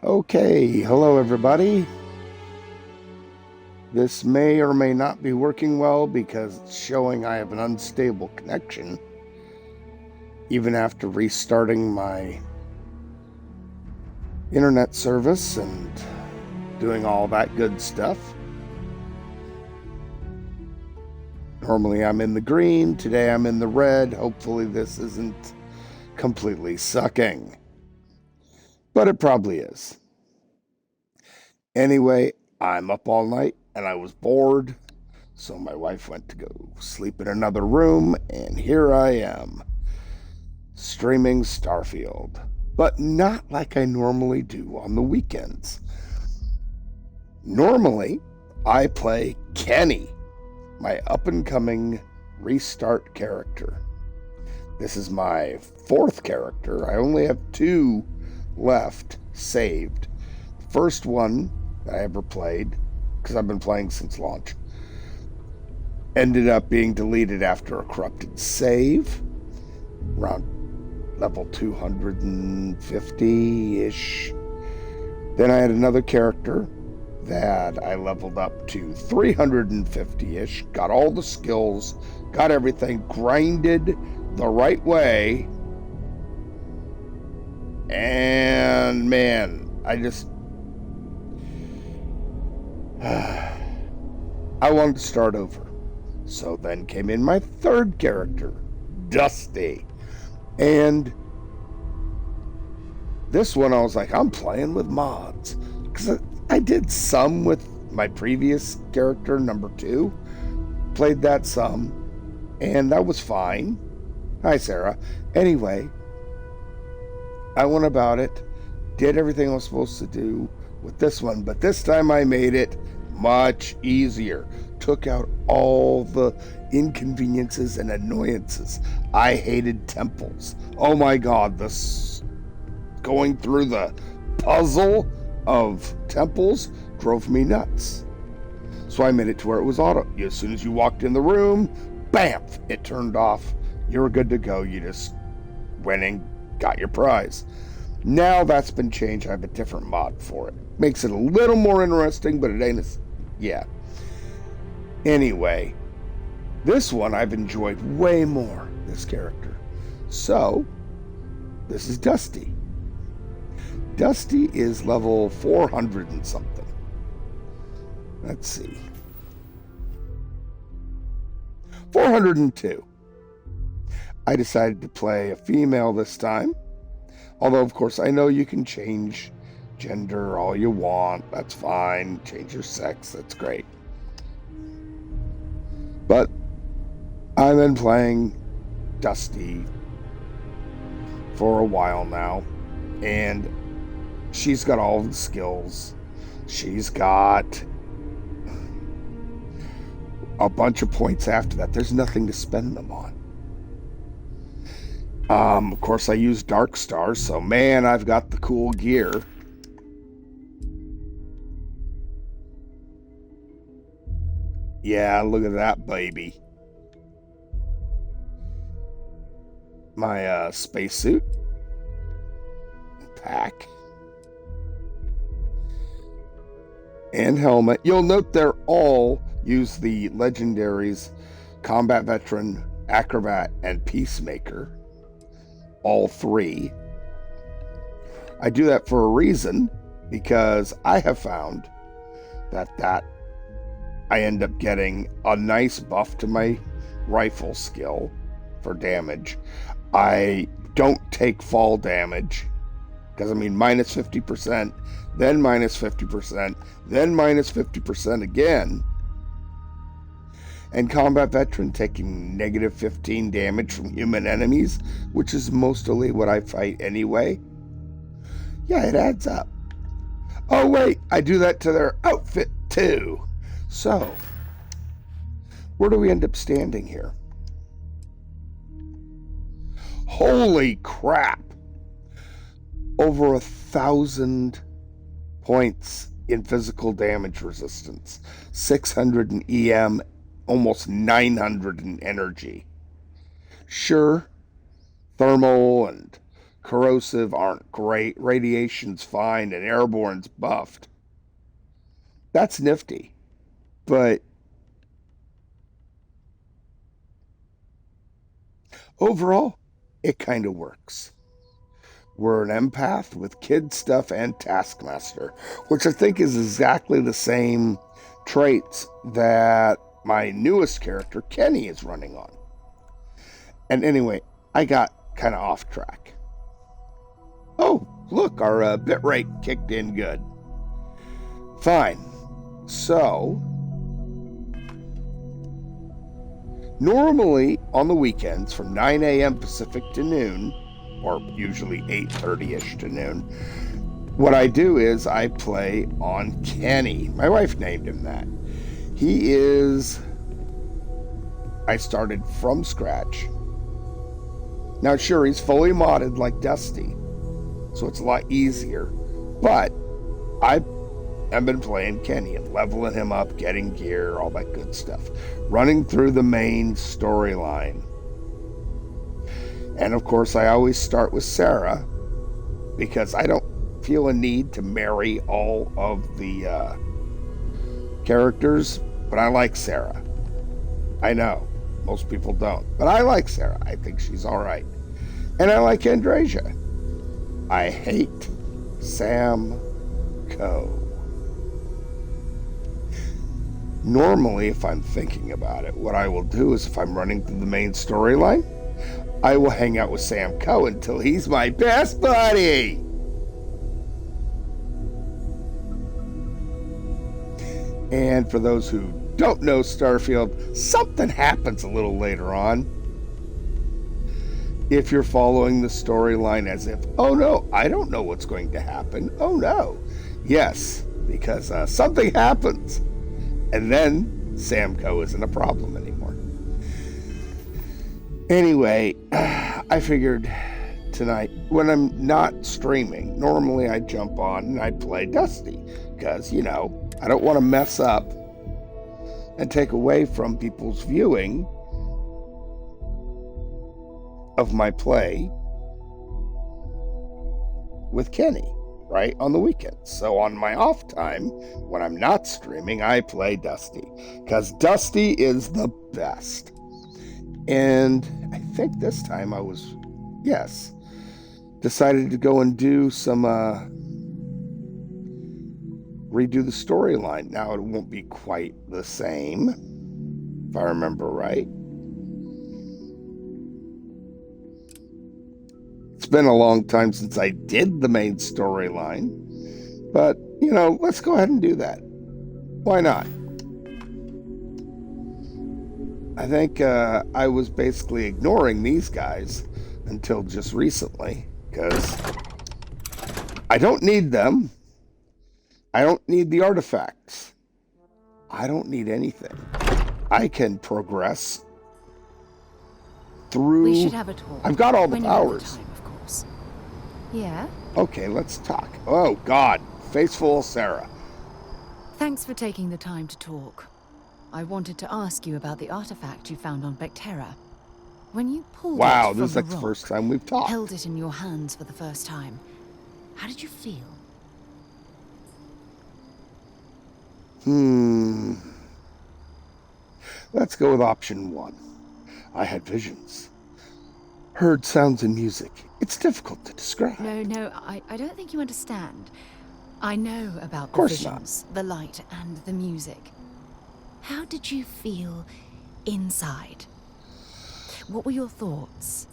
Okay, hello everybody. This may or may not be working well because it's showing I have an unstable connection, even after restarting my internet service and doing all that good stuff. Normally I'm in the green, today I'm in the red. Hopefully this isn't completely sucking, but it probably is. Anyway, I'm up all night and I was bored. So my wife went to go sleep in another room, and here I am, streaming Starfield. But not like I normally do on the weekends. Normally, I play Kenny, my up-and-coming restart character. This is my fourth character. I only have two left saved. The first one that I ever played, because I've been playing since launch, ended up being deleted after a corrupted save around level 250-ish. Then I had another character that I leveled up to 350-ish, got all the skills, got everything grinded the right way, and man, I wanted to start over. So then came in my third character, Dusty. And this one I was like, I'm playing with mods. Because I did some with my previous character, number 2. Played that some. And that was fine. Hi, Sarah. Anyway, I went about it. Did everything I was supposed to do with this one. But this time I made it much easier. Took out all the inconveniences and annoyances. I hated temples. Oh my god, this going through the puzzle of temples drove me nuts. So I made it to where it was auto. As soon as you walked in the room, bam, it turned off. You're good to go. You just went and got your prize. Now that's been changed. I have a different mod for it. Makes it a little more interesting, but it ain't yeah. Anyway, this one I've enjoyed way more, this character. So, this is Dusty. Dusty is level 400 and something. Let's see. 402. I decided to play a female this time. Although, of course, I know you can change gender all you want. That's fine. Change your sex. That's great. But I've been playing Dusty for a while now, and she's got all the skills. She's got a bunch of points after that. There's nothing to spend them on. Of course, I use Dark Stars, so man, I've got the cool gear. Yeah, look at that, baby. My spacesuit, pack, and helmet. You'll note they're all use the legendaries Combat Veteran, Acrobat, and Peacemaker. All three. I do that for a reason, because I have found that I end up getting a nice buff to my rifle skill for damage. I don't take fall damage, because I mean minus 50%, then minus 50%, then minus 50% again. And Combat Veteran taking negative 15 damage from human enemies, which is mostly what I fight anyway. Yeah, it adds up. Oh wait, I do that to their outfit too. So, where do we end up standing here? Holy crap! Over 1,000 points in physical damage resistance, 600 in EM, almost 900 in energy. Sure, thermal and corrosive aren't great, radiation's fine, and airborne's buffed. That's nifty. But overall, it kind of works. We're an empath with kid stuff and Taskmaster, which I think is exactly the same traits that my newest character, Kenny, is running on. And anyway, I got kind of off track. Oh, look, our bitrate kicked in good. Fine. So, normally on the weekends from 9 a.m. Pacific to noon, or usually 8:30ish to noon, what I do is I play on Kenny. My wife named him that. I started from scratch. Now, sure, he's fully modded like Dusty, so it's a lot easier. But I've been playing Kenny and leveling him up, getting gear, all that good stuff, running through the main storyline. And of course, I always start with Sarah because I don't feel a need to marry all of the characters, but I like Sarah. I know most people don't, but I like Sarah. I think she's all right. And I like Andrasia. I hate Sam Coe. Normally, if I'm thinking about it, what I will do is if I'm running through the main storyline, I will hang out with Sam Coe until he's my best buddy. And for those who don't know Starfield, something happens a little later on. If you're following the storyline as if, oh no, I don't know what's going to happen. Oh no. Yes, because something happens. And then Sam Coe isn't a problem anymore. Anyway, I figured tonight, when I'm not streaming, normally I jump on and I play Dusty. Because, I don't want to mess up and take away from people's viewing of my play with Kenny, right, on the weekends. So on my off time, when I'm not streaming, I play Dusty, because Dusty is the best. And I think this time decided to go and do some, redo the storyline. Now it won't be quite the same, if I remember right. It's been a long time since I did the main storyline, but, let's go ahead and do that. Why not? I think I was basically ignoring these guys until just recently, because I don't need them. I don't need the artifacts. I don't need anything. I can progress through. We should have a talk. I've got all the when you have the powers. time, of course. Yeah? Okay, let's talk. Oh, God. Faithful Sarah. Thanks for taking the time to talk. I wanted to ask you about the artifact you found on Vectera. When you pulled it from this is the like the rock, first time we've talked. held it in your hands for the first time, how did you feel? Let's go with option 1. I had visions. Heard sounds and music. It's difficult to describe. No, I don't think you understand. I know about the course visions, the light, and the music. How did you feel inside? What were your thoughts?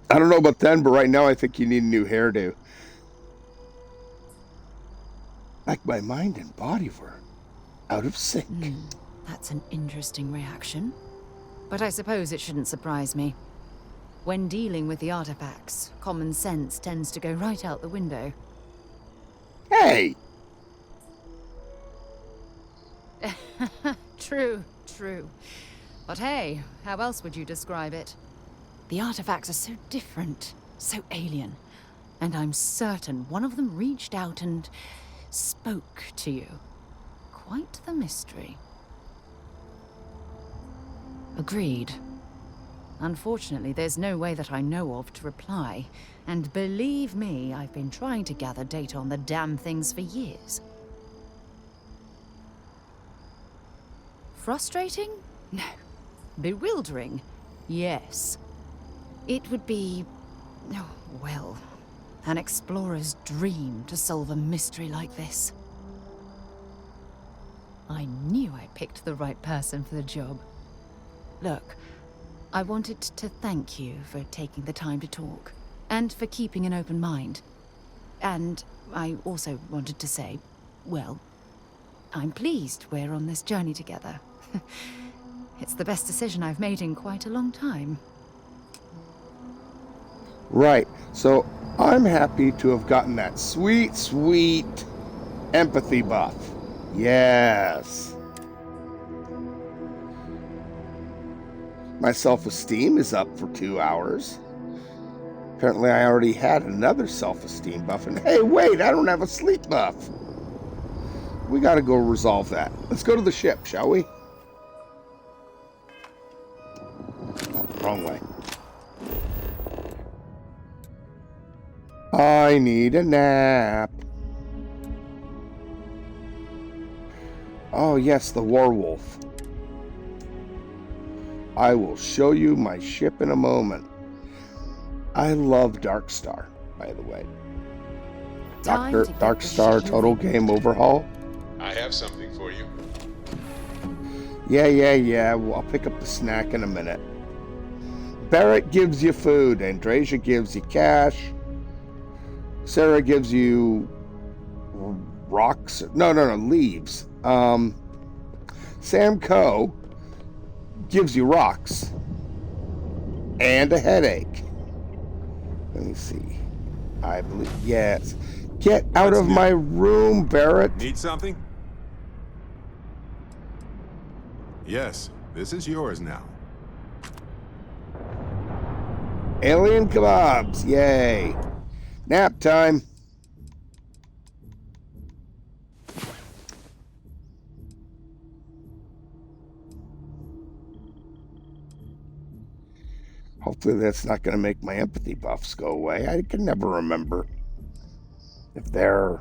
I don't know about then, but right now I think you need a new hairdo. Like my mind and body were out of sync. That's an interesting reaction. But I suppose it shouldn't surprise me. When dealing with the artifacts, common sense tends to go right out the window. Hey! True. But hey, how else would you describe it? The artifacts are so different, so alien. And I'm certain one of them reached out and spoke to you. Quite the mystery. Agreed. Unfortunately, there's no way that I know of to reply. And believe me, I've been trying to gather data on the damn things for years. Frustrating? No. Bewildering? Yes. It would be... oh, well, an explorer's dream to solve a mystery like this. I knew I picked the right person for the job. Look, I wanted to thank you for taking the time to talk, and for keeping an open mind. And I also wanted to say, well, I'm pleased we're on this journey together. It's the best decision I've made in quite a long time. Right. So I'm happy to have gotten that sweet, sweet empathy buff. Yes. My self-esteem is up for 2 hours. Apparently I already had another self-esteem buff. And hey, wait, I don't have a sleep buff. We gotta go resolve that. Let's go to the ship, shall we? Oh, wrong way. I need a nap. Oh, yes, the werewolf. I will show you my ship in a moment. I love Darkstar, by the way. Darkstar Total Game Overhaul. I have something for you. Yeah. Well, I'll pick up the snack in a minute. Barrett gives you food. Andrasia gives you cash. Sarah gives you rocks. No, leaves. Sam Coe gives you rocks. And a headache. Let me see. I believe, yes. Get out of my room, Barrett. Need something? Yes, this is yours now. Alien kebabs, yay. Nap time. Hopefully that's not going to make my empathy buffs go away. I can never remember if they're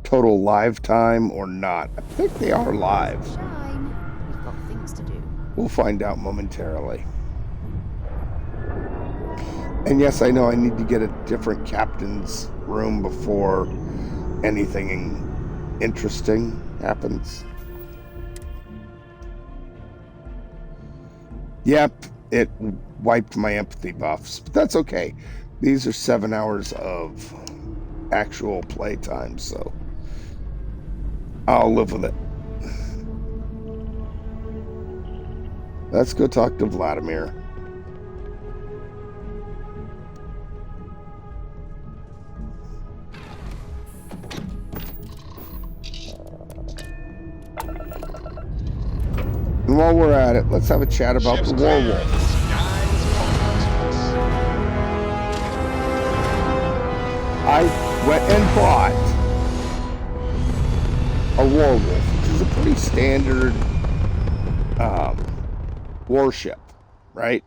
total live time or not. I think they are live. Shine. We've got things to do. We'll find out momentarily. And yes, I know I need to get a different captain's room before anything interesting happens. Yep, it wiped my empathy buffs, but that's okay. These are 7 hours of actual playtime, so I'll live with it. Let's go talk to Vladimir. And while we're at it, let's have a chat about the werewolf. I went and bought a werewolf, which is a pretty standard warship, right?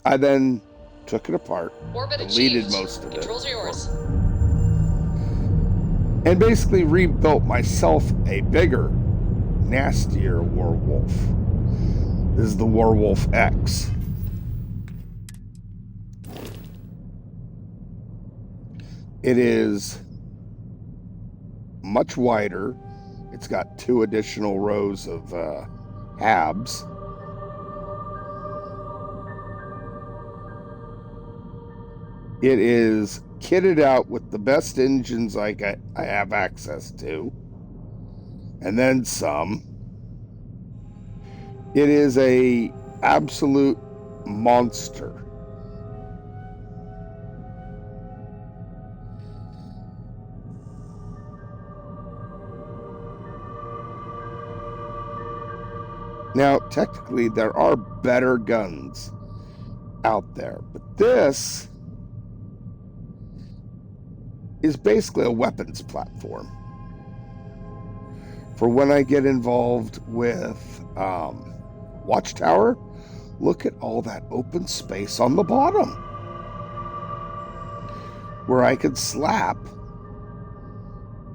I then took it apart, deleted most of it, Controls are yours. and basically rebuilt myself a bigger, nastier werewolf. This is the Werewolf X. It is much wider. It's got 2 additional rows of halves. It is kitted out with the best engines I have access to, and then some. It is a absolute monster. Now, technically, there are better guns out there, but this is basically a weapons platform for when I get involved with Watchtower. Look at all that open space on the bottom where I could slap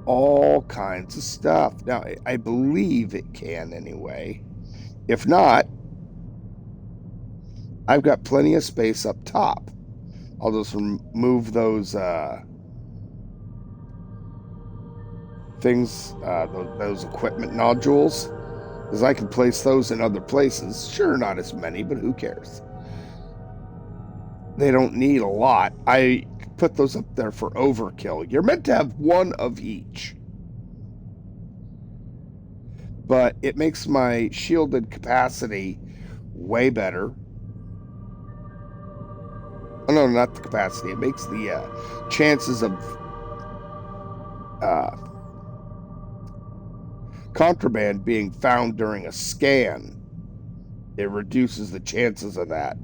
all kinds of stuff. Now, I believe it can anyway. If not, I've got plenty of space up top. I'll just remove those things, those equipment nodules, because I can place those in other places. Sure, not as many, but who cares? They don't need a lot. I put those up there for overkill. You're meant to have one of each. But it makes my shielded capacity way better. Oh, no, not the capacity. It makes the chances of contraband being found during a scan. It reduces the chances of that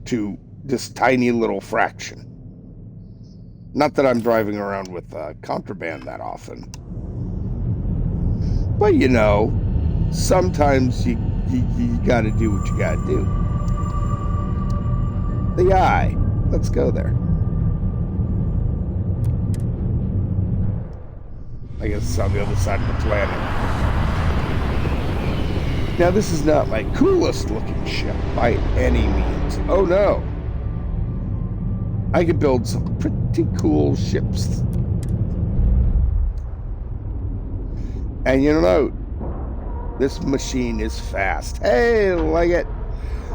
to this tiny little fraction. Not that I'm driving around with contraband that often. But you know, sometimes you gotta do what you gotta do. The eye. Let's go there. I guess it's on the other side of the planet. Now, this is not my coolest looking ship by any means. Oh no. I could build some pretty cool ships. And you know, this machine is fast. Hey, like it.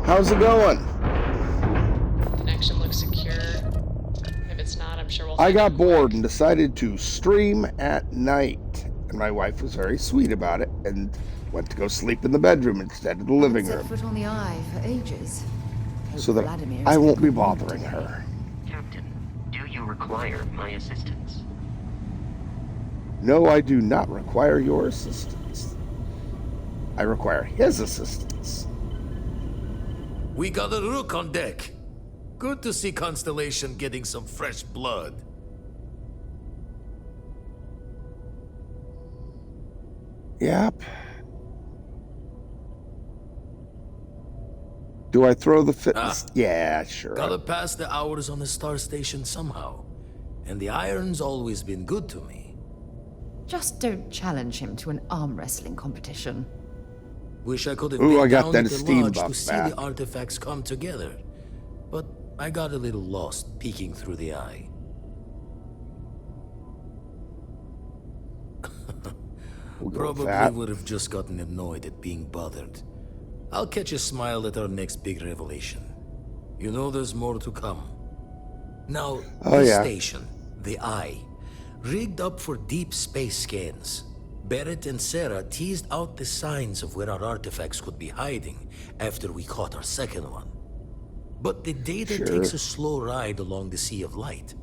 How's it going? Connection looks secure. If it's not, I'm sure we'll I find got out bored quick. and decided to stream at night. And my wife was very sweet about it and went to go sleep in the bedroom instead of the living Set room. foot on the eye for ages. Hope So that Vladimir is I a won't be good mood bothering today. her. Captain, do you require my assistance? No, I do not require your assistance. I require his assistance. We got a rook on deck. Good to see Constellation getting some fresh blood. Yep. Do I throw the fitness? Yeah, sure. Gotta pass the hours on the star station somehow. And the iron's always been good to me. Just don't challenge him to an arm wrestling competition. Wish I could have Ooh, been I got down that at the esteem lodge to buff see back. the artifacts come together. But I got a little lost peeking through the eye. We'll go with Probably that. would have just gotten annoyed at being bothered. I'll catch a smile at our next big revelation. You know there's more to come. Now, Oh, this yeah. station, the Eye, rigged up for deep space scans. Barrett and Sarah teased out the signs of where our artifacts could be hiding after we caught our second one. But the data Sure. takes a slow ride along the Sea of Light.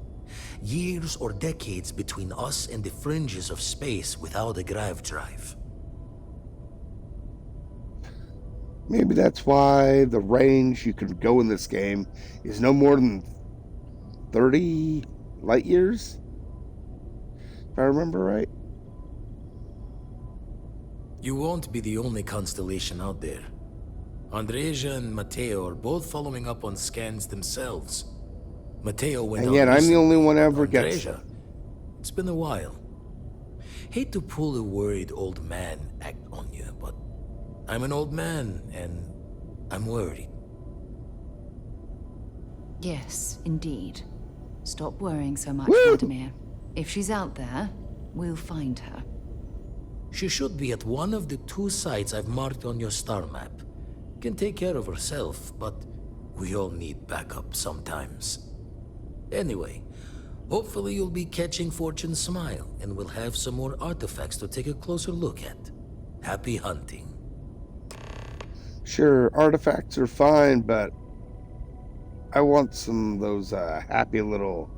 Years or decades between us and the fringes of space without a grav drive. Maybe that's why the range you can go in this game is no more than 30 light years, if I remember right. You won't be the only constellation out there. Andreja and Mateo are both following up on scans themselves. Mateo went And out yet I'm the recently, only one but ever gets Andreja, it's been a while. Hate to pull a worried old man act on you, but I'm an old man and I'm worried. Yes, indeed. Stop worrying so much, Woo! Vladimir. If she's out there, we'll find her. She should be at one of the 2 sites I've marked on your star map. Can take care of herself, but we all need backup sometimes. Anyway, hopefully you'll be catching Fortune's smile and we'll have some more artifacts to take a closer look at. Happy hunting. Sure, artifacts are fine, but I want some of those happy little...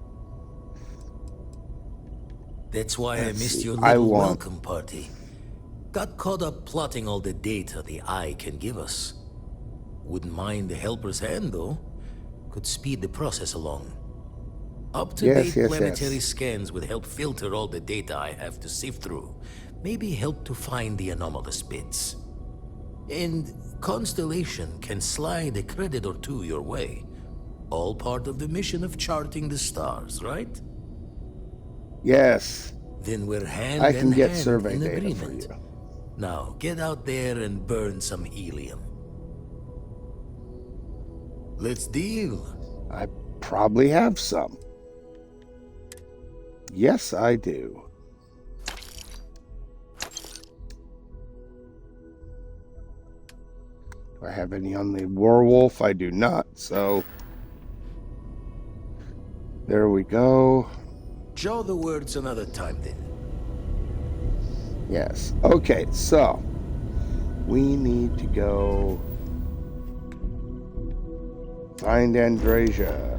That's why I Let's missed see, your I little want- welcome party. Got caught up plotting all the data the Eye can give us. Wouldn't mind a helper's hand, though. Could speed the process along. Up-to-date Yes, planetary yes. scans would help filter all the data I have to sift through. Maybe help to find the anomalous bits. And Constellation can slide a credit or two your way. All part of the mission of charting the stars, right? Yes, Then we're hand I can in get hand survey in data for agreement. you. Now, get out there and burn some helium. Let's deal. I probably have some. Yes, I do. Do I have any on the werewolf? I do not, so there we go. Jaw the words another time then. Yes. Okay, so we need to go find Andrasia.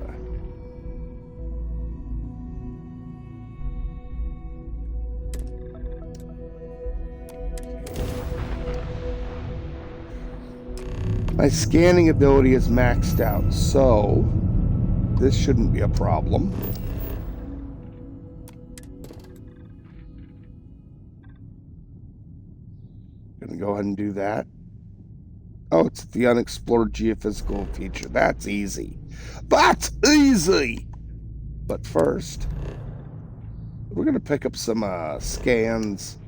My scanning ability is maxed out, so this shouldn't be a problem. Gonna go ahead and do that. Oh, it's the unexplored geophysical feature. That's easy. That's easy! But first, we're gonna pick up some scans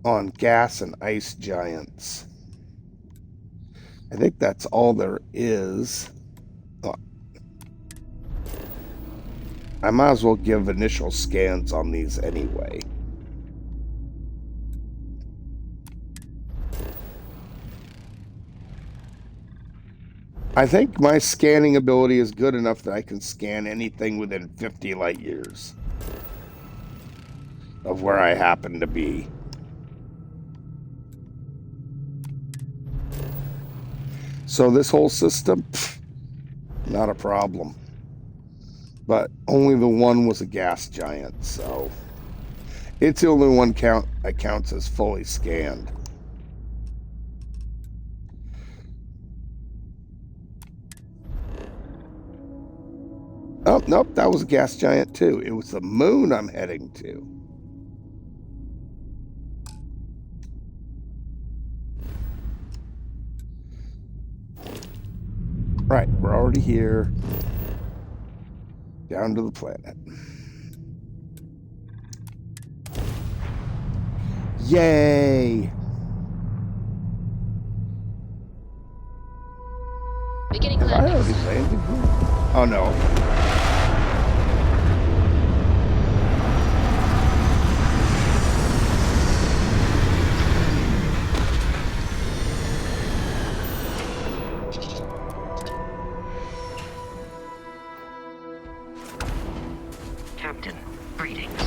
on gas and ice giants. I think that's all there is. Oh. I might as well give initial scans on these anyway. I think my scanning ability is good enough that I can scan anything within 50 light years of where I happen to be. So this whole system, not a problem. But only the one was a gas giant, so it's the only one that counts as fully scanned. Oh, nope, that was a gas giant too. It was the moon I'm heading to. Right, we're already here. Down to the planet. Yay! Beginning Have I landing. already landed here? Oh no. Captain, greetings.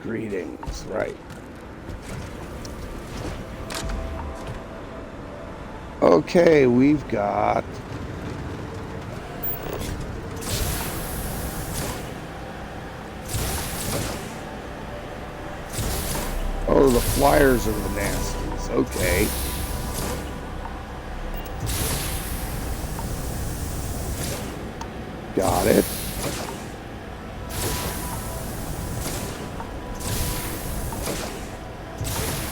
Greetings, right. Okay, we've got oh, the flyers are the nasties. Okay. Got it.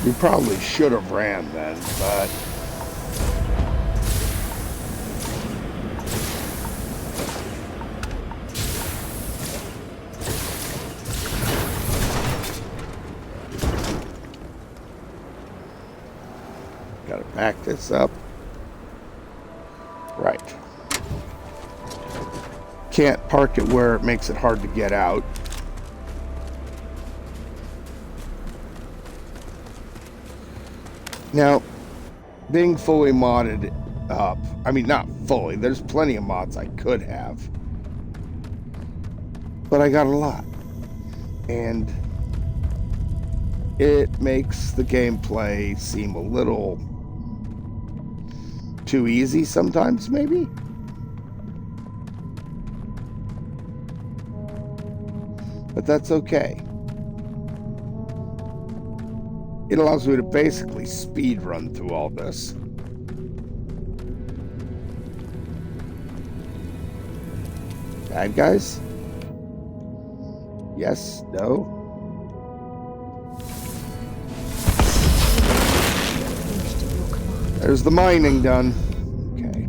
We probably should have ran then, but gotta back this up. Right. Can't park it where it makes it hard to get out. Now, being fully modded up, I mean, not fully, there's plenty of mods I could have, but I got a lot, and it makes the gameplay seem a little too easy sometimes, maybe? But that's okay. It allows me to basically speed run through all this. Bad guys? Yes? No? There's the mining done. Okay.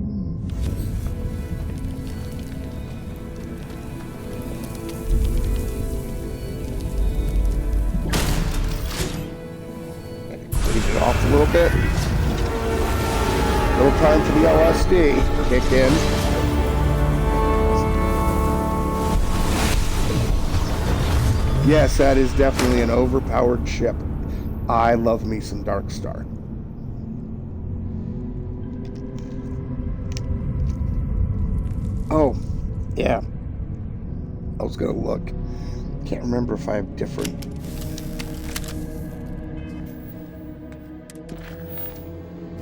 Clean it off a little bit. Little time for the LSD to kick in. Yes, that is definitely an overpowered ship. I love me some Dark Star. Oh, yeah. I was gonna look. Can't remember if I have different.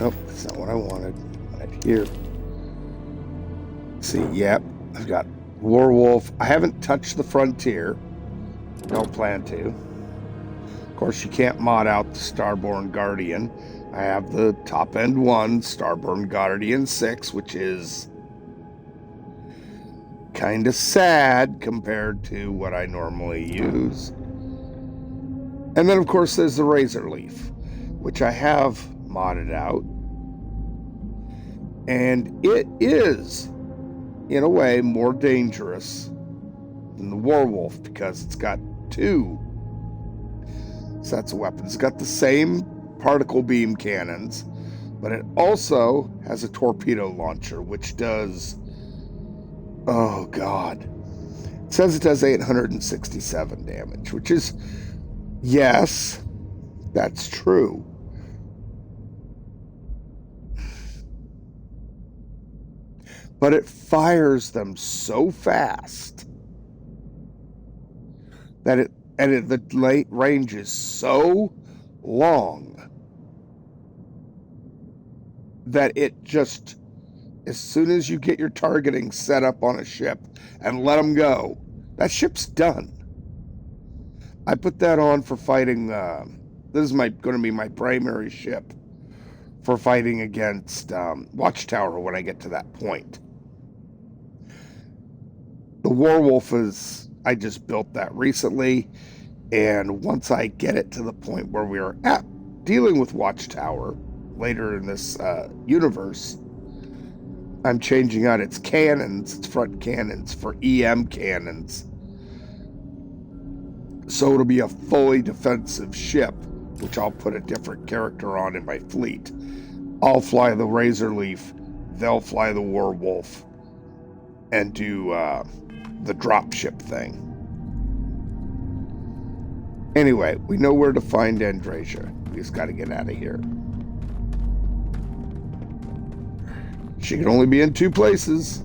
Nope, that's not what I wanted. Right here. See, yep. I've got Warwolf. I haven't touched the Frontier. Don't plan to. Of course, you can't mod out the Starborn Guardian. I have the top end one, Starborn Guardian 6, which is kind of sad compared to what I normally use. And then, of course, there's the Razor Leaf, which I have modded out. And it is, in a way, more dangerous than the Warwolf because it's got 2 sets of weapons. It's got the same particle beam cannons, but it also has a torpedo launcher, which does, oh god, it says it does 867 damage, which is, yes, that's true. But it fires them so fast that the late range is so long that it just, as soon as you get your targeting set up on a ship and let them go, that ship's done. I put that on for fighting, this is going to be my primary ship for fighting against Watchtower when I get to that point. The Warwolf is, I just built that recently, and once I get it to the point where we're at dealing with Watchtower later in this universe, I'm changing out its cannons, its front cannons, for EM cannons. So it'll be a fully defensive ship, which I'll put a different character on in my fleet. I'll fly the Razor Leaf, they'll fly the Warwolf, and do the dropship thing. Anyway, we know where to find Andrasia. We just got to get out of here. She can only be in 2 places.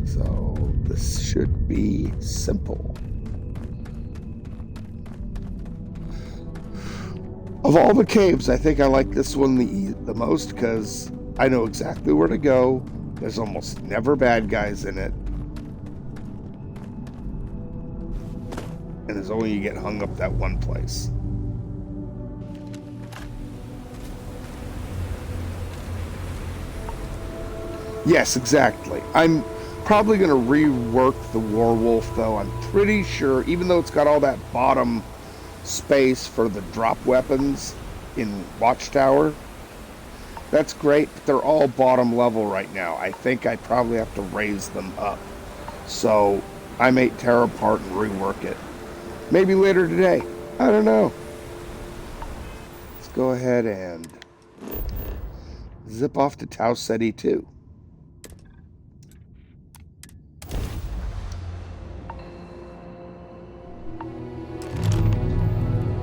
So this should be simple. Of all the caves, I think I like this one the most because I know exactly where to go. There's almost never bad guys in it. And it's only you get hung up that one place. Yes, exactly. I'm probably going to rework the Warwolf, though. I'm pretty sure, even though it's got all that bottom space for the drop weapons in Watchtower, that's great, but they're all bottom level right now. I think I probably have to raise them up. So I may tear apart and rework it. Maybe later today. I don't know. Let's go ahead and zip off to Tau Ceti 2.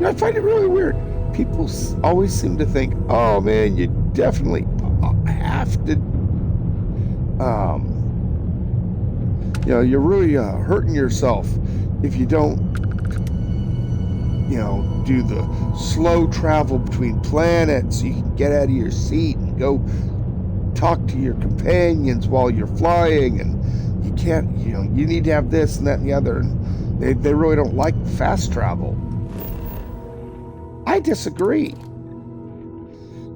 I find it really weird. People always seem to think, oh man, you definitely have to, you're really hurting yourself if you don't, do the slow travel between planets so you can get out of your seat and go talk to your companions while you're flying, and you can't, you need to have this and that and the other, and they really don't like fast travel. I disagree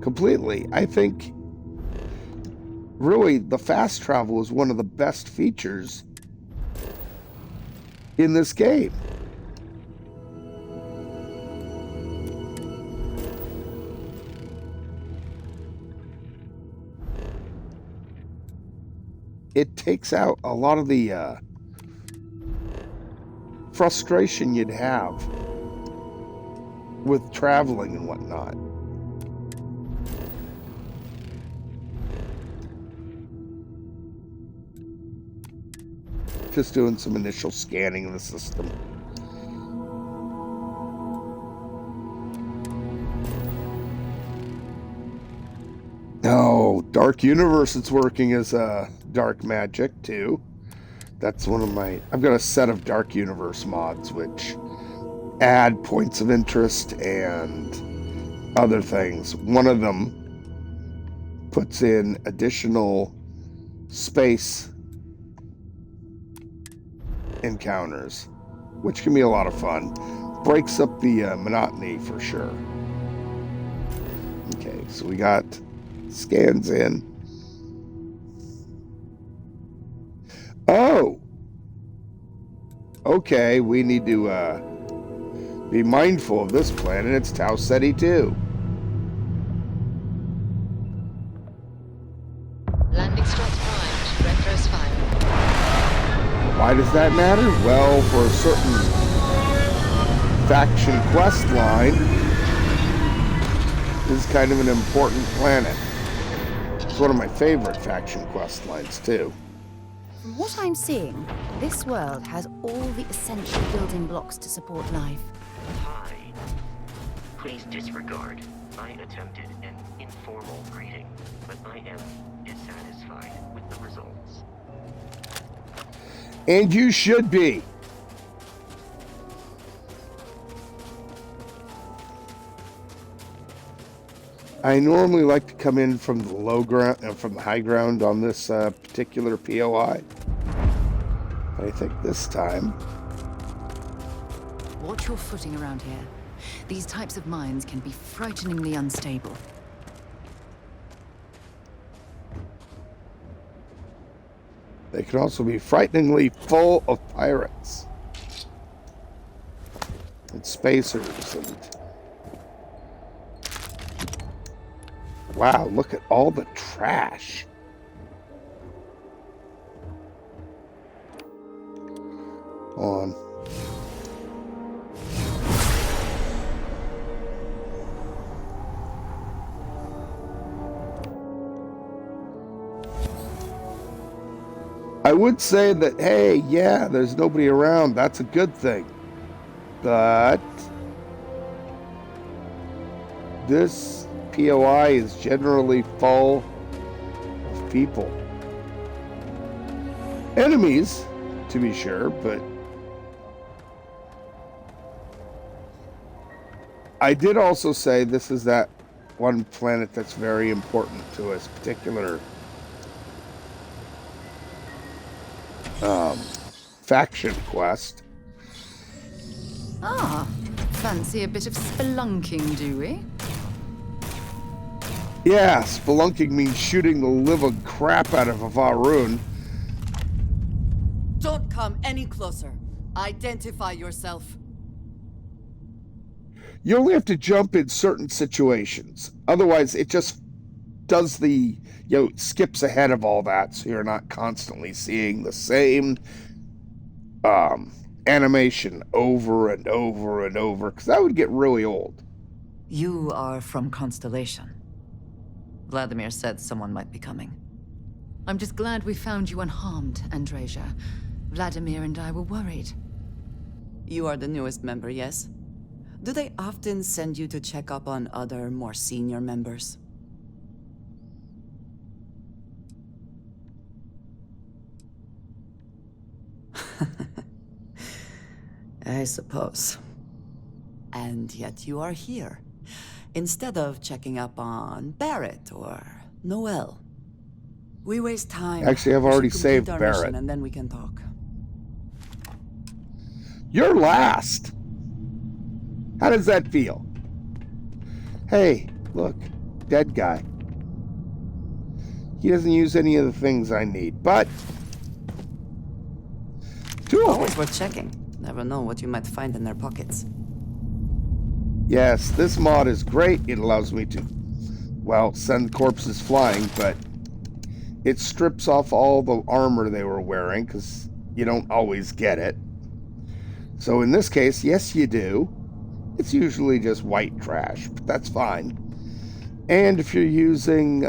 completely. I think really the fast travel is one of the best features in this game. it takes out a lot of the frustration you'd have with traveling and whatnot. Just doing some initial scanning of the system. Oh, Dark Universe, it's working as a dark magic too. That's one of my... I've got a set of Dark Universe mods which add points of interest and other things. One of them puts in additional space encounters, which can be a lot of fun. Breaks up the monotony for sure. Okay, so we got scans in. Oh! Okay, we need to be mindful of this planet. It's Tau Ceti 2. Landing strats primed. Retros fire. Why does that matter? Well, for a certain faction quest line, this is kind of an important planet. It's one of my favorite faction quest lines, too. From what I'm seeing, this world has all the essential building blocks to support life. Hi. Please disregard. I attempted an informal greeting, but I am dissatisfied with the results. And you should be. I normally like to come in from the low ground and from the high ground on this particular POI. But I think this time... Watch your footing around here. These types of mines can be frighteningly unstable. They can also be frighteningly full of pirates. And spacers and... Wow, look at all the trash. On. I would say that, hey, yeah, there's nobody around. That's a good thing. But this POI is generally full of people. Enemies, to be sure, but I did also say this is that one planet that's very important to us, particular faction quest. Ah, fancy a bit of spelunking, do we? Yeah, spelunking means shooting the living crap out of Varun. Don't come any closer. Identify yourself. You only have to jump in certain situations. Otherwise, it just does the, skips ahead of all that, so you're not constantly seeing the same animation over and over and over, because that would get really old. You are from Constellation. Vladimir said someone might be coming. I'm just glad we found you unharmed, Andreja. Vladimir and I were worried. You are the newest member, yes? Do they often send you to check up on other, more senior members? I suppose. And yet you are here, instead of checking up on Barrett or Noel. We waste time. Actually, I've We should already complete saved our Barrett. mission, and then we can talk. You're last. How does that feel? Hey, look, dead guy. He doesn't use any of the things I need, but two of Always them. worth checking. Never know what you might find in their pockets. Yes, this mod is great. It allows me to, well, send corpses flying, but it strips off all the armor they were wearing, because you don't always get it. So in this case, yes, you do. It's usually just white trash, but that's fine. And if you're using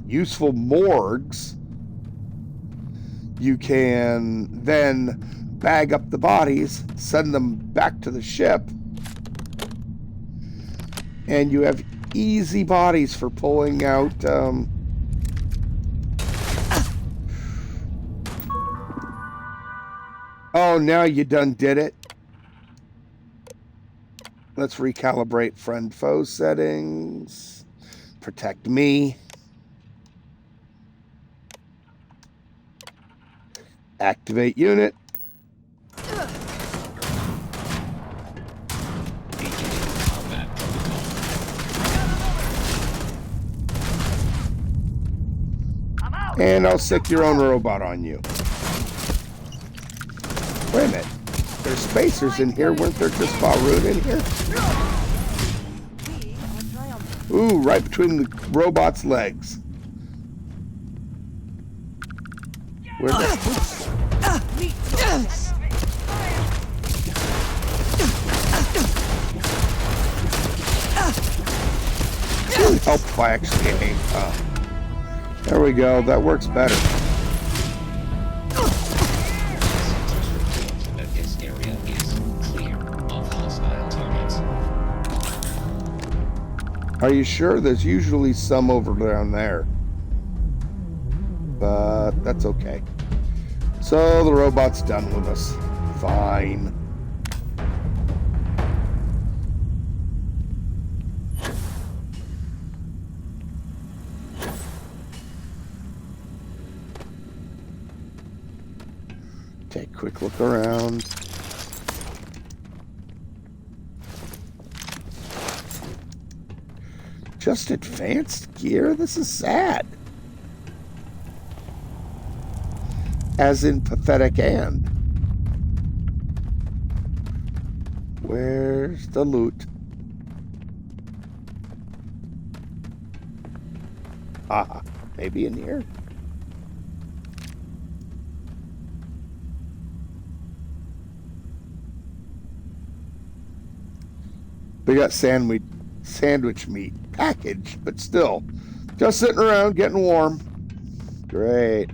useful morgues, you can then bag up the bodies, send them back to the ship, and you have easy bodies for pulling out oh, now you done did it. Let's recalibrate friend foe settings. Protect me. Activate unit. And I'll sick your own robot on you. Wait a minute. There's spacers in here. Weren't there just Faroon in here? Ooh, right between the robot's legs. Where's that? Help if I actually aim. There we go. That works better. This area is clear of hostile targets. Are you sure? There's usually some over down there. But that's okay. So the robot's done with us. Fine. Take a quick look around. Just advanced gear? This is sad. As in pathetic and. Where's the loot? Ah, maybe in here? We got sandwich meat packaged, but still, just sitting around getting warm. Great.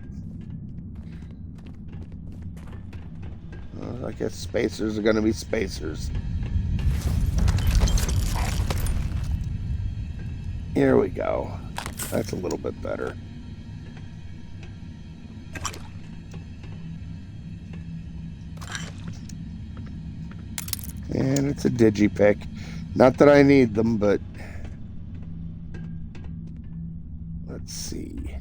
I guess spacers are going to be spacers. Here we go. That's a little bit better. And it's a digipick. Not that I need them, but let's see.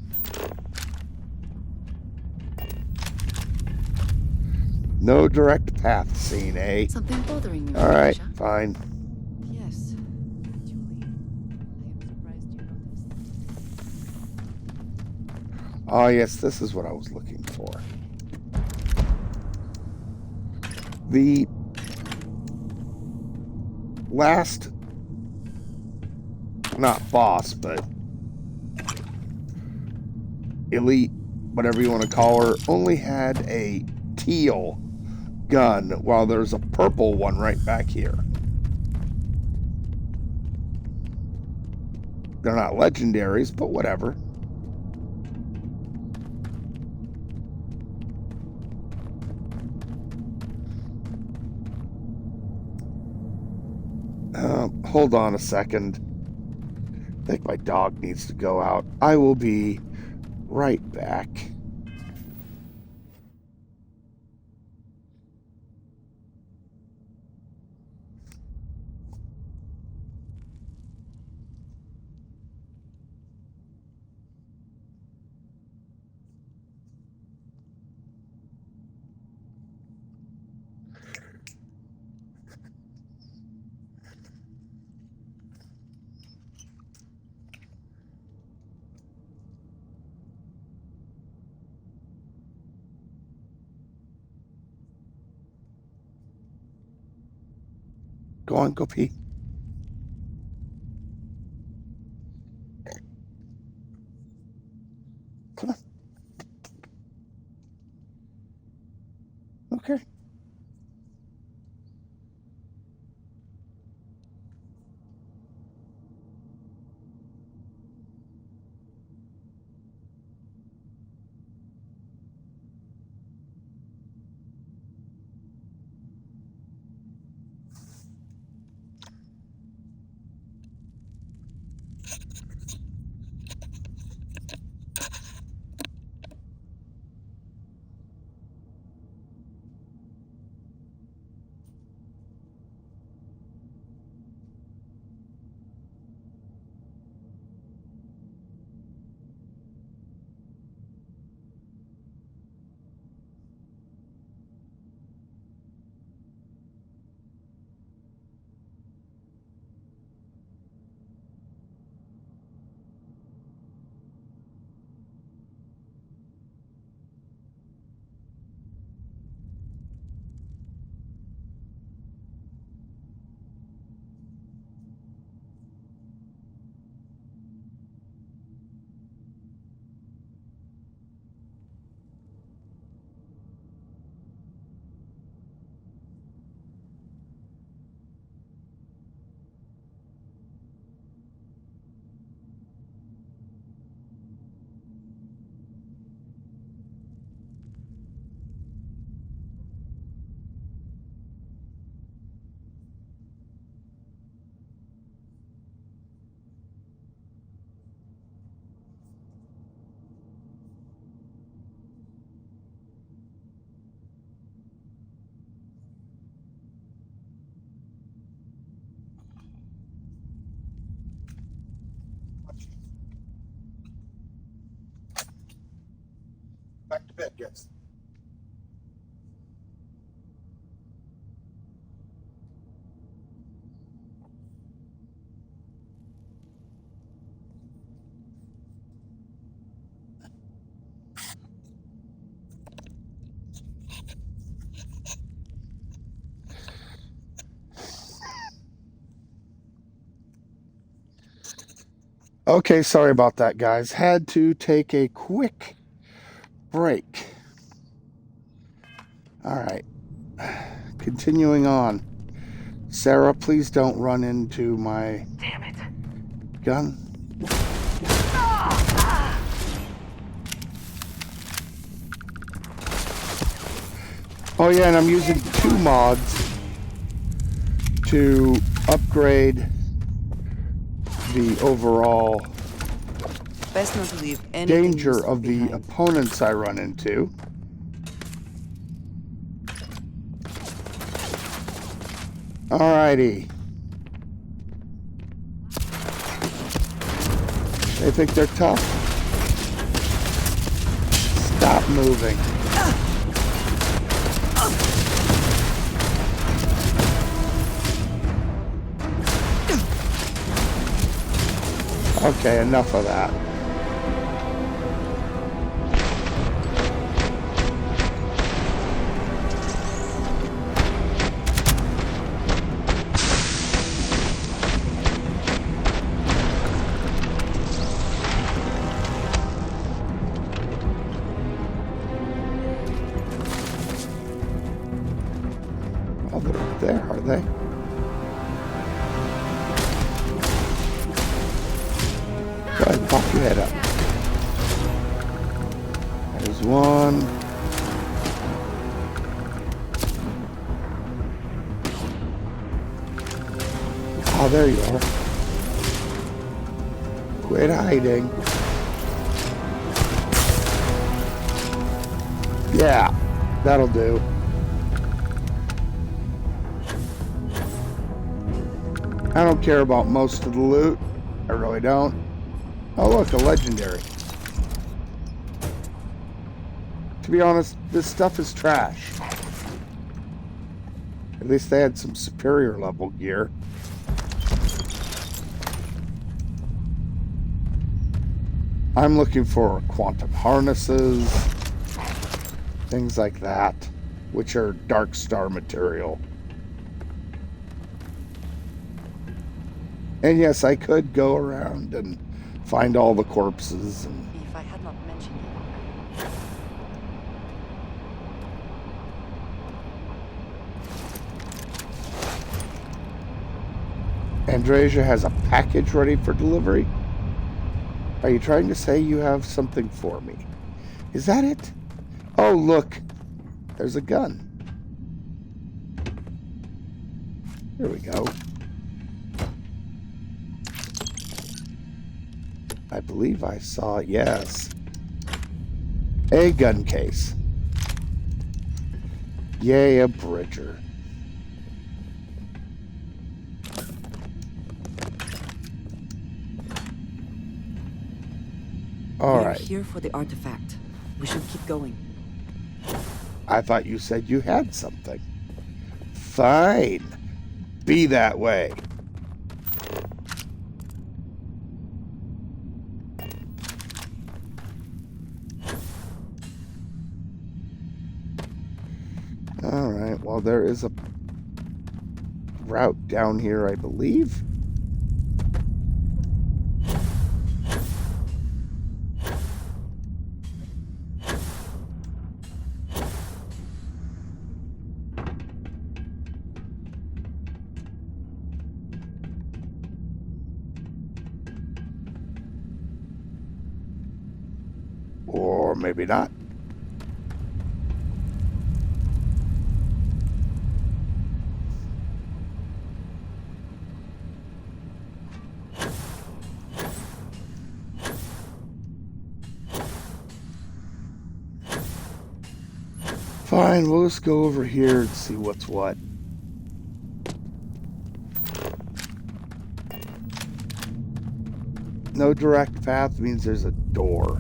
No direct path seen, eh? Something bothering you? All right, Felicia? fine. Yes, Julie. I am surprised you noticed. Oh, yes, this is what I was looking for. The last, not boss, but elite, whatever you want to call her, only had a teal gun, while there's a purple one right back here. They're not legendaries, but whatever. Hold on a second. I think my dog needs to go out. I will be right back. Go on, go pee. Come on. Okay. Back to bed, yes. Okay, sorry about that, guys. Had to take a quick break. All right. Continuing on. Sarah, please don't run into my Damn it. gun. Oh yeah, and I'm using 2 mods to upgrade the overall Best not to leave anything danger useful of the behind. opponents I run into. Alrighty. They think they're tough. Stop moving. Okay, enough of that. Oh, they're up there, are they? Go ahead, pop your head up. There's one. Oh, there you are. Quit hiding. Yeah, that'll do. I don't care about most of the loot. I really don't. Oh look, a legendary. To be honest, this stuff is trash. At least they had some superior level gear. I'm looking for quantum harnesses, things like that, which are dark star material. And yes, I could go around and find all the corpses. And If I had not mentioned it. Andresia has a package ready for delivery? Are you trying to say you have something for me? Is that it? Oh, look. There's a gun. Here we go. I believe I saw, yes, a gun case. Yay, a bridger. All We're right. here for the artifact. We should keep going. I thought you said you had something. Fine. Be that way. All right. Well, there is a route down here, I believe. Or maybe not. Fine, we'll just go over here and see what's what. No direct path means there's a door.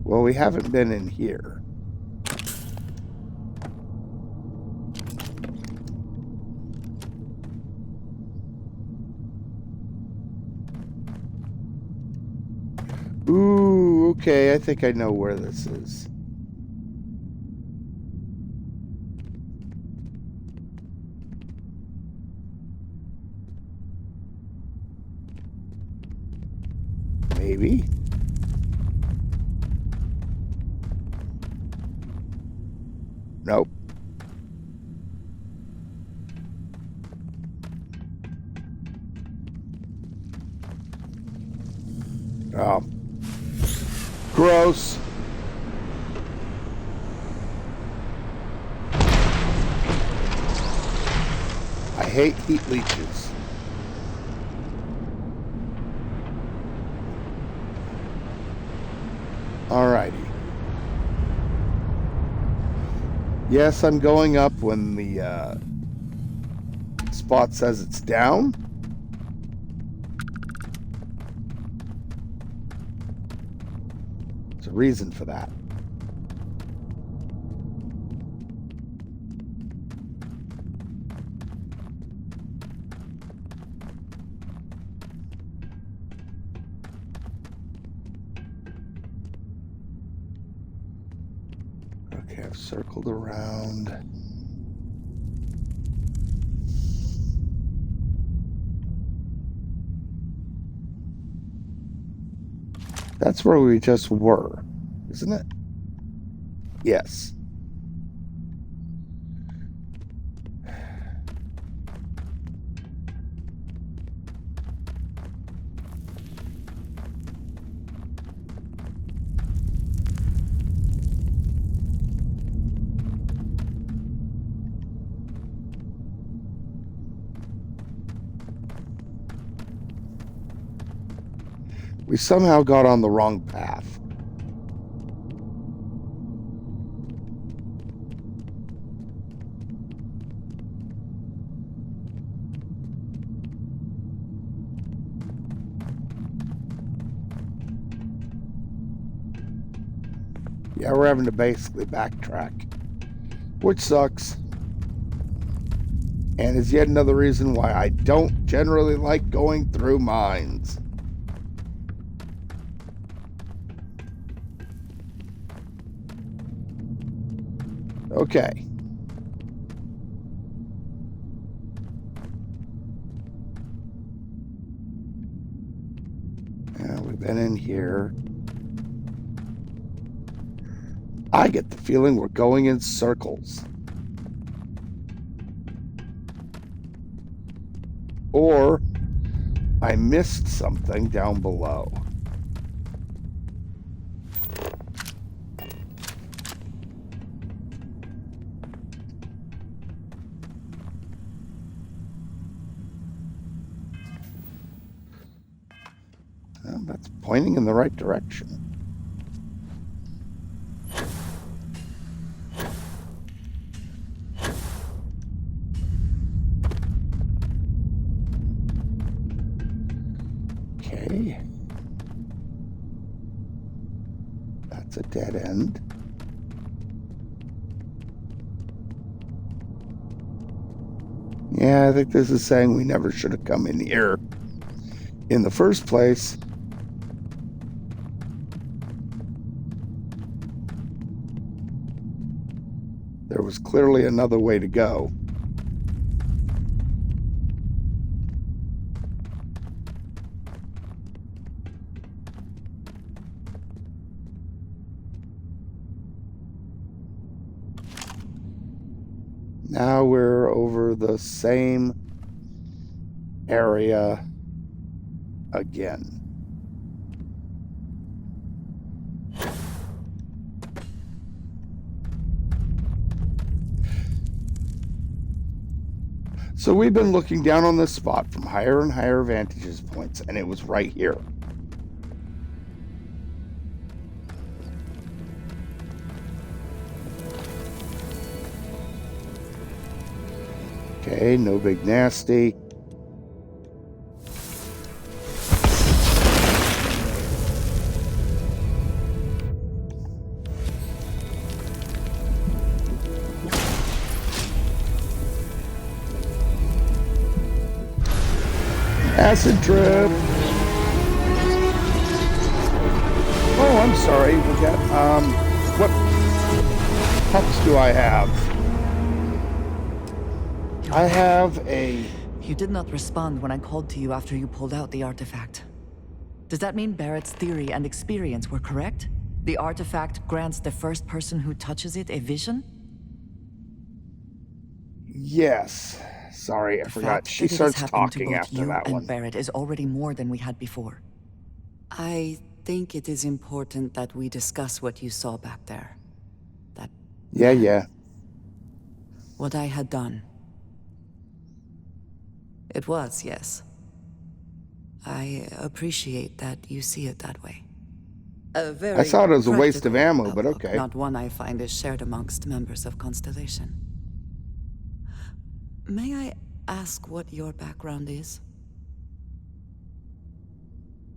Well, we haven't been in here. Ooh, okay, I think I know where this is. Maybe. Nope. Oh. Gross. I hate heat leeches. Alrighty. Yes, I'm going up when the spot says it's down. There's a reason for that. Okay, I've circled around. That's where we just were, isn't it? Yes. We somehow got on the wrong path. Yeah, we're having to basically backtrack, which sucks. And is yet another reason why I don't generally like going through mines. Okay. Yeah, we've been in here. I get the feeling we're going in circles. or I missed something down below. Well, that's pointing in the right direction. Okay. That's a dead end. Yeah, I think this is saying we never should have come in here in the first place. There was clearly another way to go. Now we're over the same area again. So we've been looking down on this spot from higher and higher vantage points, and it was right here. Okay, no big nasty. Acid trip. Oh, I'm sorry. We got, what pups do I have? I have a... You did not respond when I called to you after you pulled out the artifact. Does that mean Barrett's theory and experience were correct? The artifact grants the first person who touches it a vision? Yes. Sorry, I forgot. She starts talking after that one. And Barrett is already more than we had before. I think it is important that we discuss what you saw back there. That... Yeah. What I had done. It was, yes. I appreciate that you see it that way. I thought it was a waste of ammo, but okay. Not one I find is shared amongst members of Constellation. May I ask what your background is?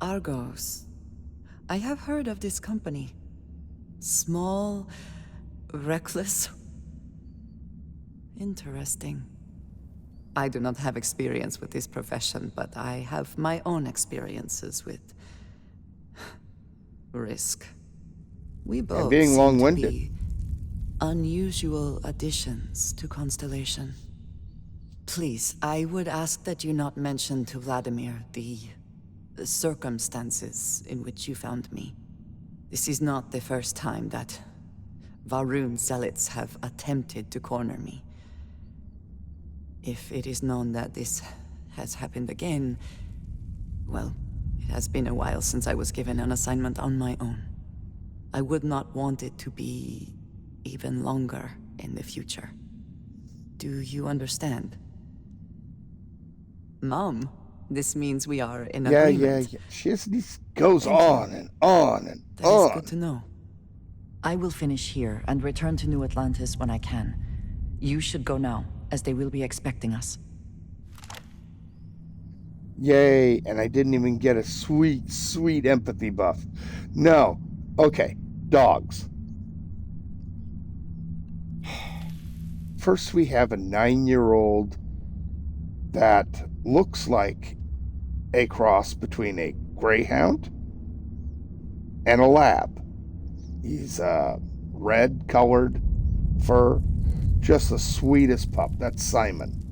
Argos. I have heard of this company. Small, reckless. Interesting. I do not have experience with this profession, but I have my own experiences with risk. We both and being seem long-winded. to be unusual additions to Constellation. Please, I would ask that you not mention to Vladimir the circumstances in which you found me. This is not the first time that Varun zealots have attempted to corner me. If it is known that this has happened again, well, it has been a while since I was given an assignment on my own. I would not want it to be even longer in the future. Do you understand? Mom, this means we are in agreement. Yeah. This goes on and on and that on. That is good to know. I will finish here and return to New Atlantis when I can. You should go now, as they will be expecting us. Yay, and I didn't even get a sweet, sweet empathy buff. No. Okay, dogs. First we have a 9-year-old that looks like a cross between a greyhound and a lab. He's red-colored fur. Just the sweetest pup. That's Simon.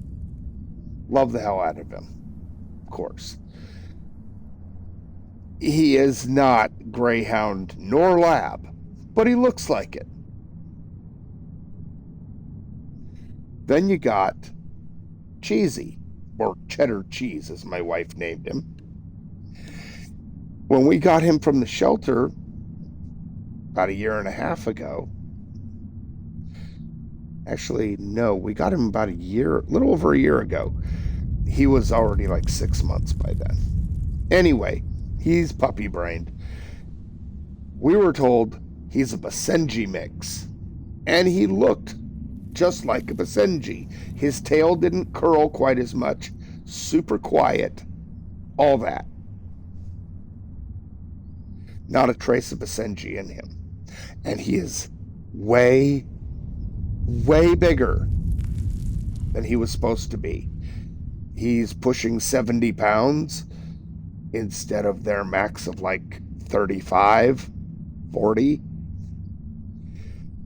Love the hell out of him. Of course. He is not greyhound nor lab, but he looks like it. Then you got Cheesy. or cheddar cheese, as my wife named him. When we got him from the shelter about a year and a half ago, actually, no, we got him about a little over a year ago. He was already like 6 months by then. Anyway, he's puppy-brained. We were told he's a Basenji mix, and he looked just like a Basenji. His tail didn't curl quite as much, super quiet, all that. Not a trace of Basenji in him. And he is way, way bigger than he was supposed to be. He's pushing 70 pounds instead of their max of like 35, 40.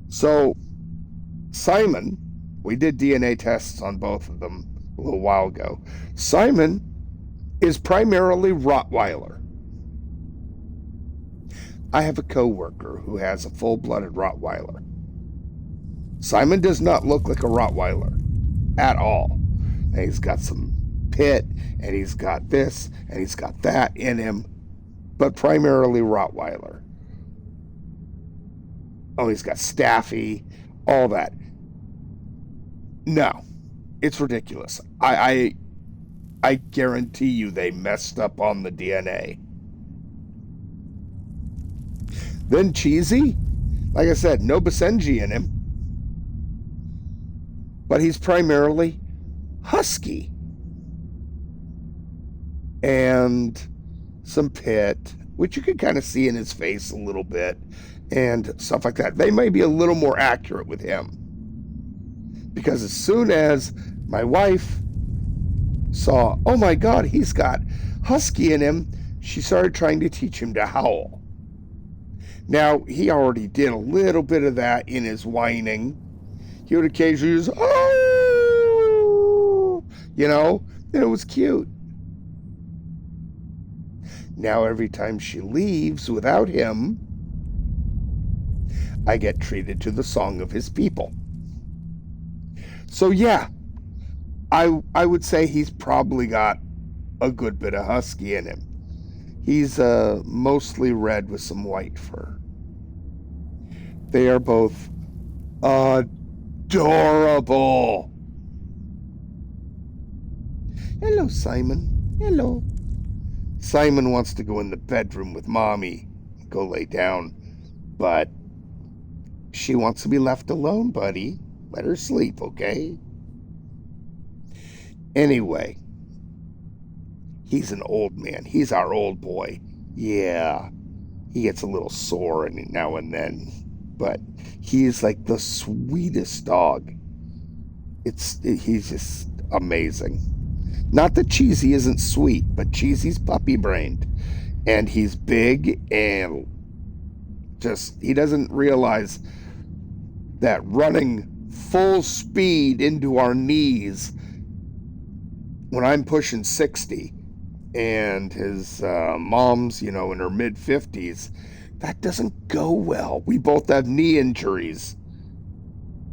So Simon, we did DNA tests on both of them a little while ago. Simon is primarily Rottweiler. I have a coworker who has a full-blooded Rottweiler. Simon does not look like a Rottweiler at all. And he's got some pit, and he's got this, and he's got that in him, but primarily Rottweiler. Oh, he's got Staffy, all that. No, it's ridiculous. I guarantee you they messed up on the DNA. Then Cheesy, like I said, no Basenji in him, but he's primarily husky and some pit, which you can kind of see in his face a little bit and stuff like that. They may be a little more accurate with him, because as soon as my wife saw, oh my God, he's got husky in him, she started trying to teach him to howl. Now, he already did a little bit of that in his whining. He would occasionally use, oh, and it was cute. Now, every time she leaves without him, I get treated to the song of his people. So, yeah, I would say he's probably got a good bit of husky in him. He's mostly red with some white fur. They are both adorable. Hello, Simon. Hello. Simon wants to go in the bedroom with Mommy, go lay down, but she wants to be left alone, buddy. Let her sleep, okay? Anyway, he's an old man. He's our old boy. Yeah, he gets a little sore now and then, but he is like the sweetest dog. He's just amazing. Not that Cheesy isn't sweet, but Cheesy's puppy-brained, and he's big, and he doesn't realize that running full speed into our knees when I'm pushing 60 and his mom's, in her mid-50s, that doesn't go well. We both have knee injuries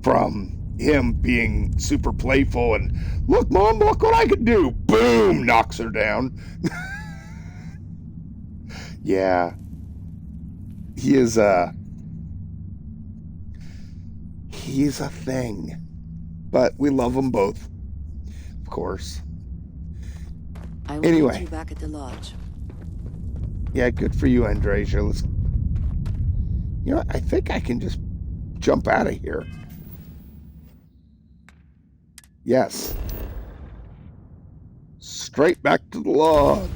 from him being super playful and, look, Mom, look what I can do. Boom, knocks her down. Yeah. He's a thing. But we love them both, of course. I will Anyway. meet you back at the lodge. Yeah, good for you, Andrasia. I think I can just jump out of here. Yes. Straight back to the lodge.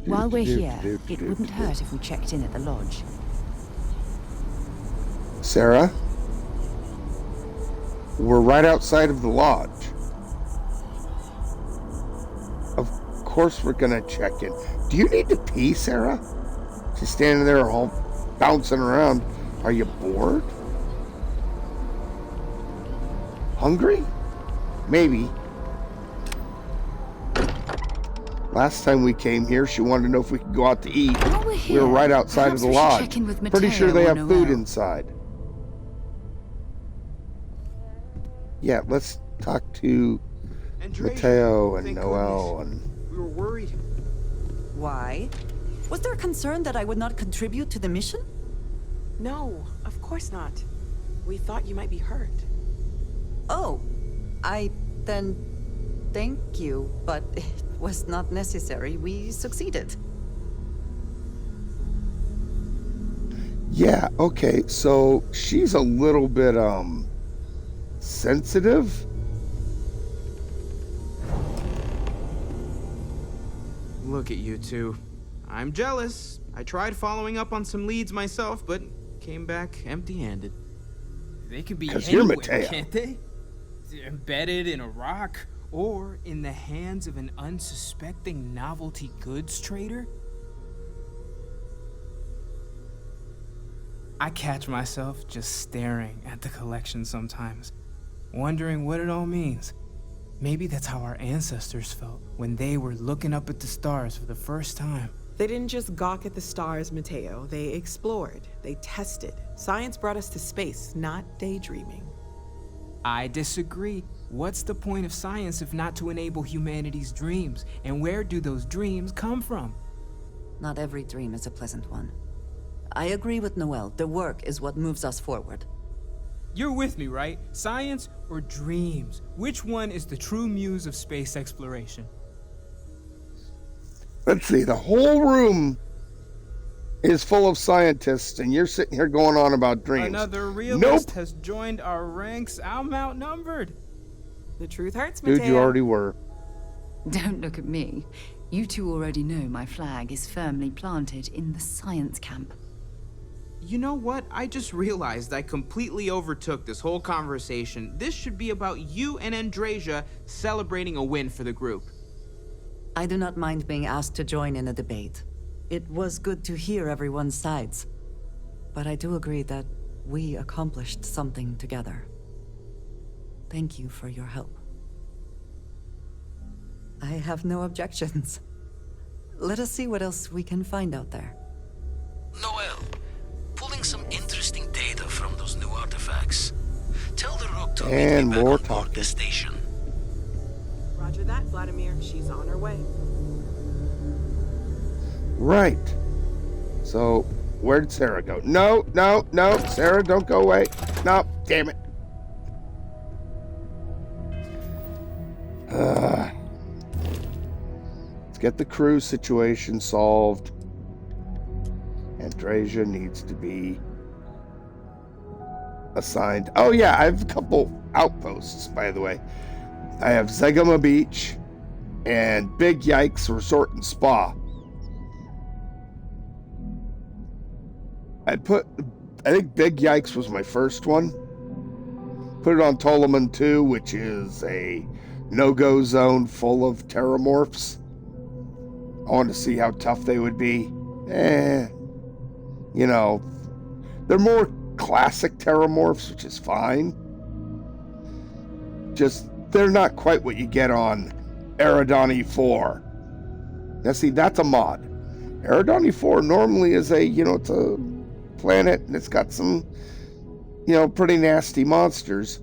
While we're here, it wouldn't hurt if we checked in at the lodge. Sarah? We're right outside of the lodge. Of course we're gonna check in. Do you need to pee, Sarah? She's standing there all bouncing around. Are you bored? Hungry? Maybe. Last time we came here, she wanted to know if we could go out to eat. While we're We here, were right outside of perhaps the we should lodge. check in with Pretty sure they Mateo have or food Noel. inside. Yeah, let's talk to Mateo and Noel and... We were worried. Why? Was there concern that I would not contribute to the mission? No, of course not. We thought you might be hurt. Oh, then thank you, but it was not necessary. We succeeded. Yeah, okay, so she's a little bit, sensitive. Look at you two. I'm jealous. I tried following up on some leads myself, but came back empty-handed. They could be 'Cause you're anywhere, Mateo. can't they? Embedded in a rock, or in the hands of an unsuspecting novelty goods trader? I catch myself just staring at the collection sometimes, wondering what it all means. Maybe that's how our ancestors felt when they were looking up at the stars for the first time. They didn't just gawk at the stars, Mateo. They explored. They tested. Science brought us to space, not daydreaming. I disagree. What's the point of science if not to enable humanity's dreams? And where do those dreams come from? Not every dream is a pleasant one. I agree with Noel. The work is what moves us forward. You're with me, right? Science or dreams? Which one is the true muse of space exploration? Let's see, the whole room is full of scientists, and you're sitting here going on about dreams. Another realist Nope. has joined our ranks. I'm outnumbered. The truth hurts, Mateo. Dude, you already were. Don't look at me. You two already know my flag is firmly planted in the science camp. You know what? I just realized I completely overtook this whole conversation. This should be about you and Andrasia celebrating a win for the group. I do not mind being asked to join in a debate. It was good to hear everyone's sides. But I do agree that we accomplished something together. Thank you for your help. I have no objections. Let us see what else we can find out there. Noel, pulling some interesting data from those new artifacts. Tell the Rook to meet And me back more on board talking. the station. Roger that, Vladimir. She's on her way. Right. So, where did Sarah go? No, Sarah, don't go away. No, damn it. Let's get the crew situation solved. Andrasia needs to be assigned. Oh yeah, I have a couple outposts, by the way. I have Zegama Beach and Big Yikes Resort and Spa. I think Big Yikes was my first one. Put it on Toloman 2, which is a no-go zone full of terramorphs. I wanted to see how tough they would be. You know, they're more classic terramorphs, which is fine. Just, they're not quite what you get on Eridani 4. Now see, that's a mod. Eridani 4 normally is a, it's a planet and it's got some, pretty nasty monsters.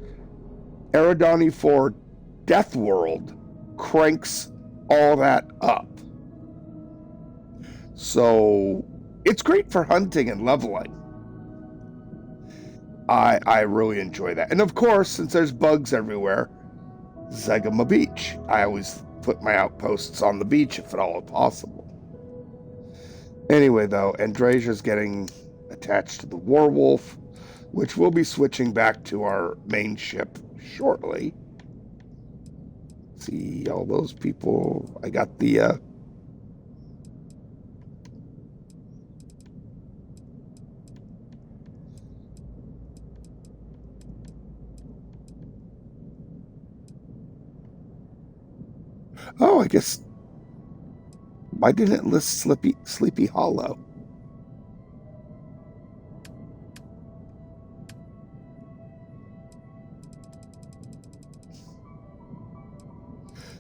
Eridani 4 Death World cranks all that up. So it's great for hunting and leveling. I really enjoy that. And of course, since there's bugs everywhere, Zegama Beach. I always put my outposts on the beach if at all possible. Anyway, though, Andrasia's getting attached to the Warwolf, which we'll be switching back to our main ship shortly. See all those people. I got the oh, I guess why didn't it list Sleepy Hollow?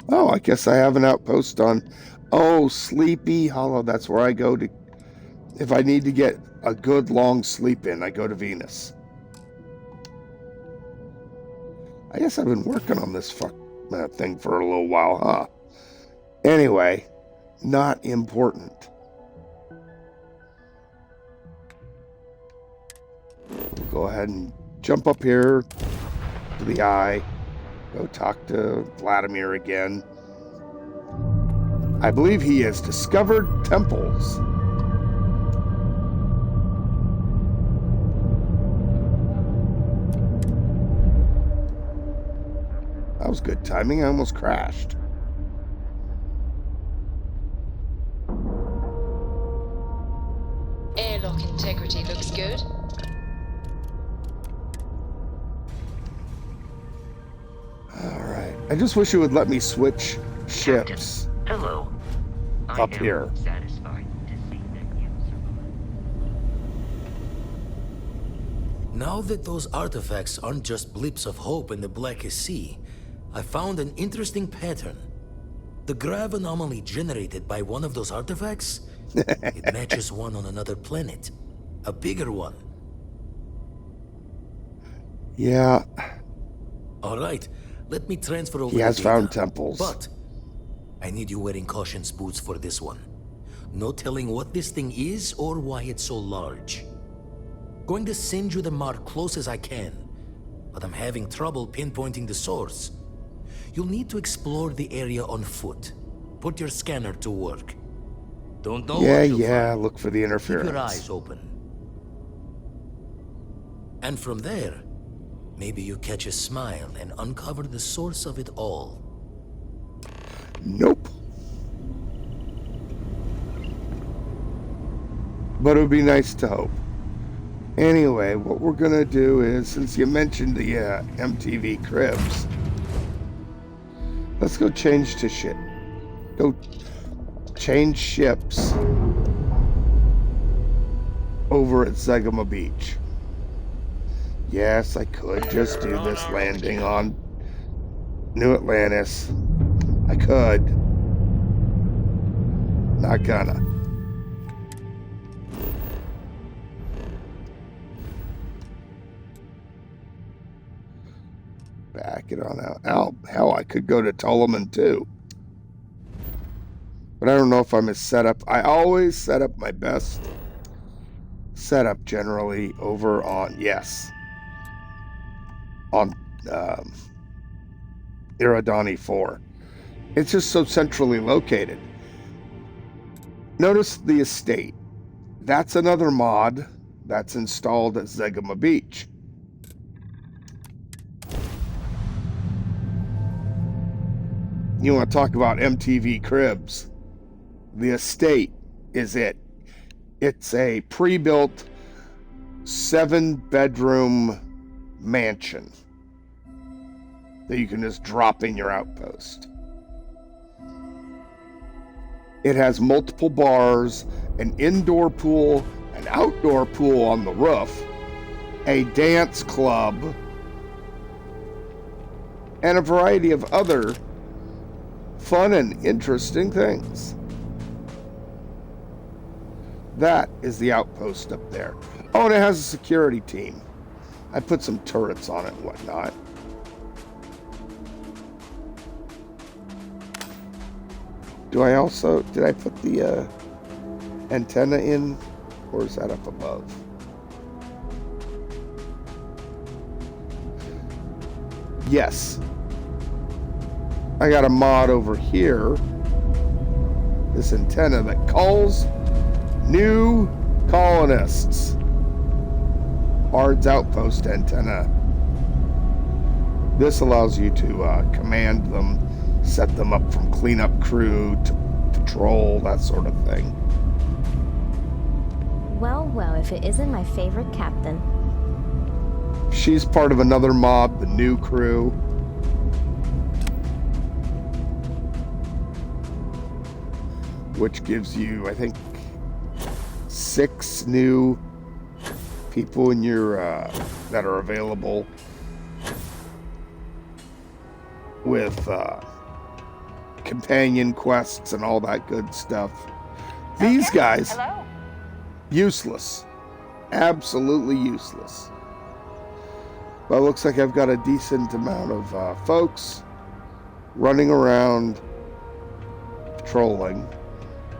Oh, I guess I have an outpost on... Oh, Sleepy Hollow. That's where I go to... If I need to get a good long sleep in, I go to Venus. I guess I've been working on this thing for a little while, huh? Anyway, not important. We'll go ahead and jump up here to the eye. Go talk to Vladimir again. I believe he has discovered temples. That was good timing. I almost crashed. Airlock integrity looks good. Alright. I just wish it would let me switch ships. Captain, hello. Up I am here. satisfied to see that you survived. Now that those artifacts aren't just blips of hope in the blackest sea, I found an interesting pattern. The grav anomaly generated by one of those artifacts, it matches one on another planet. A bigger one. Yeah. Alright, let me transfer over He has the found data. temples. But I need you wearing caution's boots for this one. No telling what this thing is or why it's so large. Going to send you the mark close as I can, but I'm having trouble pinpointing the source. You'll need to explore the area on foot. Put your scanner to work. Don't know what you'll find. Look for the interference. Keep your eyes open. And from there, maybe you catch a smile and uncover the source of it all. Nope. But it would be nice to hope. Anyway, what we're gonna do is, since you mentioned the MTV Cribs, let's go change to ship. Go change ships over at Zegama Beach. Yes, I could just do this landing on New Atlantis. I could. Not gonna. Back it on out. Hell, I could go to Ptolemy too. But I don't know if I'm as set up. I always set up my best setup generally over on, on Iridani 4. It's just so centrally located. Notice the estate. That's another mod that's installed at Zegama Beach. You want to talk about MTV Cribs? The estate is it. It's a pre-built 7-bedroom mansion that you can just drop in your outpost. It has multiple bars, an indoor pool, an outdoor pool on the roof, a dance club, and a variety of other fun and interesting things. That is the outpost up there. Oh, and it has a security team. I put some turrets on it and whatnot. Did I put the antenna in, or is that up above? Yes. I got a mod over here. This antenna that calls new colonists. Bard's Outpost antenna. This allows you to command them, set them up from cleanup crew to patrol, that sort of thing. Well, well, if it isn't my favorite captain. She's part of another mob, the new crew. Which gives you, I think, 6 new people in your that are available with companion quests and all that good stuff. These guys, useless. Absolutely useless. But it looks like I've got a decent amount of folks running around patrolling.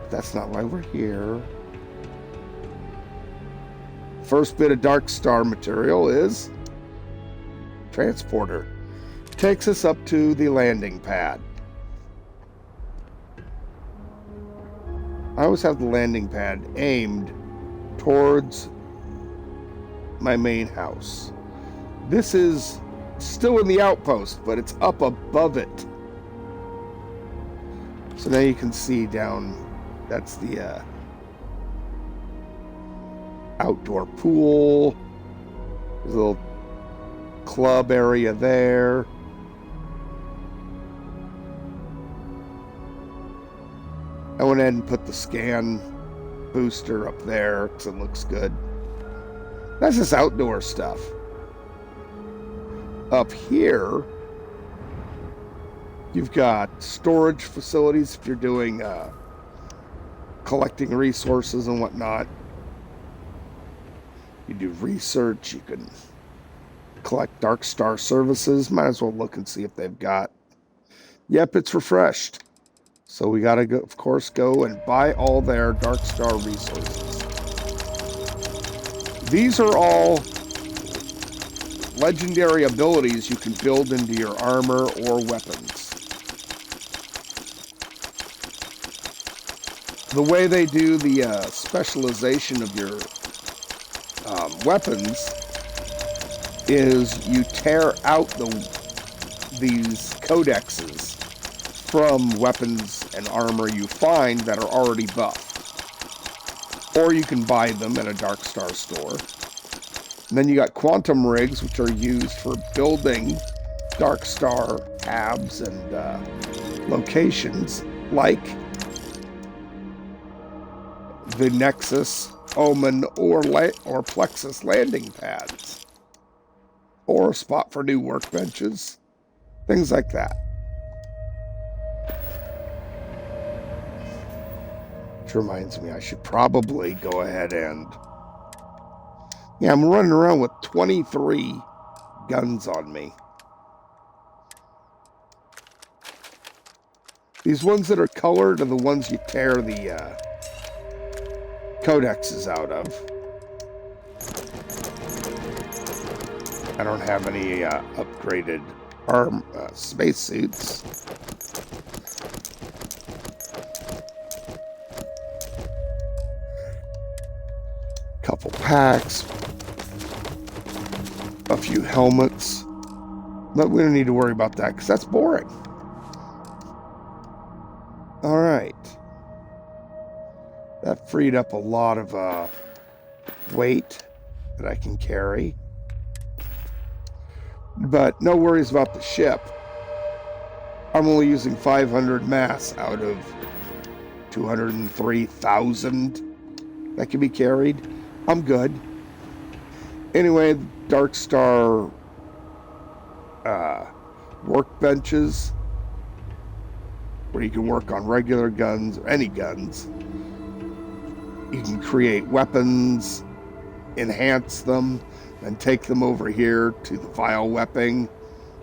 That's not why we're here. First bit of Dark Star material is transporter. Takes us up to the landing pad. I always have the landing pad aimed towards my main house. This is still in the outpost, but it's up above it. So now you can see down, that's the outdoor pool. There's a little club area there. I went ahead and put the scan booster up there because it looks good. That's just outdoor stuff. Up here, you've got storage facilities if you're doing collecting resources and whatnot. You do research, you can collect Dark Star services. Might as well look and see if they've got. Yep, it's refreshed. So we gotta go, of course, go and buy all their Dark Star resources. These are all legendary abilities you can build into your armor or weapons. The way they do the specialization of your weapons is you tear out these codexes from weapons and armor you find that are already buffed. Or you can buy them at a Dark Star store. And then you got quantum rigs, which are used for building Dark Star tabs and locations, like the Nexus, Omen, or Plexus landing pads. Or a spot for new workbenches. Things like that. Which reminds me, I should probably go ahead and... Yeah, I'm running around with 23 guns on me. These ones that are colored are the ones you tear the codexes out of. I don't have any upgraded spacesuits. Couple packs. A few helmets. But we don't need to worry about that because that's boring. Alright. That freed up a lot of weight that I can carry. But no worries about the ship. I'm only using 500 mass out of 203,000 that can be carried. I'm good. Anyway, Dark Star workbenches where you can work on regular guns or any guns. You can create weapons, enhance them, and take them over here to the vial weapon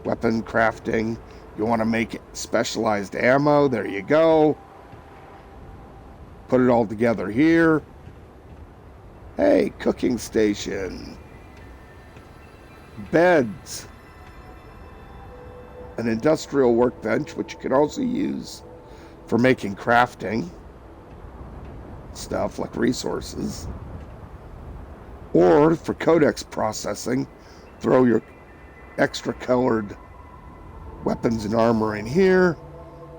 crafting. You want to make it specialized ammo, there you go. Put it all together here. Hey, cooking station. Beds. An industrial workbench, which you can also use for making crafting stuff like resources. Or for codex processing, throw your extra colored weapons and armor in here,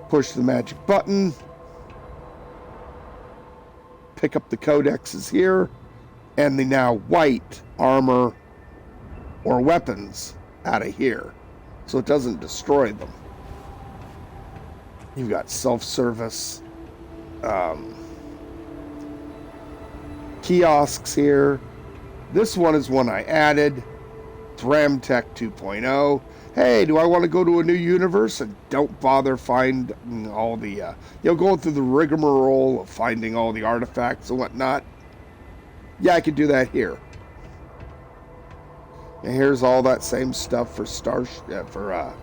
push the magic button, pick up the codexes here, and the now white armor or weapons out of here, so it doesn't destroy them. You've got self-service kiosks here. This one is one I added. It's Ramtech 2.0. Hey, do I want to go to a new universe? And don't bother finding all the, going through the rigmarole of finding all the artifacts and whatnot. Yeah, I could do that here. And here's all that same stuff for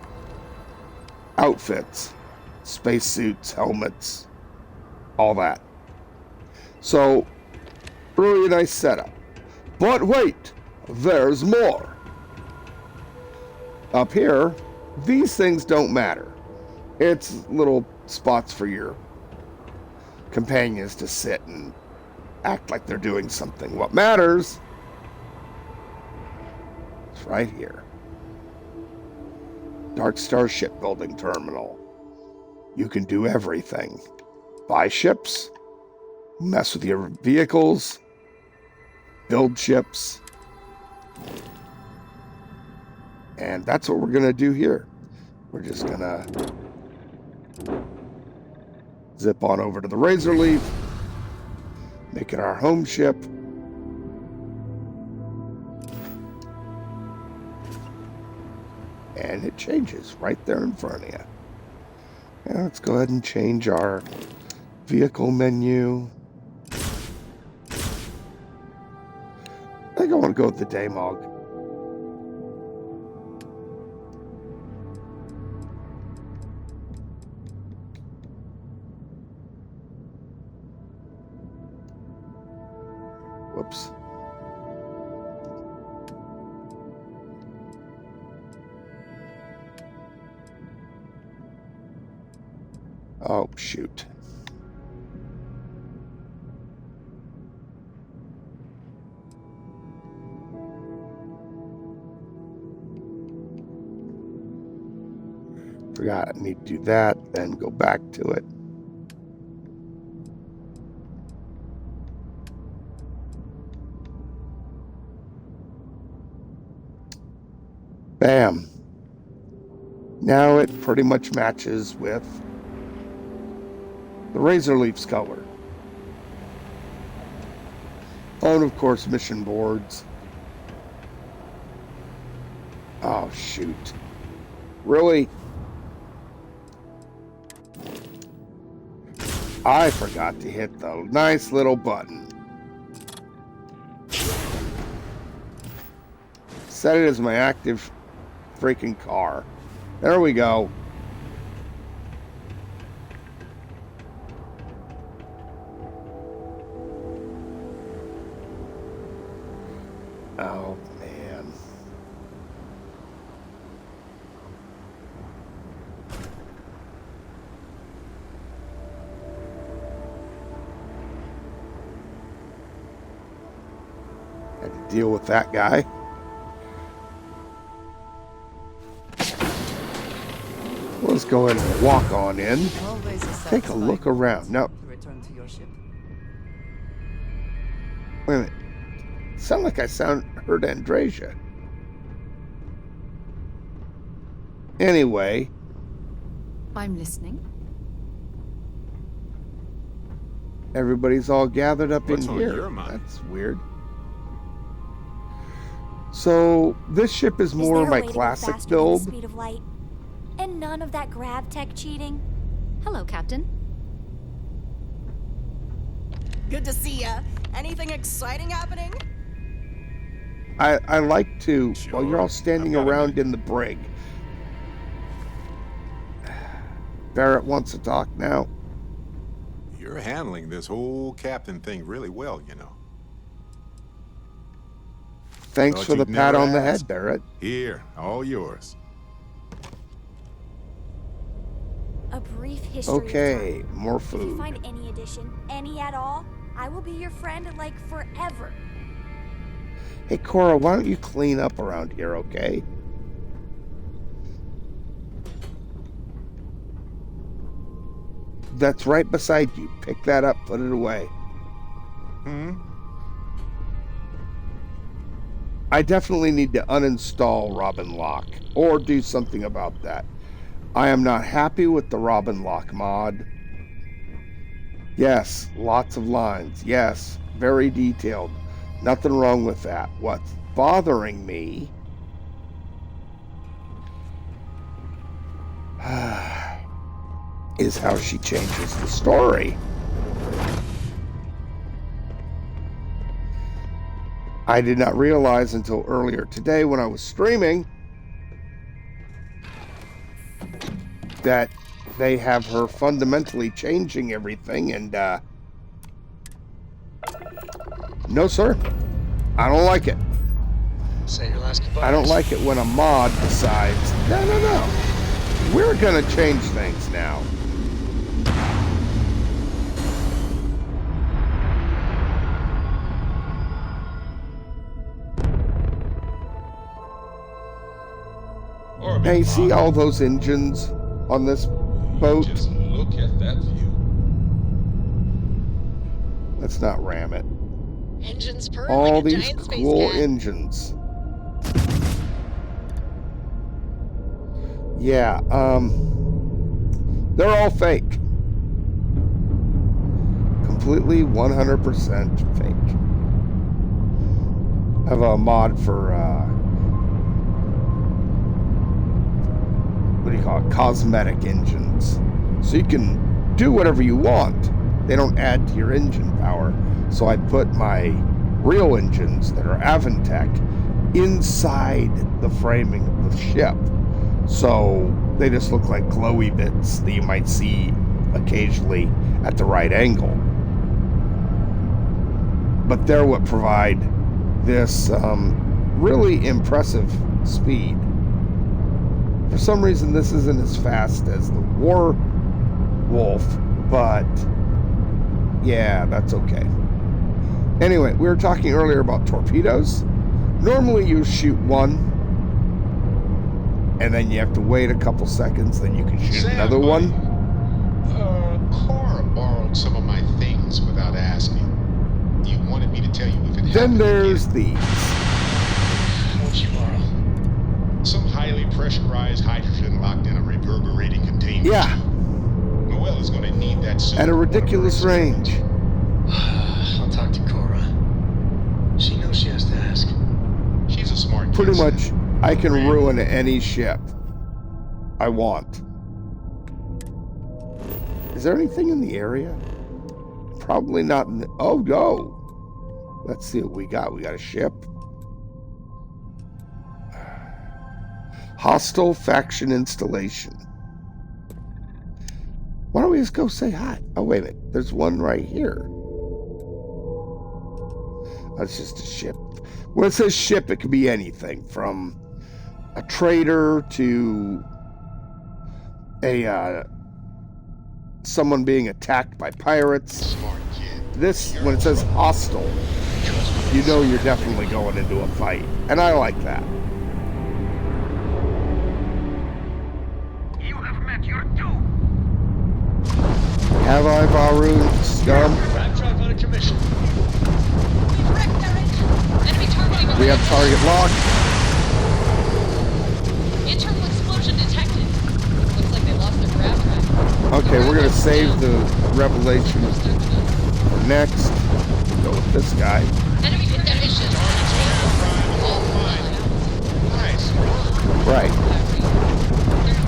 outfits, spacesuits, helmets, all that. So, really nice setup. But wait, there's more. Up here, these things don't matter. It's little spots for your companions to sit and act like they're doing something. What matters is right here. Dark Star Shipbuilding Terminal. You can do everything. Buy ships, mess with your vehicles, build ships. And that's what we're going to do here. We're just going to zip on over to the Razor Leaf, make it our home ship. And it changes right there in front of you. And let's go ahead and change our vehicle menu. I think I want to go with the Daymog. Whoops. Oh, shoot. Forgot I need to do that, then go back to it. Bam. Now it pretty much matches with the Razor Leaf's color. Oh, and of course, mission boards. Oh, shoot. Really? I forgot to hit the nice little button. Set it as my active freaking car. There we go. Oh, man. Had to deal with that guy. Let's go ahead and walk on in. Take a look around. Now, wait a minute. Sound like I heard Andresia. Anyway. I'm listening. Everybody's all gathered up What's in on here. your mind? That's weird. So, this ship is more my classic build. Speed of light? And none of that grav tech cheating? Hello, Captain. Good to see ya. Anything exciting happening? I like to, while you're all standing around in the brig. Barrett wants to talk now. You're handling this whole captain thing really well, you know. Thanks Thought for the you'd pat never on the ask. head, Barrett. Here, all yours. A brief history Okay, of time. more If you food. find any addition, any at all, I will be your friend like forever. Hey, Cora, why don't you clean up around here, okay? That's right beside you. Pick that up, put it away. I definitely need to uninstall Robin Lock, or do something about that. I am not happy with the Robin Lock mod. Yes, lots of lines. Yes, very detailed. Nothing wrong with that. What's bothering me is how she changes the story. I did not realize until earlier today when I was streaming that they have her fundamentally changing everything, and no sir, I don't like it. Say your last goodbyes. I don't like it when a mod decides, no, we're gonna change things now. Hey, see all those engines on this boat? Just look at that view. Let's not ram it. Engines purr All like a these giant space cool cat. engines. Yeah, they're all fake. Completely 100% fake. I have a mod for, what do you call it? Cosmetic engines. So you can do whatever you want. They don't add to your engine power. So I put my real engines that are Avantech inside the framing of the ship. So they just look like glowy bits that you might see occasionally at the right angle. But they're what provide this really impressive speed. For some reason, this isn't as fast as the War Wolf, but yeah, that's okay. Anyway, we were talking earlier about torpedoes. Normally you shoot one, and then you have to wait a couple seconds, then you can shoot another one. Cora borrowed some of my things without asking. You wanted me to tell you if it Then happened there's again. these. What'd you borrow? Some highly pressurized hydrogen locked in a reverberating containment. Yeah. Noelle is going to need that soon. At a ridiculous range. I'll talk to Cora. She knows she has to ask. She's a smart Pretty kid. much, I can ruin any ship I want. Is there anything in the area? Probably not in the... Oh, no. Let's see what we got. We got a ship. Hostile faction installation. Why don't we just go say hi? Oh, wait a minute. There's one right here. That's just a ship. When it says ship, it could be anything from a trader to a someone being attacked by pirates. Smart kid. This, when it says hostile, you know you're definitely going into a fight. And I like that. You have met your doom. Have I, Varu, scum? Backdrive on a commission. We've wrecked their engine. Enemy targeting We have target locked. Internal explosion detected. Looks like they lost their grab track. Okay, we're going to save the revelation for next. Go with this guy. Enemy detonation. Nice. Right.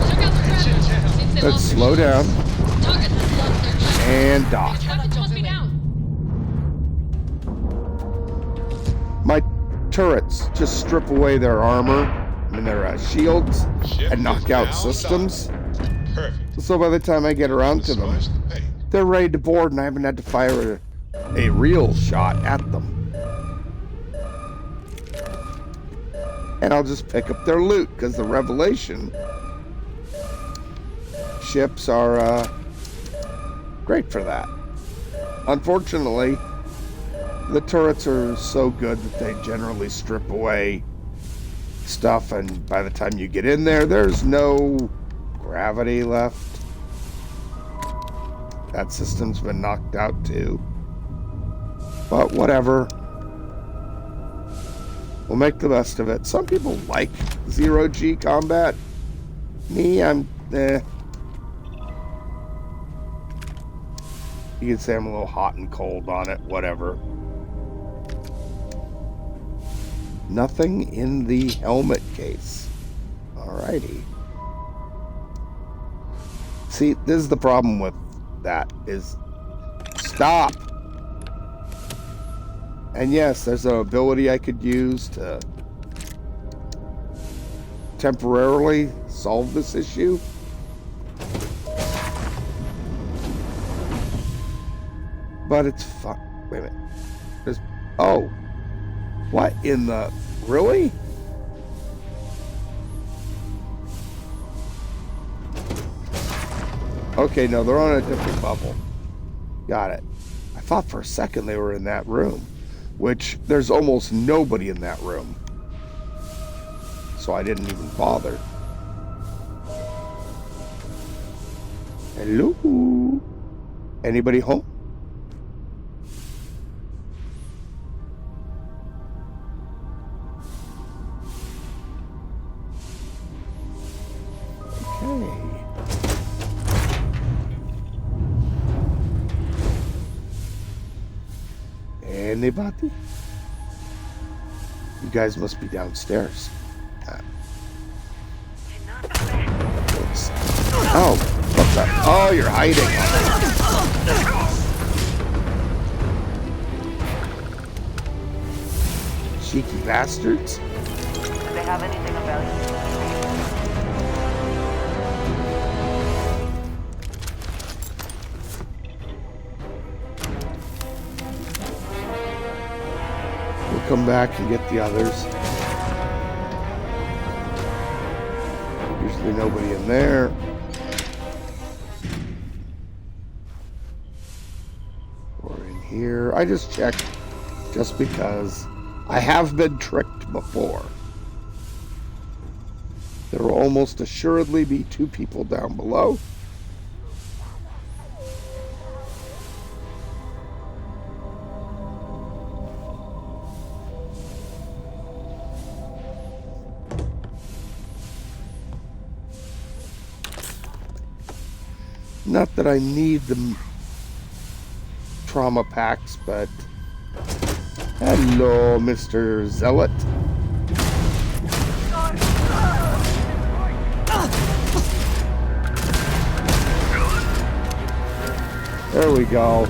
Took out the traffic. Seems they Let's lost their slow down shields. Target has lost their shields. and dock. Traffic must be down. My turrets just strip away their armor and their shields and knock out systems. Perfect. So by the time I get around to them, they're ready to board and I haven't had to fire a real shot at them. And I'll just pick up their loot because the Revelation ships are great for that. Unfortunately, the turrets are so good that they generally strip away stuff, and by the time you get in there, there's no gravity left. That system's been knocked out too. But whatever. We'll make the best of it. Some people like zero-G combat. Me, I'm eh. You can say I'm a little hot and cold on it, whatever. Nothing in the helmet case. Alrighty. See, this is the problem with that, is stop. And yes, there's an ability I could use to temporarily solve this issue. But it's fun. Wait a minute. There's, oh. What in the... Really? Okay, no, they're on a different level. Got it. I thought for a second they were in that room, which there's almost nobody in that room. So I didn't even bother. Hello? Anybody home? Okay. Anybody? You guys must be downstairs. Oops. Oh, what the? Oh, you're hiding. Cheeky bastards. Do they have anything of value? We'll come back and get the others. Usually nobody in there. Or in here. I just checked just because I have been tricked before. There will almost assuredly be two people down below. Not that I need the trauma packs, but hello, Mr. Zealot. There we go.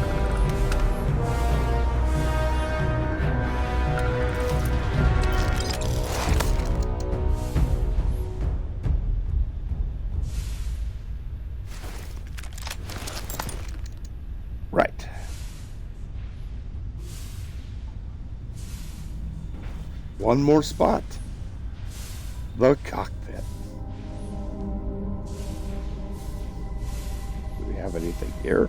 Right. One more spot. The cockpit. Do we have anything here?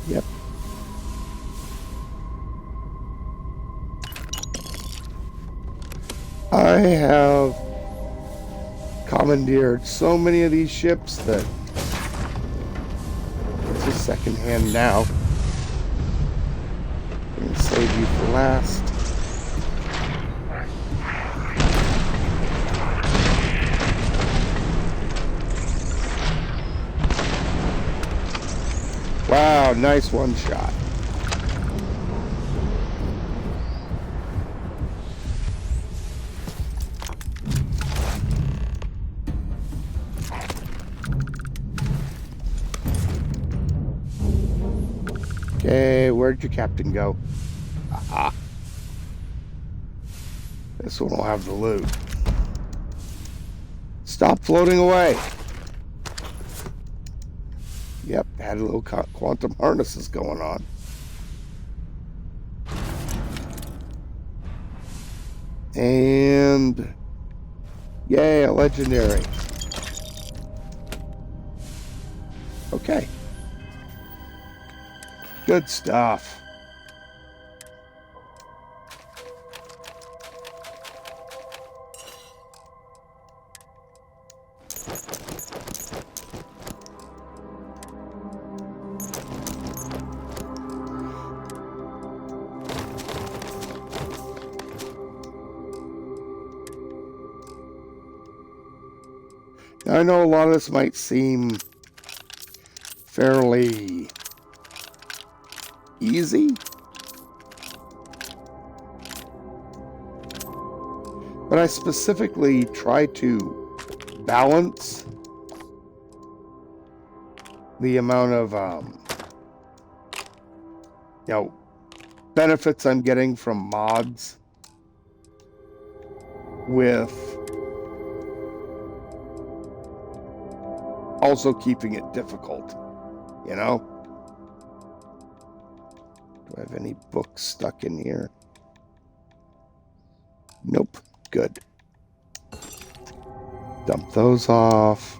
Yep. I have commandeered so many of these ships that it's a second hand now. I'm going to save you for last. Wow, nice one shot. Okay, where'd your captain go? Aha. This one will have the loot. Stop floating away. Yep, had a little quantum harnesses going on. And yay, a legendary. Okay. Good stuff. Now, I know a lot of this might seem fairly easy, but I specifically try to balance the amount of benefits I'm getting from mods with also keeping it difficult, you know? Do I have any books stuck in here? Nope. Good. Dump those off.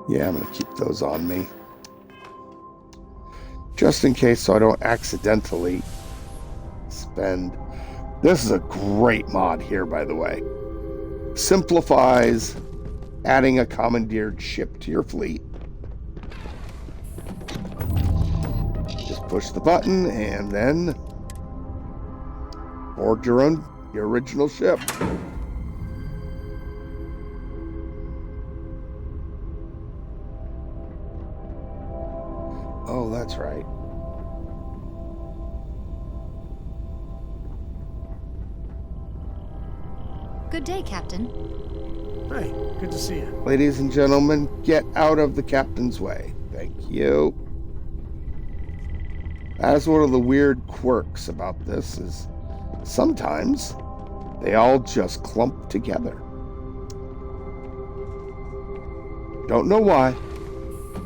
Yeah, I'm going to keep those on me. Just in case, so I don't accidentally spend... This is a great mod here, by the way. Simplifies adding a commandeered ship to your fleet. Just push the button and then board your original ship. Oh, that's right. Good day, Captain. Hey, good to see you. Ladies and gentlemen, get out of the captain's way. Thank you. That's one of the weird quirks about this is sometimes they all just clump together. Don't know why.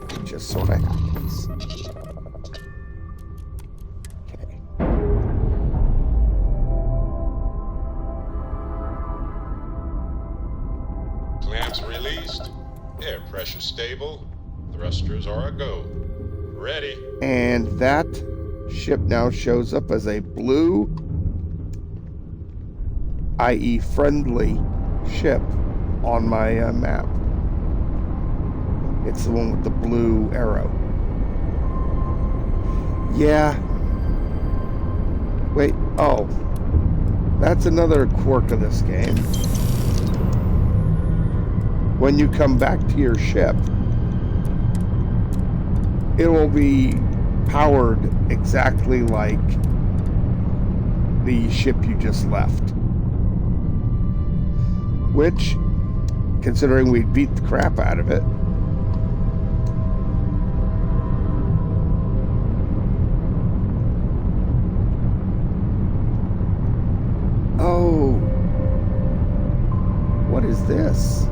It just sort of happens. Okay. Clamps released. Air pressure stable. Thrusters are a go. Ready. And that ship now shows up as a blue, i.e. friendly ship on my map. It's the one with the blue arrow. Yeah. Wait, oh. That's another quirk of this game. When you come back to your ship, it will be powered exactly like the ship you just left. Which, considering we beat the crap out of it, oh, what is this?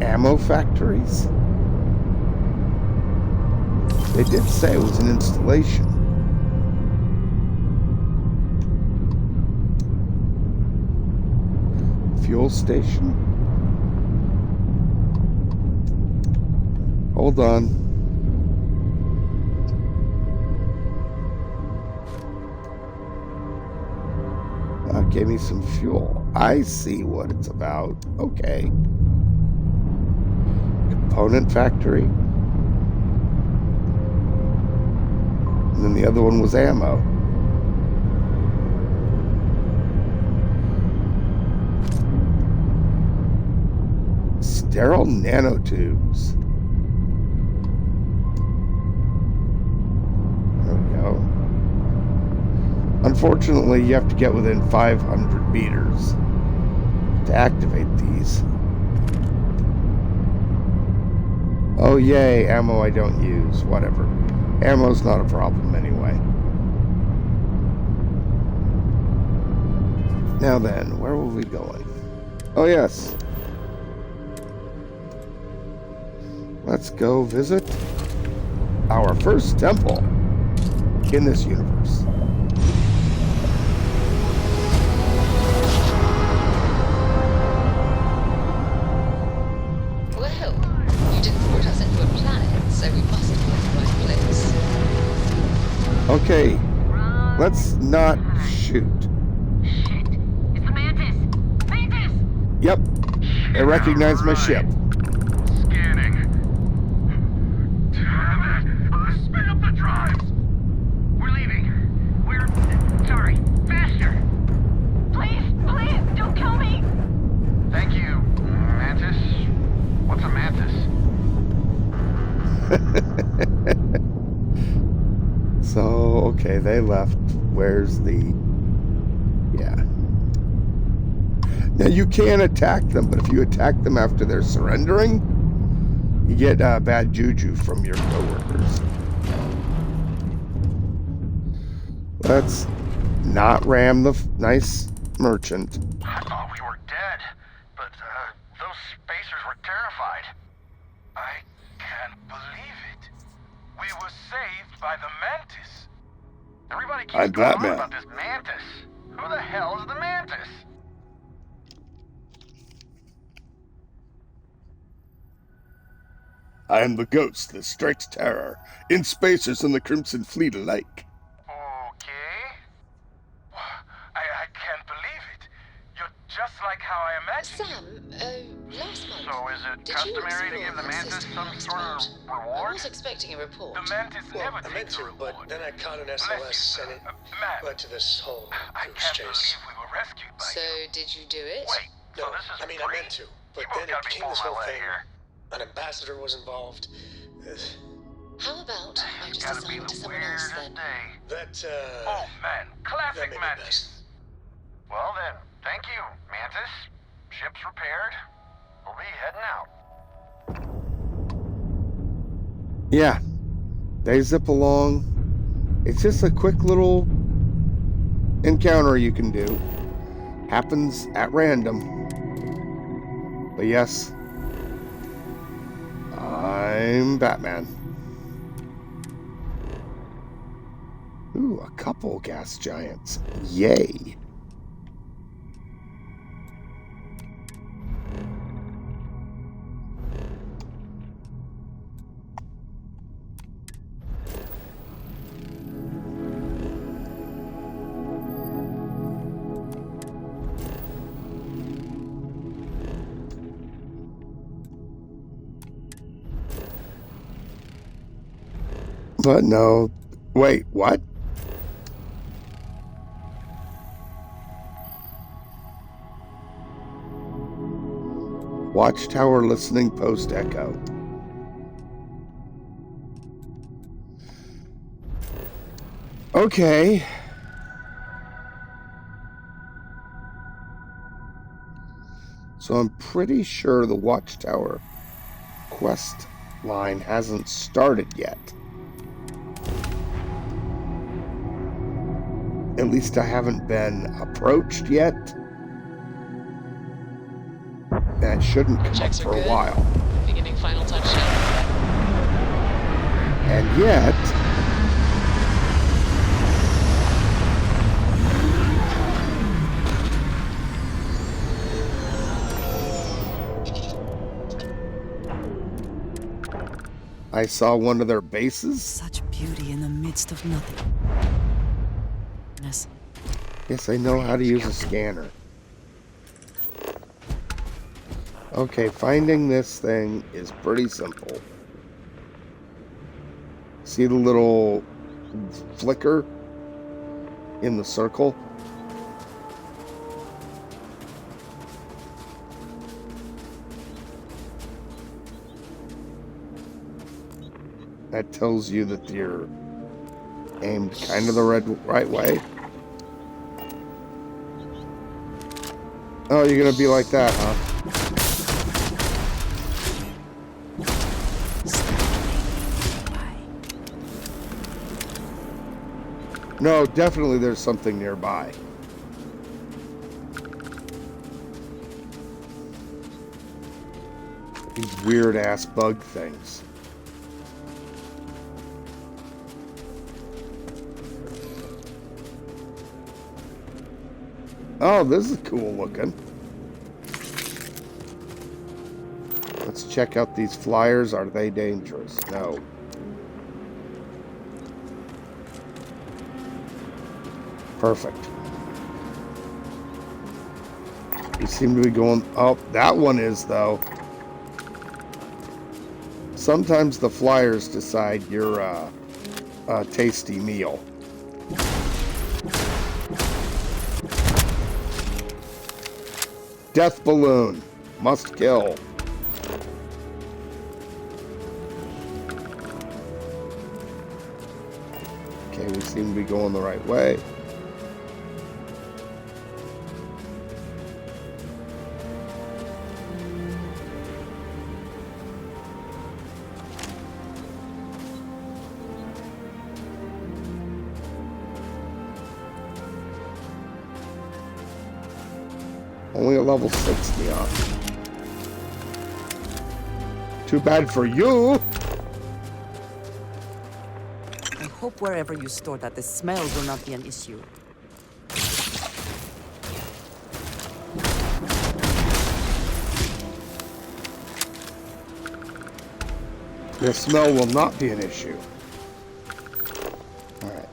Ammo factories? They did say it was an installation. Fuel station? Hold on. Gave me some fuel. I see what it's about. Okay. Component factory. And then the other one was ammo. Sterile nanotubes. There we go. Unfortunately, you have to get within 500 meters to activate these. Oh yay, ammo I don't use. Whatever. Ammo's not a problem anyway. Now then, where were we going? Oh yes. Let's go visit our first temple in this universe. Well, you didn't put us into a planet, so we must have been in the right place. Okay, let's not shoot. Shit. It's the Mantis. Mantis! Yep, I recognize my ship. Scanning. Damn it! Spin up the drives! We're leaving. We're... sorry. Faster! Please, please, don't kill me! Thank you, Mantis. What's a Mantis? So, okay, they left. Where's the Yeah. Now you can attack them, but if you attack them after they're surrendering, you get bad juju from your coworkers. Let's not ram the nice merchant. I thought we were dead, but those spacers were terrified. I can't believe it. We were saved by the Mantis. Everybody keeps I'm going on Batman. about this Mantis. Who the hell is the Mantis? I am the ghost that strikes terror in spacers and the Crimson Fleet alike. Okay. I can't believe it. You're just like how I imagined. Sam, last month. So is it did customary you to give the explore that Mantis system some last sort month? of I reward? was expecting a report. The Mantis never I meant takes a to, reward. but then I caught an Bless SOS you. and it Matt, led to this whole I goose can't chase. believe we were rescued by So, you. did you do it? Wait, No, so this is I mean, free? I meant to, but You both then it gotta be became this pulling whole my leg thing. here. An ambassador was involved. How about I It's just gotta be assign it to the someone else weirdest then? day. That, Oh man, that classic may be Mantis. best. Well then, thank you, Mantis. Ship's repaired. We'll be heading out. Yeah, they zip along. It's just a quick little encounter you can do. Happens at random. But yes, I'm Batman. Ooh, a couple gas giants. Yay. But no. Wait, what? Watchtower listening post echo. Okay. So I'm pretty sure the Watchtower quest line hasn't started yet. At least I haven't been approached yet. That shouldn't come Checks up are for a good. while. Beginning final touchdown. And yet... I saw one of their bases. Such beauty in the midst of nothing. Yes, I know how to use a scanner. Okay, finding this thing is pretty simple. See the little flicker in the circle? That tells you that you're aimed kind of the right way. Oh, you're gonna be like that, huh? No, definitely there's something nearby. These weird-ass bug things. Oh, this is cool looking. Let's check out these flyers. Are they dangerous? No. Perfect. You seem to be going... Oh, that one is, though. Sometimes the flyers decide you're a tasty meal. Death balloon. Must kill. Okay, we seem to be going the right way. Only a level 60 on. Too bad for you. I hope wherever you store that, the smell will not be an issue. The smell will not be an issue. Alright.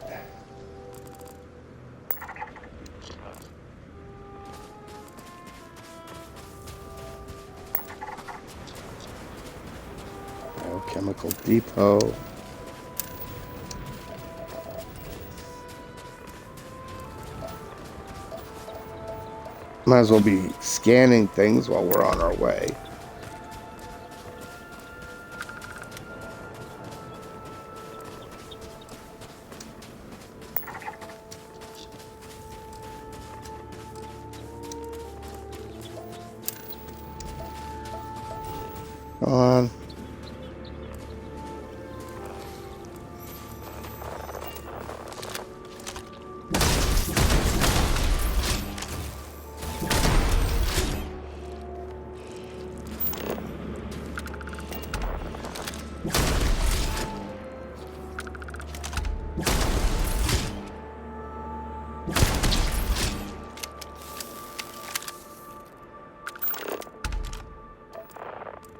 Biochemical depot. Might as well be scanning things while we're on our way. Come on.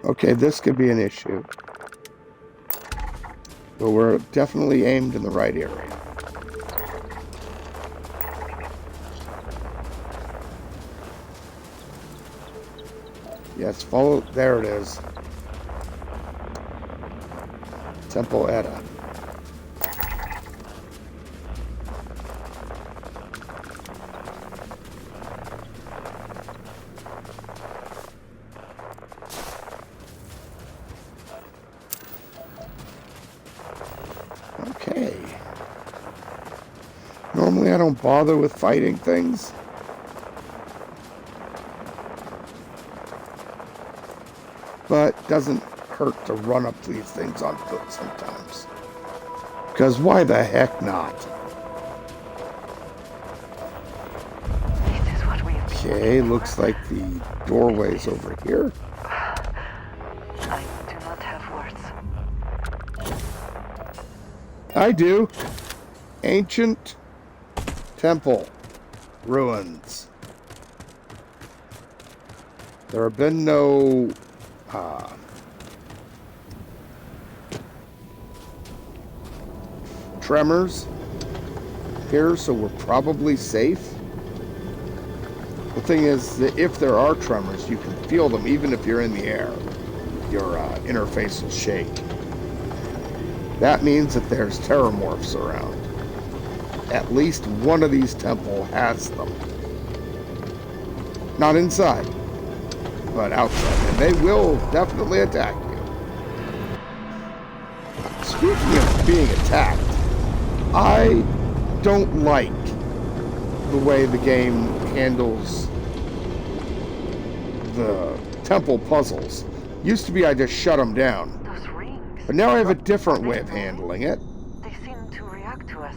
Okay, this could be an issue. But we're definitely aimed in the right area. Yes, follow. There it is. Temple Etta. Okay. Normally I don't bother with fighting things. But it doesn't hurt to run up to these things on foot sometimes. Because why the heck not? Okay, looks like the doorway's over here. I do not have words. I do. Ancient temple ruins. There have been no tremors here, so we're probably safe. The thing is that if there are tremors, you can feel them even if you're in the air. Your interface will shake. That means that there's terramorphs around. At least one of these temples has them. Not inside, but outside. And they will definitely attack you. Speaking of being attacked, I don't like the way the game handles the temple puzzles. Used to be I just shut them down. Those rings. But now I have a different way of handling it. They seem to react to us.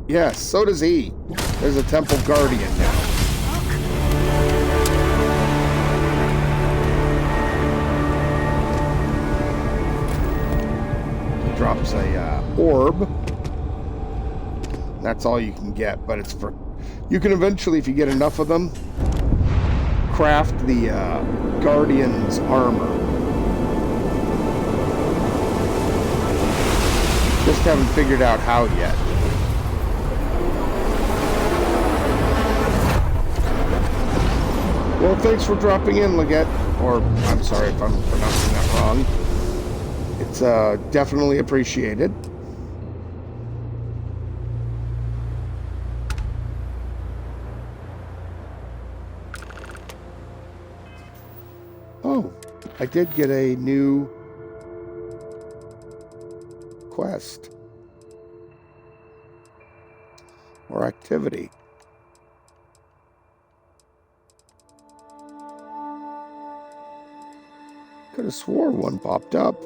Yes, so does he. There's a temple guardian now. He drops a orb. That's all you can get, but it's for... You can eventually, if you get enough of them, craft the guardian's armor. Just haven't figured out how yet. Well, thanks for dropping in, Leggett. Or, I'm sorry if I'm pronouncing that wrong. It's definitely appreciated. Oh, I did get a new quest. Or activity. Could have swore one popped up.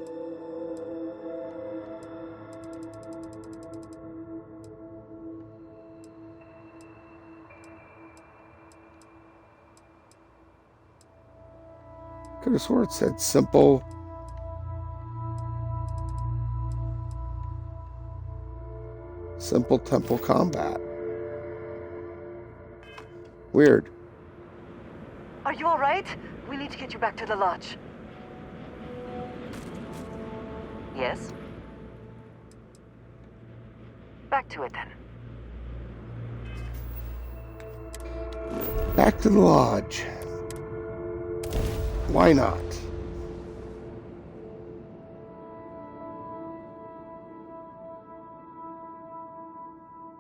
Could have sworn it said simple. Simple temple combat. Weird. Are you alright? We need to get you back to the lodge. Yes? Back to it then. Back to the lodge. Why not?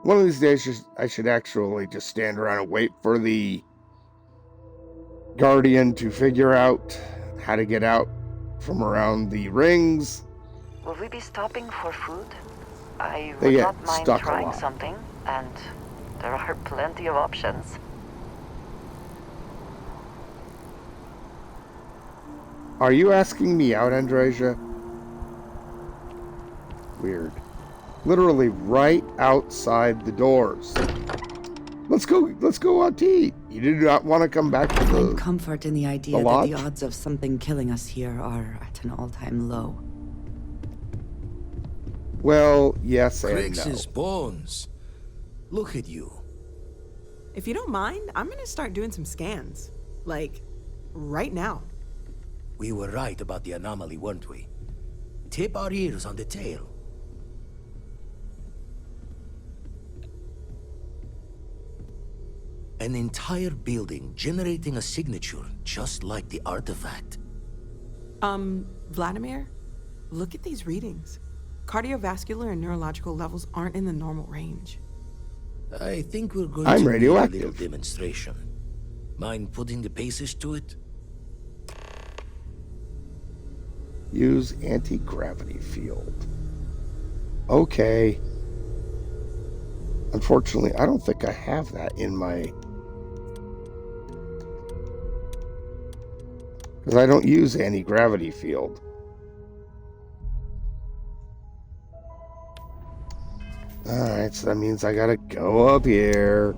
One of these days, I should actually just stand around and wait for the Guardian to figure out how to get out from around the rings. Will we be stopping for food? I They would get not mind stuck a trying lot. something, and there are plenty of options. Are you asking me out, Andreja? Weird. Literally right outside the doors. Let's go out to eat. You do not want to come back to I the find comfort in the idea that lodge? the odds of something killing us here are at an all-time low. Well, yes and no. Crix's bones. Look at you. If you don't mind, I'm gonna start doing some scans. Like, right now. We were right about the anomaly, weren't we? Tip our ears on the tail. An entire building generating a signature just like the artifact. Vladimir, look at these readings. Cardiovascular and neurological levels aren't in the normal range. I think we're going I'm to need a radioactive. little demonstration. Mind putting the paces to it? Use anti-gravity field. Okay. Unfortunately, I don't think I have that in my... Because I don't use anti-gravity field. Alright, so that means I gotta go up here.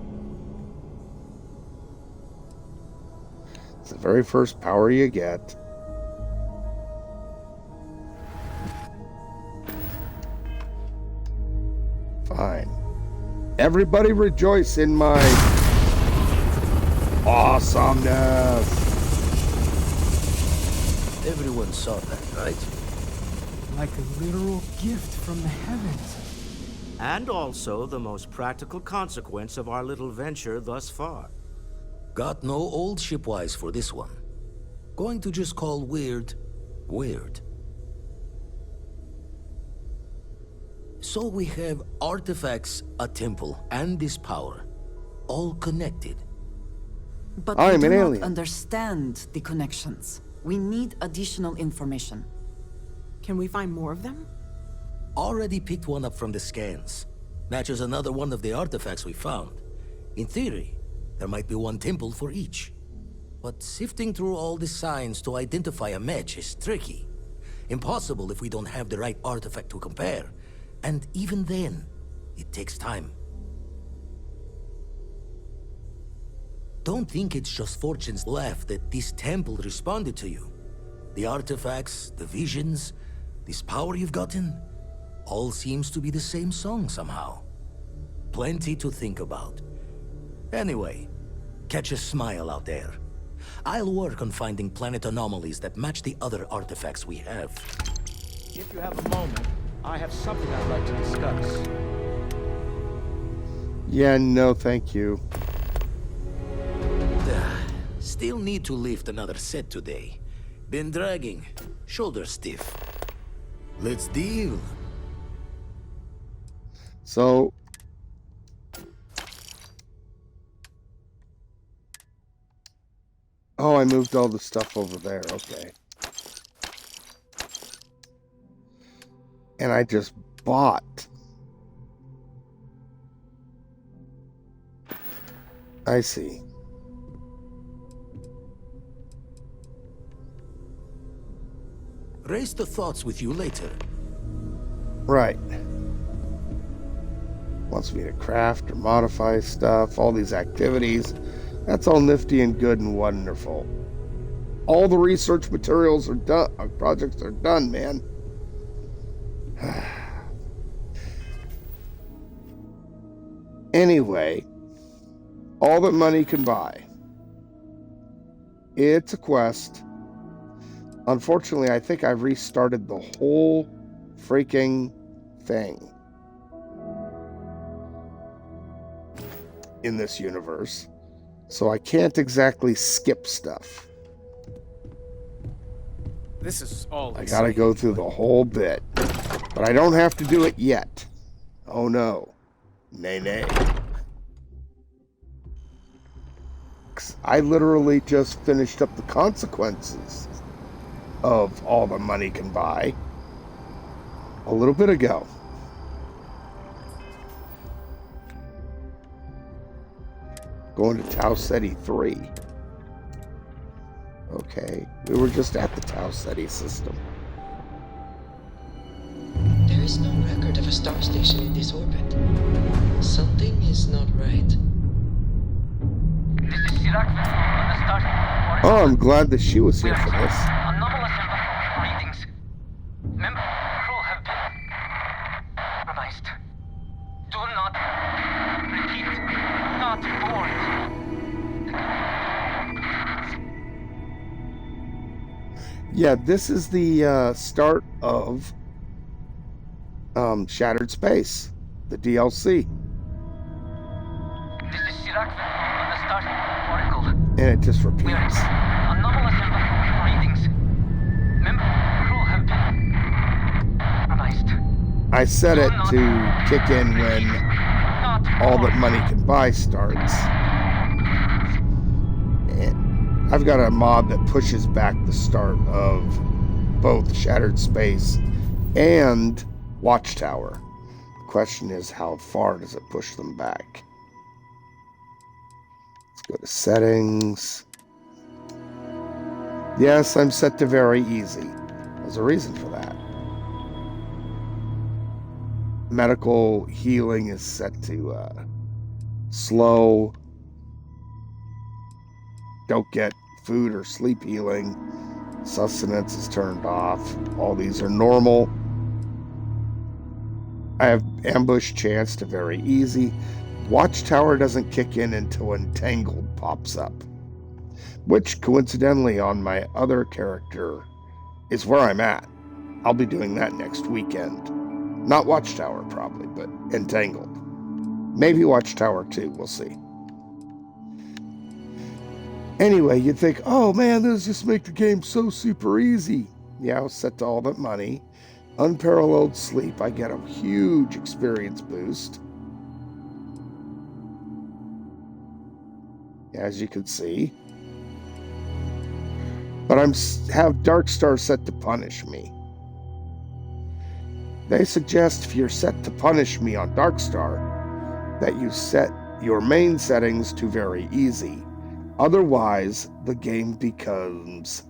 It's the very first power you get. Fine. Everybody rejoice in my awesomeness. Everyone saw that, right? Like a literal gift from the heavens. And also the most practical consequence of our little venture thus far. Got no old shipwise for this one. Going to just call weird, weird. So we have artifacts, a temple, and this power, all connected. But I'm we an do not alien. understand the connections. We need additional information. Can we find more of them? Already picked one up from the scans. Matches another one of the artifacts we found. In theory, there might be one temple for each. But sifting through all the signs to identify a match is tricky. Impossible if we don't have the right artifact to compare. And even then, it takes time. Don't think it's just fortune's laugh that this temple responded to you. The artifacts, the visions, this power you've gotten, all seems to be the same song somehow. Plenty to think about. Anyway, catch a smile out there. I'll work on finding planet anomalies that match the other artifacts we have. If you have a moment, I have something I'd like to discuss. Yeah, no, thank you. Still need to lift another set today. Been dragging. Shoulder stiff. Let's deal. So... Oh, I moved all the stuff over there. Okay. And I just bought. I see. Raise the thoughts with you later. Right. Wants me to craft or modify stuff, all these activities. That's all nifty and good and wonderful. All the research materials are done. Our projects are done, man. Anyway, all that money can buy. It's a quest. Unfortunately, I think I've restarted the whole freaking thing in this universe. So I can't exactly skip stuff. This is all I gotta go through the whole bit. But I don't have to do it yet. Oh no. Nay, nay. I literally just finished up the consequences of all the money can buy a little bit ago. Going to Tau Ceti 3. Okay, we were just at the Tau Ceti system. There is no record of a star station in this orbit. Something is not right. This is Sirac on the Starfield. Oh, I'm glad that she was here for this. Anomalous readings. Member crew have been compromised. Do not repeat. Not board. Yeah, this is the start of Shattered Space, the DLC. This is Sirac on the Starfield Oracle. And it just repeats. Anomalous readings. Member crew have been compromised. I set it to kick in when all that money can buy starts. And I've got a mod that pushes back the start of both Shattered Space and Watchtower. The question is, how far does it push them back? Let's go to settings. Yes, I'm set to very easy. There's a reason for that. Medical healing is set to slow. Don't get food or sleep healing. Sustenance is turned off. All these are normal. I have ambush chance to very easy. Watchtower doesn't kick in until Entangled pops up, which coincidentally on my other character is where I'm at. I'll be doing that next weekend. Not Watchtower probably, but Entangled. Maybe Watchtower 2, we'll see. Anyway, you'd think, oh man, this just make the game so super easy. Yeah, I was set to all that money. Unparalleled sleep, I get a huge experience boost. As you can see. But have Darkstar set to punish me. They suggest if you're set to punish me on Darkstar, that you set your main settings to very easy. Otherwise, the game becomes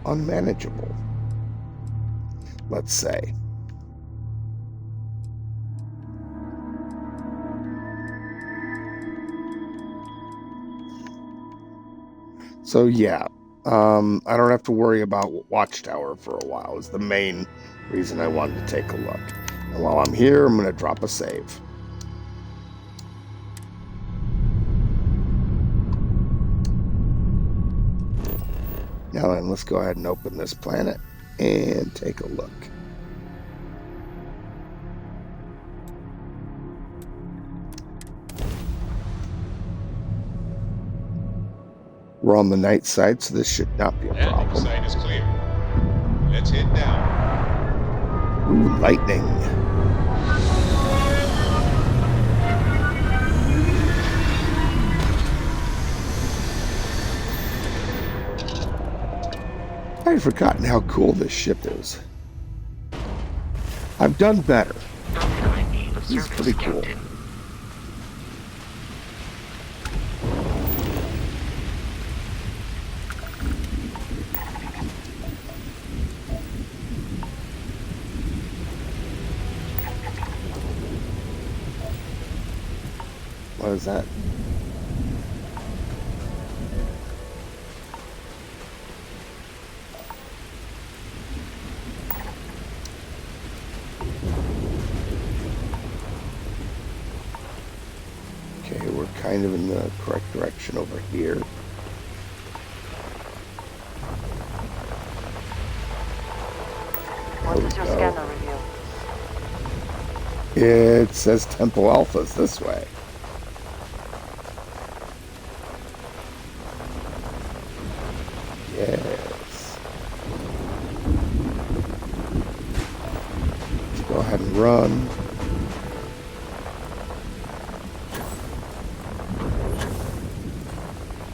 unmanageable, let's say. So yeah, I don't have to worry about Watchtower for a while is the main reason I wanted to take a look. And while I'm here, I'm going to drop a save. Now then, let's go ahead and open this planet and take a look. We're on the night side, so this should not be a problem. The site is clear. Let's head down. Ooh, lightning. I had forgotten how cool this ship is. I've done better. This is pretty cool. What is that? kind of in the correct direction over here. What does your scanner reveal? It says Temple Alpha's this way. Yes. Let's go ahead and run.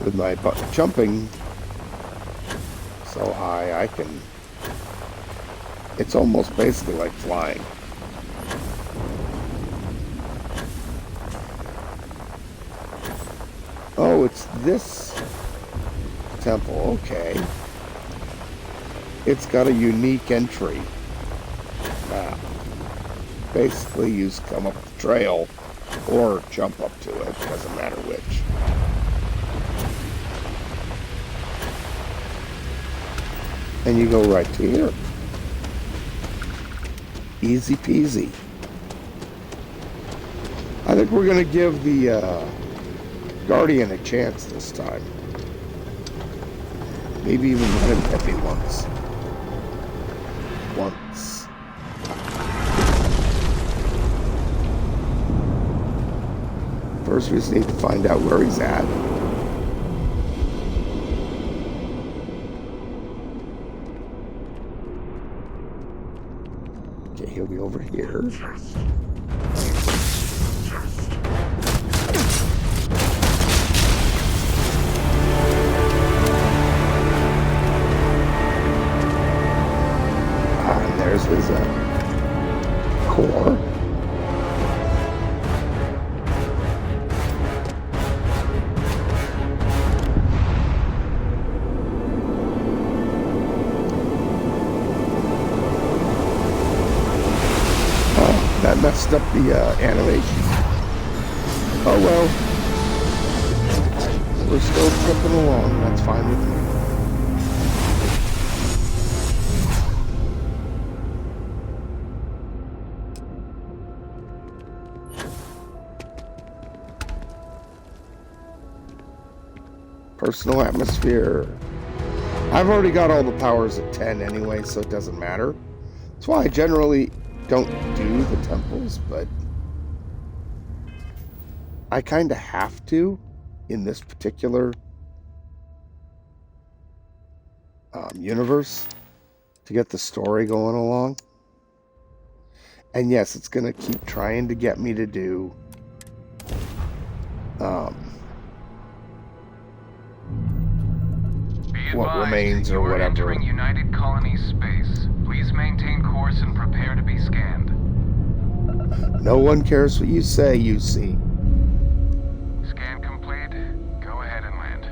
With my jumping so high, I can... It's almost basically like flying. Oh, it's this temple. Okay. It's got a unique entry. Basically, you come up the trail or jump up to it. Doesn't matter which. And you go right to here. Easy peasy. I think we're going to give the Guardian a chance this time. Maybe even let him hit me once. First, we just need to find out where he's at. Okay, he'll be over here. And there's his core. That messed up the animation. Oh well. We're still tripping along. That's fine with me. Personal atmosphere. I've already got all the powers at 10 anyway, so it doesn't matter. That's why I generally don't do the temples, but I kind of have to in this particular universe to get the story going along. And yes, it's going to keep trying to get me to do what remains or whatever. Entering United Colonies space. Please maintain course and prepare to be scanned. No one cares what you say, you see. Scan complete. Go ahead and land.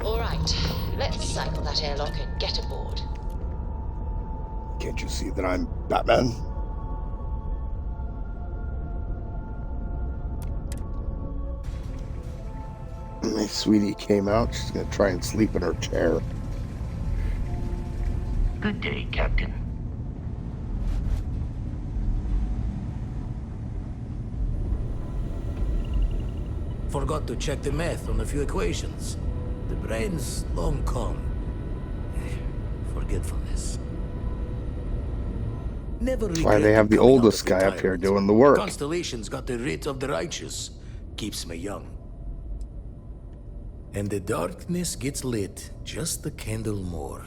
All right, let's cycle that airlock and get aboard. Can't you see that I'm Batman? My sweetie came out. She's going to try and sleep in her chair. Good day, Captain. Forgot to check the math on a few equations. The brain's long gone. Forgetfulness. Never. That's why they have the oldest guy up here doing the work. Constellation's got the writ of the righteous. Keeps me young. And the darkness gets lit just a candle more.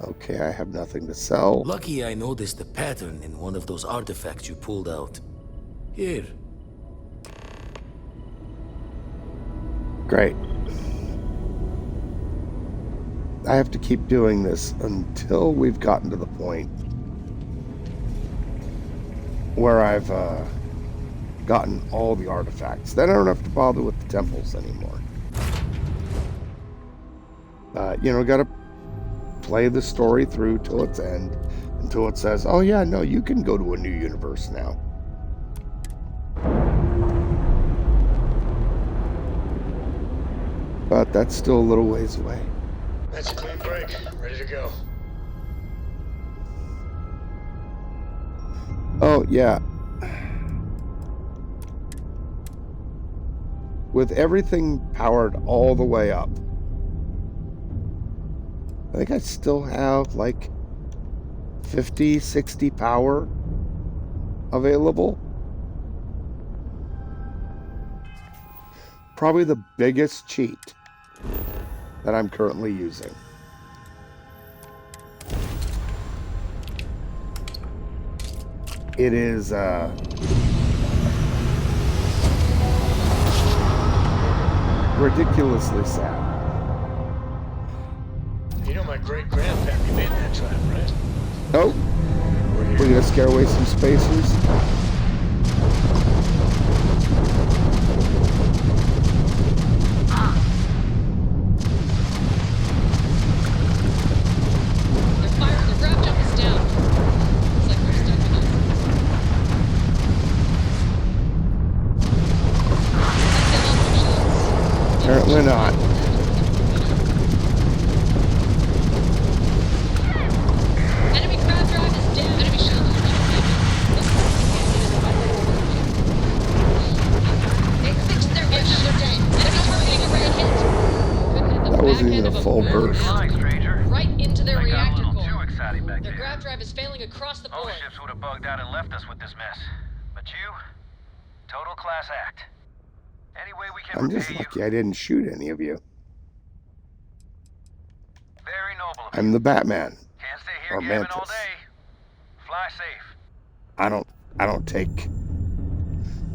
Okay, I have nothing to sell. Lucky I noticed a pattern in one of those artifacts you pulled out. Here. Great. I have to keep doing this until we've gotten to the point where I've gotten all the artifacts. Then I don't have to bother with the temples anymore. You know, gotta play the story through till its end, until it says, oh yeah, no, you can go to a new universe now. But that's still a little ways away. That's a clean break. Ready to go. Oh, yeah. With everything powered all the way up, I think I still have like 50, 60 power available. Probably the biggest cheat that I'm currently using. It is ridiculously sad. You know my great-grandpappy made that trap, right? Oh, we're gonna scare away some spacers. They're firing. The grab jump is down. Looks like we're stuck with us. Apparently not. Enemy crab drive is down. Enemy shields are They fixed their issue. They're dead. They're not targeting a red hit. Couldn't hit the That wasn't back even end a of full red burst. hit. Right into their They got a reactor little core. too exciting back Their there. grab drive is failing across the board. Most ships would have bugged out and left us with this mess. But you, total class act. Any way we can I'm just repay you, lucky I didn't shoot any of you. very noble of I'm the Batman. Can't stay here Or gabbing all Mantis. day. Fly safe. I don't take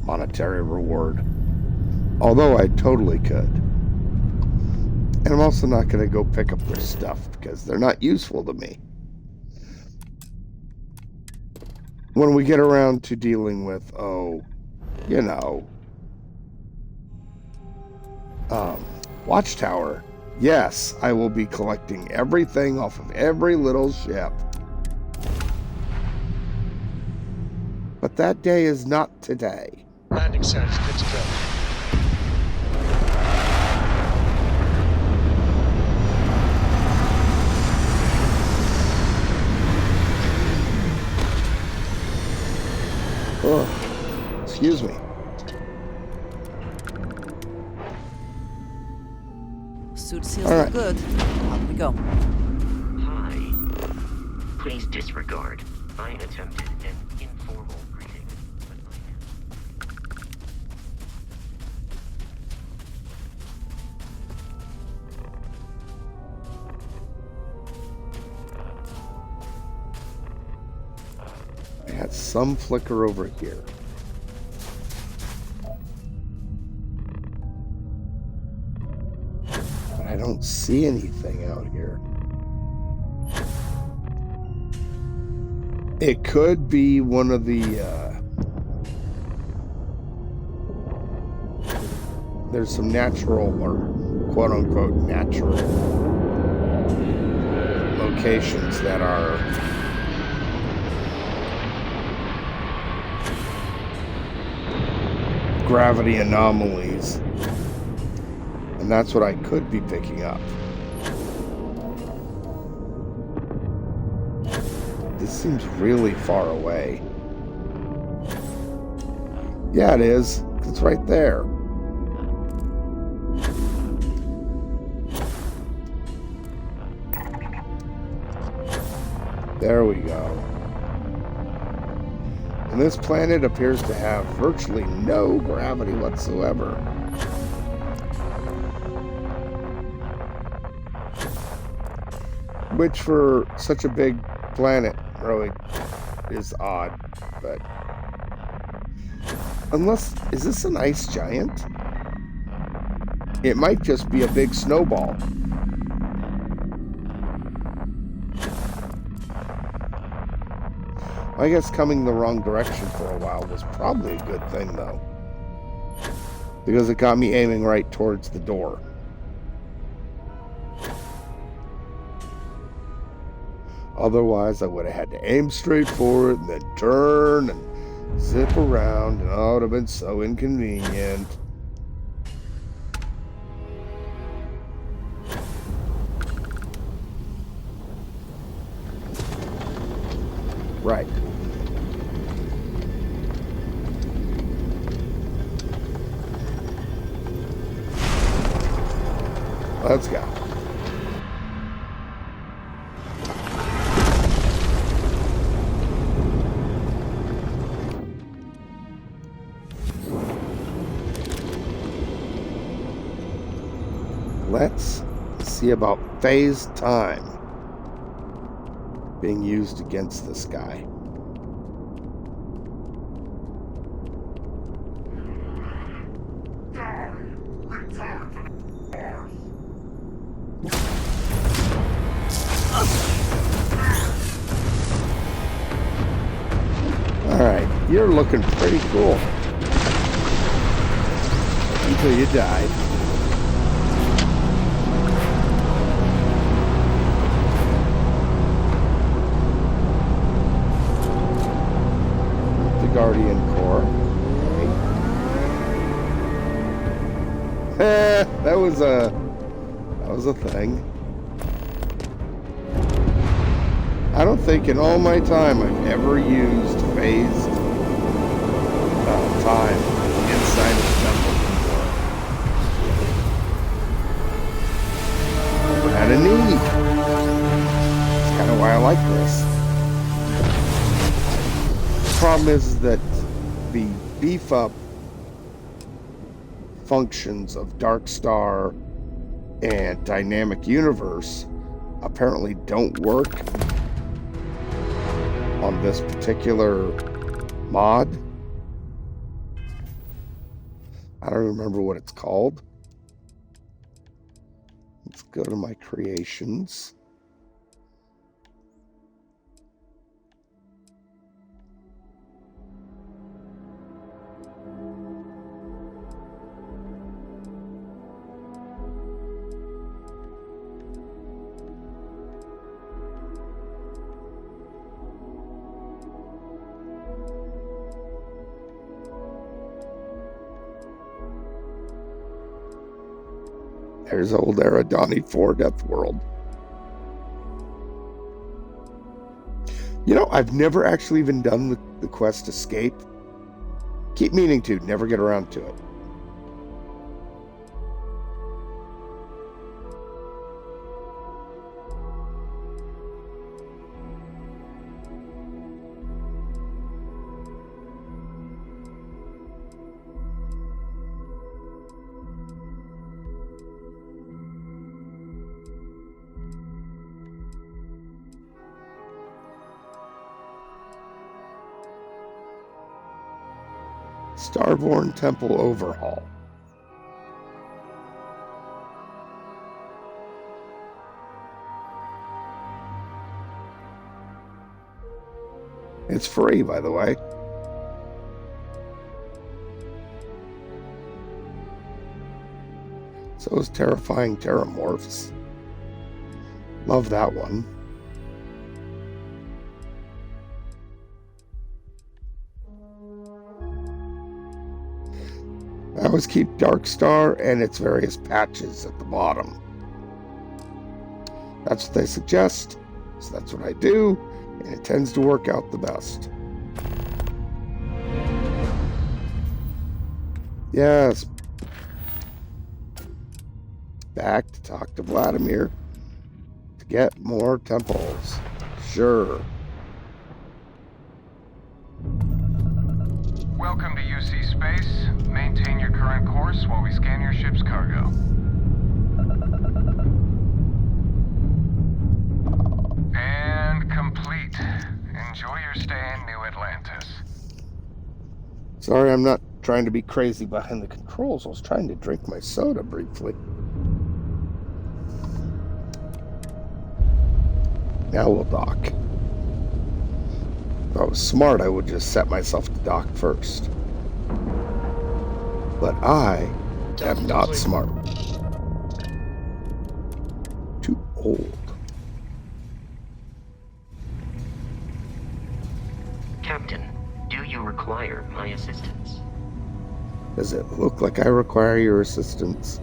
monetary reward. Although I totally could. And I'm also not going to go pick up their stuff because they're not useful to me. When we get around to dealing with, you know, Watchtower, yes, I will be collecting everything off of every little ship. But that day is not today. Landing sign's good to go. Oh, excuse me. Suit seals All look right. good. On we go. Hi. Please disregard. I attempted an informal greeting, but I had some flicker over here. But I don't see anything out here. It could be one of the, there's some natural, or quote-unquote natural locations that are gravity anomalies. And that's what I could be picking up. This seems really far away. Yeah, it is. It's right there. There we go. And this planet appears to have virtually no gravity whatsoever. Which for such a big planet really is odd, but unless, is this an ice giant? It might just be a big snowball. I guess coming the wrong direction for a while was probably a good thing, though, because it got me aiming right towards the door. Otherwise, I would have had to aim straight for it and then turn and zip around, and oh, it would have been so inconvenient. Right. Let's go. Let's see about phase time being used against this guy. Alright, you're looking pretty cool. Until you died. The Guardian Core. Okay. That was a thing. I don't think in all my time I've ever used phased time inside of the temple before. Kind of neat. That's kind of why I like this. The problem is that the beef up functions of Darkstar and Dynamic Universe apparently don't work on this particular mod. I don't remember what it's called. Let's go to my creations. There's old Eridani 4 Death World. You know, I've never actually even done the quest Escape. Keep meaning to, never get around to it. Starborn Temple Overhaul. It's free, by the way. So is Terrifying Terramorphs. Love that one. I always keep Darkstar and its various patches at the bottom. That's what they suggest, so that's what I do, and it tends to work out the best. Yes. Back to talk to Vladimir to get more temples. Sure. Welcome to UC Space. Maintain your current course while we scan your ship's cargo. And complete. Enjoy your stay in New Atlantis. Sorry, I'm not trying to be crazy behind the controls. I was trying to drink my soda briefly. Now we'll dock. If I was smart, I would just set myself to dock first. But I am not smart. Too old. Captain, do you require my assistance? Does it look like I require your assistance?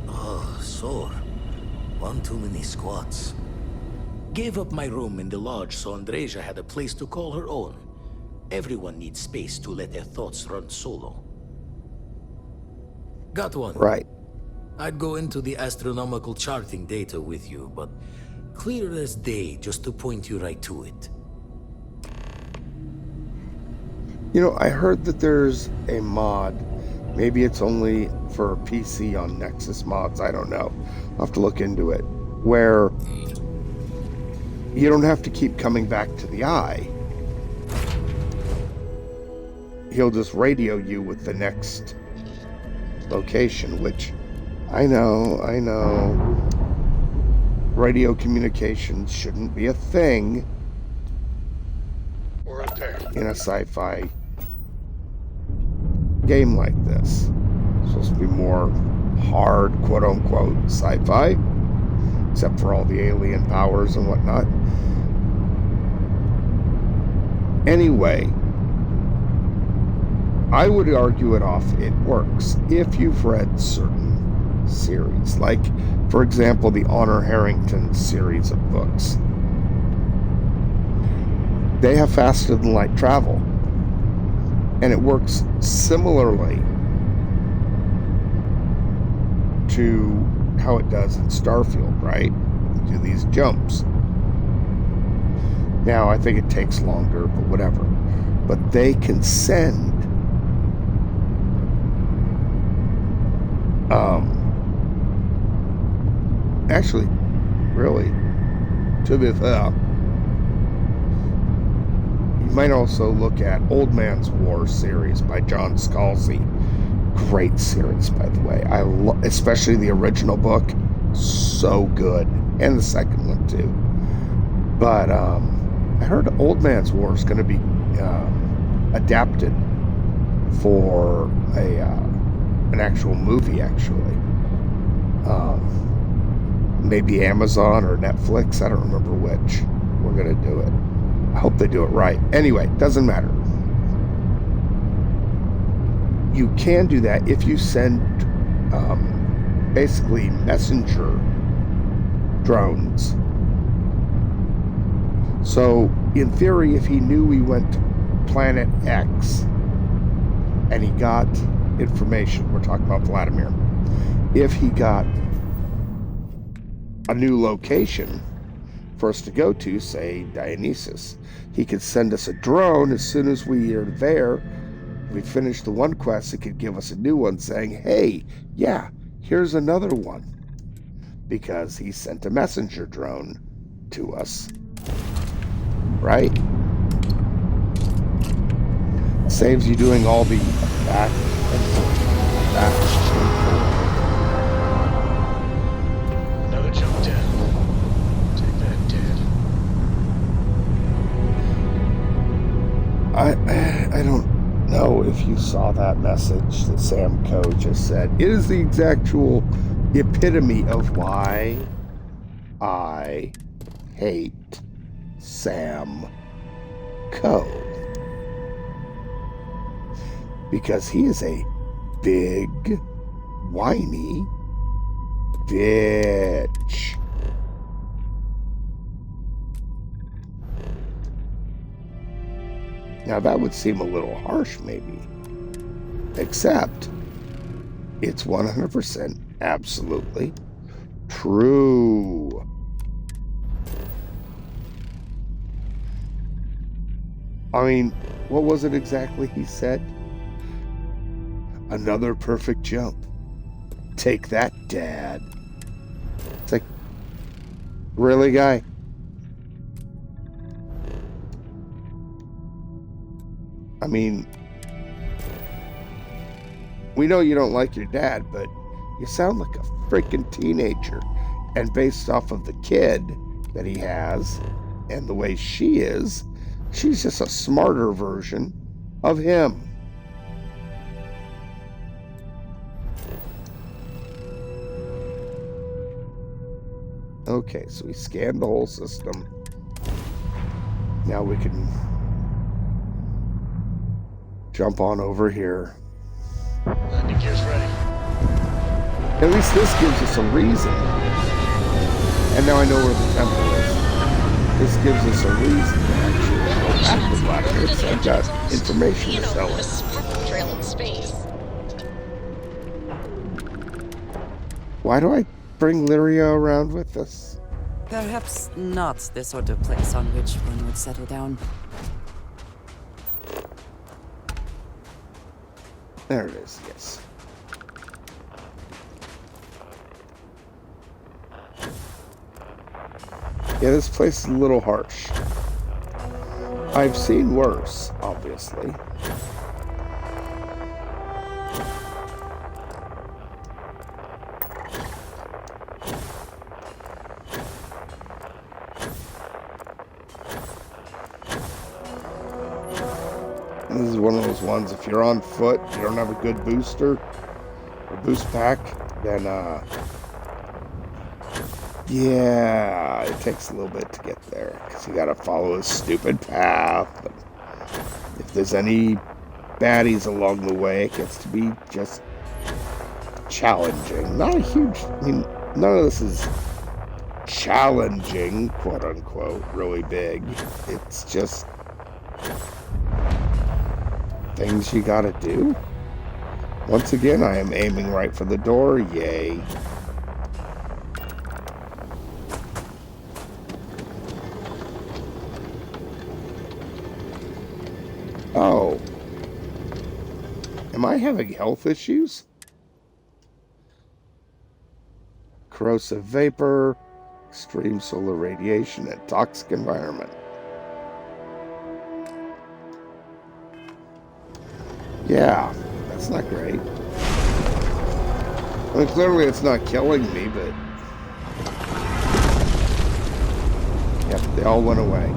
Oh, sore. One too many squats. Gave up my room in the lodge so Andreja had a place to call her own. Everyone needs space to let their thoughts run solo. Got one. Right. I'd go into the astronomical charting data with you, but clear as day just to point you right to it. You know, I heard that there's a mod. Maybe it's only for PC on Nexus mods. I don't know. I'll have to look into it. Where you don't have to keep coming back to the eye. He'll just radio you with the next location, which I know. Radio communications shouldn't be a thing Or repair. in a sci-fi game like this. It's supposed to be more hard, quote-unquote, sci-fi, except for all the alien powers and whatnot. Anyway, I would argue it off, it works if you've read certain series, like, for example, the Honor Harrington series of books. They have faster than light travel, and it works similarly to how it does in Starfield, right? You do these jumps. Now, I think it takes longer, but whatever. But they can send actually, really, to be fair, you might also look at Old Man's War series by John Scalzi. Great series, by the way. Especially the original book, so good, and the second one too. But I heard Old Man's War is going to be adapted for an actual movie, actually. Maybe Amazon or Netflix, I don't remember which. We're going to do it. I hope they do it right. Anyway, doesn't matter. You can do that if you send basically messenger drones. So, in theory, if he knew we went to planet X and he got information, we're talking about Vladimir, if he got a new location for us to go to, say Dionysus, he could send us a drone. As soon as we are there, we finish the one quest, it could give us a new one saying, hey, yeah, here's another one, because he sent a messenger drone to us, right? Saves you doing all the back and forth, back and forth. Another jump down. Take that, Dad. I don't know if you saw that message that Sam Coe just said. It is the actual epitome of why I hate Sam Coe. Because he is a big, whiny bitch. Now that would seem a little harsh, maybe. Except, it's 100% absolutely true. I mean, what was it exactly he said? Another perfect jump. Take that, Dad. It's like, really, guy? I mean, we know you don't like your dad, but you sound like a freaking teenager. And based off of the kid that he has and the way she is, she's just a smarter version of him. Okay, so we scanned the whole system. Now we can jump on over here. Landing gear's ready. At least this gives us a reason. And now I know where the temple is. This gives us a reason to actually go back to Black Earth. I've got information to sell A it. sparkle trail in space. Why do I bring Lyria around with us? Perhaps not the sort of place on which one would settle down. There it is, yes. Yeah, this place is a little harsh. I've seen worse, obviously. This is one of those ones, if you're on foot, you don't have a good booster or boost pack, then yeah, it takes a little bit to get there, because you gotta follow a stupid path. And if there's any baddies along the way, it gets to be just challenging. Not a huge, I mean, none of this is challenging, quote unquote, really big. It's just things you gotta do. Once again, I am aiming right for the door. Yay. Oh. Am I having health issues? Corrosive vapor, extreme solar radiation, and toxic environment. Yeah, that's not great. I mean, clearly it's not killing me, but... Yep, they all went away.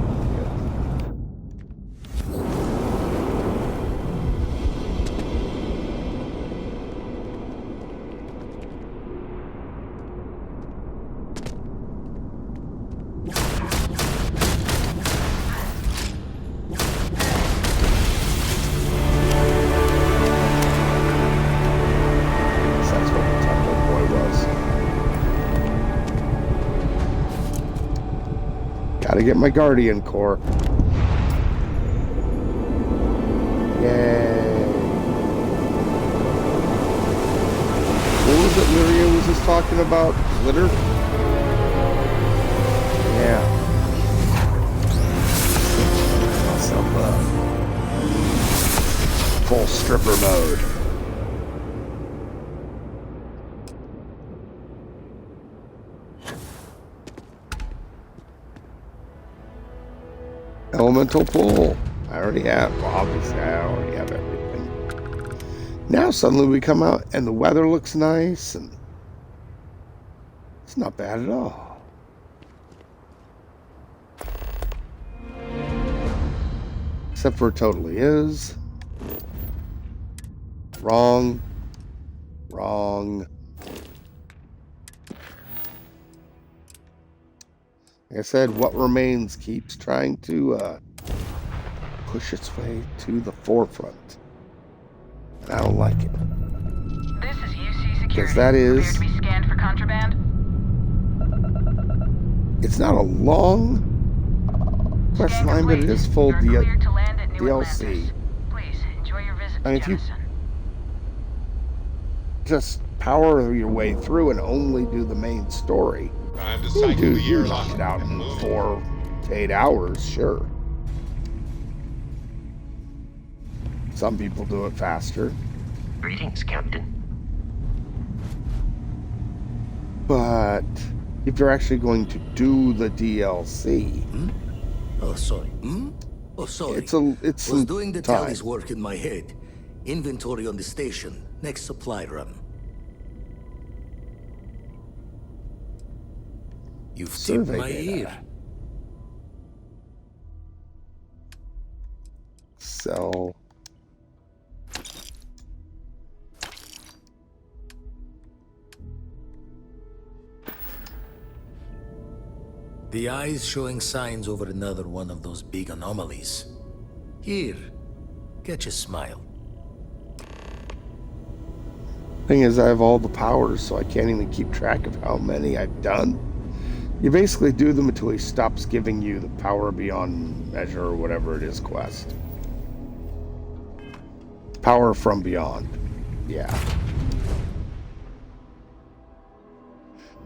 Gotta get my Guardian Core. Yay. What was it Lyria was just talking about? Glitter? Yeah. Myself full stripper mode. Elemental pull. I already have. Well, obviously, I already have everything. Now suddenly we come out and the weather looks nice and it's not bad at all. Except for it totally is. Wrong. Wrong. Like I said, what remains keeps trying to push its way to the forefront. And I don't like it. This is UC Security. Because that is... Clear to be scanned for contraband? It's not a long quest line, but it is full DLC. Please, enjoy your visit I mean, if you just power your way through and only do the main story, Time to cycle the you years knock on it out and in move. 4 to 8 hours, sure. Some people do it faster. Greetings, Captain. But if you're actually going to do the DLC, Oh, sorry. Oh, sorry. it's Was some doing the time. tallies work in my head. Inventory on the station. Next supply run. You've tipped Survey my data. ear. Sell. The eye's showing signs over another one of those big anomalies. Here, catch a smile. Thing is, I have all the powers, so I can't even keep track of how many I've done. You basically do them until he stops giving you the power beyond measure or whatever it is quest. Power from beyond. Yeah.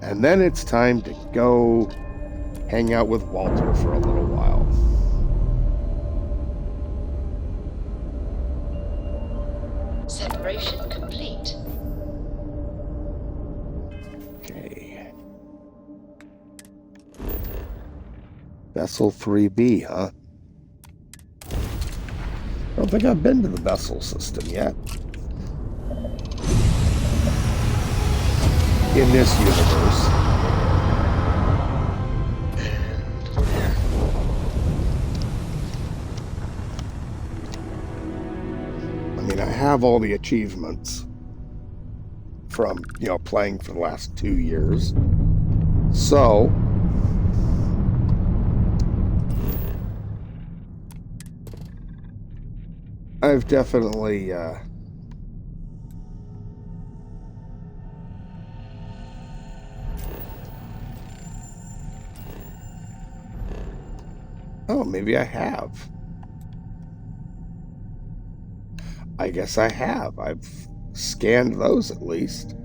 And then it's time to go hang out with Walter for a little while. Separation complete. Okay. Vessel 3B, huh? I don't think I've been to the vessel system yet. In this universe. And we're here. I mean, I have all the achievements from, playing for the last 2 years. So, I've definitely, oh, maybe I have. I guess I have. I've scanned those at least.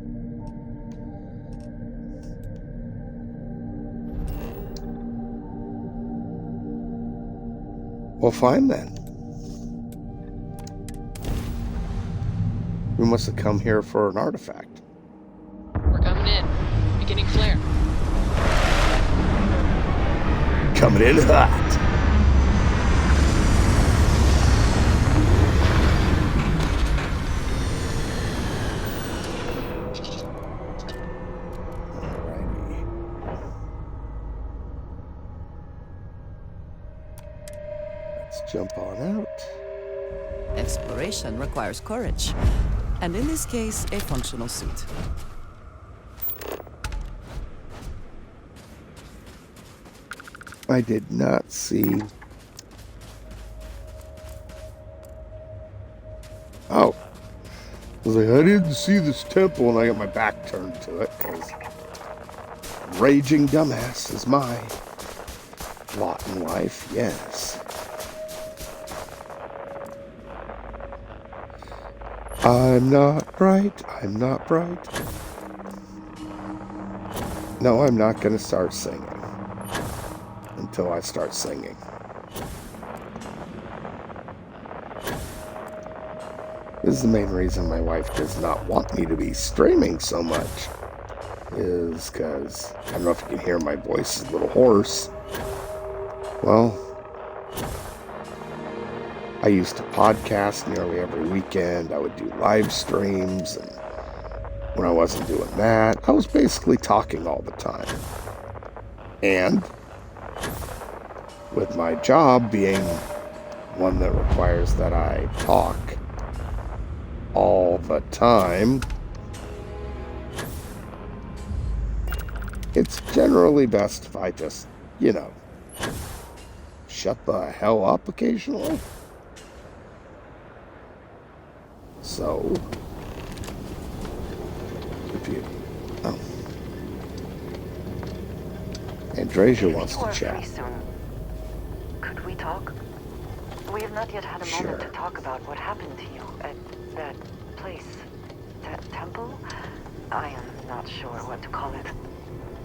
Well, fine then. We must have come here for an artifact. We're coming in. Beginning flare. Coming in hot. Jump on out. Exploration requires courage, and in this case, a functional suit. I did not see. Oh. I was like, I didn't see this temple, and I got my back turned to it, because raging dumbass is my lot in life, yes. I'm not bright, I'm not bright. No, I'm not going to start singing until I start singing. This is the main reason my wife does not want me to be streaming so much. Is because, I don't know if you can hear my voice is a little hoarse. Well, I used to podcast nearly every weekend. I would do live streams, and when I wasn't doing that, I was basically talking all the time. And with my job being one that requires that I talk all the time, it's generally best if I just, shut the hell up occasionally. So, if you... Oh. Andresia wants to chat. Could we talk? We have not yet had a moment to talk about what happened to you at that place. That temple? I am not sure what to call it.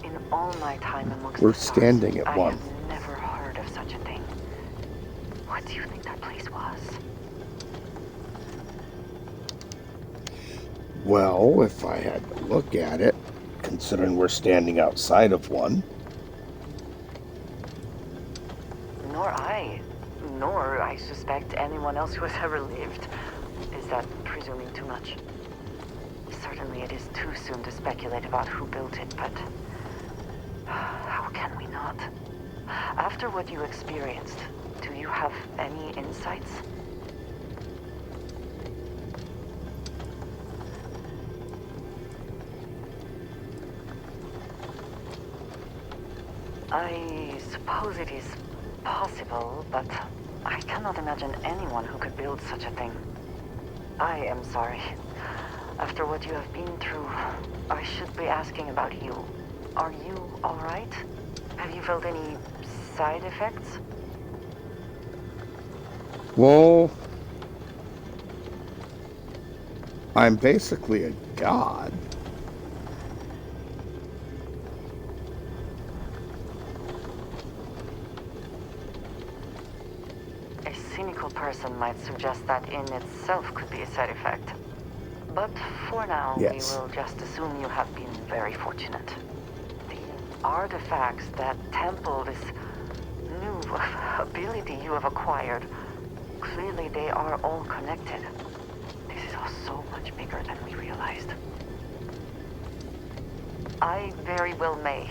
In all my time amongst We're the stars, standing at one. I have never heard of such a thing. What do you think that place was? Well, if I had to look at it, considering we're standing outside of one. Nor I suspect anyone else who has ever lived. Is that presuming too much? Certainly it is too soon to speculate about who built it, but how can we not? After what you experienced, do you have any insights? I suppose it is possible, but I cannot imagine anyone who could build such a thing. I am sorry. After what you have been through, I should be asking about you. Are you all right? Have you felt any side effects? Well, I'm basically a god. A cynical person might suggest that in itself could be a side effect. But for now, Yes. we will just assume you have been very fortunate. The artifacts that temple this new ability you have acquired, clearly they are all connected. This is all so much bigger than we realized. I very well may,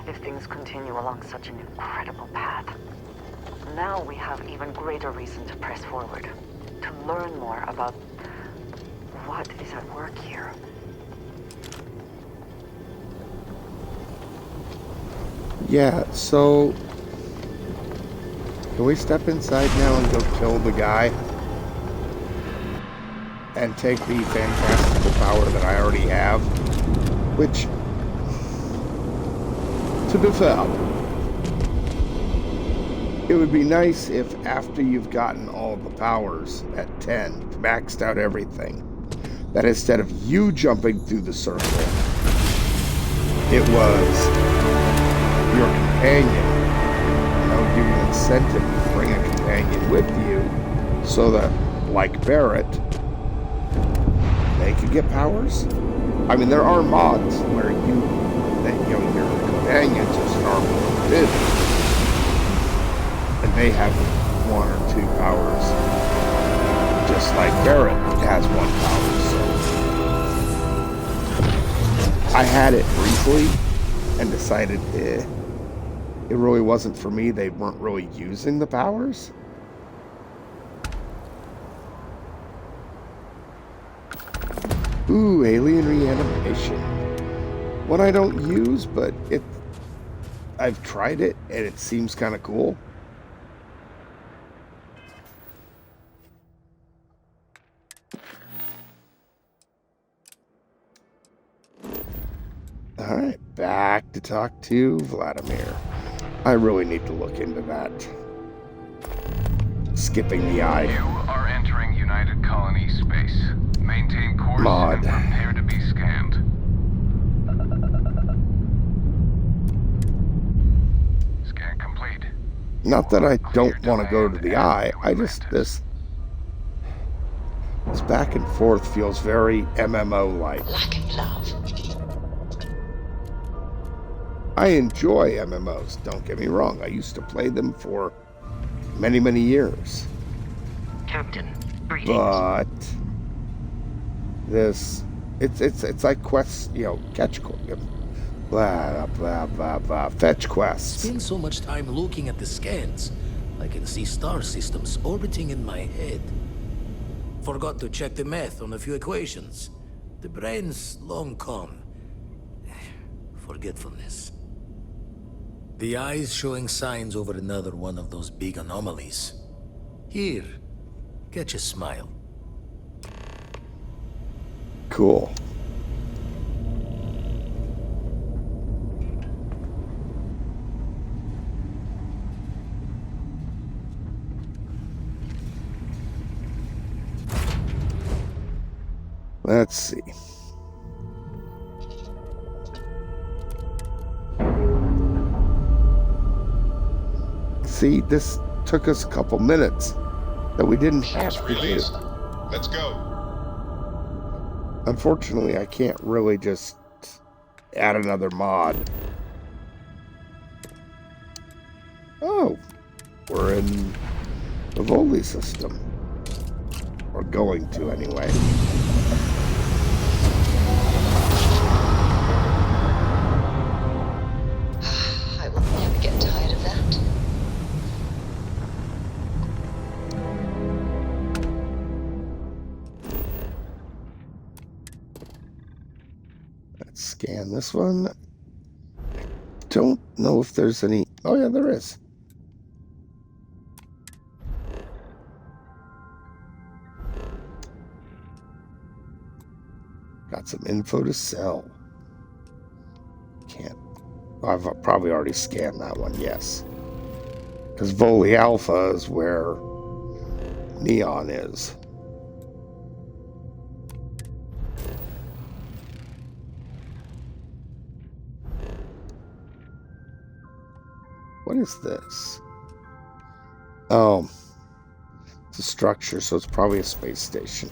if things continue along such an incredible path. Now we have even greater reason to press forward, to learn more about what is at work here. Yeah, so can we step inside now and go kill the guy? And take the fantastical power that I already have? Which, to be fair, it would be nice if after you've gotten all the powers at 10, maxed out everything, that instead of you jumping through the circle, it was your companion. You know, give you incentive to bring a companion with you so that, like Barrett, they could get powers. I mean, there are mods where your companions are Starfield did, and they have one or two powers, just like Barrett has one power. So I had it briefly and decided it really wasn't for me. They weren't really using the powers. Ooh, alien reanimation. One I don't use, but I've tried it and it seems kind of cool. Alright, back to talk to Vladimir. I really need to look into that. Skipping the eye. You are entering United Colony space. Maintain course Mod. and prepare to be scanned. Scan complete. Not that I don't want to go to the eye, I just, this back and forth feels very MMO-like. Lack of love. I enjoy MMOs, don't get me wrong. I used to play them for many, many years. Captain, greetings. But this, it's like quests, you know, catch quests, blah, blah, blah, blah, fetch quests. Spend so much time looking at the scans, I can see star systems orbiting in my head. Forgot to check the math on a few equations. The brain's long gone. Forgetfulness. The eye's showing signs over another one of those big anomalies. Here, catch a smile. Cool. Let's see. See, this took us a couple minutes that we didn't have to do. Let's go. Unfortunately, I can't really just add another mod. Oh, we're in the Voli system. Or going to, anyway. I will never get tired of that. Let's scan this one. I don't know if there's any... Oh, yeah, there is. Got some info to sell. Can't I've probably already scanned that one, yes. Because Voli Alpha is where Neon is. What is this? Oh, it's a structure, so it's probably a space station.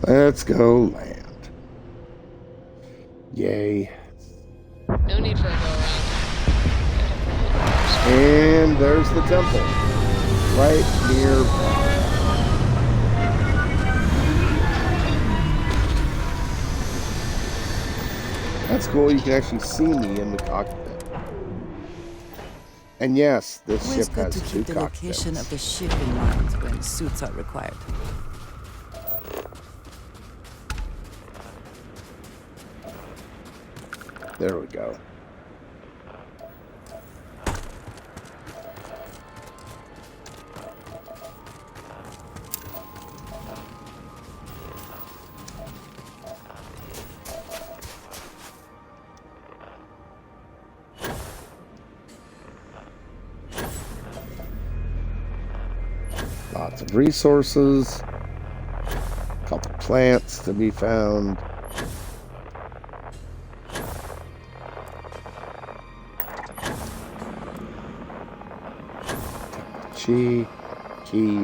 Let's go land. Yay. No need for a go around. And there's the temple. Right nearby. That's cool. You can actually see me in the cockpit. And yes, this Always ship good has to two keep the cockpits. location of the ship in mind when suits are required. There we go. Lots of resources, a couple plants to be found. Key,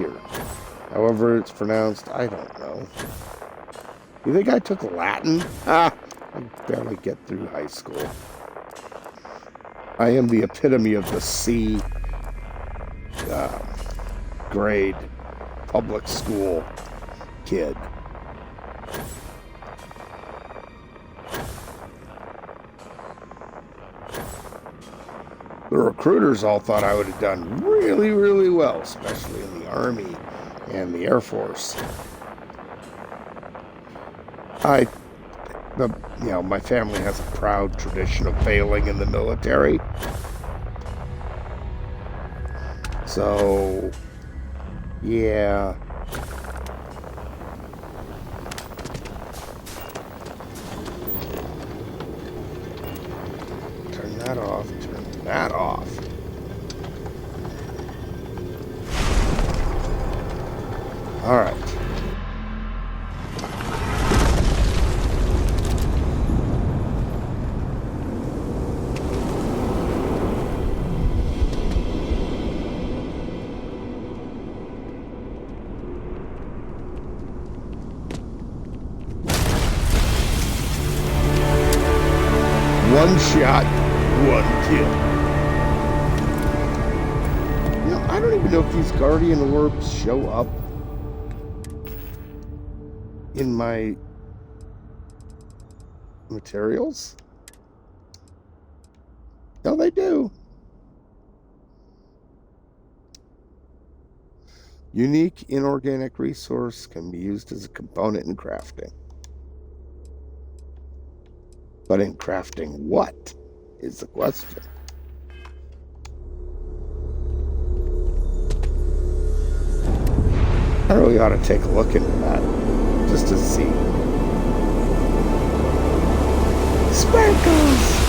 or however it's pronounced, I don't know. You think I took Latin? I barely get through high school. I am the epitome of the C grade public school kid. The recruiters all thought I would have done really, really well, especially in the Army and the Air Force. My family has a proud tradition of failing in the military. So, yeah. Turn that off, turn that off. All right. One shot, one kill. I don't even know if these Guardian Orbs show up in my materials. No, they do. Unique inorganic resource can be used as a component in crafting. But in crafting what is the question? I really ought to take a look into that, just to see. Sparkles!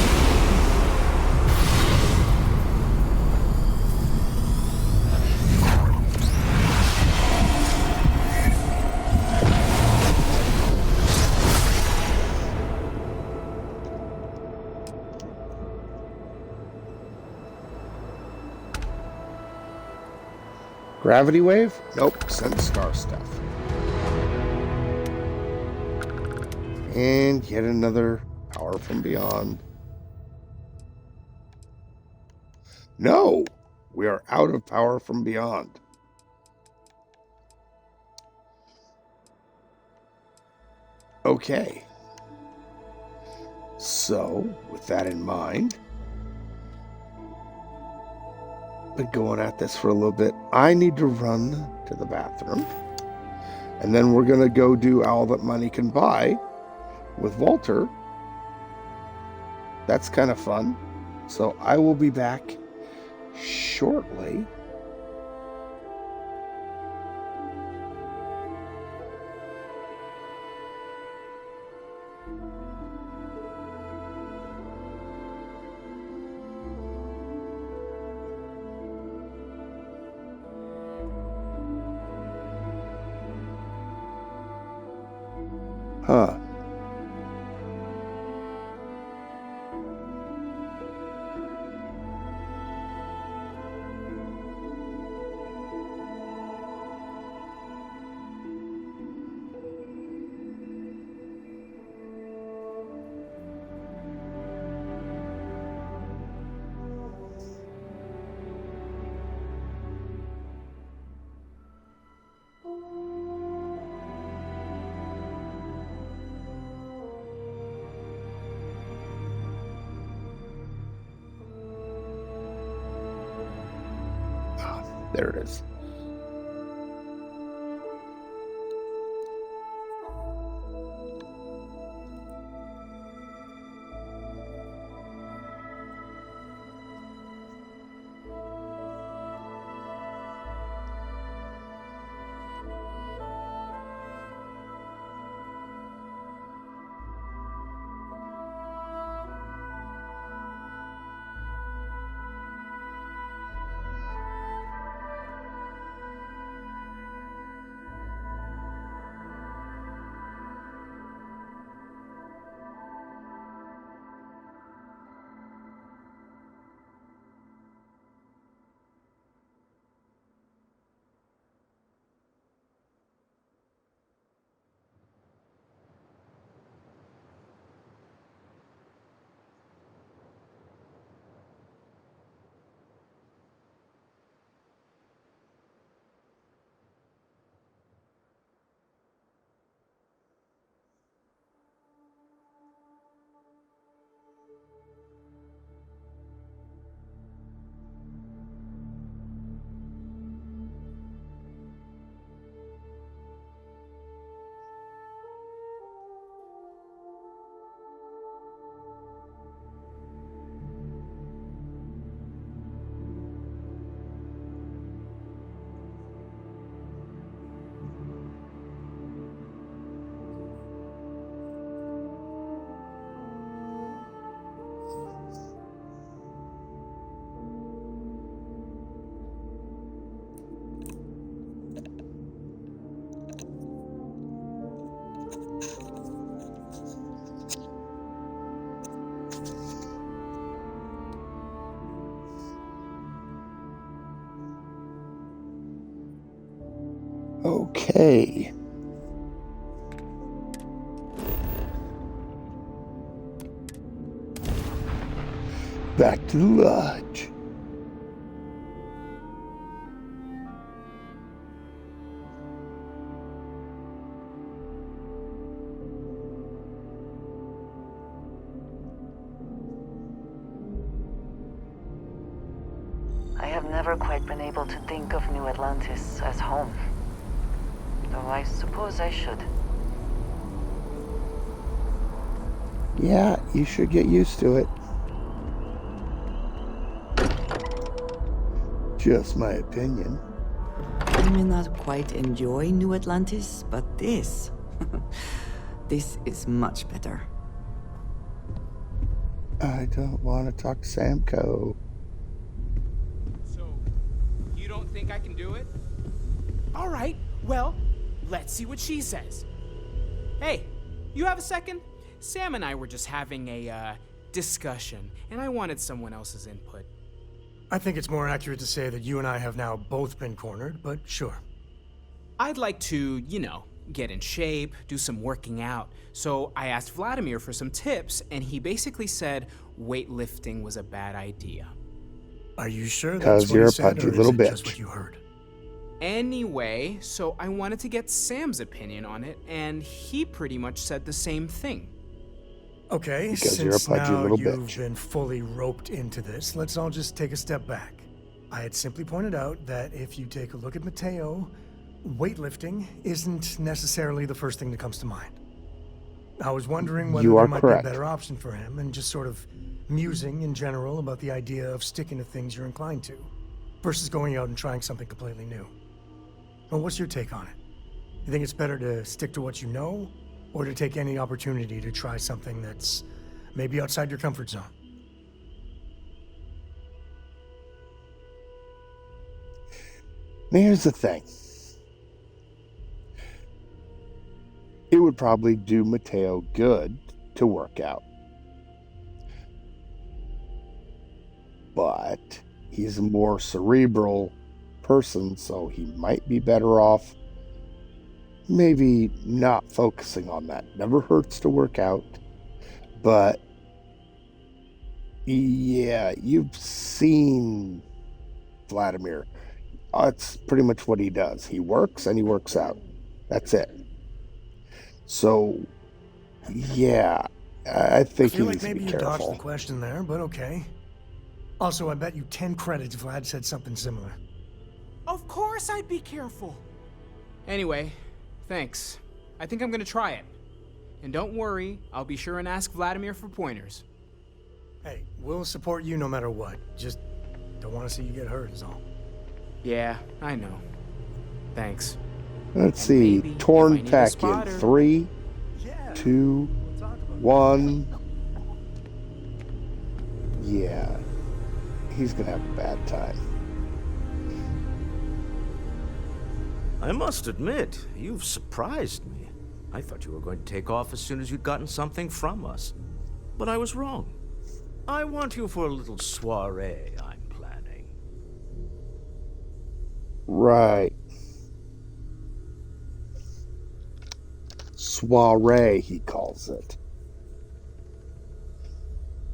Gravity wave? Nope, send star stuff. And yet another power from beyond. No! We are out of power from beyond. Okay. So, with that in mind, been going at this for a little bit. I need to run to the bathroom. And then we're going to go do All That Money Can Buy with Walter. That's kind of fun. So I will be back shortly. Huh. There it is. Okay. Back to the lodge. I have never quite been able to think of New Atlantis as home. Though I suppose I should. Yeah, you should get used to it. Just my opinion. I may not quite enjoy New Atlantis, but this... this is much better. I don't want to talk to Samco. So, you don't think I can do it? All right, well, let's see what she says. Hey, you have a second? Sam and I were just having a, discussion, and I wanted someone else's input. I think it's more accurate to say that you and I have now both been cornered, but sure. I'd like to, you know, get in shape, do some working out. So I asked Vladimir for some tips, and he basically said weightlifting was a bad idea. Are you sure Because that's what you're he a said, pudgy or is little it bitch. just what you heard? Anyway, so I wanted to get Sam's opinion on it, and he pretty much said the same thing. Okay, Because you're a since pudgy now little you've bitch. been fully roped into this, let's all just take a step back. I had simply pointed out that if you take a look at Mateo, weightlifting isn't necessarily the first thing that comes to mind. I was wondering whether You there are might correct. be a better option for him, and just sort of musing in general about the idea of sticking to things you're inclined to, versus going out and trying something completely new. Well, what's your take on it? You think it's better to stick to what you know, or to take any opportunity to try something that's maybe outside your comfort zone. Now, here's the thing. It would probably do Mateo good to work out. But he's a more cerebral person, so he might be better off maybe not focusing on that. Never hurts to work out. But yeah, you've seen Vladimir. That's pretty much what he does. He works and he works out. That's it. So, yeah, I think he needs to be careful. Maybe you dodged the question there, but okay. Also, I bet you 10 credits Vlad said something similar. Of course I'd be careful. Anyway, thanks. I think I'm gonna try it. And don't worry, I'll be sure and ask Vladimir for pointers. Hey, we'll support you no matter what. Just don't want to see you get hurt is all. Yeah, I know. Thanks. Let's see. Torn pack in 3, 2, 1. Yeah. He's gonna have a bad time. I must admit, you've surprised me. I thought you were going to take off as soon as you'd gotten something from us. But I was wrong. I want you for a little soiree I'm planning. Right. Soiree, he calls it.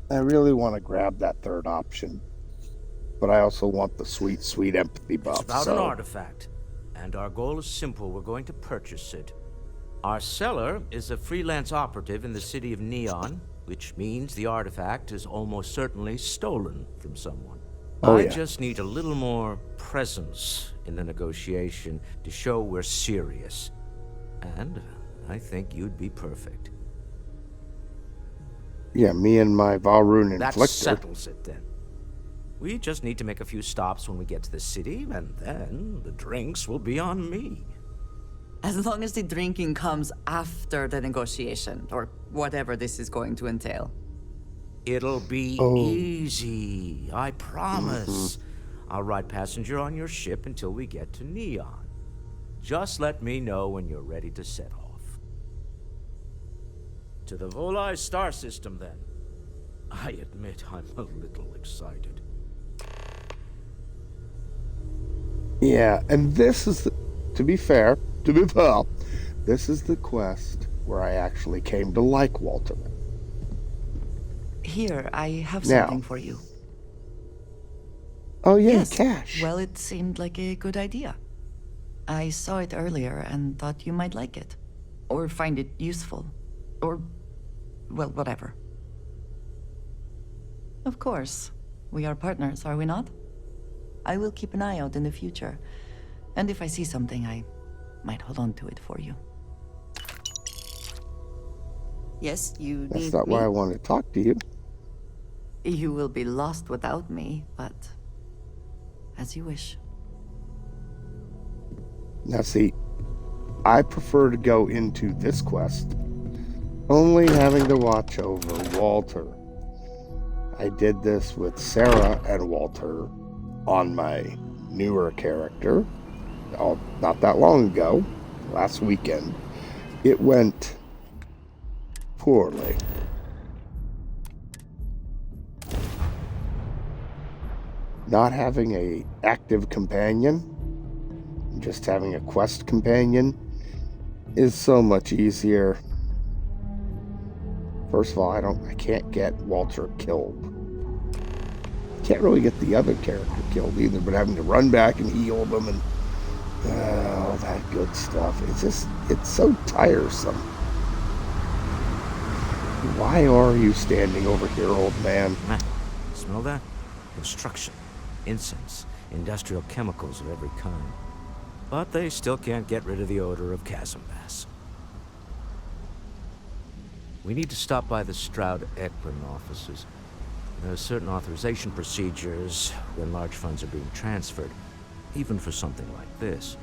I really want to grab that third option. But I also want the sweet, sweet empathy buff. It's about an artifact. And our goal is simple. We're going to purchase it. Our seller is a freelance operative in the city of Neon, which means the artifact is almost certainly stolen from someone. I just need a little more presence in the negotiation to show we're serious. And I think you'd be perfect. Yeah, me and my Valrune Inflictor. That settles it then. We just need to make a few stops when we get to the city, and then the drinks will be on me. As long as the drinking comes after the negotiation, or whatever this is going to entail. It'll be easy, I promise. I'll ride passenger on your ship until we get to Neon. Just let me know when you're ready to set off. To the Volai star system, then. I admit I'm a little excited. Yeah, and this is, to be fair, this is the quest where I actually came to like Walter. Here, I have something for you. Oh yeah, yes. cash. Well, it seemed like a good idea. I saw it earlier and thought you might like it. Or find it useful. Or, well, whatever. Of course. We are partners, are we not? I will keep an eye out in the future. And if I see something, I might hold on to it for you. Yes, you need me. That's not why I want to talk to you. You will be lost without me, but as you wish. Now see, I prefer to go into this quest only having to watch over Walter. I did this with Sarah and Walter on my newer character not that long ago, last weekend. It went poorly. Not having an active companion, just having a quest companion, is so much easier. First of all, I can't get Walter killed. Can't really get the other character killed either, but having to run back and heal them and all that good stuff. It's so tiresome. Why are you standing over here, old man? Smell that? Construction, incense, industrial chemicals of every kind. But they still can't get rid of the odor of chasm bass. We need to stop by the Stroud-Eklund offices. There are certain authorization procedures when large funds are being transferred, even for something like this.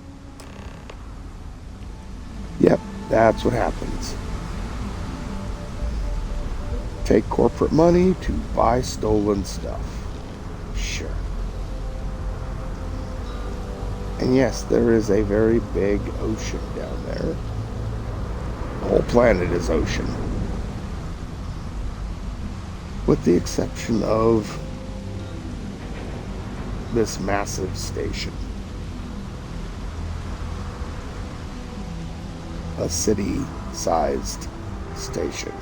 Yep, that's what happens. take corporate money to buy stolen stuff. Sure. And yes, there is a very big ocean down there. The whole planet is ocean. With the exception of this massive station. A city-sized station.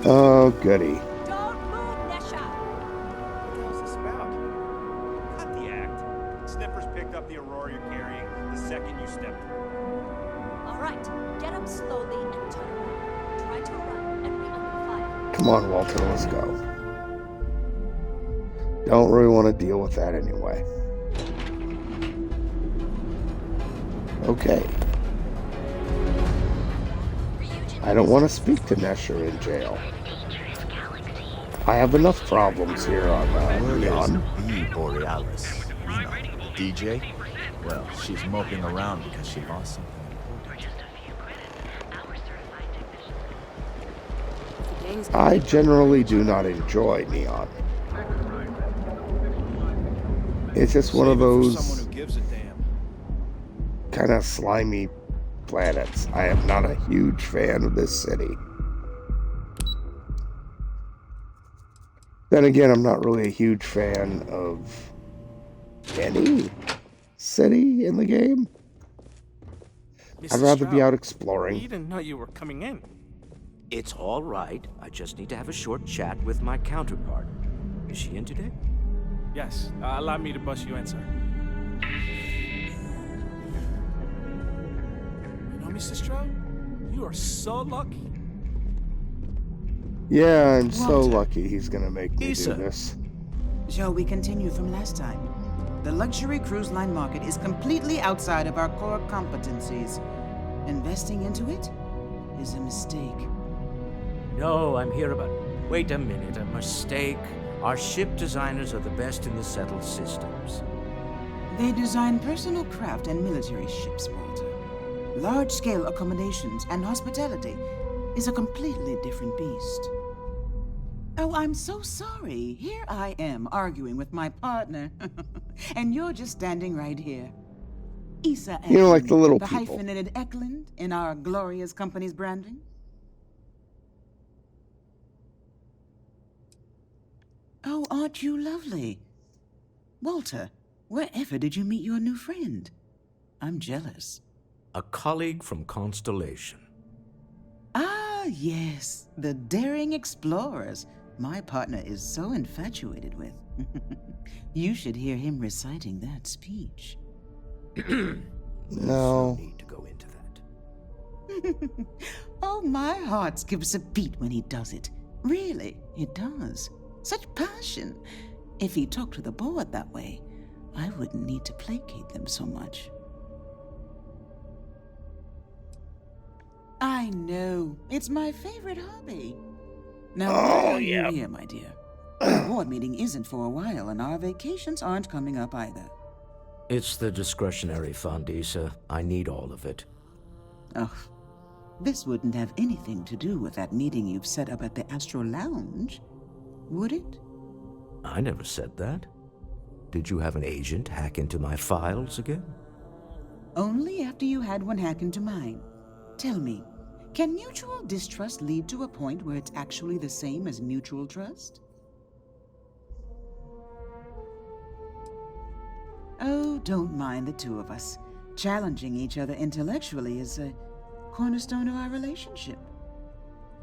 Oh, goody. Don't move, Nesha! What the hell's this about? Cut the act. Sniffers picked up the Aurora you're carrying the second you stepped through. All right, get up slowly and turn around. Try to run and reopen fire. Come on, Walter, let's go. Don't really want to deal with that anyway. Okay. I don't want to speak to Nesher in jail. I have enough problems here on Neon. The Borealis. You know, DJ? Well, she's moping around because she lost something. I generally do not enjoy Neon. It's just one of those kind of slimy planets. I am not a huge fan of this city. Then again, I'm not really a huge fan of any city in the game. I'd rather be out exploring. You didn't know you were coming in. It's all right. I just need to have a short chat with my counterpart. Is she in today? Yes, allow me to bust you in, sir. You know, Mr. Stroud, you are so lucky. Yeah, I'm so lucky he's gonna make me do this. Shall we continue from last time? The luxury cruise line market is completely outside of our core competencies. Investing into it is a mistake. No, I'm here about... Wait a minute, a mistake. Our ship designers are the best in the settled systems. They design personal craft and military ships, Walter. Large-scale accommodations and hospitality is a completely different beast. Oh, I'm so sorry. Here I am arguing with my partner. And you're just standing right here. Issa Eklund, You know, like the little the people. hyphenated Eklund in our glorious company's branding. Oh, aren't you lovely? Walter, wherever did you meet your new friend? I'm jealous. A colleague from Constellation. Ah, yes, the daring explorers my partner is so infatuated with. You should hear him reciting that speech. No. Need to go into that. Oh, my heart skips a beat when he does it. Really, it does. Such passion. If he talked to the board that way, I wouldn't need to placate them so much. I know. It's my favorite hobby. Now, why are you here, my dear? The board meeting isn't for a while, and our vacations aren't coming up either. It's the discretionary fund, Issa. I need all of it. Oh, this wouldn't have anything to do with that meeting you've set up at the Astro Lounge, would it? I never said that. Did you have an agent hack into my files again? Only after you had one hack into mine. Tell me, can mutual distrust lead to a point where it's actually the same as mutual trust? Oh, don't mind the two of us. Challenging each other intellectually is a cornerstone of our relationship.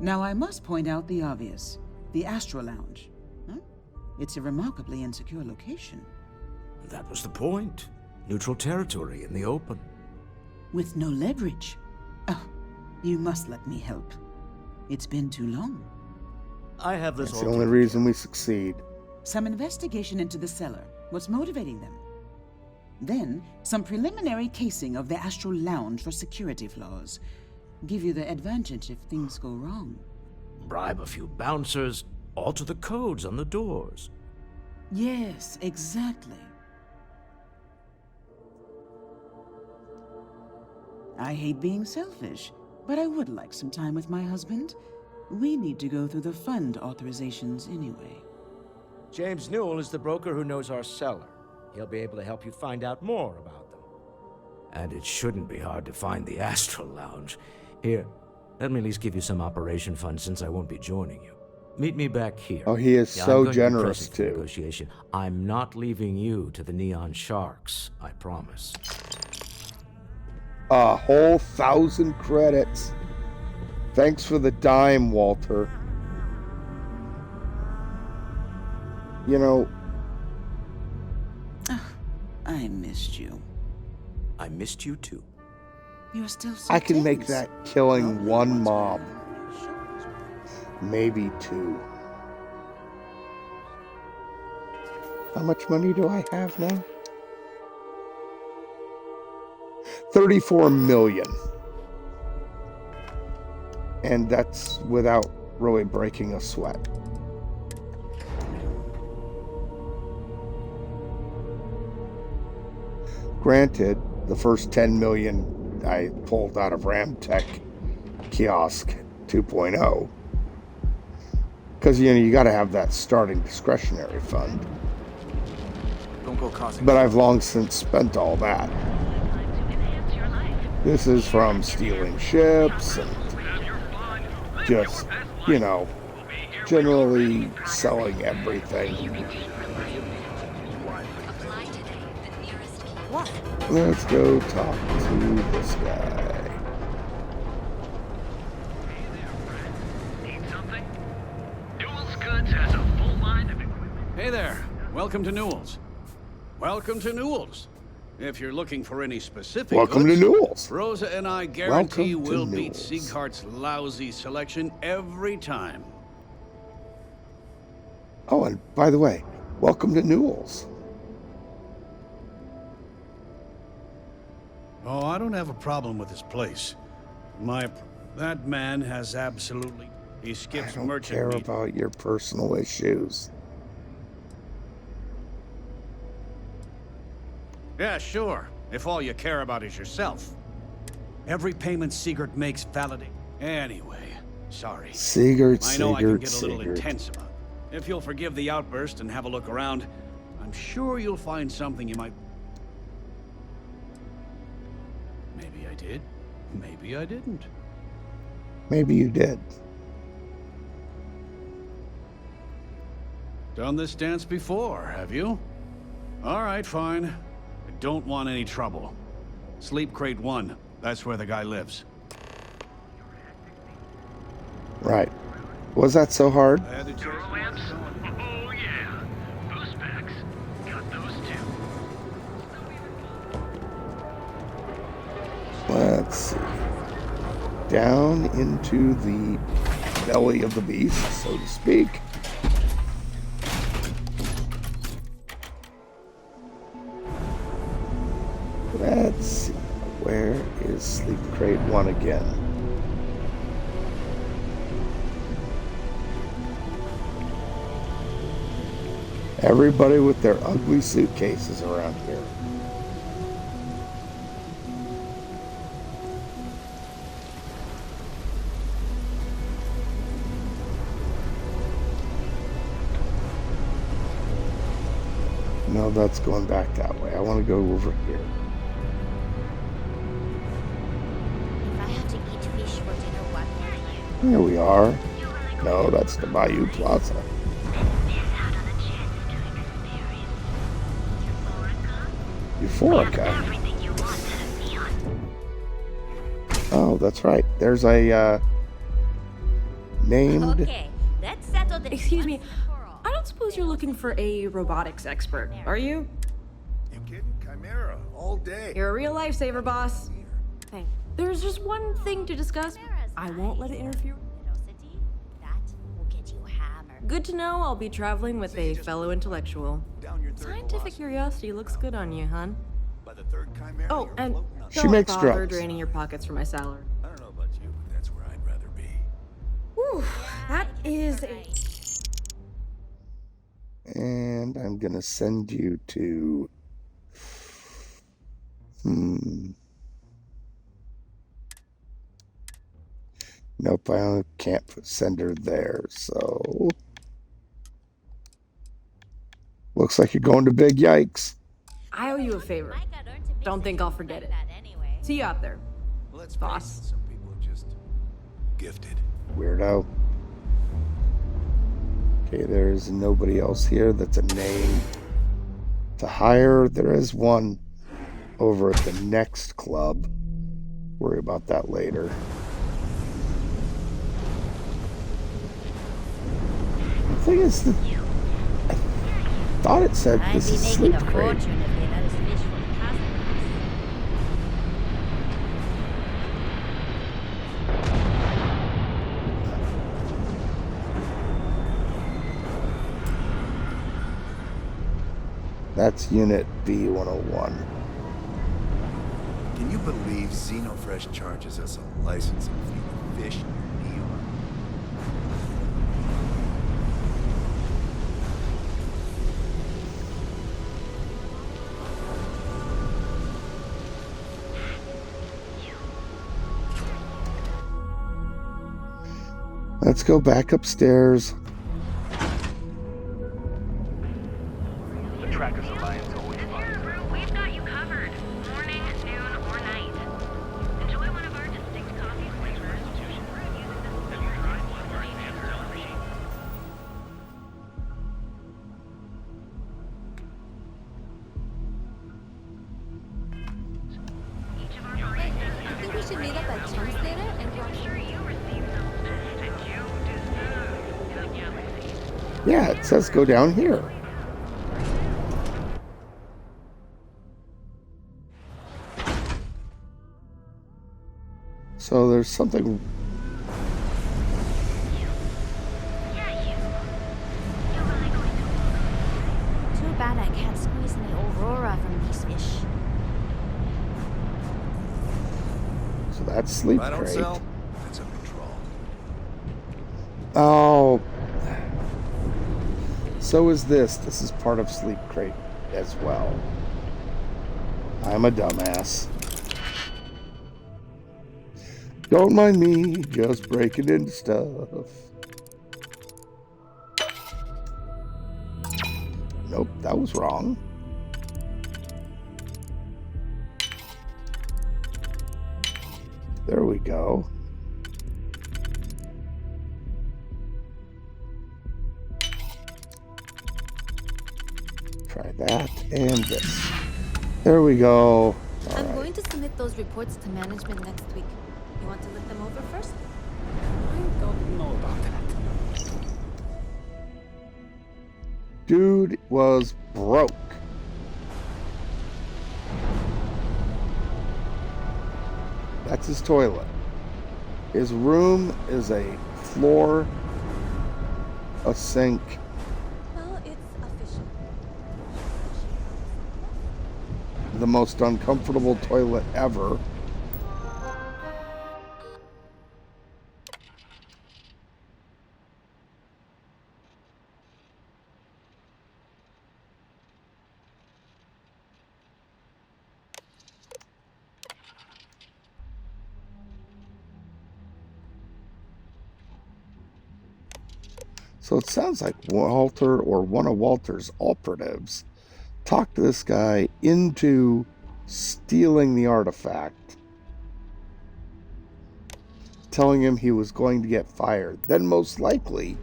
Now, I must point out the obvious. The Astro Lounge. Huh? It's a remarkably insecure location. That was the point. Neutral territory in the open. With no leverage. Oh, you must let me help. It's been too long. I have this That's the only reason we succeed. Some investigation into the cellar. What's motivating them? Then, some preliminary casing of the Astral Lounge for security flaws. Give you the advantage if things go wrong. Bribe a few bouncers, alter the codes on the doors. Yes, exactly. I hate being selfish, but I would like some time with my husband. We need to go through the fund authorizations anyway. James Newell is the broker who knows our seller. He'll be able to help you find out more about them. And it shouldn't be hard to find the Astral Lounge. Here, let me at least give you some operation funds since I won't be joining you. Meet me back here. Oh, he is Yeah, so I'm going generous, to be present for too. Negotiation. I'm not leaving you to the Neon Sharks, I promise. A whole 1,000 credits. Thanks for the dime, Walter. You know, I missed you. I missed you too. You're still so I can make tense. that killing one mob. Maybe 2. How much money do I have now? 34 million. And that's without really breaking a sweat. Granted, the first 10 million I pulled out of Ramtech Kiosk 2.0. Because, you got to have that starting discretionary fund. Don't go causing. But I've long since spent all that. This is from stealing ships and just, generally selling everything. What? Let's go talk to this guy. Hey there. Welcome to Newell's. Welcome to Newell's. If you're looking for any specific Welcome goods, to Newell's. Rosa and I guarantee Welcome to we'll beat Newell's. Sieghart's lousy selection every time. Oh, and by the way, welcome to Newell's. Oh, I don't have a problem with this place. That man has absolutely... He I skips don't merchant care meat. about your personal issues. Yeah, sure. If all you care about is yourself. Every payment Siegert makes validate. Anyway, sorry. Siegert, I know I can Siegert, get a little Siegert. intense about it. If you'll forgive the outburst and have a look around, I'm sure you'll find something you might... Maybe I did. Maybe I didn't. Maybe you did. Done this dance before, have you? All right, fine. I don't want any trouble. Sleep Crate 1. That's where the guy lives. Right. Was that so hard? I had to check. Oh yeah. Boost packs. Got those too. Let's see. Down into the belly of the beast, so to speak. Let's see. Where is Sleep Crate 1 again? Everybody with their ugly suitcases around here. No, that's going back that way. I want to go over here. If I have to eat fish for dinner one night, Here we are. No, that's the Bayou Plaza. Euphorica. Oh, that's right. There's a named. okay, let's settle this. Excuse me, I don't suppose you're looking for a robotics expert, are you? You kidding? Chimera all day. You're a real lifesaver, boss. Hey, there's just one thing to discuss. I won't let it interfere. That will get you hammered. Good to know I'll be traveling with a fellow intellectual. Scientific curiosity looks good on you, hon. By the third chimera, Oh, you're and floating up. don't makes bother drugs. draining your pockets for my salary. I don't know about you, but that's where I'd rather be. Whew, that is a... And I'm going to send you to. Nope, I can't send her there, so... Looks like you're going to Big Yikes. I owe you a favor. Don't think I'll forget it. See you out there. Boss. Some people are just gifted. Weirdo. Okay, there's nobody else here that's a name to hire. There is one over at the next club. Worry about that later. The thing is, I thought it said this is Sleep Crate. That's Unit B101. Can you believe Xenofresh charges us a licensing fee to fish near Neon? Let's go back upstairs. The Trackers Alliance always finds them. We've got you covered. Morning, noon, or night. Enjoy one of our distinct coffee flavors. I think we should meet up at Chunks later and grab some. Yeah, it says go down here. So there's something... Too bad I can't squeeze any Aurora from these fish. So that's Sleep If I don't Crate. sell, it's under control. Oh. So is this. This is part of Sleep Crate as well. I'm a dumbass. Don't mind me, just breaking into stuff. Nope, that was wrong. There we go. Try that and this. There we go. I'm going to submit those reports to management next week. You want to look them over first? I don't know about that. Dude was broke. That's his toilet. His room is a floor, a sink. Well, it's official. The most uncomfortable toilet ever. So it sounds like Walter or one of Walter's operatives talked this guy into stealing the artifact, telling him he was going to get fired. Then most likely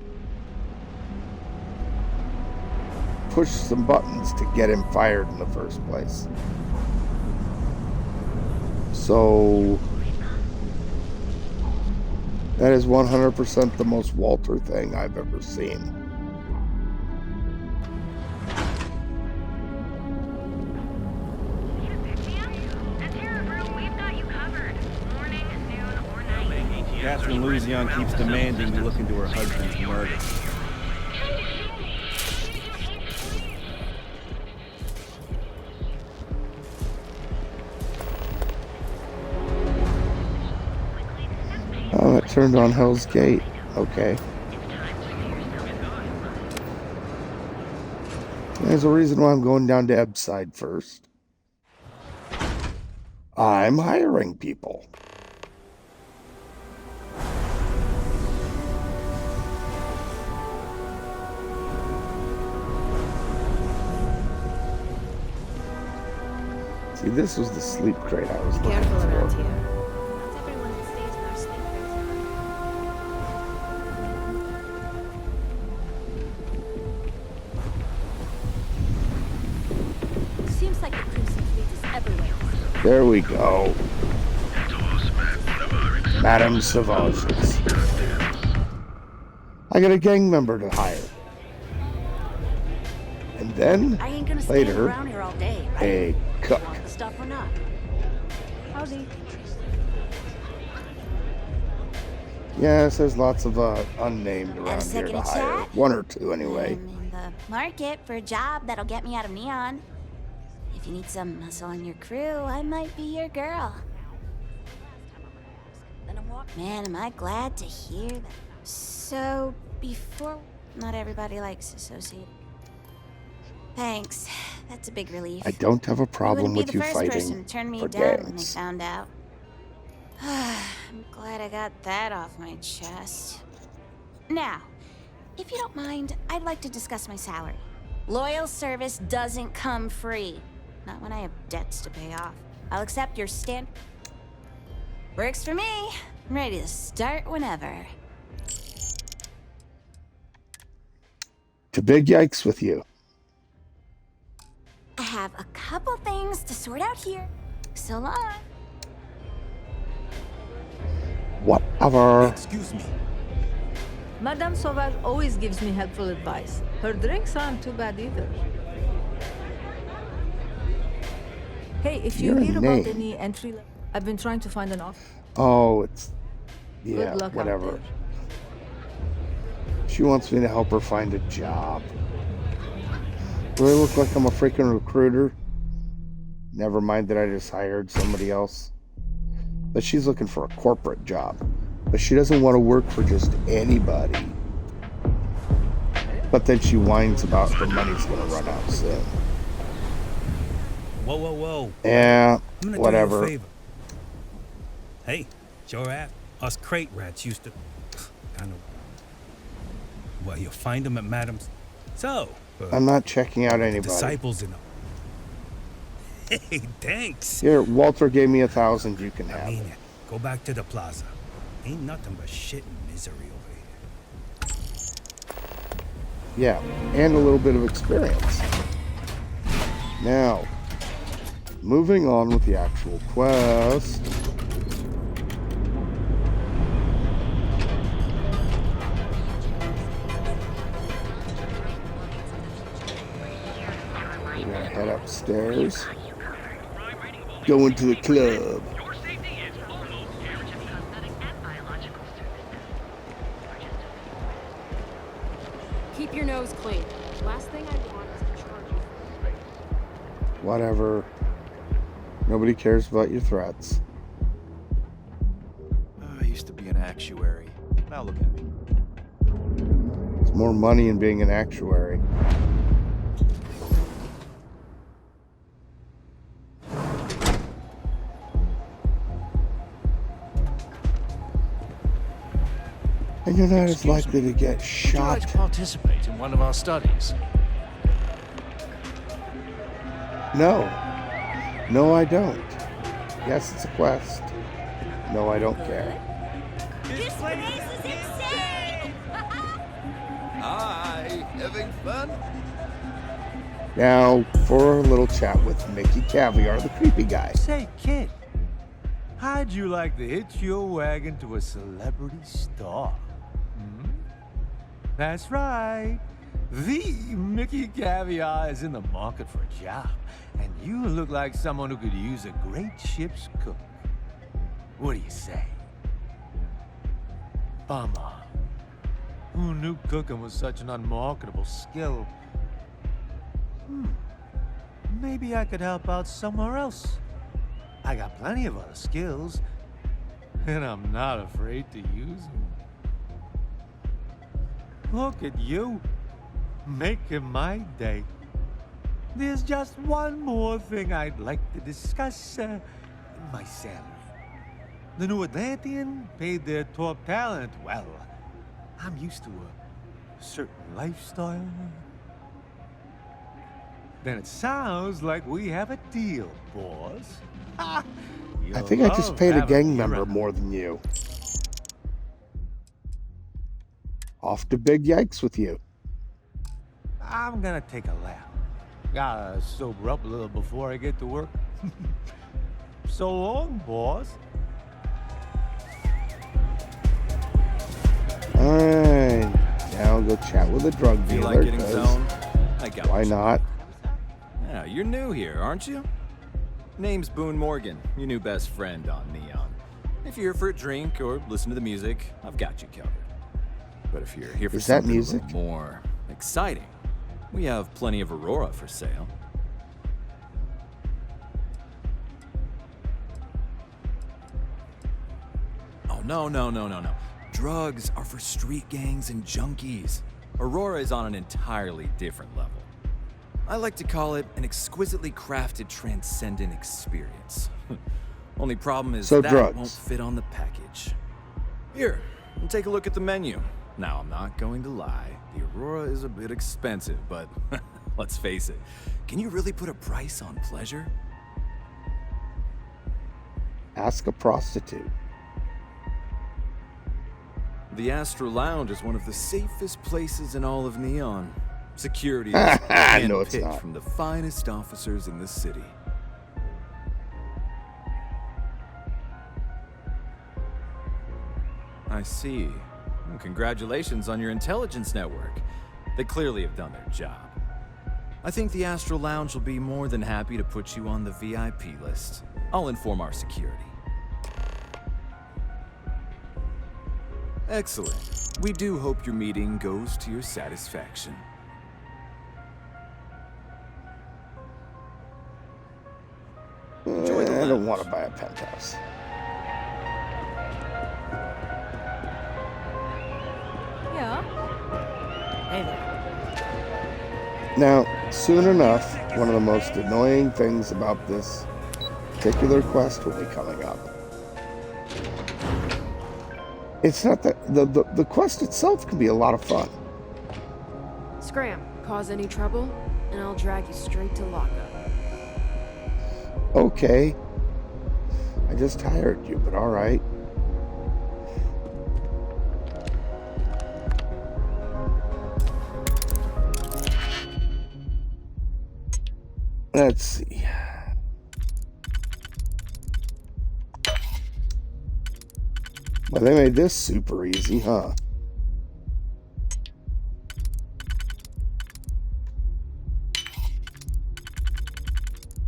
push some buttons to get him fired in the first place. So that is 100% the most Walter thing I've ever seen. Catherine Luzion keeps demanding you look into her husband's murder. Oh, it turned on Hell's Gate. Okay. There's a reason why I'm going down to Ebside first. I'm hiring people. See, this was the sleep crate I was looking Careful around for. here. Not everyone that stays in our sleep crates. Seems like the Crimson Fleet is everywhere. There we go. Madame Savages. I got a gang member to hire. And then, I ain't gonna stand later, around here all day, right? a cook. Want the stuff or not? Howdy. Yes, there's lots of unnamed around here second to to hire. chat? One or two, anyway. I'm in the market for a job that'll get me out of Neon. If you need some muscle on your crew, I might be your girl. Man, am I glad to hear that. So, before... Not everybody likes associated. Thanks. That's a big relief. I don't have a problem with you wouldn't be the first person fighting to turn me for down when they gangs. found out. I'm glad I got that off my chest. Now, if you don't mind, I'd like to discuss my salary. Loyal service doesn't come free. Not when I have debts to pay off. I'll accept your stand. Works for me. I'm ready to start whenever. To big yikes with you. I have a couple things to sort out here. So long. Whatever. Excuse me. Madame Sauvage always gives me helpful advice. Her drinks aren't too bad either. Hey, if you Your hear name. about any entry, I've been trying to find an office. Oh, it's... Yeah, Good luck out whatever. there. She wants me to help her find a job. Do I look like I'm a freaking recruiter? Never mind that I just hired somebody else. But she's looking for a corporate job. But she doesn't want to work for just anybody. But then she whines about the money's going to run out soon. Whoa, whoa, whoa. Yeah, I'm gonna whatever. do you a favor. Hey, sure at us crate rats used to kind of. Well, you'll find them at Madam's. So. I'm not checking out anybody. Disciples in them. Hey, thanks. Here, Walter gave me 1,000. You can I have mean it. it. Go back to the plaza. Ain't nothing but shit and misery over here. Yeah, and a little bit of experience. Now, moving on with the actual quest. We're gonna head upstairs. Going to the club. Keep your nose clean. Last thing I want is to charge you. Whatever. Nobody cares about your threats. I used to be an actuary. Now look at me. It's more money in being an actuary. And you're not as likely to get Would you shot. like to participate in one of our studies? No. No, I don't. Yes, it's a quest. No, I don't care. This place is insane! Hi, having fun? Now, for a little chat with Mickey Caviar, the creepy guy. Say, kid, how'd you like to hitch your wagon to a celebrity star? Hmm? That's right. The Mickey Caviar is in the market for a job, and you look like someone who could use a great ship's cook. What do you say? Bummer. Who knew cooking was such an unmarketable skill? Maybe I could help out somewhere else. I got plenty of other skills, and I'm not afraid to use them. Look at you, making my day. There's just one more thing I'd like to discuss, my salary. The New Atlantean paid their top talent well. I'm used to a certain lifestyle. Then it sounds like we have a deal, boss. I think I just paid a gang member more than you. Off to big yikes with you. I'm gonna take a lap. Gotta sober up a little before I get to work. So long, boss. Alright. Now go chat with a drug Feel dealer. like getting zoned? I got Why you. not? Yeah, you're new here, aren't you? Name's Boone Morgan, your new best friend on Neon. If you're here for a drink or listen to the music, I've got you covered. But if you're here for Is that something music? a little more exciting, we have plenty of Aurora for sale. Oh, no. Drugs are for street gangs and junkies. Aurora is on an entirely different level. I like to call it an exquisitely crafted, transcendent experience. Only problem is So that drugs. won't fit on the package. Here, take a look at the menu. Now, I'm not going to lie. The Aurora is a bit expensive, but let's face it. Can you really put a price on pleasure? Ask a prostitute. The Astro Lounge is one of the safest places in all of Neon. Security is No, it's handpicked not. from the finest officers in the city. I see. Well, congratulations on your intelligence network. They clearly have done their job. I think the Astro Lounge will be more than happy to put you on the VIP list. I'll inform our security. Excellent. We do hope your meeting goes to your satisfaction. Enjoy the I don't lounge. want to buy a penthouse. Yeah. Hey there. Now, soon enough, one of the most annoying things about this particular quest will be coming up. It's not that the quest itself can be a lot of fun. Scram, cause any trouble, and I'll drag you straight to lockup. Okay. I just hired you, but alright. Let's see. Well, they made this super easy, huh?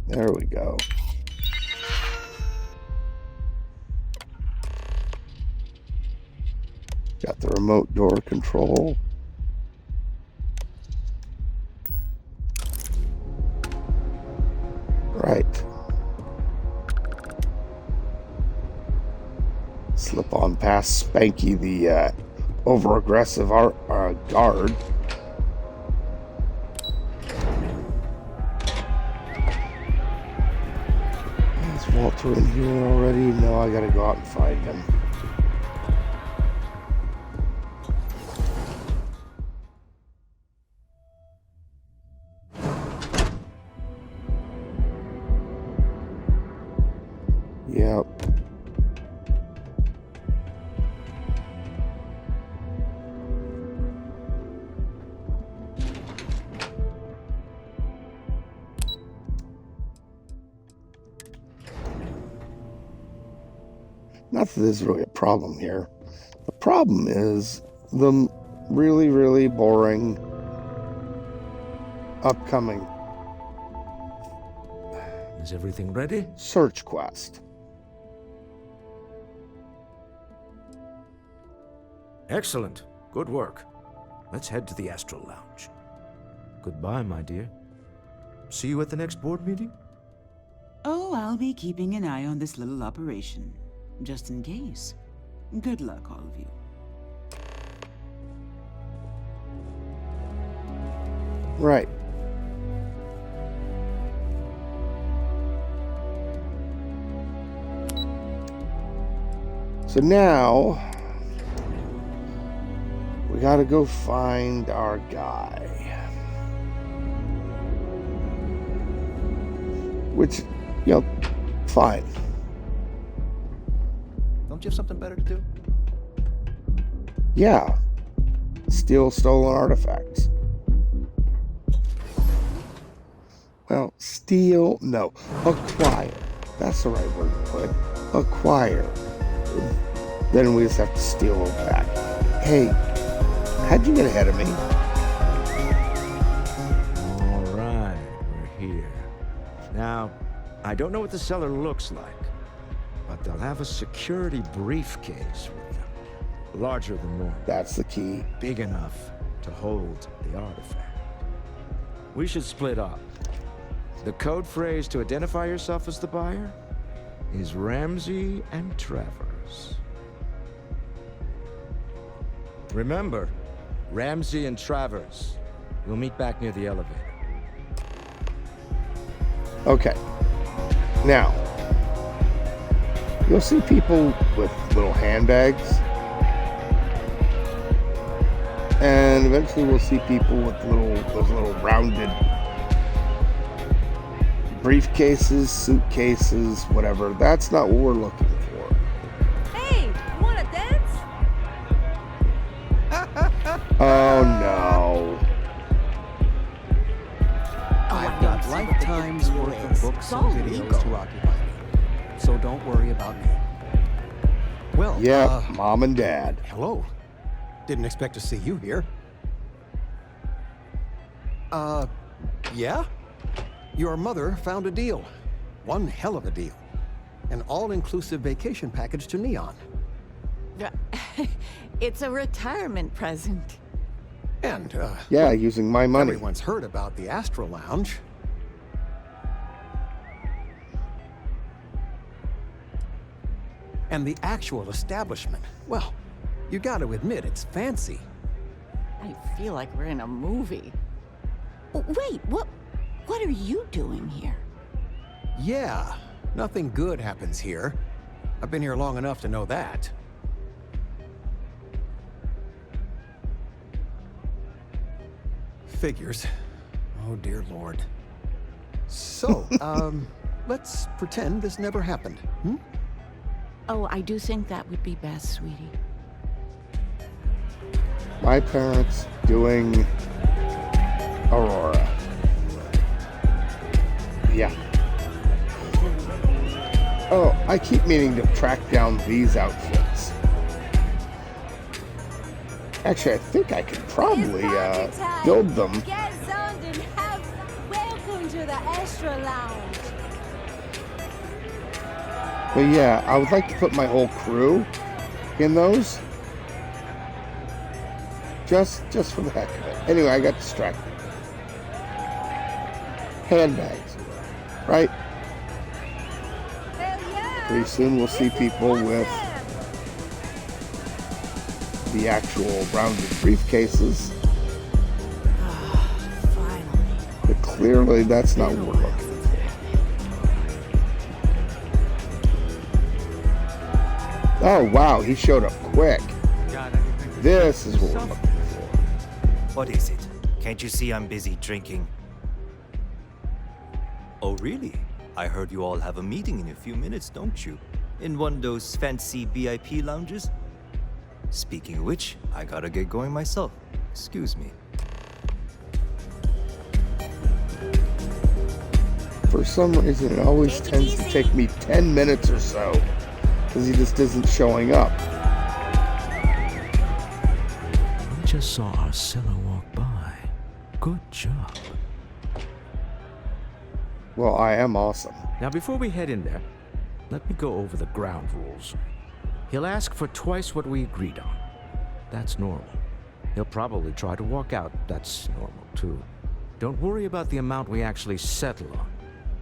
There we go. Got the remote door control. Right. Slip on past Spanky, the over-aggressive guard. Is Walter in here already? No, I gotta go out and find him. Yep. Not that there's really a problem here. The problem is the really, really boring upcoming Is everything ready? search quest. Excellent. Good work. Let's head to the Astro Lounge. Goodbye, my dear. See you at the next board meeting? Oh, I'll be keeping an eye on this little operation, just in case. Good luck, all of you. Right. So now we gotta go find our guy. which, you know, fine. Don't you have something better to do? Yeah. Steal stolen artifacts. Well, steal, no. Acquire. That's the right word to put. Acquire. Then we just have to steal them back. Hey, how'd you get ahead of me? All right, we're here. Now, I don't know what the cellar looks like, but they'll have a security briefcase with them. Larger than normal. That's the key. Big enough to hold the artifact. We should split up. The code phrase to identify yourself as the buyer is Ramsey and Travers. Remember, Ramsey and Travers. We'll meet back near the elevator. Okay. Now, you'll see people with little handbags. And eventually we'll see people with those little rounded briefcases, suitcases, whatever. That's not what we're looking for. Hey, wanna dance? Oh no. I've got lifetime's worth of books and videos to occupy me, so don't worry about me. Well, yeah, Mom and Dad. Hello. Didn't expect to see you here. Yeah? Your mother found a deal. One hell of a deal. An all-inclusive vacation package to Neon. It's a retirement present. And, yeah, using my money. Everyone's heard about the Astro Lounge. And the actual establishment. Well, you gotta admit, it's fancy. I feel like we're in a movie. Wait, what are you doing here? Yeah, nothing good happens here. I've been here long enough to know that. Figures. Oh, dear Lord. So, let's pretend this never happened, hmm? Oh, I do think that would be best, sweetie. My parents doing Aurora. Yeah. Oh, I keep meaning to track down these outfits. Actually, I think I could probably build them. Get zoned and have welcome to the Astro Lounge. But yeah, I would like to put my whole crew in those. Just for the heck of it. Anyway, I got distracted. Handbags, right? Pretty soon we'll see people with the actual rounded briefcases. But clearly that's not what we're looking for. Oh wow, he showed up quick. This is what we're looking for. What is it? Can't you see I'm busy drinking? Oh, really? I heard you all have a meeting in a few minutes, don't you? In one of those fancy VIP lounges? Speaking of which, I gotta get going myself. Excuse me. For some reason, it always tends to take me 10 minutes or so, because he just isn't showing up. We just saw our cellar walk by. Good job. Well, I am awesome. Now, before we head in there, let me go over the ground rules. He'll ask for twice what we agreed on. That's normal. He'll probably try to walk out. That's normal, too. Don't worry about the amount we actually settle on.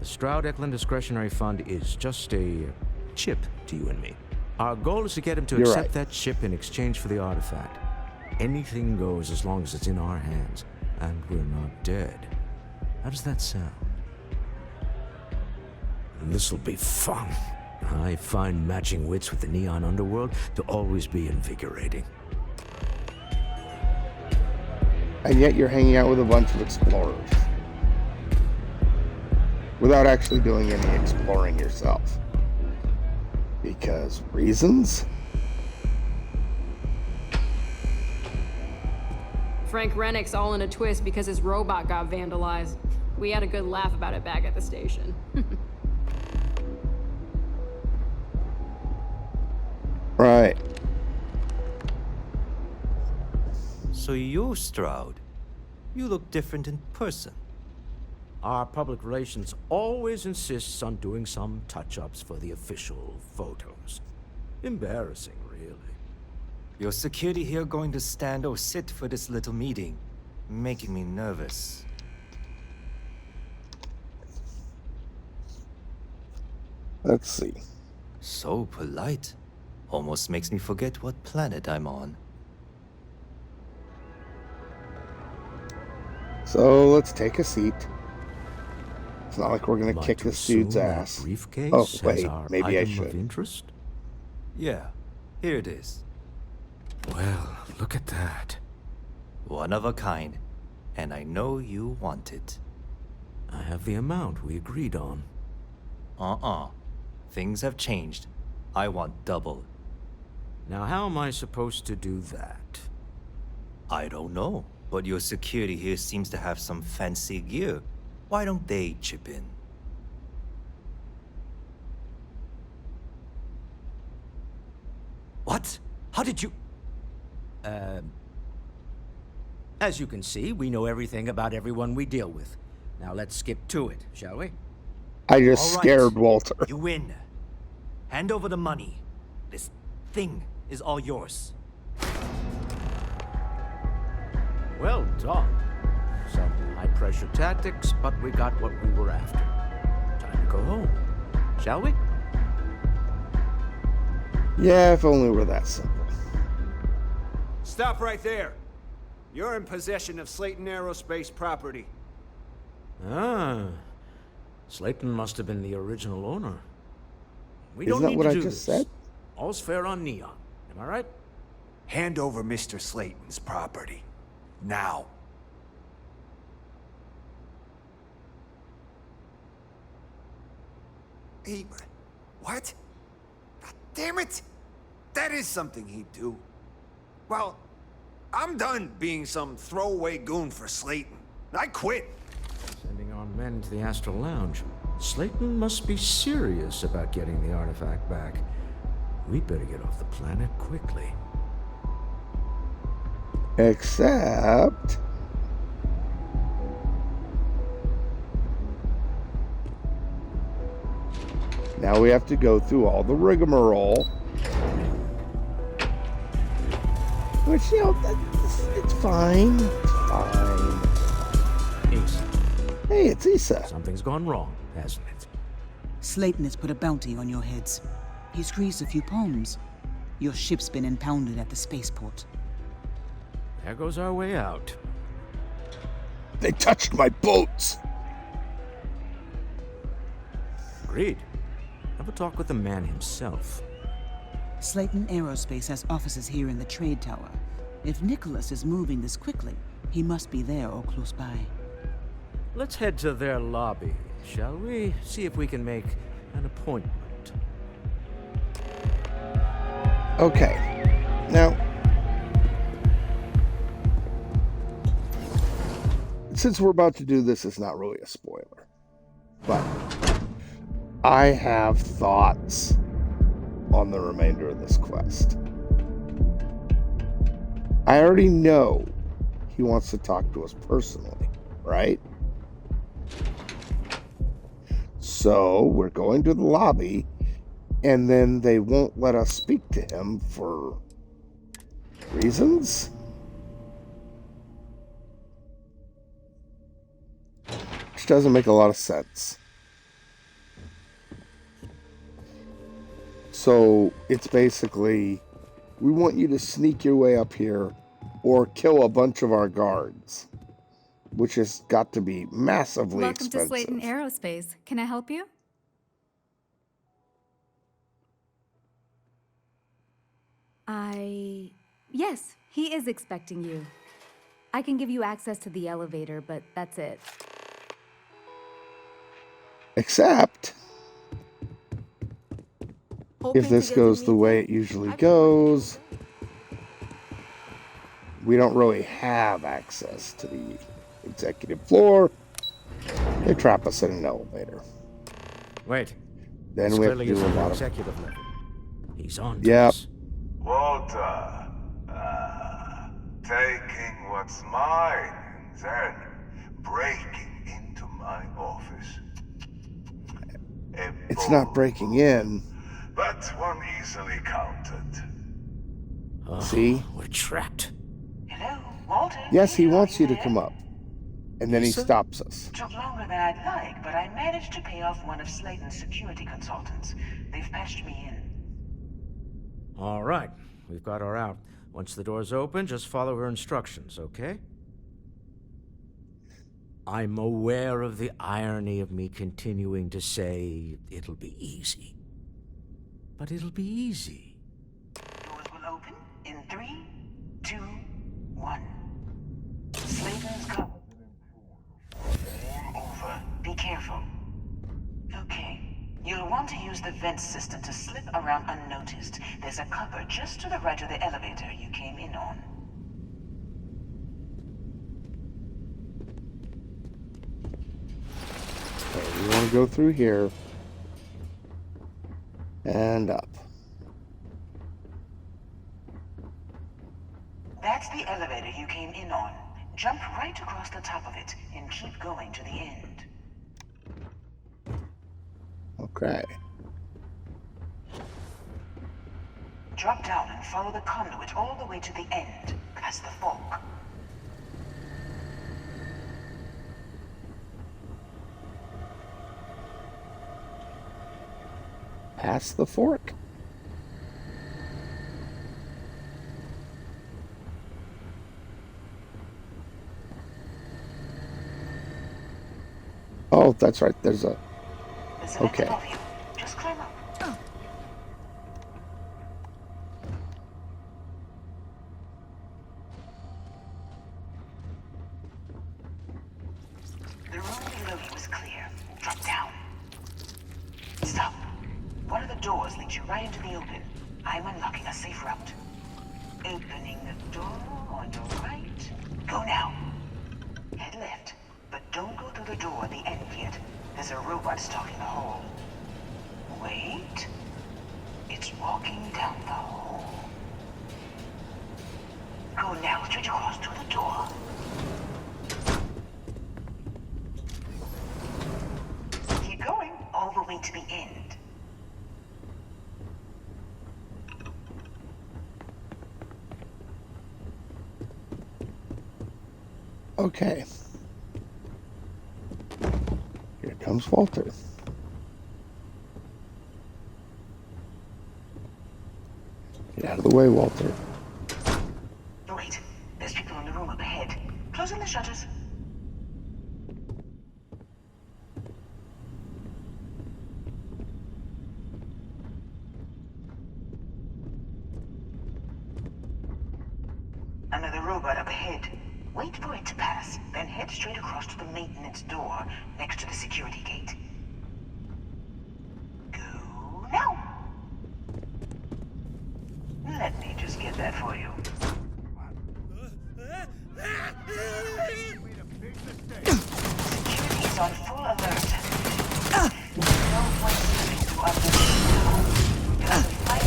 The Stroud-Eklund Discretionary Fund is just a chip to you and me. Our goal is to get him to accept that chip in exchange for the artifact. Anything goes as long as it's in our hands, and we're not dead. How does that sound? This'll be fun. I find matching wits with the Neon Underworld to always be invigorating. And yet you're hanging out with a bunch of explorers. without actually doing any exploring yourself. Because reasons? Frank Rennick's all in a twist because his robot got vandalized. We had a good laugh about it back at the station. Right. So you, Stroud, you look different in person. Our public relations always insists on doing some touch-ups for the official photos. Embarrassing, really. Your security here going to stand or sit for this little meeting, making me nervous. Let's see. So polite. Almost makes me forget what planet I'm on. So let's take a seat. It's not like we're gonna Might kick to this dude's assume that ass. briefcase Oh, has wait, our maybe I item of should. interest? Yeah, here it is. Well, look at that. One of a kind. And I know you want it. I have the amount we agreed on. Things have changed. I want double. Now, how am I supposed to do that? I don't know, but your security here seems to have some fancy gear. Why don't they chip in? What? How did you... As you can see, we know everything about everyone we deal with. Now let's skip to it, shall we? I just All right, scared Walter. You win. Hand over the money. This thing is all yours. Well done. Some high-pressure tactics, but we got what we were after. Time to go home, shall we? Yeah, if only we're that simple. Stop right there. You're in possession of Slayton Aerospace property. Ah. Slayton must have been the original owner. We Isn't don't that need what to I do just this. said? All's fair on Neon. Am I right? Hand over Mr. Slayton's property. Now. He... what? God damn it! That is something he'd do. Well, I'm done being some throwaway goon for Slayton. I quit. Sending our men to the Astral Lounge. Slayton must be serious about getting the artifact back. We'd better get off the planet quickly. Except... now we have to go through all the rigmarole. Which, you know, it's fine. It's fine. Issa. Hey, it's Issa. Something's gone wrong, hasn't it? Slayton has put a bounty on your heads. He's greased a few palms. Your ship's been impounded at the spaceport. There goes our way out. They touched my boats. Agreed. Have a talk with the man himself. Slayton Aerospace has offices here in the trade tower. If Nicholas is moving this quickly, he must be there or close by. Let's head to their lobby, shall we? See if we can make an appointment. Okay. Now, since we're about to do this, it's not really a spoiler. But I have thoughts on the remainder of this quest. I already know he wants to talk to us personally, right? So we're going to the lobby, and then they won't let us speak to him for reasons? Which doesn't make a lot of sense. So it's basically, we want you to sneak your way up here or kill a bunch of our guards, which has got to be massively Welcome expensive. to Slayton Aerospace. Can I help you? Yes, he is expecting you. I can give you access to the elevator, but that's it. Except, if this goes the way it usually goes, we don't really have access to the executive floor. They trap us in an elevator. Wait. Then This we have to clearly do a isn't lot of... executive level. He's on to Yep. us. Walter, taking what's mine and then breaking into my office. It's not breaking in. But one easily counted. See? We're trapped. Hello, Walter? Yes, he wants you to come up. And then he Yes, sir? stops us. Took longer than I'd like, but I managed to pay off one of Slayton's security consultants. They've patched me in. All right. We've got her out. Once the door's open, just follow her instructions, okay? I'm aware of the irony of me continuing to say it'll be easy. But it'll be easy. Doors will open in 3, 2, 1. Slayton's cover. All over. Be careful. Okay. You'll want to use the vent system to slip around unnoticed. There's a cover just to the right of the elevator you came in on. Okay, we want to go through here. And up. That's the elevator you came in on. Jump right across the top of it and keep going to the end. Okay. Drop down and follow the conduit all the way to the end, past the fork. Past the fork? Oh, that's right. There's a... Okay. Just climb up. The room below you is clear. Drop down. Stop. One of the doors leads you right into the open. I'm unlocking a safe route. Opening the door on your right. Go now. Head left, but don't go through the door at the end yet. There's a robot stalking the hall. Wait. It's walking down the hall. Go now, straight across to the door. Keep going, all the way to the end. Okay. Here comes Walter. Get out of the way, Walter. Wait, there's people in the room up ahead. Closing the shutters. Another robot up ahead. Wait for it to pass, then head straight across to the maintenance door next to the security gate. Go now! Let me just get that for you. Security is on full alert. No point slipping through our position now. You have to fight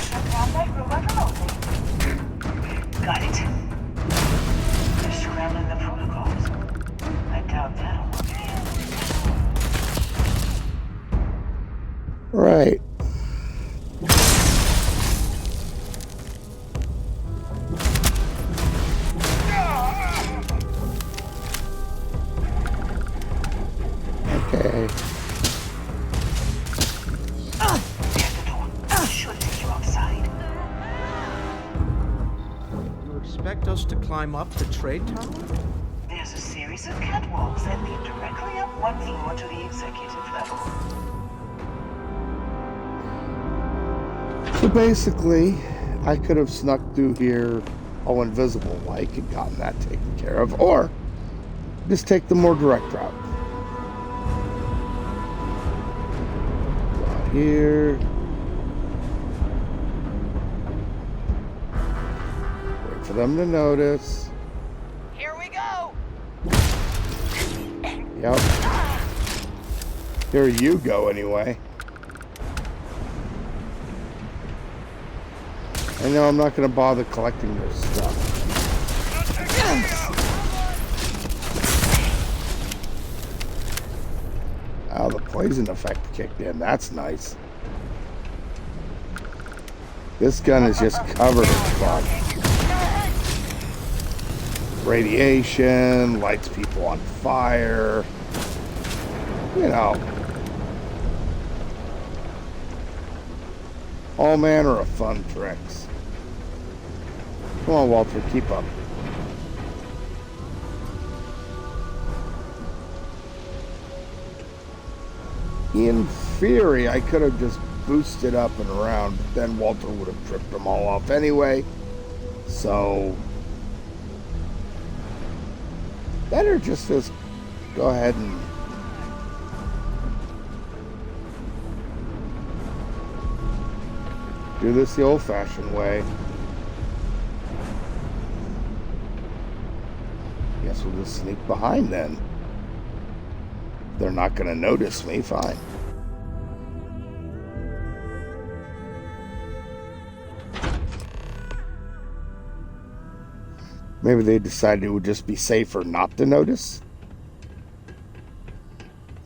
shut down that robot remotely. Got it. They're scrambling the protocols. I doubt that'll work. Right. Okay. Should take you outside. You expect us to climb up the trade tower? There's a series of catwalks that lead directly up one floor to the executive level. So basically, I could have snuck through here all invisible like and gotten that taken care of, or Just take the more direct route. Out here. Wait for them to notice. Here we go. Yep. Here you go, anyway. I know I'm not going to bother collecting their stuff. Oh, the poison effect kicked in. That's nice. This gun is just covered in fun. Radiation, lights people on fire. You know. All manner of fun tricks. Come on, Walter, keep up. In theory, I could have just boosted up and around, but then Walter would have tripped them all off anyway. So, better just go ahead and do this the old-fashioned way. Guess we'll just sneak behind then. They're not going to notice me, fine. Maybe they decided it would just be safer not to notice.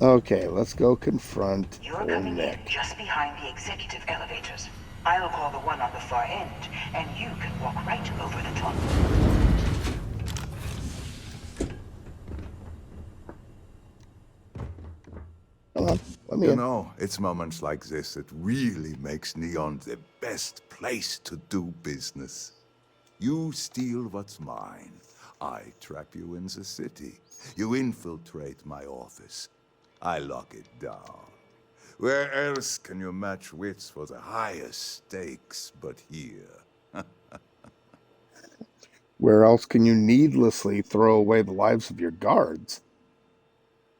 Okay, let's go confront You're old coming Nick. in just behind the executive elevators. I'll call the one on the far end, and you can walk right over the top. Come on, let me You in. know, it's moments like this that really makes Neon the best place to do business. You steal what's mine. I trap you in the city. You infiltrate my office. I lock it down. Where else can you match wits for the highest stakes but here? Where else can you needlessly throw away the lives of your guards?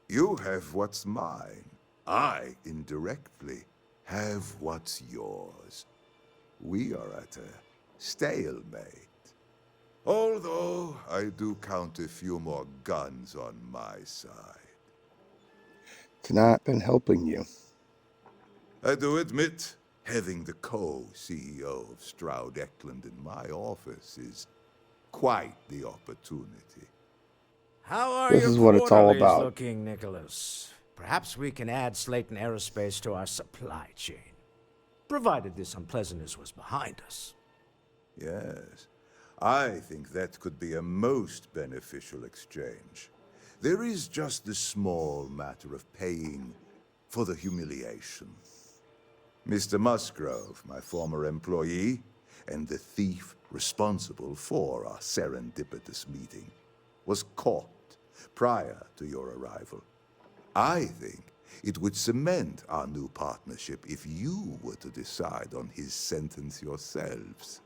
You have what's mine. I, indirectly, have what's yours. We are at a stalemate. Although, I do count a few more guns on my side. It's not been helping you. I do admit, having the co-CEO of Stroud Eklund in my office is quite the opportunity. How are This your is what it's all quarterlies about. looking, Nicholas? Perhaps we can add Slayton Aerospace to our supply chain, provided this unpleasantness was behind us. Yes, I think that could be a most beneficial exchange. There is just the small matter of paying for the humiliation. Mr. Musgrove, my former employee, and the thief responsible for our serendipitous meeting, was caught prior to your arrival. I think it would cement our new partnership if you were to decide on his sentence yourselves.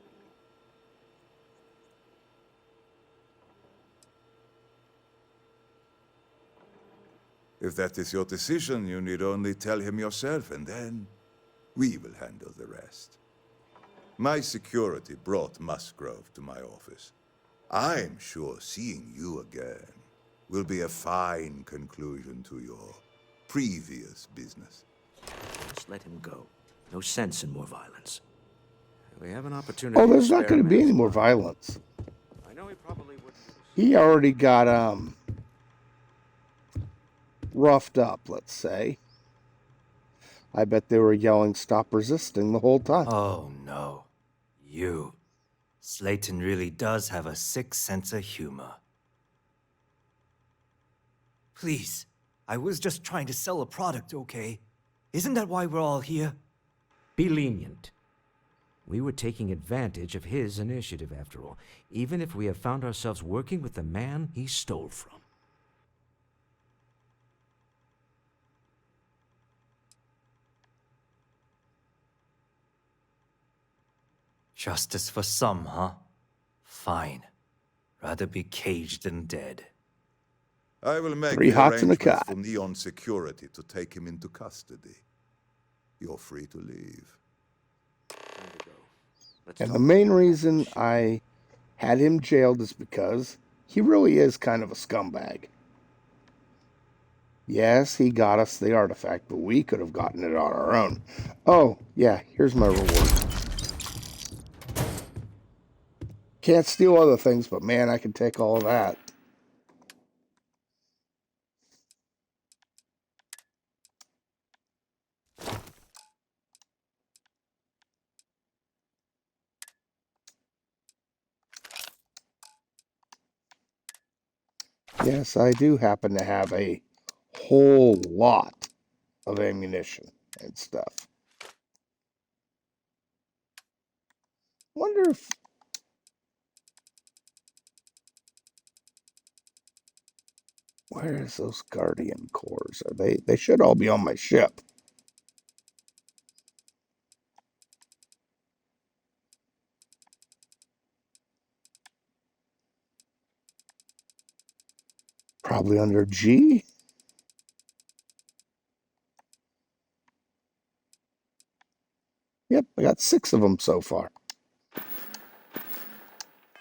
If that is your decision, you need only tell him yourself, and then we will handle the rest. My security brought Musgrove to my office. I'm sure seeing you again will be a fine conclusion to your previous business. Just let him go. No sense in more violence. We have an opportunity. Oh, there's not to going to be any experiment. more violence. I know he probably would. He already got, roughed up, let's say. I bet they were yelling, "Stop resisting," the whole time. Oh no. You. Slayton really does have a sick sense of humor. Please, I was just trying to sell a product, okay? Isn't that why we're all here? Be lenient. We were taking advantage of his initiative, after all, even if we have found ourselves working with the man he stole from. Justice for some, huh? Fine. Rather be caged than dead. I will make 3 the hots and a arrangements cot. for Neon Security to take him into custody. You're free to leave. And the main reason I had him jailed is because he really is kind of a scumbag. Yes, he got us the artifact, but we could have gotten it on our own. Oh, yeah, here's my reward. Can't steal other things, but man, I can take all of that. Yes, I do happen to have a whole lot of ammunition and stuff. Wonder if... Where is those Guardian cores? Are they should all be on my ship. Probably under G. Yep, I got 6 of them so far.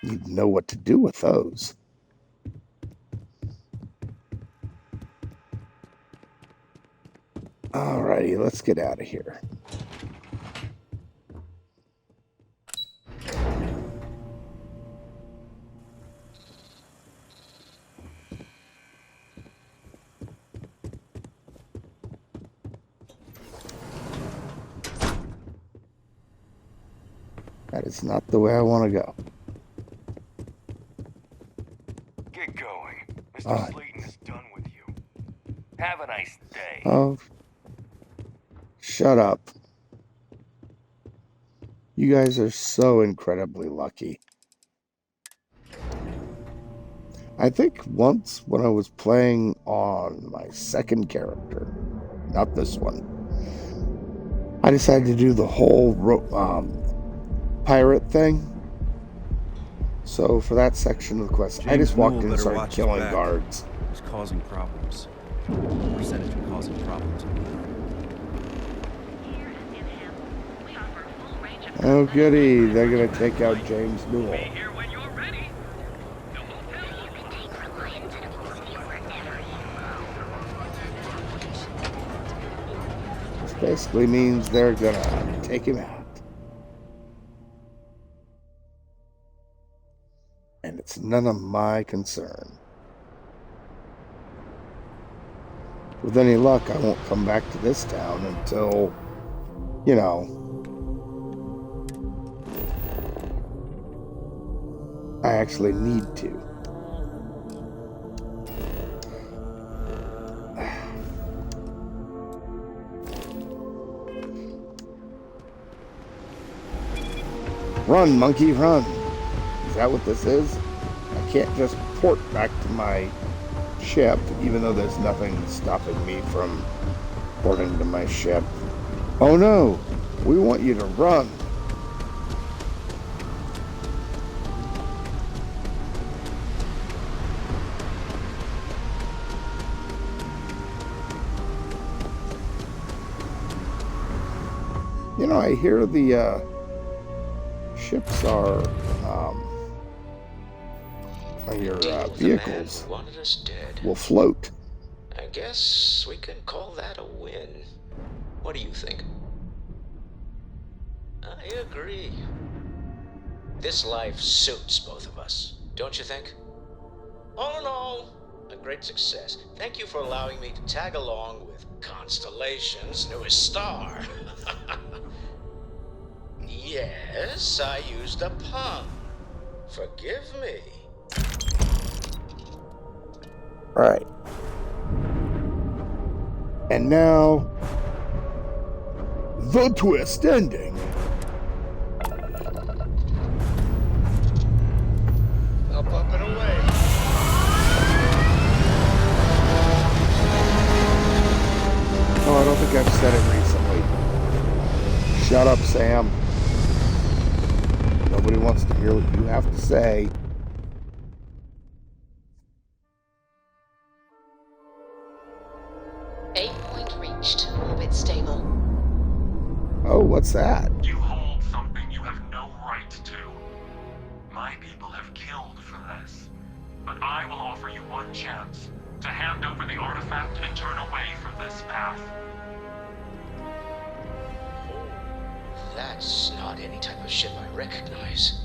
Need to know what to do with those. Alrighty, let's get out of here. That is not the way I want to go. Get going. Mr. Slayton is done with you. Have a nice day. Oh, shut up. You guys are so incredibly lucky. I think once when I was playing on my second character, not this one, I decided to do the whole pirate thing. So for that section of the quest, I just walked in and started killing guards. He's causing problems. Percentage of causing problems. Oh goody, they're gonna take out James Newell. This basically means they're gonna take him out. And it's none of my concern. With any luck, I won't come back to this town until, you know, I actually need to. Run, monkey, run. Is that what this is? I can't just port back to my ship, even though there's nothing stopping me from porting to my ship. Oh no, we want you to run. You know, I hear the ships are your vehicles will float. I guess we can call that a win. What do you think? I agree. This life suits both of us, don't you think? All in all, a great success. Thank you for allowing me to tag along with Constellation's newest star. Yes, I used a pun. Forgive me. Alright. And now, the twist ending. Up and away. Oh, I don't think I've said it recently. Shut up, Sam. Nobody wants to hear what you have to say. What's that? You hold something you have no right to. My people have killed for this. But I will offer you one chance to hand over the artifact and turn away from this path. That's not any type of ship I recognize.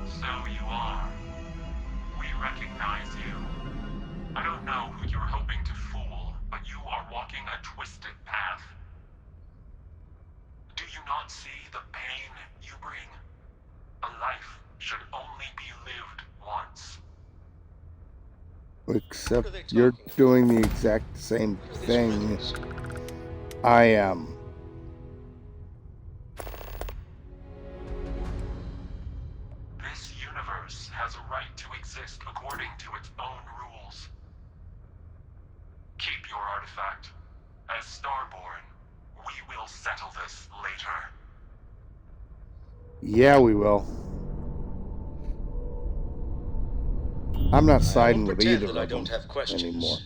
So you are. We recognize you. I don't know who you're hoping to fool, but you are walking a twisted path. Do you not see the pain you bring? A life should only be lived once. Except you're doing the exact same thing I am. This universe has a right to exist according to its own rules. Keep your artifact. As Starborn, we will settle this later. Yeah, we will. I'm not siding with either of them I don't have questions anymore.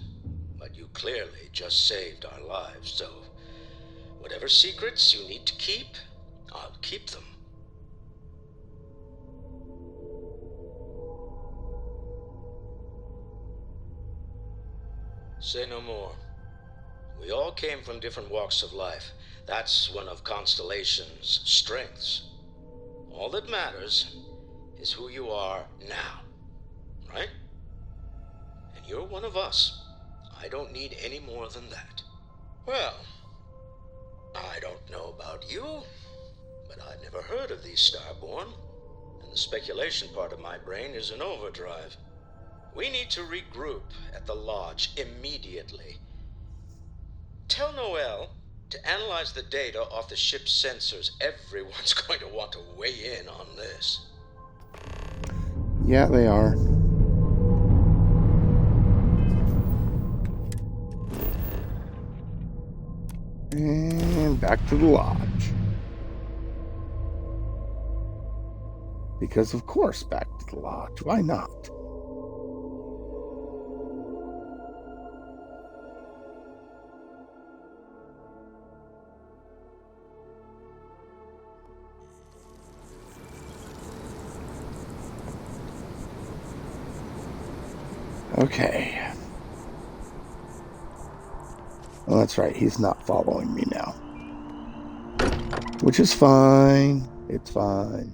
But you clearly just saved our lives, so whatever secrets you need to keep, I'll keep them. Say no more. We all came from different walks of life. That's one of Constellation's strengths. All that matters is who you are now, right? And you're one of us. I don't need any more than that. Well, I don't know about you, but I've never heard of these Starborn, and the speculation part of my brain is in overdrive. We need to regroup at the lodge immediately. Tell Noel to analyze the data off the ship's sensors. Everyone's going to want to weigh in on this. Yeah, they are. And back to the lodge. Because of course back to the lodge. Why not? Okay. Well, that's right. He's not following me now. Which is fine. It's fine.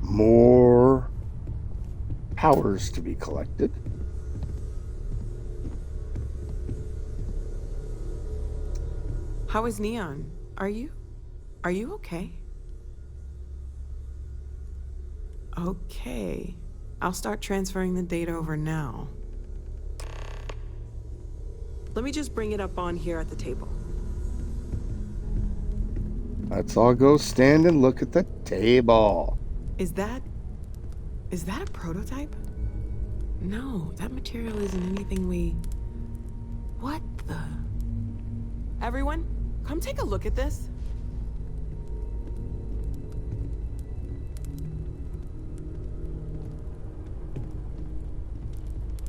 More powers to be collected. How is Neon? Are you okay? Okay. I'll start transferring the data over now. Let me just bring it up on here at the table. Let's all go stand and look at the table. Is that a prototype? No, that material isn't anything we... What the... Everyone, come take a look at this.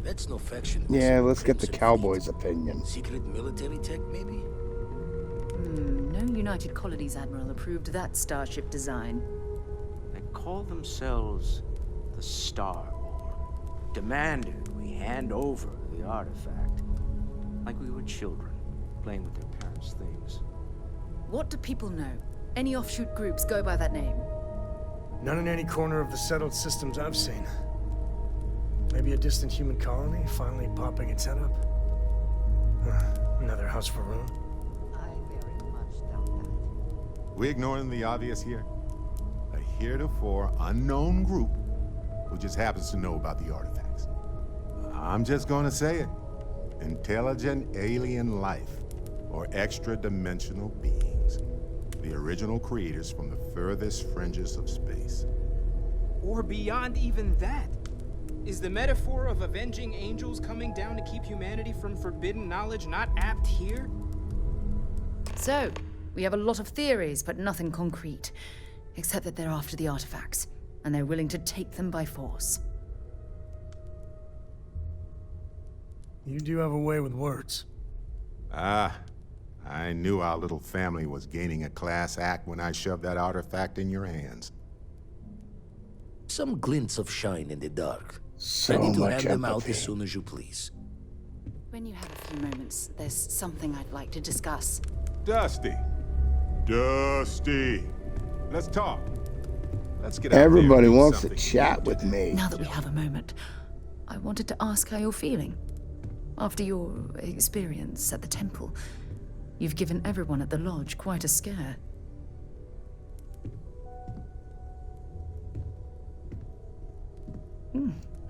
That's no faction. Yeah, let's get the cowboy's opinion. Secret military tech, maybe? No United Colonies Admiral approved that starship design. They call themselves the Starborn. Demanded we hand over the artifact. Like we were children, playing with their parents' things. What do people know? Any offshoot groups go by that name? None in any corner of the settled systems I've seen. Maybe a distant human colony finally popping its head up. Another house for Rune. We ignoring the obvious here? A heretofore unknown group who just happens to know about the artifacts. I'm just gonna say it. Intelligent alien life, or extra-dimensional beings. The original creators from the furthest fringes of space. Or beyond even that. Is the metaphor of avenging angels coming down to keep humanity from forbidden knowledge not apt here? So, we have a lot of theories, but nothing concrete. except that they're after the artifacts, and they're willing to take them by force. You do have a way with words. Ah, I knew our little family was gaining a class act when I shoved that artifact in your hands. Some glints of shine in the dark. So Ready to much hand them out empathy. as soon as you please. When you have a few moments, there's something I'd like to discuss. Dusty. Dusty. Let's talk. Let's get out there and Everybody do wants to something. chat with me. Now that we have a moment, I wanted to ask how you're feeling. After your experience at the temple, you've given everyone at the lodge quite a scare.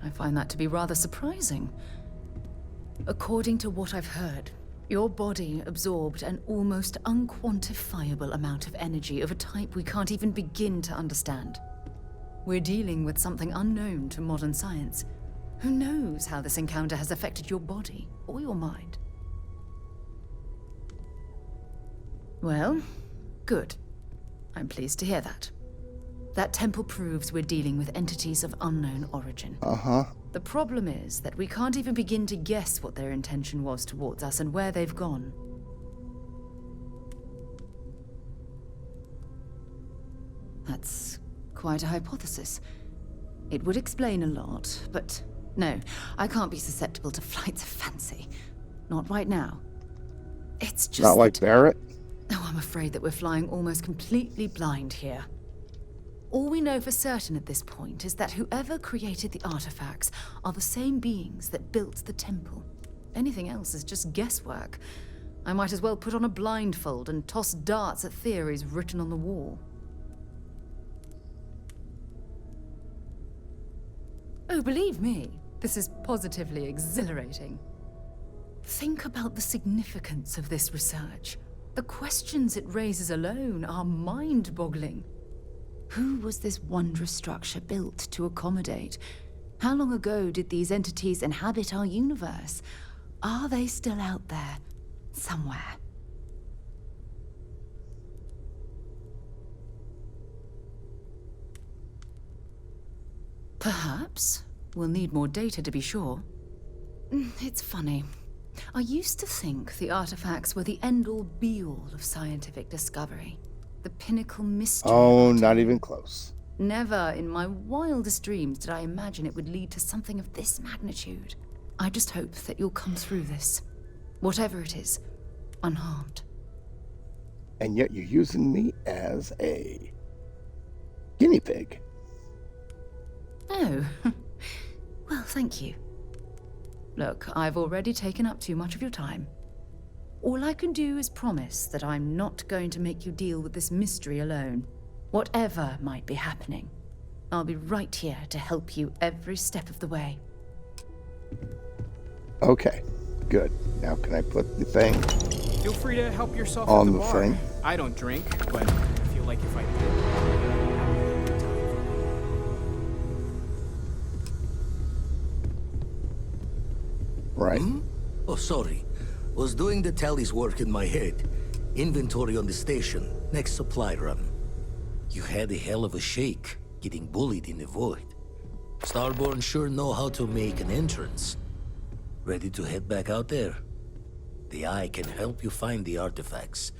I find that to be rather surprising. According to what I've heard, your body absorbed an almost unquantifiable amount of energy of a type we can't even begin to understand. We're dealing with something unknown to modern science. Who knows how this encounter has affected your body or your mind? Well, good. I'm pleased to hear that. That temple proves we're dealing with entities of unknown origin. Uh-huh. The problem is that we can't even begin to guess what their intention was towards us and where they've gone. That's quite a hypothesis. It would explain a lot, but no, I can't be susceptible to flights of fancy. Not right now. It's just Not like Barrett? Oh, I'm afraid that we're flying almost completely blind here. All we know for certain at this point is that whoever created the artifacts are the same beings that built the temple. Anything else is just guesswork. I might as well put on a blindfold and toss darts at theories written on the wall. Oh, believe me, this is positively exhilarating. Think about the significance of this research. The questions it raises alone are mind-boggling. Who was this wondrous structure built to accommodate? How long ago did these entities inhabit our universe? Are they still out there, somewhere? Perhaps. We'll need more data to be sure. It's funny. I used to think the artifacts were the end-all be-all of scientific discovery. The pinnacle mystery. Oh, not even close. Never in my wildest dreams did I imagine it would lead to something of this magnitude. I just hope that you'll come through this, whatever it is, unharmed. And yet you're using me as a guinea pig. Oh, well, thank you. Look, I've already taken up too much of your time. All I can do is promise that I'm not going to make you deal with this mystery alone. Whatever might be happening, I'll be right here to help you every step of the way. Okay, good. Now can I put the thing Feel free to help yourself on at the the bar. thing? I don't drink, but I feel like if I did. Right. Oh, sorry. Was doing the tallies work in my head. Inventory on the station, next supply run. You had a hell of a shake, getting bullied in the void. Starborn sure know how to make an entrance. Ready to head back out there? The Eye can help you find the artifacts,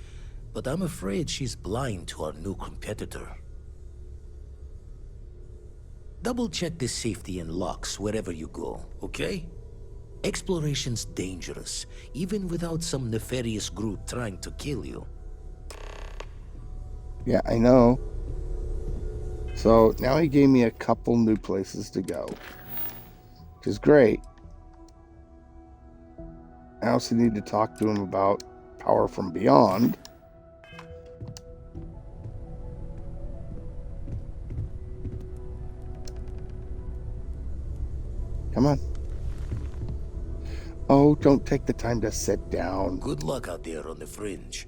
but I'm afraid she's blind to our new competitor. Double check the safety and locks wherever you go, okay? Exploration's dangerous, even without some nefarious group trying to kill you. Yeah, I know. So now he gave me a couple new places to go, which is great. I also need to talk to him about Power from Beyond. Come on. Oh, don't take the time to sit down. Good luck out there on the fringe.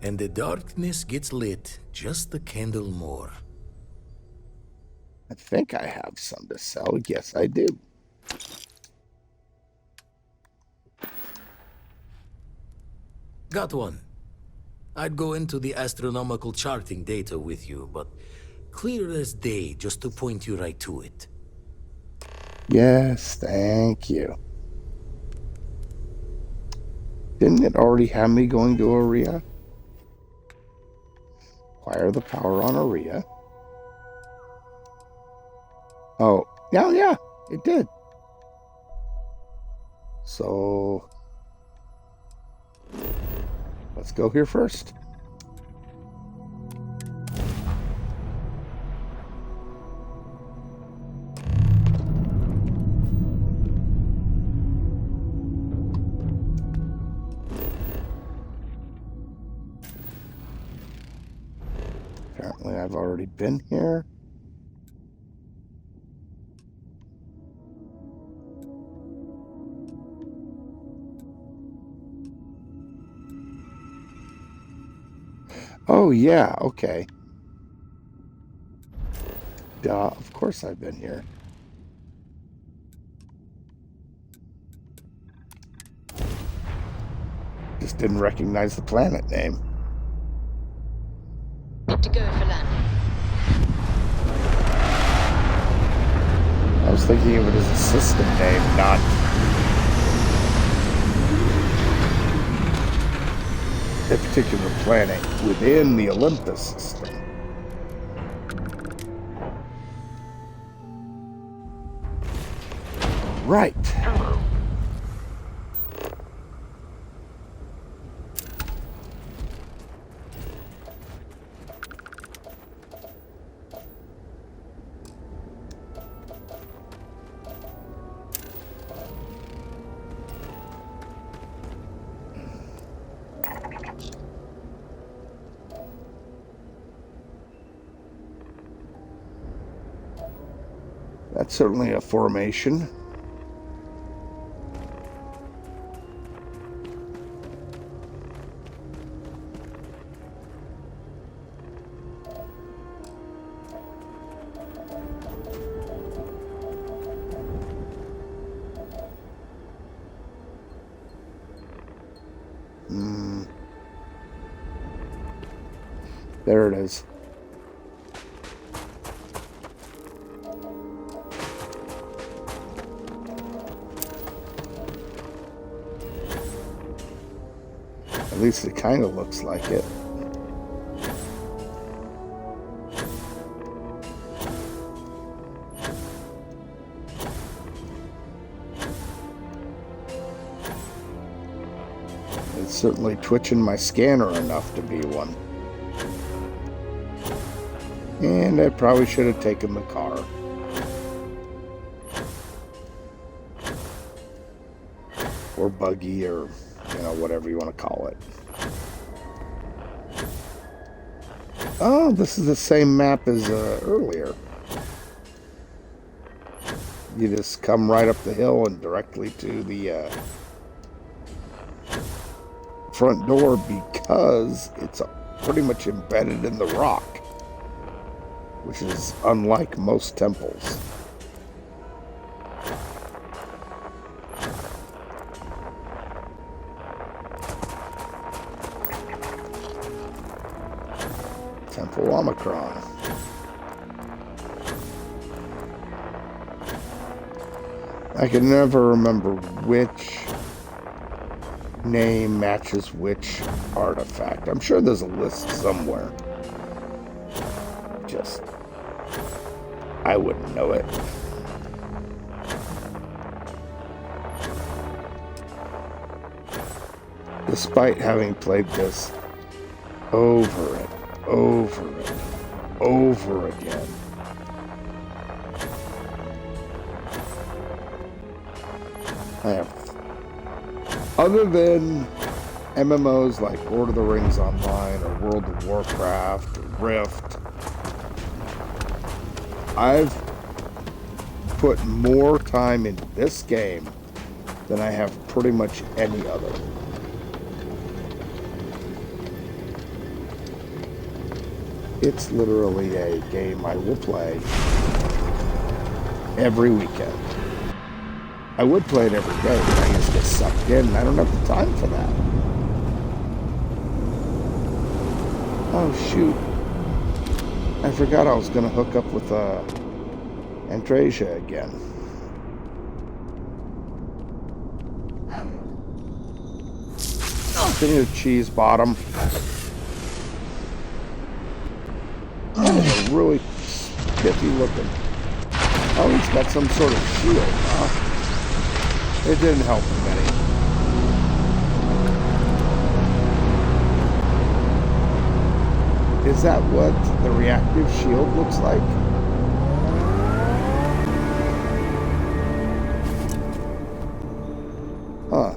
And the darkness gets lit just a candle more. I think I have some to sell. Yes, I do. Got one. I'd go into the astronomical charting data with you, but clear as day just to point you right to it. Yes, thank you. Didn't it already have me going to Aria? Acquire the power on Aria. Oh, yeah, it did. So, let's go here first. Apparently, I've already been here. Oh, yeah, okay. Duh, of course I've been here. Just didn't recognize the planet name. Good to go for landing. I was thinking of it as a system name, not a particular planet within the Olympus system. Right. Hello. That's certainly a formation. There it is. At least it kind of looks like it. It's certainly twitching my scanner enough to be one. And I probably should have taken the car. Or buggy, or, whatever you want to call it. Oh, this is the same map as earlier. You just come right up the hill and directly to the front door because it's pretty much embedded in the rock, which is unlike most temples. Temple Omicron. I can never remember which name matches which artifact. I'm sure there's a list somewhere. Just, I wouldn't know it. Despite having played this over and over again. I have, other than MMOs like Lord of the Rings Online or World of Warcraft or Rift, I've put more time into this game than I have pretty much any other. It's literally a game I will play every weekend. I would play it every day, but I just get sucked in, and I don't have the time for that. Oh, shoot. I forgot I was going to hook up with Andresia again. Give me the cheese bottom. That is a really spiffy looking. Oh, he's got some sort of shield, huh? It didn't help him any. Is that what the reactive shield looks like? Huh.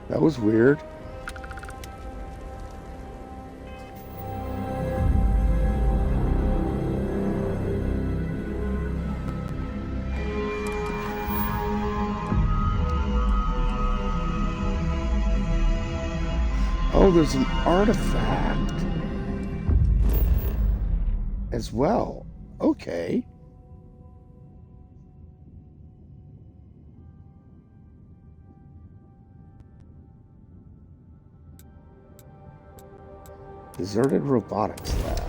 That was weird. Oh, there's an artifact as well. Okay. Deserted robotics lab.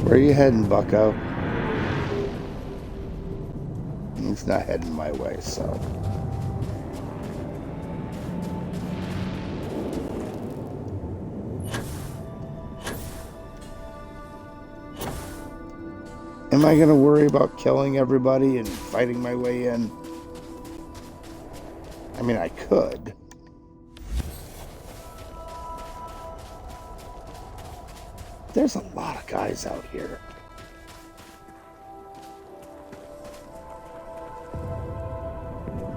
Where are you heading, bucko? He's not heading my way, so. Am I going to worry about killing everybody and fighting my way in? I mean, I could. There's a lot of guys out here.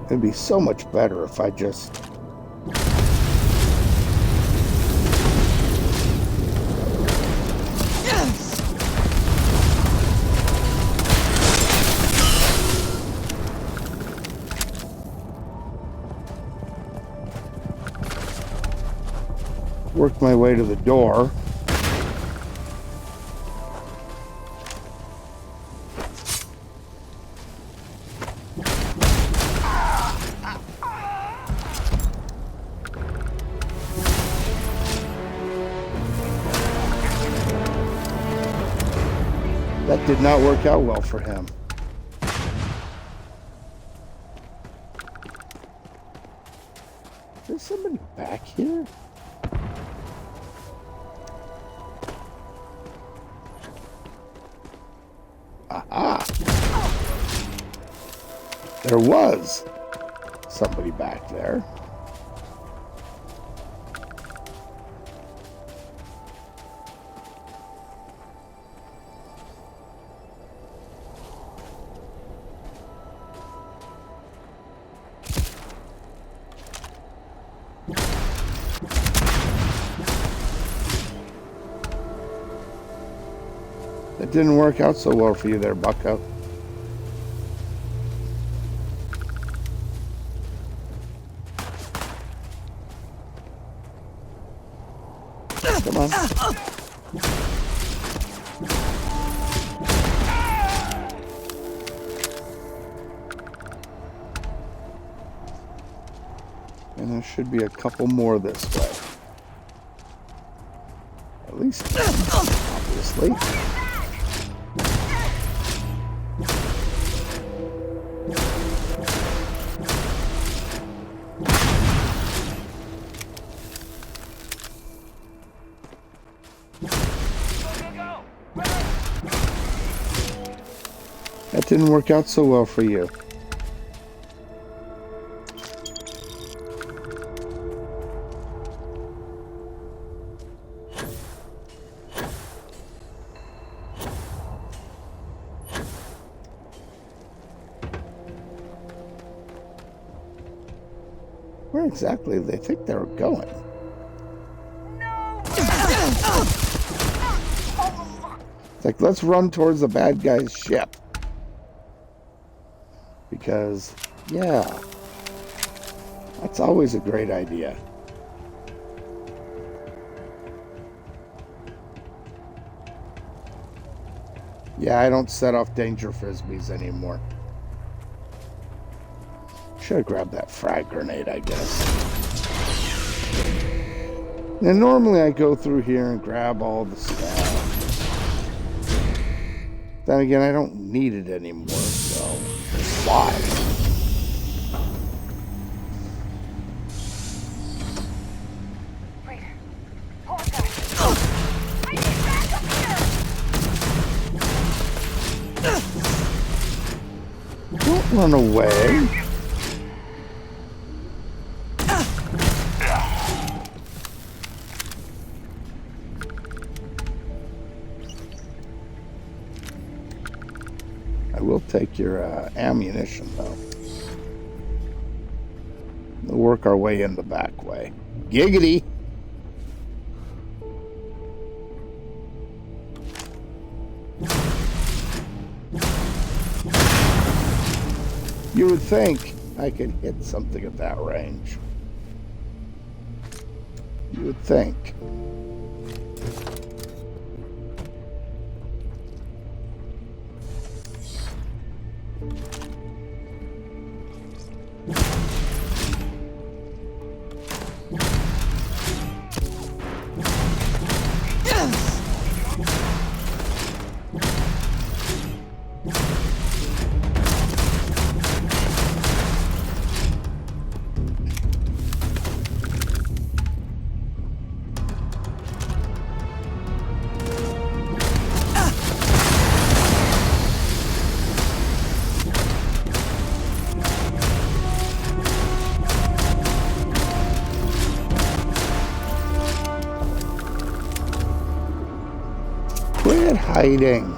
It'd be so much better if I just... Yes! Worked my way to the door. That did not work out well for him. Is there somebody back here? Aha! There was somebody back there. It didn't work out so well for you there, bucko. Come on. And there should be a couple more this way. least obviously. That didn't work out so well for you. Where exactly do they think they were going? It's like, let's run towards the bad guy's ship. Because, yeah, that's always a great idea. Yeah, I don't set off danger frisbees anymore. Should have grabbed that frag grenade, I guess. Now, normally I go through here and grab all the stuff. Then again, I don't need it anymore, so why? Wait. Hold on, guys. I need backup here! Don't run away. We'll take your ammunition, though. We'll work our way in the back way. Giggity! You would think I could hit something at that range. You would think. Quit hiding.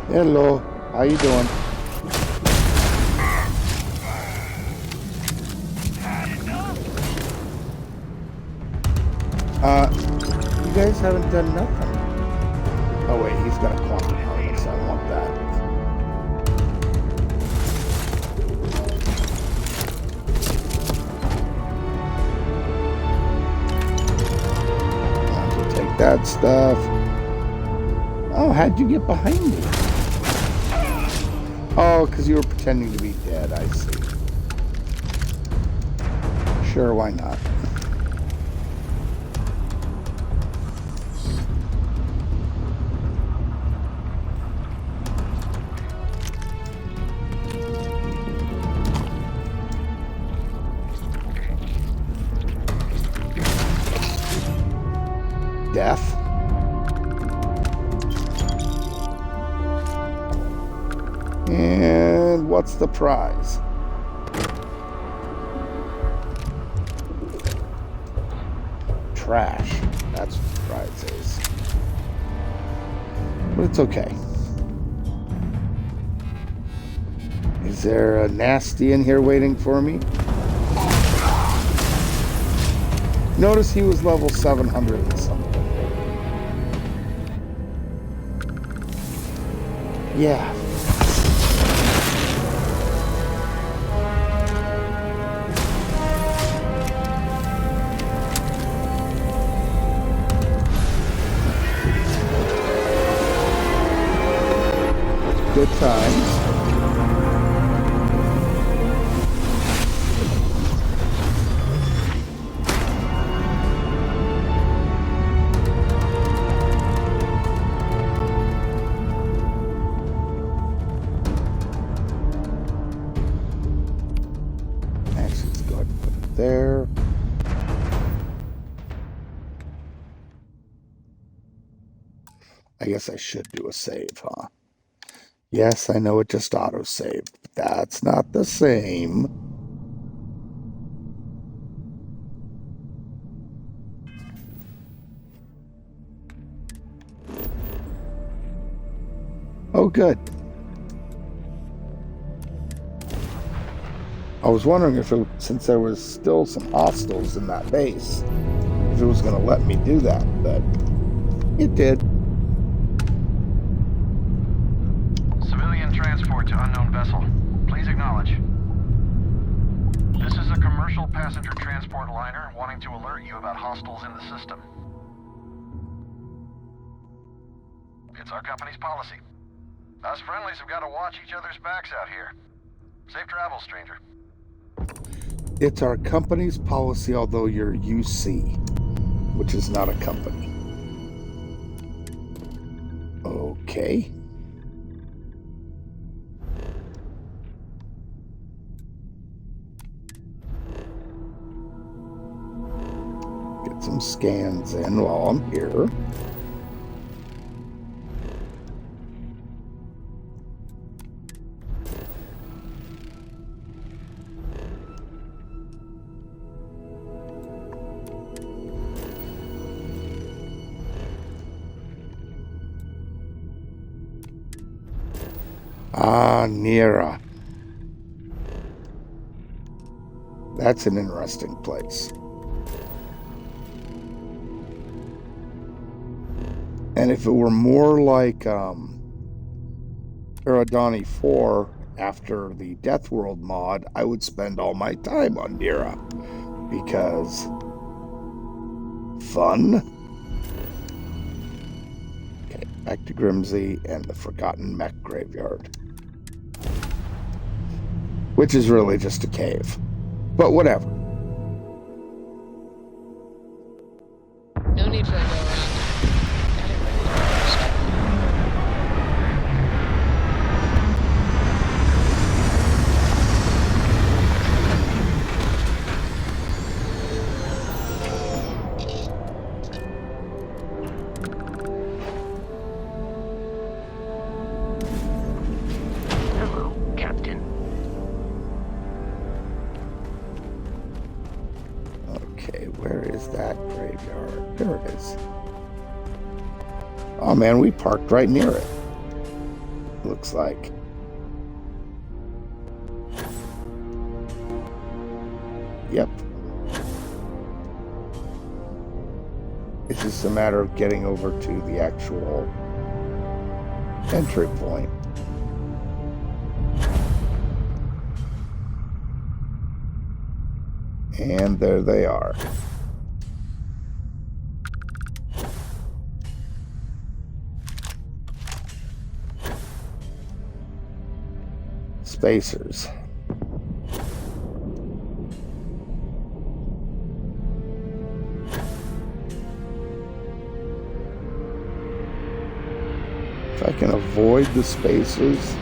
Hello, how you doing? You guys haven't done nothing. Oh wait, he's got a quantum harness. I want that. I'll take that stuff. Oh, how'd you get behind me? Oh, because you were pretending to be dead, I see. Sure, why not? Death. And what's the prize? Trash. That's what the prize is. But it's okay. Is there a nasty in here waiting for me? Notice he was level 700 and something. Yeah. Good times. Actually, let's go ahead and put it there. I guess I should do a save, huh? Yes, I know it just auto-saved, but that's not the same. Oh, good. I was wondering if it, since there was still some hostiles in that base, if it was going to let me do that, but it did. Civilian transport to unknown vessel. Please acknowledge. This is a commercial passenger transport liner wanting to alert you about hostiles in the system. It's our company's policy. Us friendlies have got to watch each other's backs out here. Safe travels, stranger. It's our company's policy, although you're UC, which is not a company. Okay. Get some scans in while I'm here. Ah, Nira. That's an interesting place. And if it were more like Eridani 4 after the Death World mod, I would spend all my time on Nira. Because fun. Okay, back to Grimsey and the Forgotten Mech Graveyard. Which is really just a cave. But whatever. No need for a go around. Got it ready to start. Hello, Captain. Okay, where is that graveyard? There it is. Oh man, we parked right near it. Looks like. Yep. It's just a matter of getting over to the actual entry point. And there they are. Spacers. If I can avoid the spacers,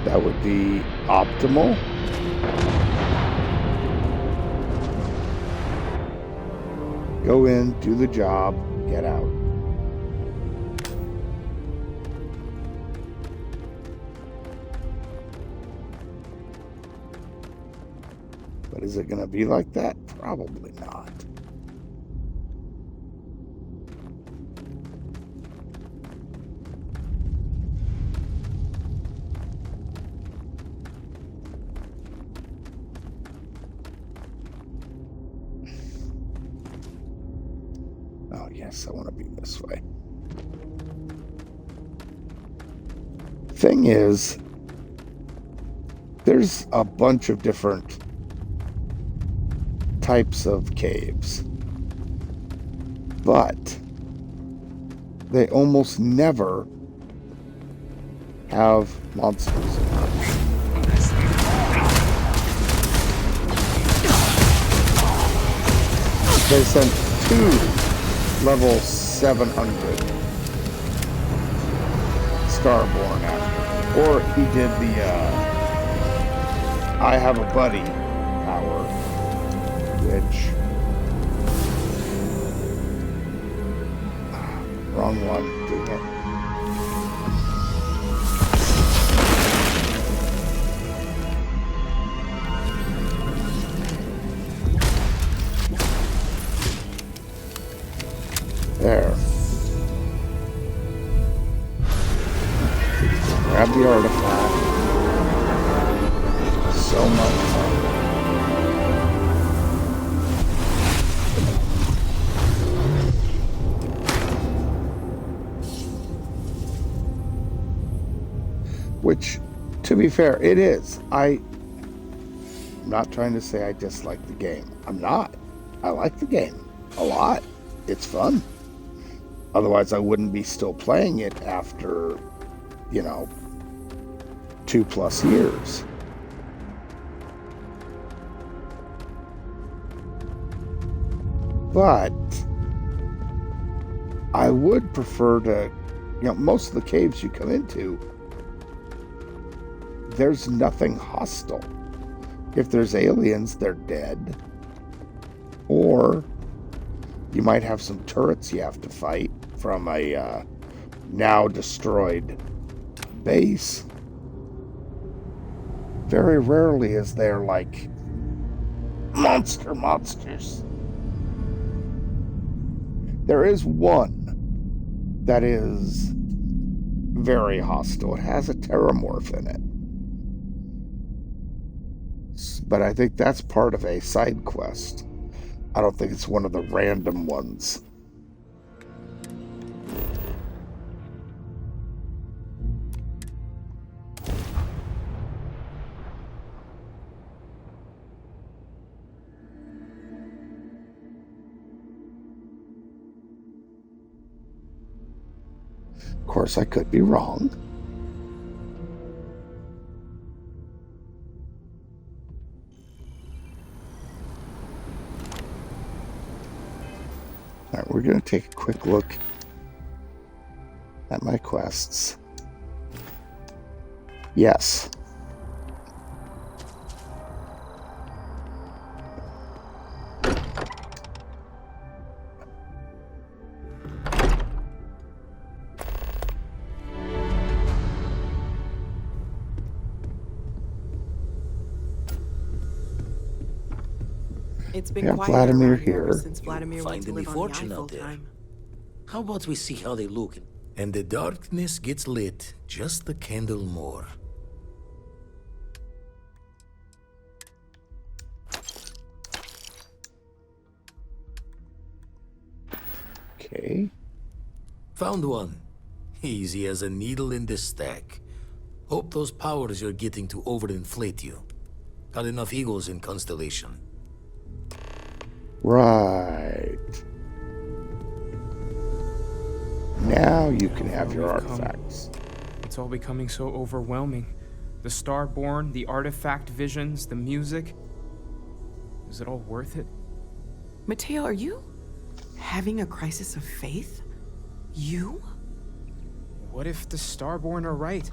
that would be optimal. Go in, do the job, get out. But is it going to be like that? Probably not. Oh, yes, I want to be this way. Thing is, there's a bunch of different types of caves, but they almost never have monsters in them. They sent 2 level 700 Starborn after, or he did the I have a buddy power, which wrong one, dang it. There. Grab the artifact. So much fun. Which, to be fair, it is. I'm not trying to say I dislike the game. I'm not. I like the game a lot. It's fun. Otherwise, I wouldn't be still playing it after, 2+ years. But I would prefer to, most of the caves you come into, there's nothing hostile. If there's aliens, they're dead. Or you might have some turrets you have to fight from a now destroyed base. Very rarely is there like monsters. There is one that is very hostile. It has a terramorph in it. But I think that's part of a side quest. I don't think it's one of the random ones. Of course, I could be wrong. All right, we're going to take a quick look at my quests. Yes. It's been Yeah, quiet Vladimir around here. since Vladimir went to Find any live on the fortune eye out there? full-time. How about we see how they look? And the darkness gets lit just a candle more. Okay. Found one. Easy as a needle in the stack. Hope those powers you're getting to overinflate you. Got enough eagles in Constellation. Right. Now you can have your artifacts. It's all becoming so overwhelming. The Starborn, the artifact visions, the music. Is it all worth it? Mateo, are you having a crisis of faith? You? What if the Starborn are right?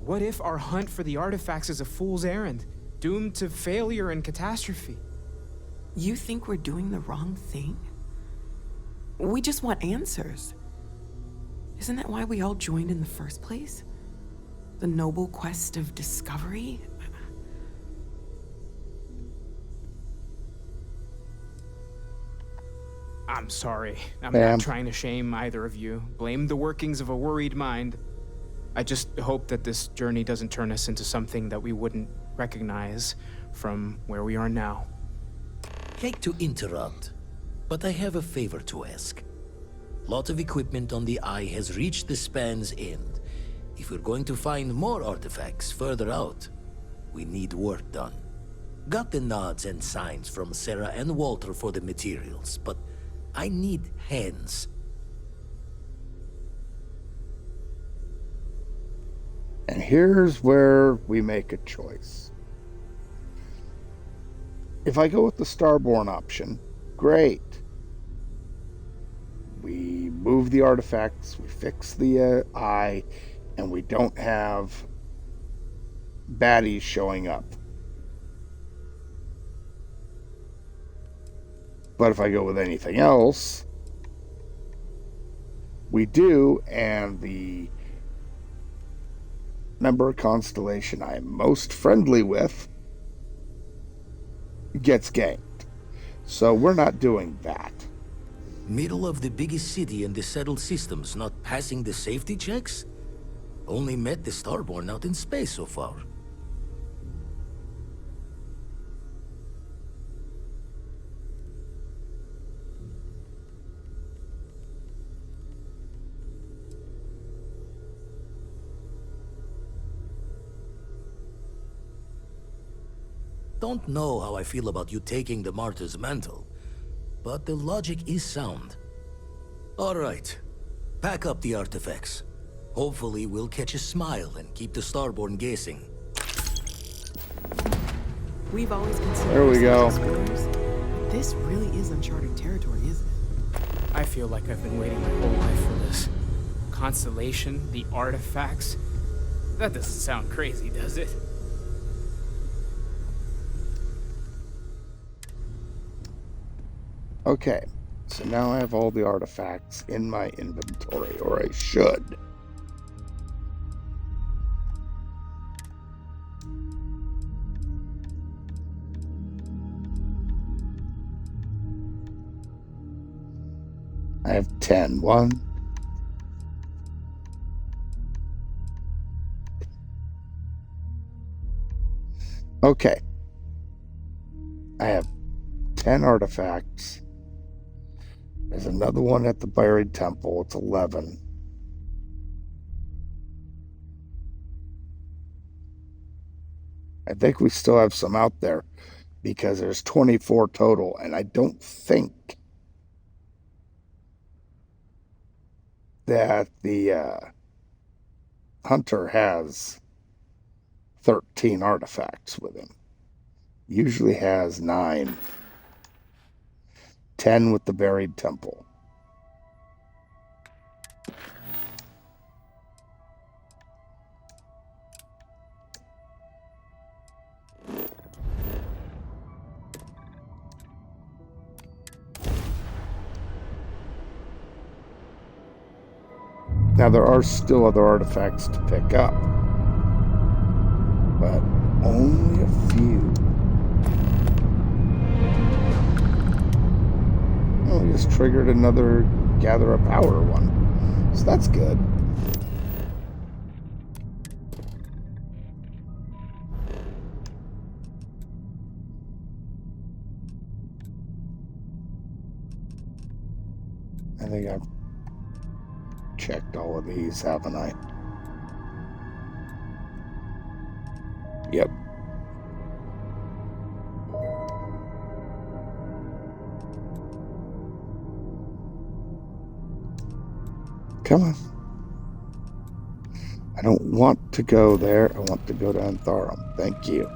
What if our hunt for the artifacts is a fool's errand, doomed to failure and catastrophe? You think we're doing the wrong thing? We just want answers. Isn't that why we all joined in the first place? The noble quest of discovery? I'm sorry. I'm Ma'am. not trying to shame either of you. Blame the workings of a worried mind. I just hope that this journey doesn't turn us into something that we wouldn't recognize from where we are now. Hate to interrupt, but I have a favor to ask. Lot of equipment on the Eye has reached the span's end. If we're going to find more artifacts further out, we need work done. Got the nods and signs from Sarah and Walter for the materials, but I need hands. And here's where we make a choice. If I go with the Starborn option, great. We move the artifacts, we fix the eye, and we don't have baddies showing up. But if I go with anything else, we do, and the member of Constellation I am most friendly with gets ganked. So we're not doing that. Middle of the biggest city and the settled systems not passing the safety checks? Only met the Starborn out in space so far. Don't know how I feel about you taking the Martyr's mantle, but the logic is sound. All right, pack up the artifacts. Hopefully we'll catch a smile and keep the Starborn guessing. We've always considered There we go. explorers. This really is uncharted territory, isn't it? I feel like I've been waiting my whole life for this. Constellation, the artifacts. That doesn't sound crazy, does it? Okay, so now I have all the artifacts in my inventory, or I should. I have 10. 1. Okay. I have 10 artifacts. There's another one at the buried temple. It's 11. I think we still have some out there because there's 24 total, and I don't think that the hunter has 13 artifacts with him. Usually has 9. 10 with the buried temple. Now there are still other artifacts to pick up, but only a few. Oh, we just triggered another gather a power one, so that's good. I think I've checked all of these, haven't I? Yep. Come on. I don't want to go there. I want to go to Antharum. Thank you.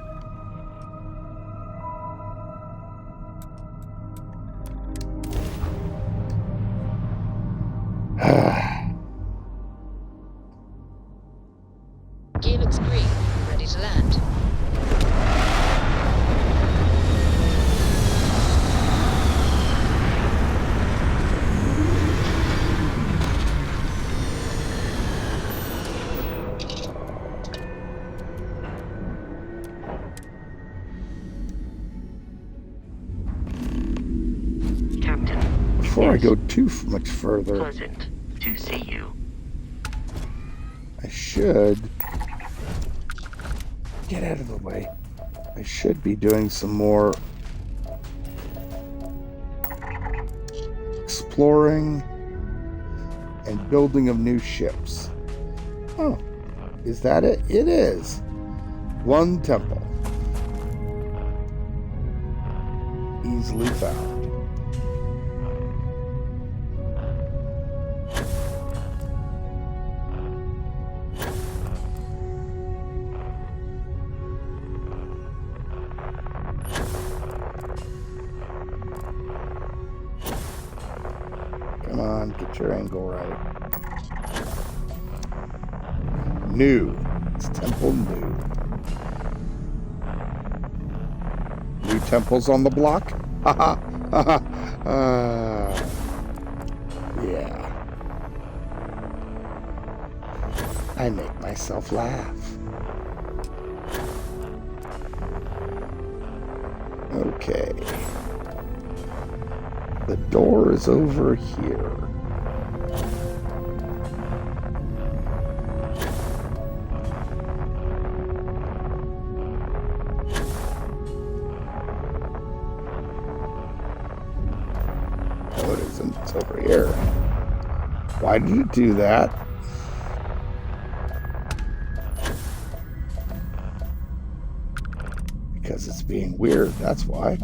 Gear looks green. Ready to land. Before I go too much further, Pleasant to see you. I should get out of the way. I should be doing some more exploring and building of new ships. Oh, Is that it? It is. One temple. Easily found. Come on, get your angle right. New. It's temple new. New temples on the block? Haha. Haha. Yeah. I make myself laugh. Okay. The door is over here. No, it isn't. It's over here. Why did it do that? Because it's being weird, that's why.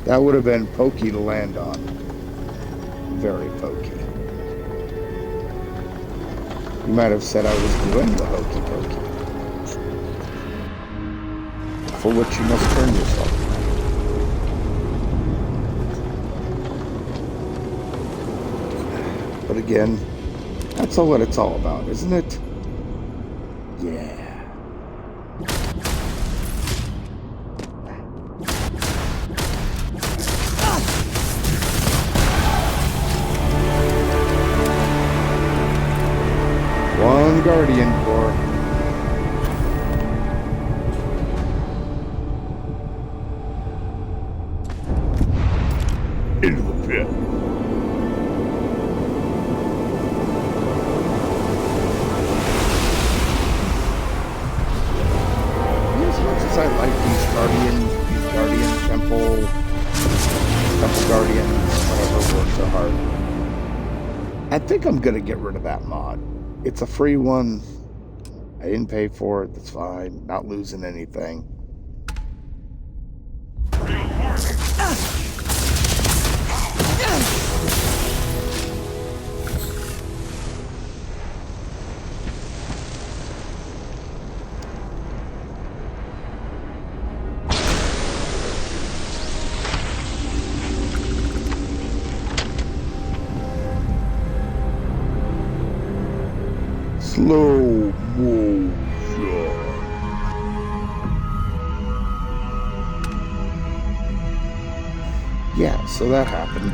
That would have been pokey to land on. Very pokey. You might have said I was doing the hokey pokey. For which you must turn yourself. But again, that's all what it's all about, isn't it? Yeah. One Guardian Core. Into the pit. As much as I like these Guardian Temple Guardians, whatever works so hard, I think I'm gonna get rid of that mod. It's a free one. I didn't pay for it. That's fine. Not losing anything. Slow motion. Yeah, so that happened.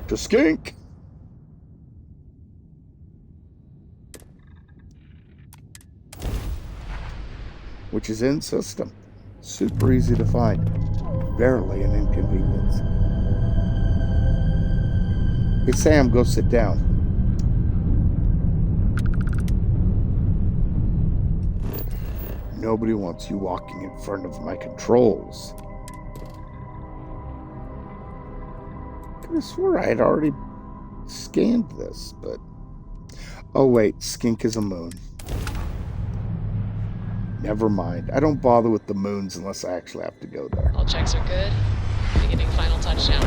To skink. Which is in system. Super easy to find. Barely an inconvenience. Hey Sam, go sit down. Nobody wants you walking in front of my controls. I could have swore I had already scanned this, but... Oh wait, skink is a moon. Never mind. I don't bother with the moons unless I actually have to go there. All checks are good. Beginning final touchdown.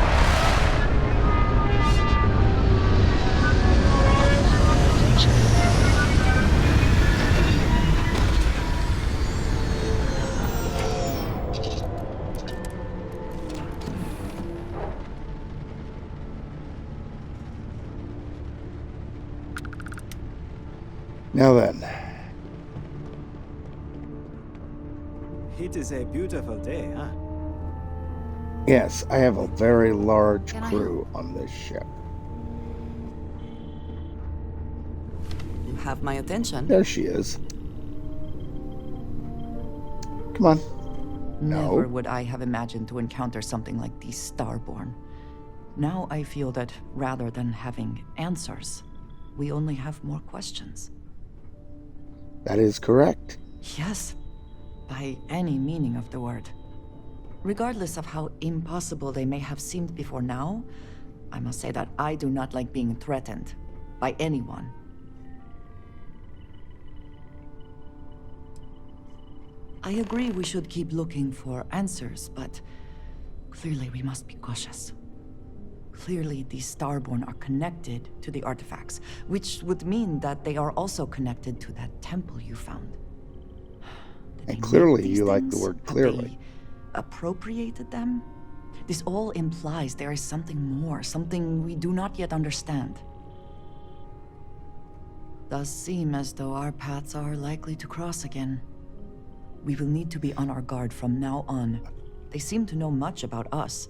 Now then. It is a beautiful day, huh? Yes, I have a very large crew on this ship. You have my attention. There she is. Come on. No. Never would I have imagined to encounter something like these Starborn. Now I feel that rather than having answers, we only have more questions. That is correct. Yes, by any meaning of the word. Regardless of how impossible they may have seemed before now, I must say that I do not like being threatened by anyone. I agree we should keep looking for answers, but clearly we must be cautious. Clearly, these Starborn are connected to the artifacts, which would mean that they are also connected to that temple you found. And clearly, you like the word clearly. Appropriated them? This all implies there is something more, something we do not yet understand. Does seem as though our paths are likely to cross again. We will need to be on our guard from now on. They seem to know much about us.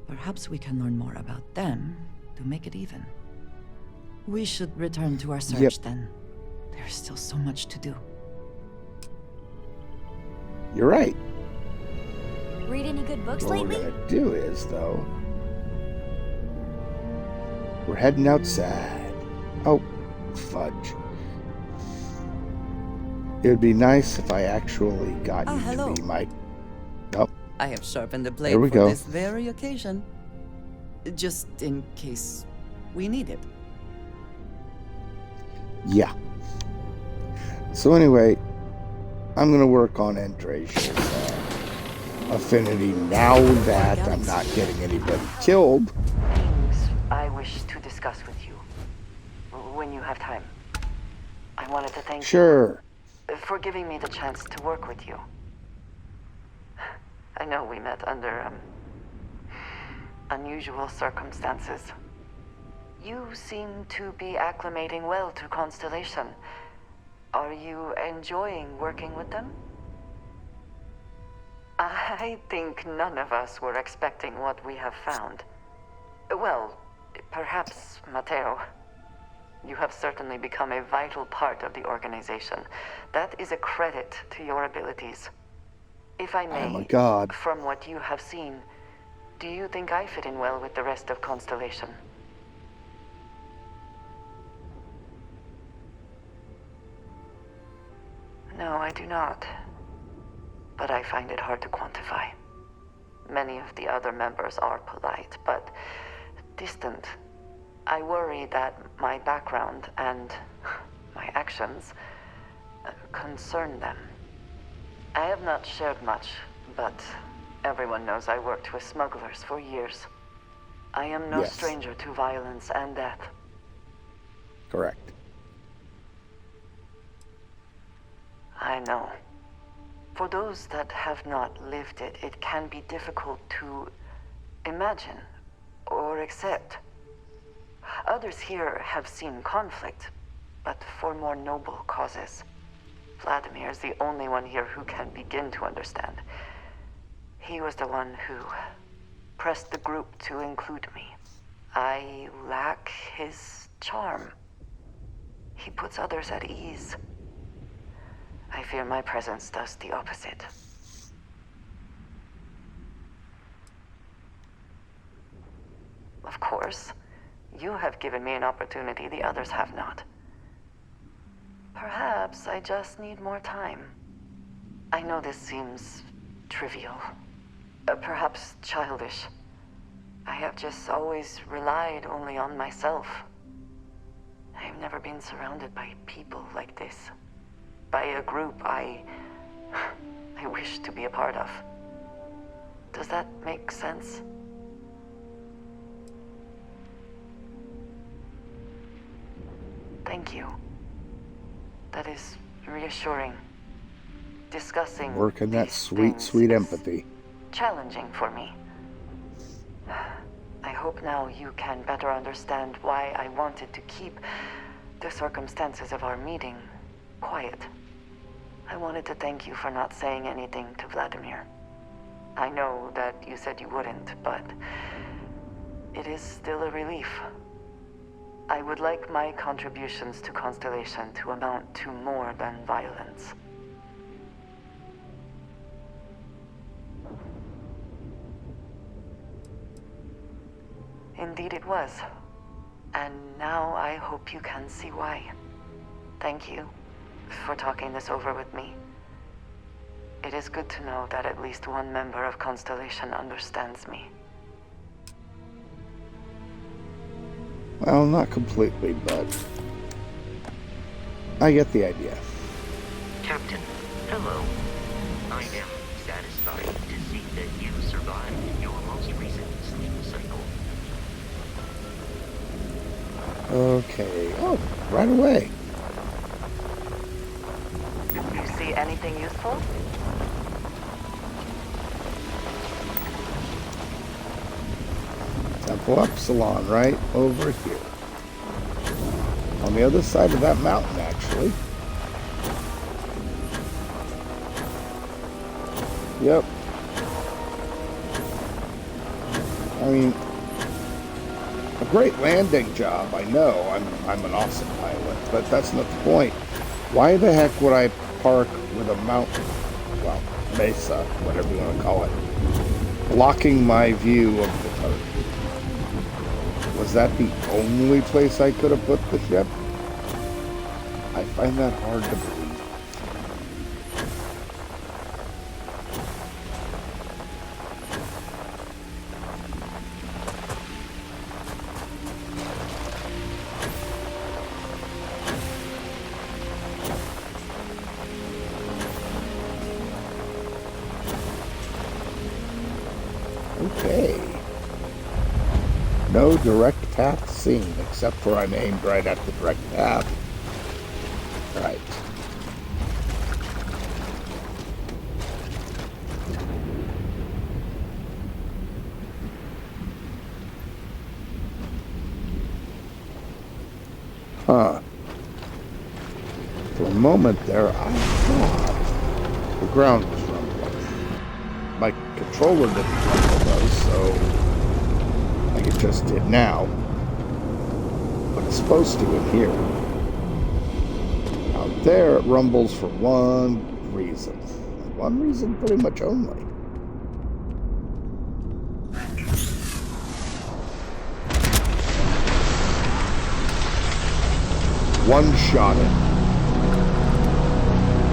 Perhaps we can learn more about them to make it even. We should return to our search then. There's still so much to do. You're right. Read any good books What lately? we're gonna do is, though, we're heading outside. Oh, fudge. It would be nice if I actually got you hello. to be my... Oh, I have sharpened the blade there we for go. this very occasion. Just in case we need it. Yeah. So anyway, I'm gonna work on Andracia's affinity now that I'm not getting anybody killed. Things I wish to discuss with you when you have time. I wanted to thank you for giving me the chance to work with you. I know we met under unusual circumstances. You seem to be acclimating well to Constellation. Are you enjoying working with them? I think none of us were expecting what we have found. Well, perhaps Matteo. You have certainly become a vital part of the organization. That is a credit to your abilities. If I may, Oh my God. from what you have seen, do you think I fit in well with the rest of Constellation? No, I do not. But I find it hard to quantify. Many of the other members are polite, but distant. I worry that my background and my actions concern them. I have not shared much, but everyone knows I worked with smugglers for years. I am no stranger to violence and death. Correct. I know. For those that have not lived it, it can be difficult to imagine or accept. Others here have seen conflict, but for more noble causes. Vladimir is the only one here who can begin to understand. He was the one who pressed the group to include me. I lack his charm. He puts others at ease. I fear my presence does the opposite. Of course, you have given me an opportunity the others have not. Perhaps I just need more time. I know this seems trivial, perhaps childish. I have just always relied only on myself. I have never been surrounded by people like this. By a group I wish to be a part of. Does that make sense? Thank you. That is reassuring. Discussing Working that these sweet, things sweet is empathy. challenging for me. I hope now you can better understand why I wanted to keep the circumstances of our meeting quiet. I wanted to thank you for not saying anything to Vladimir. I know that you said you wouldn't, but it is still a relief. I would like my contributions to Constellation to amount to more than violence. Indeed it was. And now I hope you can see why. Thank you for talking this over with me. It is good to know that at least one member of Constellation understands me. Well, not completely, but I get the idea. Captain, hello. I am satisfied to see that you survived your most recent sleep cycle. Okay. Oh, right away. Did you see anything useful? Temple Epsilon, right over here. On the other side of that mountain, actually. Yep. I mean, a great landing job, I know. I'm an awesome pilot, but that's not the point. Why the heck would I park with a mountain, well, mesa, whatever you want to call it, blocking my view of the turret? Was that the only place I could have put the ship? I find that hard to believe. Okay. No direct path seen, except for I'm aimed right at the direct path. Right. Huh. For a moment there, I thought the ground was rumbling. My controller didn't rumble though, so like it just did now. But it's supposed to in here. Out there it rumbles for one reason. One reason pretty much only. One shot it.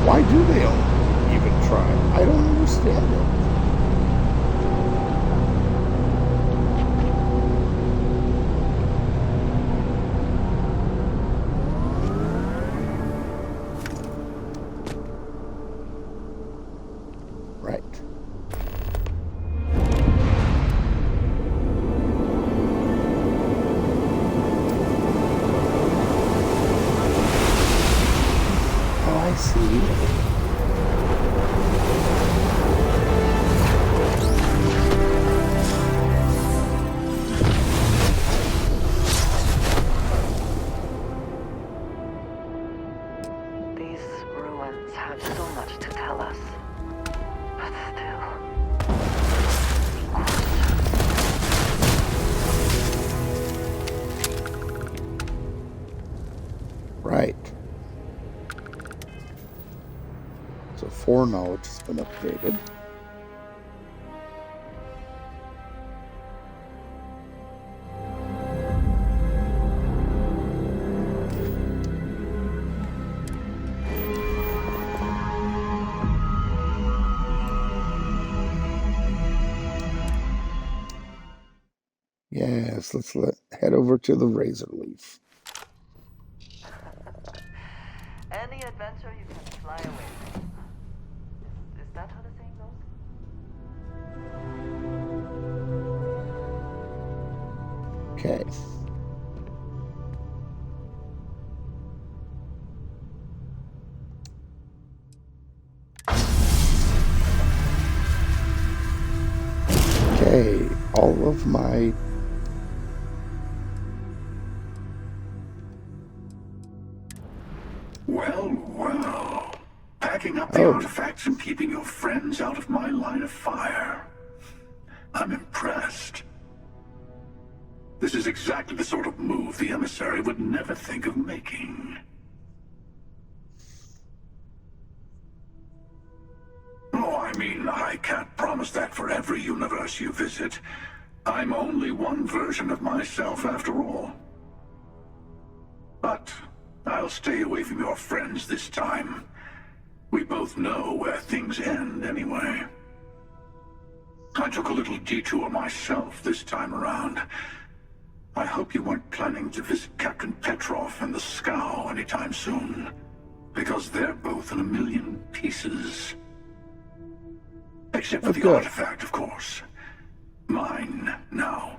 Why do they even try? I don't understand it. Right. So foreknowledge has been updated. Yes, head over to the Razor Leaf. Any adventure you can fly away from. Is that how the saying goes? Okay. Okay, all of my Well. Packing up the artifacts and keeping your friends out of my line of fire. I'm impressed. This is exactly the sort of move the emissary would never think of making. Oh, I mean, I can't promise that for every universe you visit. I'm only one version of myself after all. But I'll stay away from your friends this time. We both know where things end anyway. I took a little detour myself this time around. I hope you weren't planning to visit Captain Petrov and the Scow anytime soon, because they're both in a million pieces. Except for the artifact, of course. Mine now.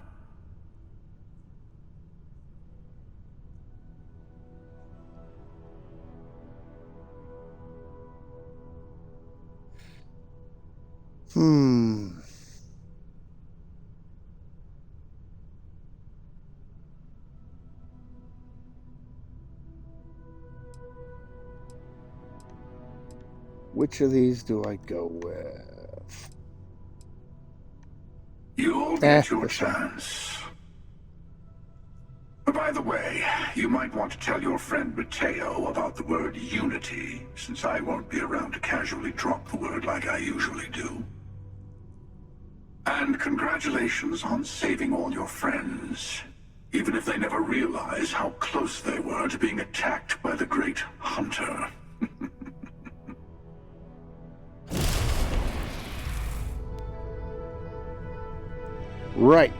Which of these do I go with? You'll get your chance. By the way, you might want to tell your friend Mateo about the word unity, since I won't be around to casually drop the word like I usually do. And congratulations on saving all your friends, even if they never realize how close they were to being attacked by the Great Hunter. Right.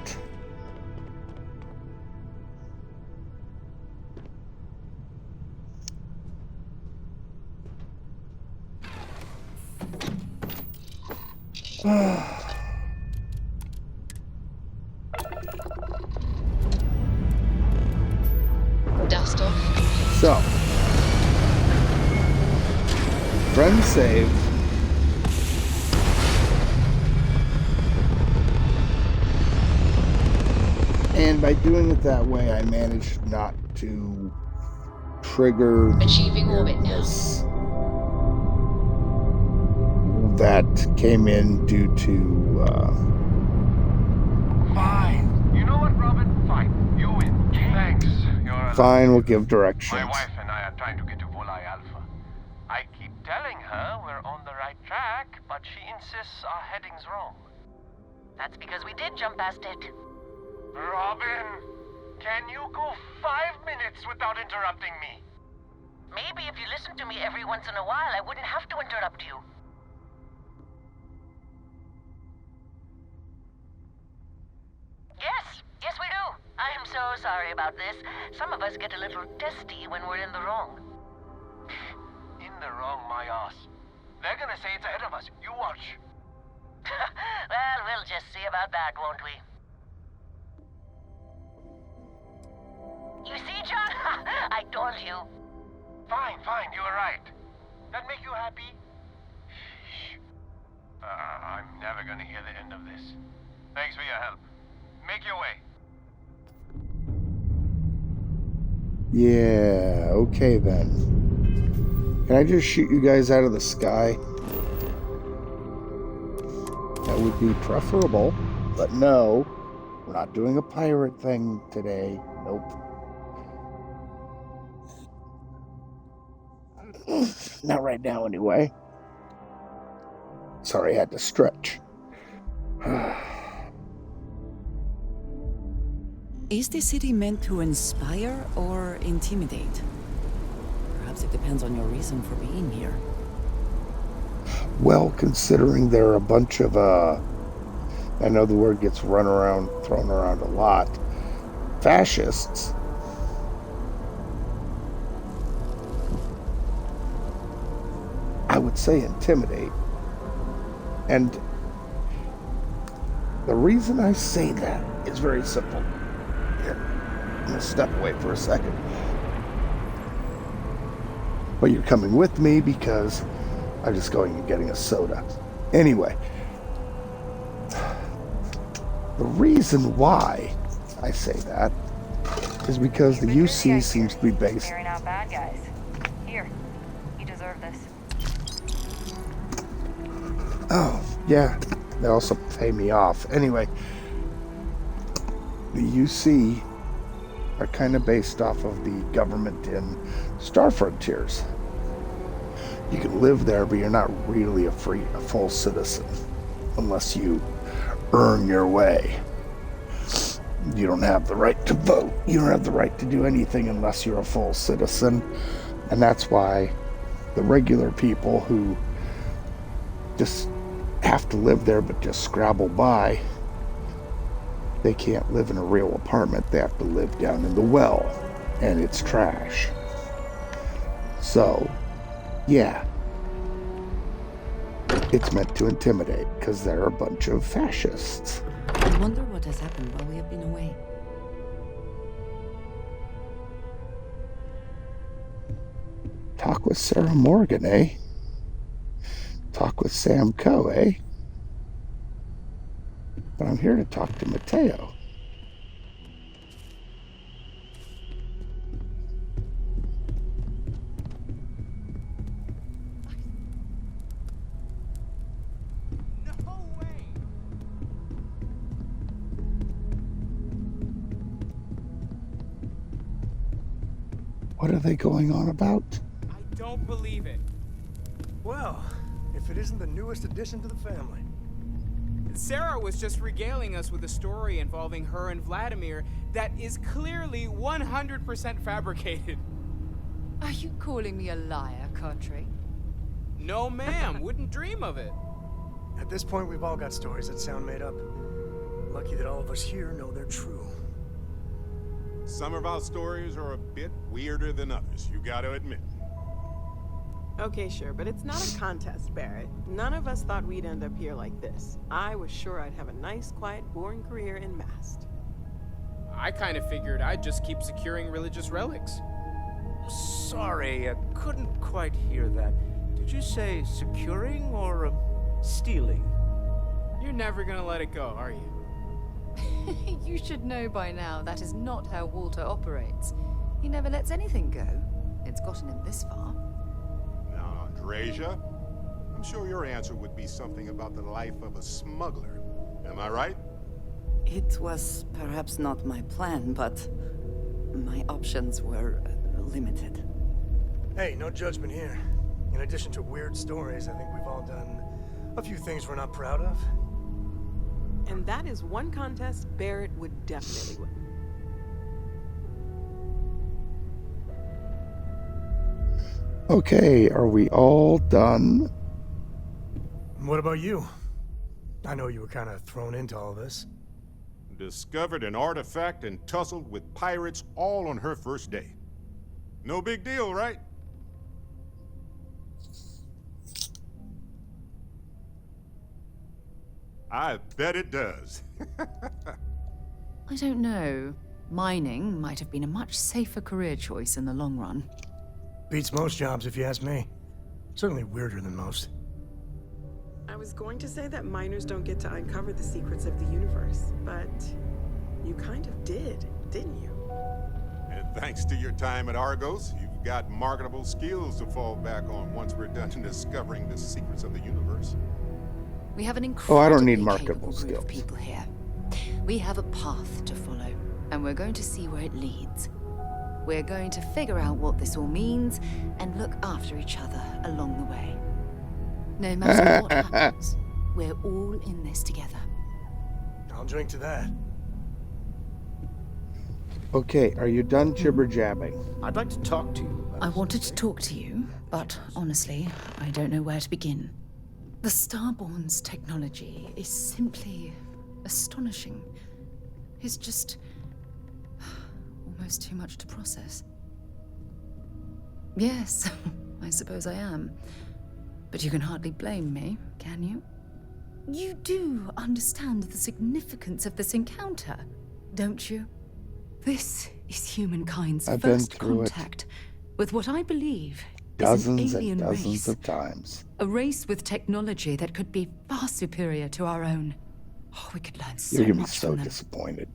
Dust off. So, friend saved. And by doing it that way, I managed not to trigger Achieving orbit now. That came in due to Fine. You know what, Robin? Fine. You win. Thanks. You're fine, we'll give directions. My wife and I are trying to get to Volai Alpha. I keep telling her we're on the right track, but she insists our heading's wrong. That's because we did jump past it. Robin, can you go 5 minutes without interrupting me? Maybe if you listened to me every once in a while, I wouldn't have to interrupt you. Yes, we do. I am so sorry about this. Some of us get a little testy when we're in the wrong. In the wrong, my ass. They're gonna say it's ahead of us. You watch. Well, we'll just see about that, won't we? You see, John? I told you. Fine, you were right. That make you happy? I'm never gonna hear the end of this. Thanks for your help. Make your way. Yeah, okay then. Can I just shoot you guys out of the sky? That would be preferable, but no, we're not doing a pirate thing today. Nope. Not right now, anyway. Sorry, I had to stretch. Is the city meant to inspire or intimidate? Perhaps it depends on your reason for being here. Well, considering there are a bunch of, I know the word gets thrown around a lot, fascists. I would say intimidate. And the reason I say that is very simple. Here, I'm going to step away for a second. But you're coming with me because I'm just going and getting a soda. Anyway, the reason why I say that is because the UC seems to be based. Carrying out bad guys. Here, you deserve this. Oh, yeah. They also pay me off. Anyway, the UC are kind of based off of the government in Star Frontiers. You can live there, but you're not really a full citizen unless you earn your way. You don't have the right to vote. You don't have the right to do anything unless you're a full citizen. And that's why the regular people who just have to live there but just scrabble by, they can't live in a real apartment. They have to live down in the well, and it's trash. So, yeah. It's meant to intimidate, because they're a bunch of fascists. I wonder what has happened while we have been away. Talk with Sarah Morgan, eh? Talk with Sam Coe, eh? But I'm here to talk to Mateo. What are they going on about? I don't believe it. Well, if it isn't the newest addition to the family. Sarah was just regaling us with a story involving her and Vladimir that is clearly 100% fabricated. Are you calling me a liar, Cartry? No, ma'am. Wouldn't dream of it. At this point, we've all got stories that sound made up. Lucky that all of us here know they're true. Some of our stories are a bit weirder than others, you gotta admit. Okay, sure, but it's not a contest, Barrett. None of us thought we'd end up here like this. I was sure I'd have a nice, quiet, boring career in Mast. I kind of figured I'd just keep securing religious relics. Sorry, I couldn't quite hear that. Did you say securing or stealing? You're never gonna let it go, are you? You should know by now that is not how Walter operates. He never lets anything go. It's gotten him this far. Now, Andreja, I'm sure your answer would be something about the life of a smuggler. Am I right? It was perhaps not my plan, but my options were limited. Hey, no judgment here. In addition to weird stories, I think we've all done a few things we're not proud of. And that is one contest Barrett would definitely win. Okay, are we all done? What about you? I know you were kind of thrown into all this. Discovered an artifact and tussled with pirates all on her first day. No big deal, right? I bet it does. I don't know. Mining might have been a much safer career choice in the long run. Beats most jobs, if you ask me. Certainly weirder than most. I was going to say that miners don't get to uncover the secrets of the universe, but you kind of did, didn't you? And thanks to your time at Argos, you've got marketable skills to fall back on once we're done discovering the secrets of the universe. We have an incredibly I don't need marketable capable group of skills. people here. We have a path to follow, and we're going to see where it leads. We're going to figure out what this all means and look after each other along the way. No matter what happens, we're all in this together. I'll drink to that. Okay, are you done jibber-jabbing? I'd like to talk to you. I wanted to talk to you, but honestly, I don't know where to begin. The Starborn's technology is simply astonishing. It's just almost too much to process. Yes, I suppose I am. But you can hardly blame me, can you? You do understand the significance of this encounter, don't you? This is humankind's I've been first through it contact with what I believe dozens is an and alien dozens race. of times. A race with technology that could be far superior to our own. Oh, we could learn so You're gonna be much so from them. disappointed.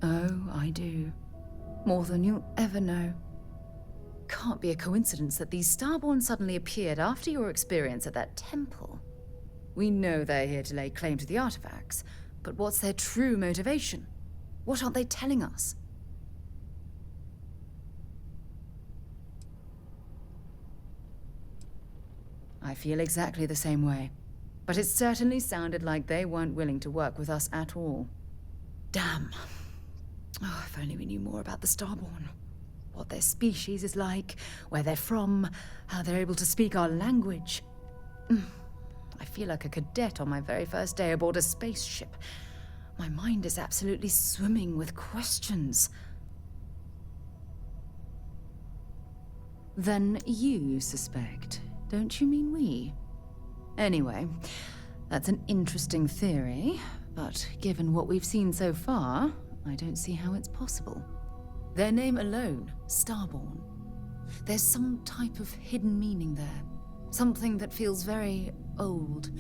Oh, I do. More than you'll ever know. Can't be a coincidence that these Starborn suddenly appeared after your experience at that temple. We know they're here to lay claim to the artifacts, but what's their true motivation? What aren't they telling us? I feel exactly the same way. But it certainly sounded like they weren't willing to work with us at all. Damn. Oh, if only we knew more about the Starborn. What their species is like, where they're from, how they're able to speak our language. I feel like a cadet on my very first day aboard a spaceship. My mind is absolutely swimming with questions. Then you suspect, don't you mean we? Anyway, that's an interesting theory, but given what we've seen so far, I don't see how it's possible. Their name alone, Starborn. There's some type of hidden meaning there. Something that feels very old,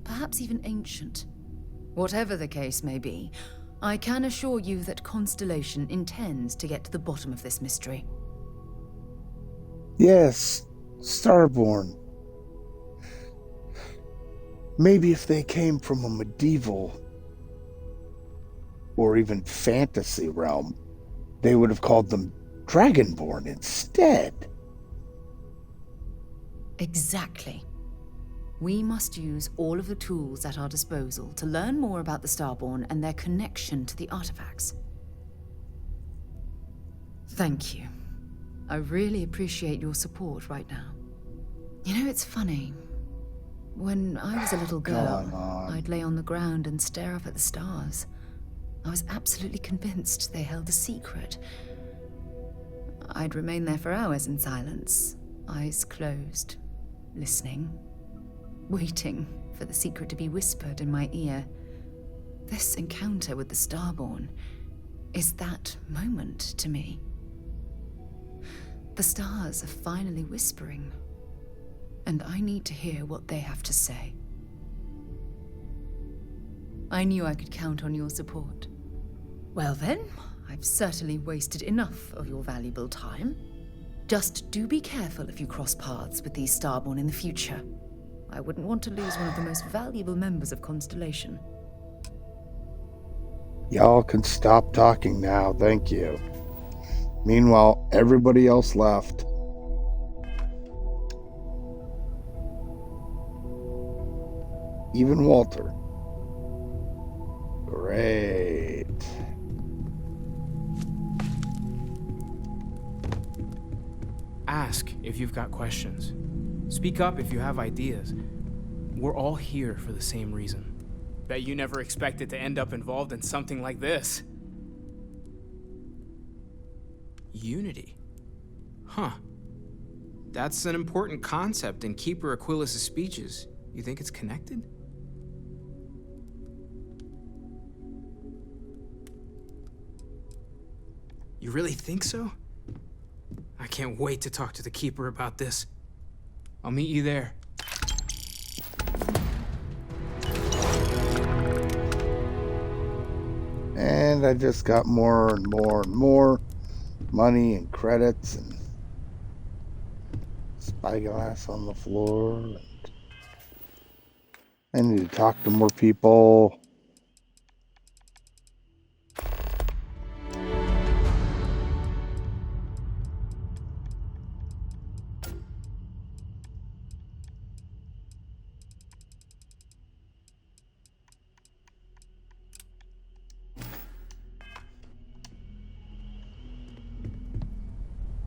perhaps even ancient. Whatever the case may be, I can assure you that Constellation intends to get to the bottom of this mystery. Yes, Starborn. Maybe if they came from a medieval or even fantasy realm, they would have called them Dragonborn instead. Exactly. We must use all of the tools at our disposal to learn more about the Starborn and their connection to the artifacts. Thank you. I really appreciate your support right now. You know, it's funny. When I was a little girl, I'd lay on the ground and stare up at the stars. I was absolutely convinced they held a secret. I'd remain there for hours in silence, eyes closed, listening, waiting for the secret to be whispered in my ear. This encounter with the Starborn is that moment to me. The stars are finally whispering, and I need to hear what they have to say. I knew I could count on your support. Well then, I've certainly wasted enough of your valuable time. Just do be careful if you cross paths with these Starborn in the future. I wouldn't want to lose one of the most valuable members of Constellation. Y'all can stop talking now, thank you. Meanwhile, everybody else left. Even Walter. Great. Ask if you've got questions. Speak up if you have ideas. We're all here for the same reason. Bet you never expected to end up involved in something like this. Unity. Huh. That's an important concept in Keeper Aquilas' speeches. You think it's connected? You really think so? I can't wait to talk to the Keeper about this. I'll meet you there. And I just got more and more and more money and credits and spyglass on the floor. And I need to talk to more people.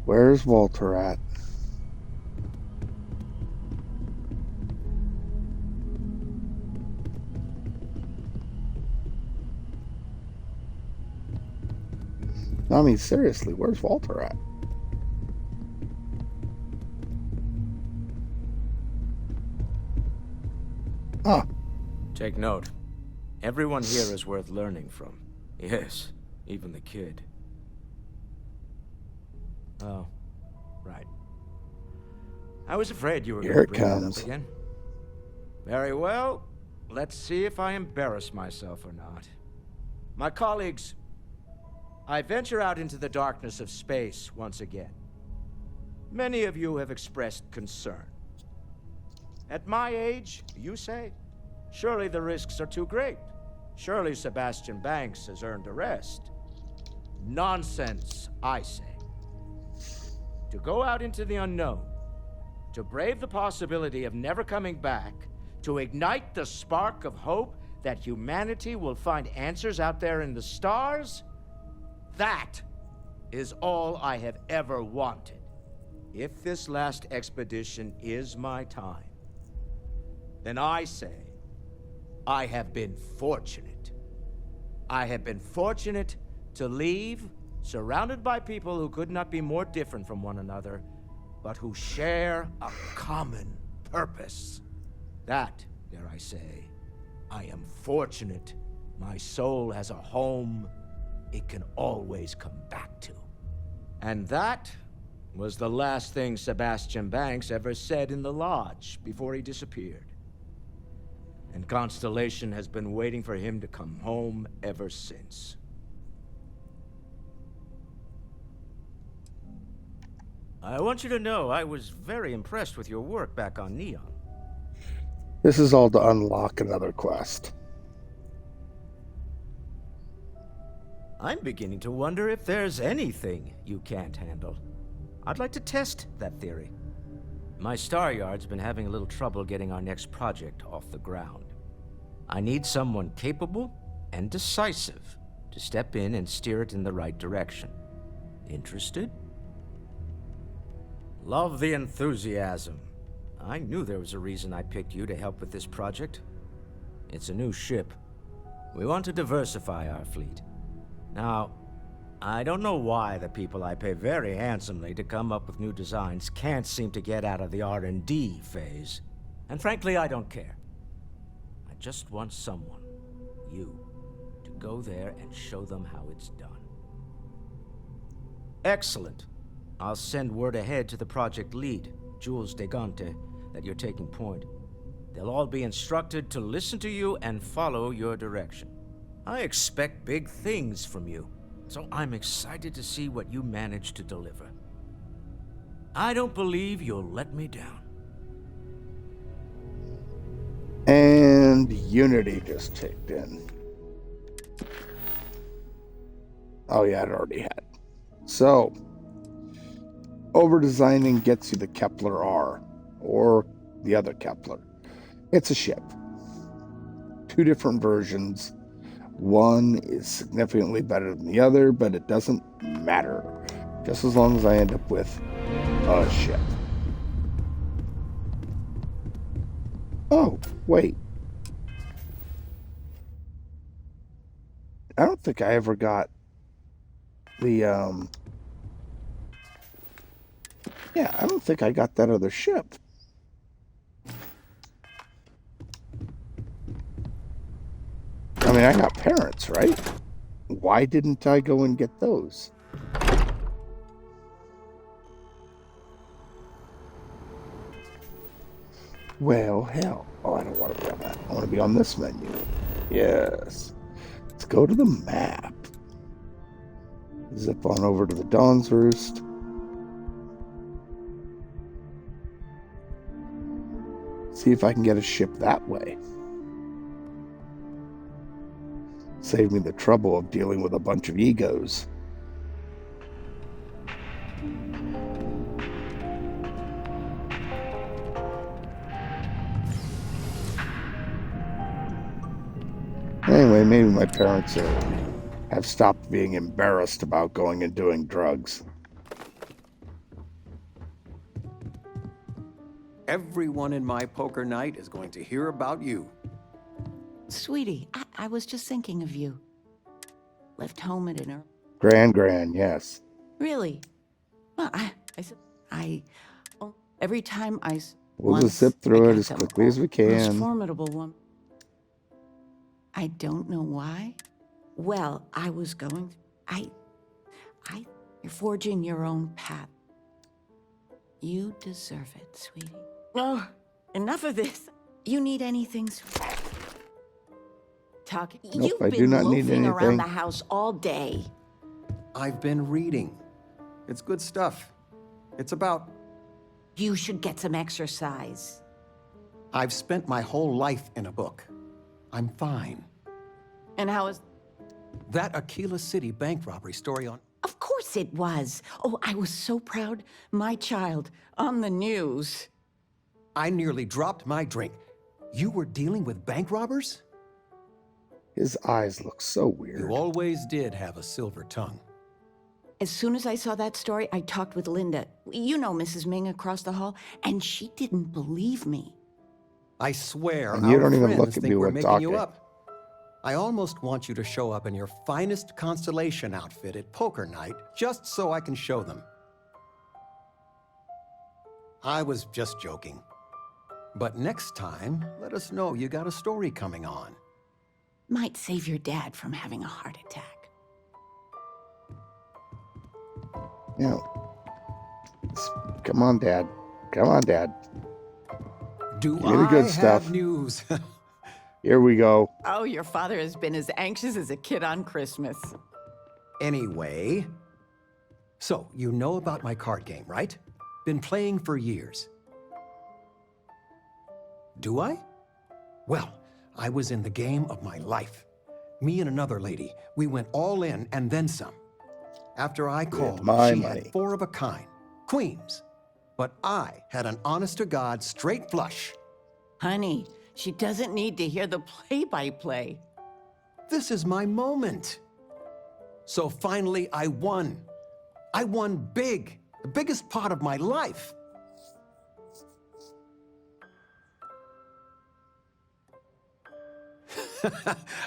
Where's Walter at? I mean, seriously, where's Walter at? Ah. Take note. Everyone here is worth learning from. Yes, even the kid. Oh, right. I was afraid you were going to bring that up again. Very well. Let's see if I embarrass myself or not. My colleagues, I venture out into the darkness of space once again. Many of you have expressed concern. At my age, you say, surely the risks are too great. Surely Sebastian Banks has earned a rest. Nonsense, I say. To go out into the unknown, to brave the possibility of never coming back, To ignite the spark of hope that humanity will find answers out there in the stars? That is all I have ever wanted. If this last expedition is my time, then I say, I have been fortunate. I have been fortunate to leave, surrounded by people who could not be more different from one another, but who share a common purpose. That, dare I say, I am fortunate. My soul has a home it can always come back to. And that was the last thing Sebastian Banks ever said in the lodge before he disappeared. And Constellation has been waiting for him to come home ever since. I want you to know I was very impressed with your work back on Neon. This is all to unlock another quest. I'm beginning to wonder if there's anything you can't handle. I'd like to test that theory. My Star Yard's been having a little trouble getting our next project off the ground. I need someone capable and decisive to step in and steer it in the right direction. Interested? Love the enthusiasm. I knew there was a reason I picked you to help with this project. It's a new ship. We want to diversify our fleet. Now, I don't know why the people I pay very handsomely to come up with new designs can't seem to get out of the R&D phase. And frankly, I don't care. I just want someone, you, to go there and show them how it's done. Excellent. I'll send word ahead to the project lead, Jules Degante, that you're taking point. They'll all be instructed to listen to you and follow your direction. I expect big things from you, so I'm excited to see what you manage to deliver. I don't believe you'll let me down. And Unity just ticked in. Oh yeah, it already had. So, over-designing gets you the Kepler R, or the other Kepler. It's a ship. 2 different versions. One is significantly better than the other, but it doesn't matter. Just as long as I end up with a ship. Oh, wait. I don't think I ever got the, yeah, I don't think I got that other ship. I mean, I got parents, right? Why didn't I go and get those? Well, hell. Oh, I don't want to be on that. I want to be on this menu. Yes. Let's go to the map. Zip on over to the Dawn's Roost. See if I can get a ship that way. Save me the trouble of dealing with a bunch of egos. Anyway, maybe my parents have stopped being embarrassed about going and doing drugs. Everyone in my poker night is going to hear about you. Sweetie, I was just thinking of you. Left home at an Grand, yes. Really? Well, every time We'll just zip through it as quickly as we most can. formidable one. I don't know why. Well, I was going. You're forging your own path. You deserve it, sweetie. Oh, enough of this. You need anything? Talking. Nope, You've I been do not need loafing around anything. the house all day. I've been reading. It's good stuff. It's about... You should get some exercise. I've spent my whole life in a book. I'm fine. And how is... That Aquila City bank robbery story on... Of course it was. Oh, I was so proud. My child on the news. I nearly dropped my drink. You were dealing with bank robbers? His eyes look so weird. You always did have a silver tongue. As soon as I saw that story, I talked with Linda. You know Mrs. Ming across the hall, and she didn't believe me. I swear, And you our don't even friends look at think me we're when making you talking. up. I almost want you to show up in your finest constellation outfit at poker night, just so I can show them. I was just joking. But next time, let us know you got a story coming on. Might save your dad from having a heart attack. Yeah. Come on, Dad. Come on, Dad. Do Give me the good I stuff. have news? Here we go. Oh, your father has been as anxious as a kid on Christmas. Anyway, so you know about my card game, right? Been playing for years. Do I? Well, I was in the game of my life. Me and another lady, we went all in and then some. After I called, my she money. had 4 of a kind, queens. But I had an honest-to-God straight flush. Honey, she doesn't need to hear the play-by-play. This is my moment. So finally, I won. I won big, the biggest pot of my life.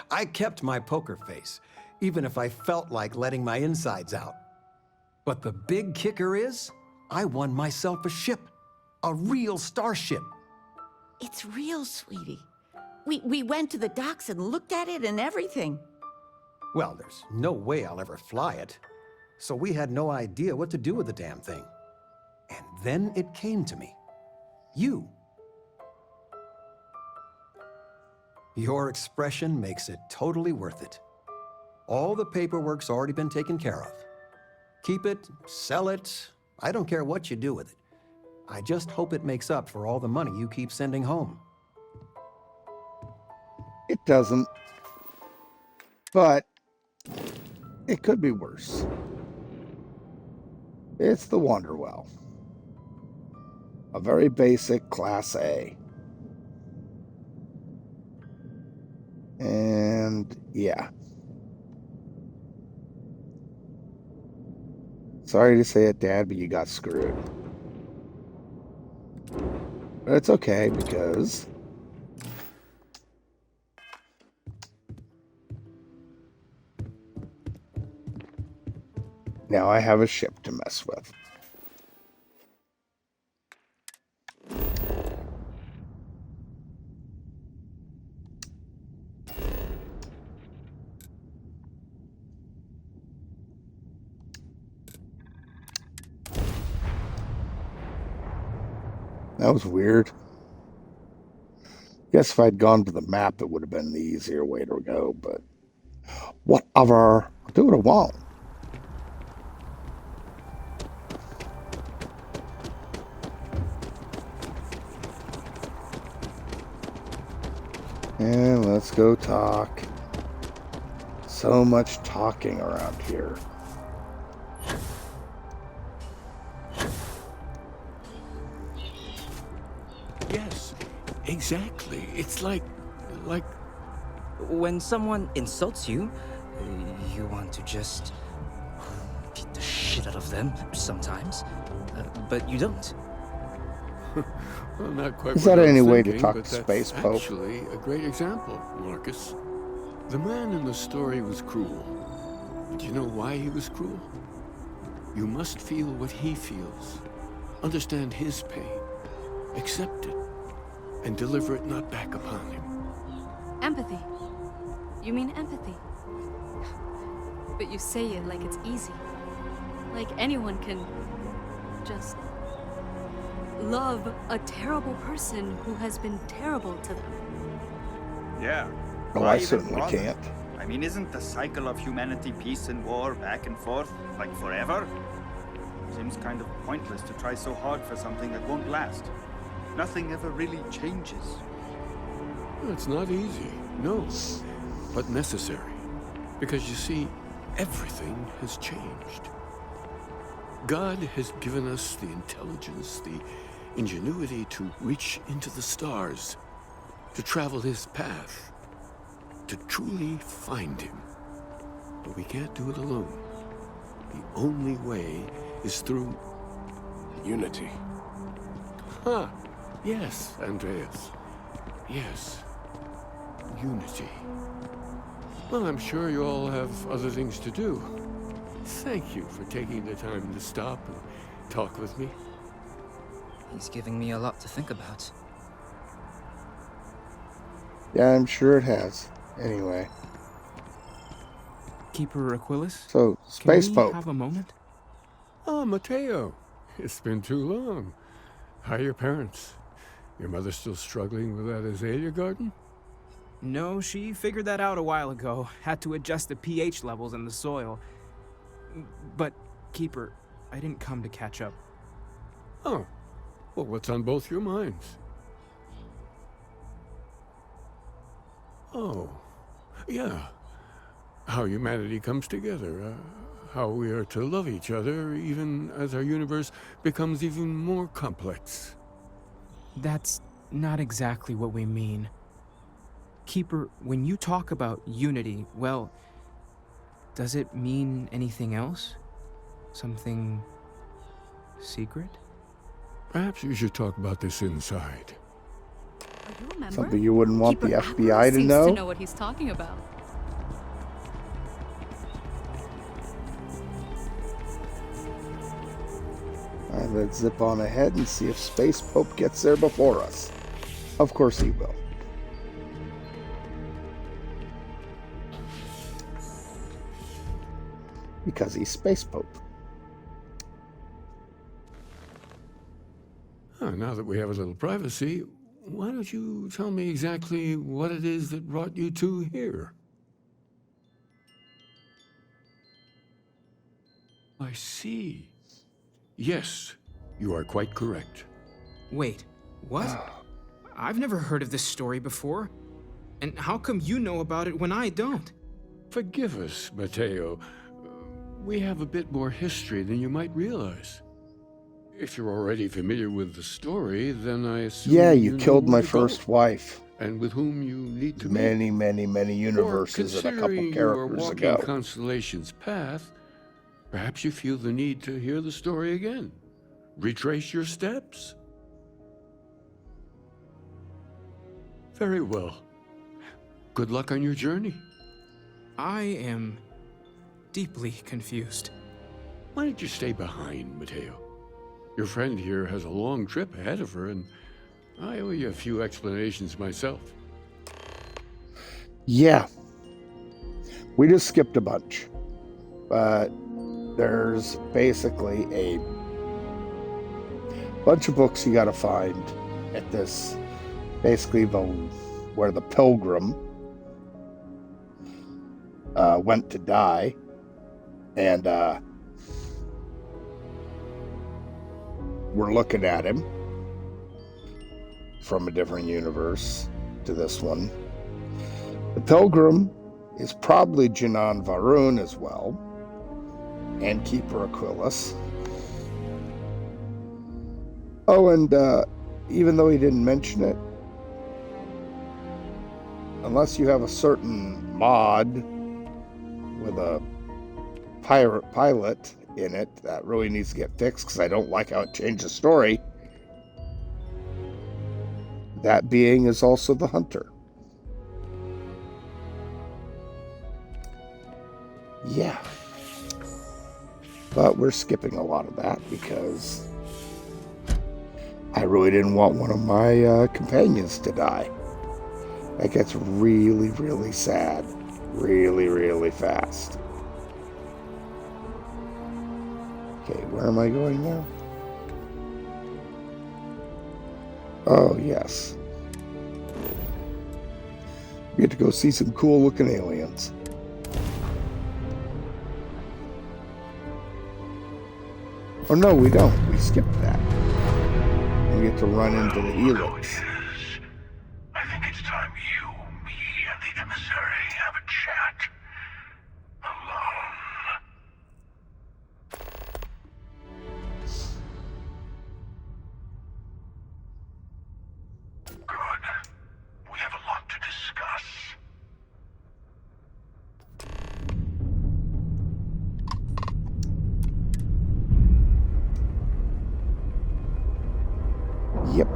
I kept my poker face, even if I felt like letting my insides out. But the big kicker is, I won myself a ship, a real starship. It's real, sweetie. We went to the docks and looked at it and everything. Well, there's no way I'll ever fly it. So we had no idea what to do with the damn thing. And then it came to me. You. Your expression makes it totally worth it. All the paperwork's already been taken care of. Keep it, sell it, I don't care what you do with it. I just hope it makes up for all the money you keep sending home. It doesn't. But it could be worse. It's the Wonderwell. A very basic Class A. And yeah. Sorry to say it, Dad, but you got screwed. But it's okay because now I have a ship to mess with. That was weird. Guess if I'd gone to the map, it would have been the easier way to go, but whatever. I'll do what I want. And let's go talk. So much talking around here. Yes, exactly. It's like... When someone insults you, you want to just beat the shit out of them sometimes, but you don't. Well, not quite Is what that I any was way to thinking, talk but to that's Space Pope? actually a great example, Marcus. The man in the story was cruel. But you know why he was cruel? You must feel what he feels. Understand his pain. Accept it. And deliver it not back upon him. Empathy. You mean empathy? But you say it like it's easy. Like anyone can just love a terrible person who has been terrible to them. Yeah. Oh, Why I even certainly bother? can't. I mean, isn't the cycle of humanity peace and war back and forth, like forever? Seems kind of pointless to try so hard for something that won't last. Nothing ever really changes. It's not easy, no, but necessary. Because you see, everything has changed. God has given us the intelligence, the ingenuity to reach into the stars, to travel his path, to truly find him. But we can't do it alone. The only way is through unity. Huh. Yes, Andreas. Yes. Unity. Well, I'm sure you all have other things to do. Thank you for taking the time to stop and talk with me. He's giving me a lot to think about. Yeah, I'm sure it has. Anyway. Keeper Aquilus? So, Space Can we Pope. have a moment? Oh, Mateo. It's been too long. How are your parents? Your mother still struggling with that azalea garden? No, she figured that out a while ago. Had to adjust the pH levels in the soil. But, Keeper, I didn't come to catch up. Oh. Well, what's on both your minds? Oh. Yeah. How humanity comes together. How we are to love each other, even as our universe becomes even more complex. That's not exactly what we mean. Keeper, when you talk about unity, well, does it mean anything else? Something secret? Perhaps you should talk about this inside. You remember? Something you wouldn't want Keeper the FBI to seems know? to know what he's talking about. Alright, let's zip on ahead and see if Space Pope gets there before us. Of course he will. Because he's Space Pope. Now that we have a little privacy, why don't you tell me exactly what it is that brought you two here? I see. Yes, you are quite correct. Wait, what? I've never heard of this story before. And how come you know about it when I don't? Forgive us, Mateo. We have a bit more history than you might realize. If you're already familiar with the story, then I assume Yeah, you know killed where my to go, first wife. and with whom you need to Many, meet. many universes and a couple Considering you are characters walking ago. Constellation's path, perhaps you feel the need to hear the story again. Retrace your steps. Very well. Good luck on your journey. I am deeply confused. Why don't you stay behind, Mateo? Your friend here has a long trip ahead of her, and I owe you a few explanations myself. Yeah. We just skipped a bunch. But there's basically a bunch of books you gotta find at this, basically where the pilgrim went to die. And we're looking at him from a different universe to this one. The pilgrim is probably Janan Varun as well, and Keeper Aquilus. Oh, and even though he didn't mention it, unless you have a certain mod with a pirate pilot in it, that really needs to get fixed because I don't like how it changed the story. That being is also the hunter. Yeah. But we're skipping a lot of that because I really didn't want one of my companions to die. That gets really, really sad. Really, really fast. Okay, where am I going now? Oh, yes. We get to go see some cool looking aliens. Oh no, we don't. We skipped that. We get to run into the helix. I think it's time you, me, and the emissary have a chat. Alone. Good. We have Yep.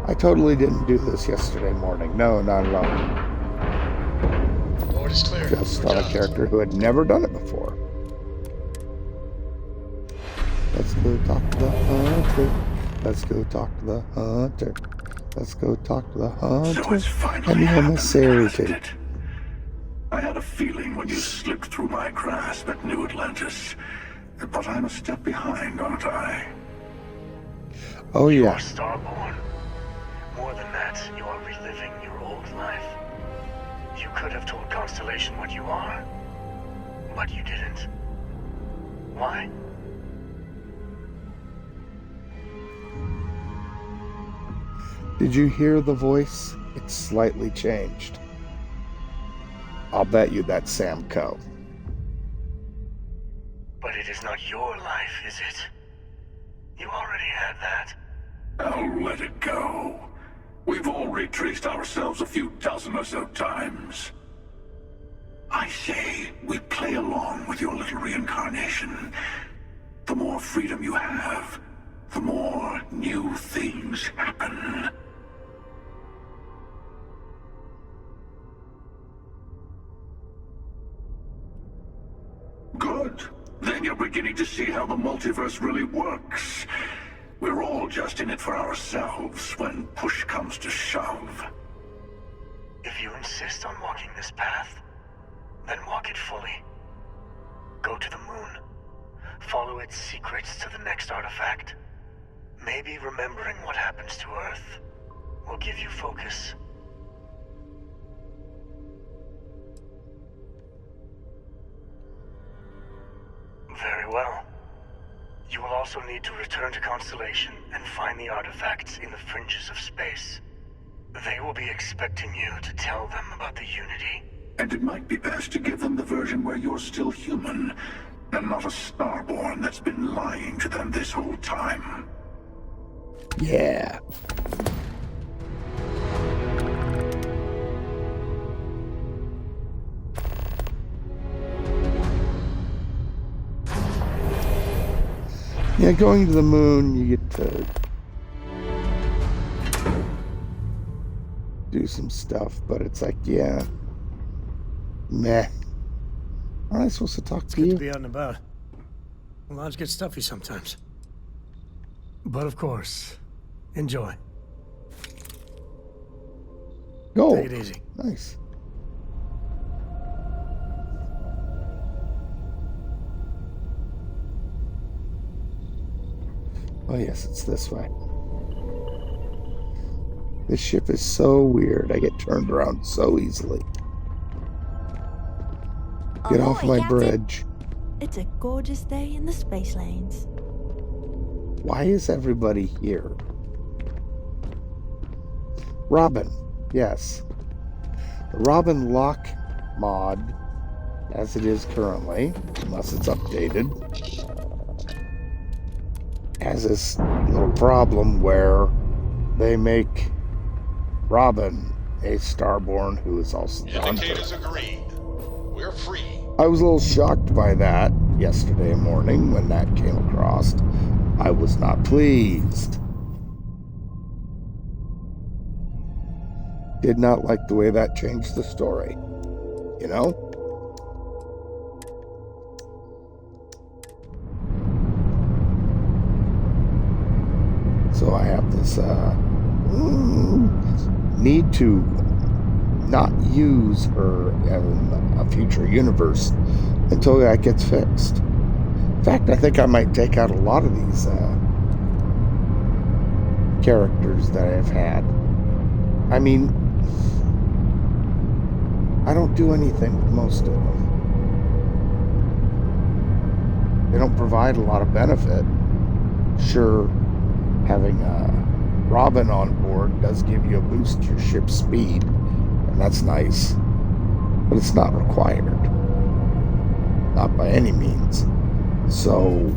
I totally didn't do this yesterday morning. No, not at all. Board is clear. Just on a character who had never done it before. Let's go talk to the hunter. Let's go talk to the hunter. Let's go talk to the hunter. So it's finally And the happened, emissary hasn't too. it? I had a feeling when you slipped through my grasp at New Atlantis. But I'm a step behind, aren't I? Oh yeah. Starborn. More than that, you are reliving your old life. You could have told Constellation what you are, but you didn't. Why? Did you hear the voice? It's slightly changed. I'll bet you that's Sam Coe. But it is not your life, is it? You already had that. I'll let it go. We've all retraced ourselves a few dozen or so times. I say, we play along with your little reincarnation. The more freedom you have, the more new things happen. Good. Then you're beginning to see how the multiverse really works. We're all just in it for ourselves when push comes to shove. If you insist on walking this path, then walk it fully. Go to the moon. Follow its secrets to the next artifact. Maybe remembering what happens to Earth will give you focus. Very well. You will also need to return to Constellation and find the artifacts in the fringes of space. They will be expecting you to tell them about the Unity. And it might be best to give them the version where you're still human, and not a Starborn that's been lying to them this whole time. Yeah. Yeah, going to the moon, you get to do some stuff, but it's like, yeah, meh. Aren't I supposed to talk to Good you? to be out and about. The lodge gets stuffy sometimes. But of course, enjoy. Go. Take it easy. Nice. Oh yes, it's this way. This ship is so weird. I get turned around so easily. Get off my bridge. It's a gorgeous day in the space lanes. Why is everybody here? Robin. Yes. The Robin lock mod, as it is currently, unless it's updated, has this little problem where they make Robin a Starborn who is also the hunter. Indicators agreed. We're free. I was a little shocked by that yesterday morning when that came across. I was not pleased. Did not like the way that changed the story. You know? So I have this need to not use her in a future universe until that gets fixed. In fact, I think I might take out a lot of these characters that I've had. I mean, I don't do anything with most of them. They don't provide a lot of benefit. Sure, having Robin on board does give you a boost to your ship's speed, and that's nice, but it's not required. Not by any means. So,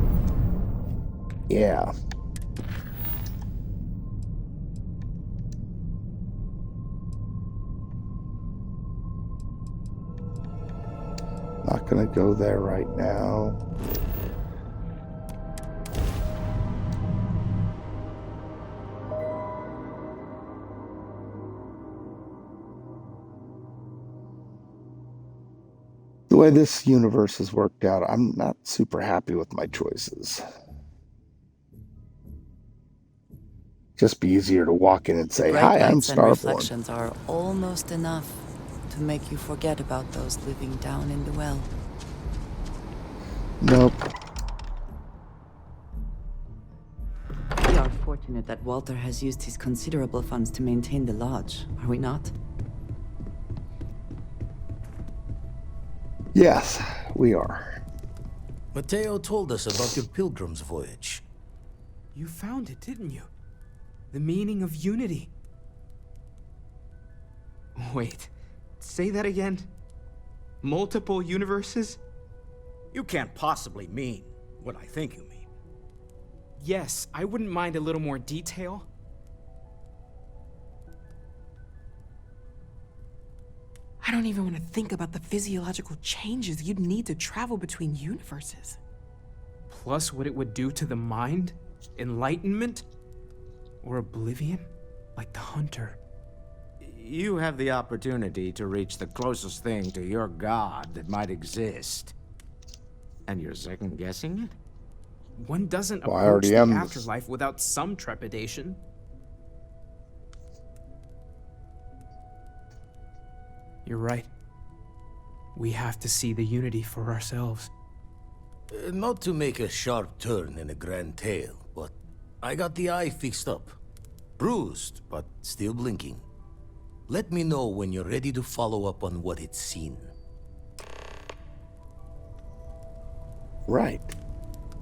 yeah. Not gonna go there right now. The way this universe has worked out, I'm not super happy with my choices. Just be easier to walk in and say, Bright "Hi, I'm lights and Starborn." reflections are almost enough to make you forget about those living down in the well. Nope. We are fortunate that Walter has used his considerable funds to maintain the lodge, are we not? Yes, we are. Mateo told us about your pilgrim's voyage. You found it, didn't you? The meaning of unity. Wait, say that again? Multiple universes? You can't possibly mean what I think you mean. Yes, I wouldn't mind a little more detail. I don't even want to think about the physiological changes you'd need to travel between universes. Plus what it would do to the mind? Enlightenment? Or oblivion? Like the Hunter? You have the opportunity to reach the closest thing to your god that might exist. And you're second-guessing it? One doesn't Well, I approach already the am. afterlife without some trepidation. You're right. We have to see the unity for ourselves. Not to make a sharp turn in a grand tale, but I got the eye fixed up. Bruised, but still blinking. Let me know when you're ready to follow up on what it's seen. Right.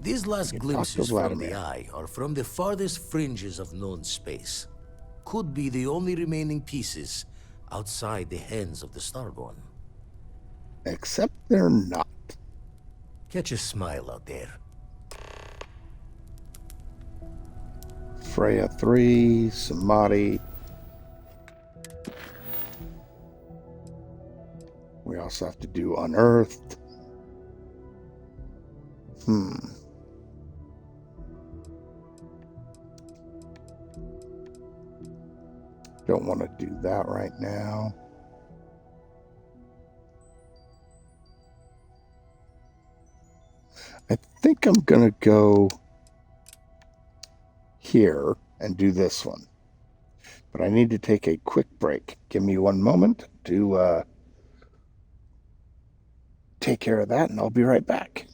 These last You glimpses talk to from the Vladimir. eye are from the farthest fringes of known space. Could be the only remaining pieces outside the hands of the Starborn. Except they're not. Catch a smile out there. Freya 3, Samadhi. We also have to do Unearthed. Don't want to do that right now. I think I'm going to go here and do this one. But I need to take a quick break. Give me one moment to take care of that, and I'll be right back.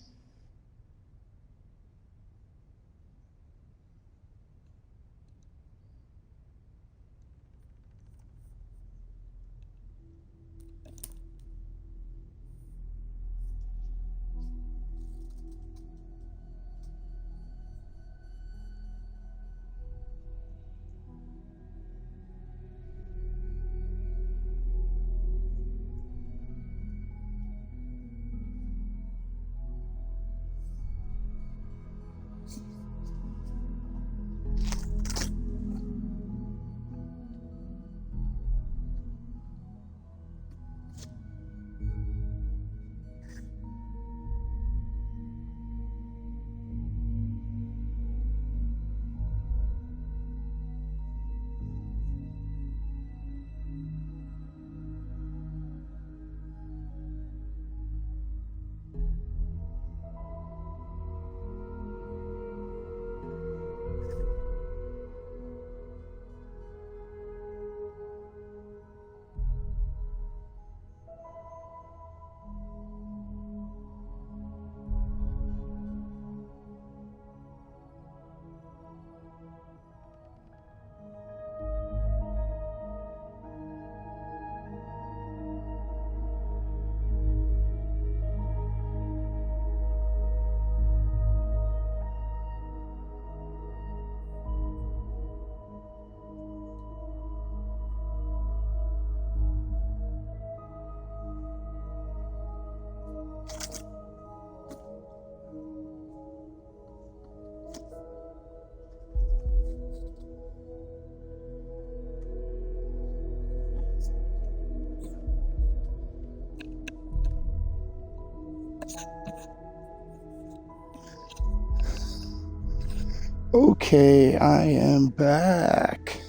Okay, I am back.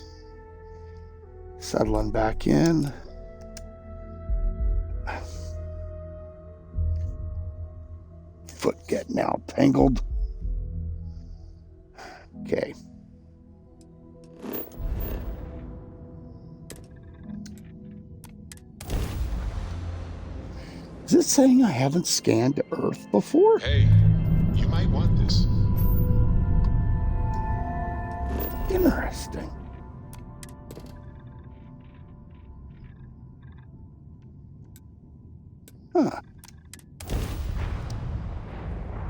Settling back in. foot getting all tangled. Okay. Is it saying I haven't scanned Earth before? Hey, you might want this. Interesting. Huh.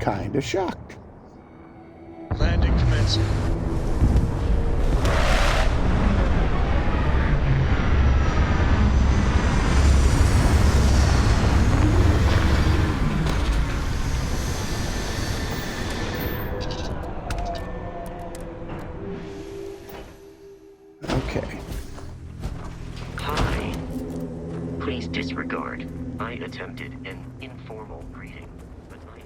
Kinda shocked. Landing commencing. Okay. Hi. Please disregard. I attempted an informal greeting, but I am...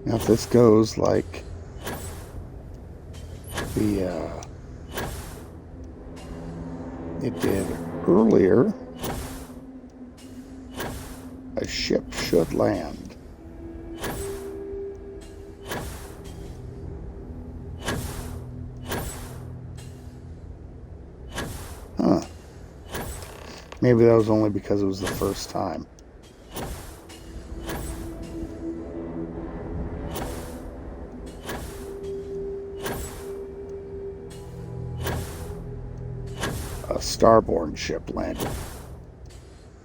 Now if this goes like the it did earlier, a ship should land. Huh. Maybe that was only because it was the first time. A starborn ship landed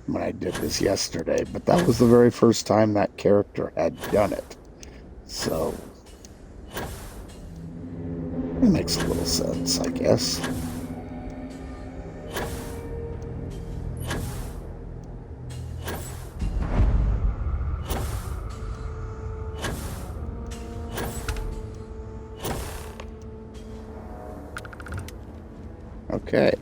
when I did this yesterday, but that was the very first time that character had done it. So it makes a little sense, I guess. Okay.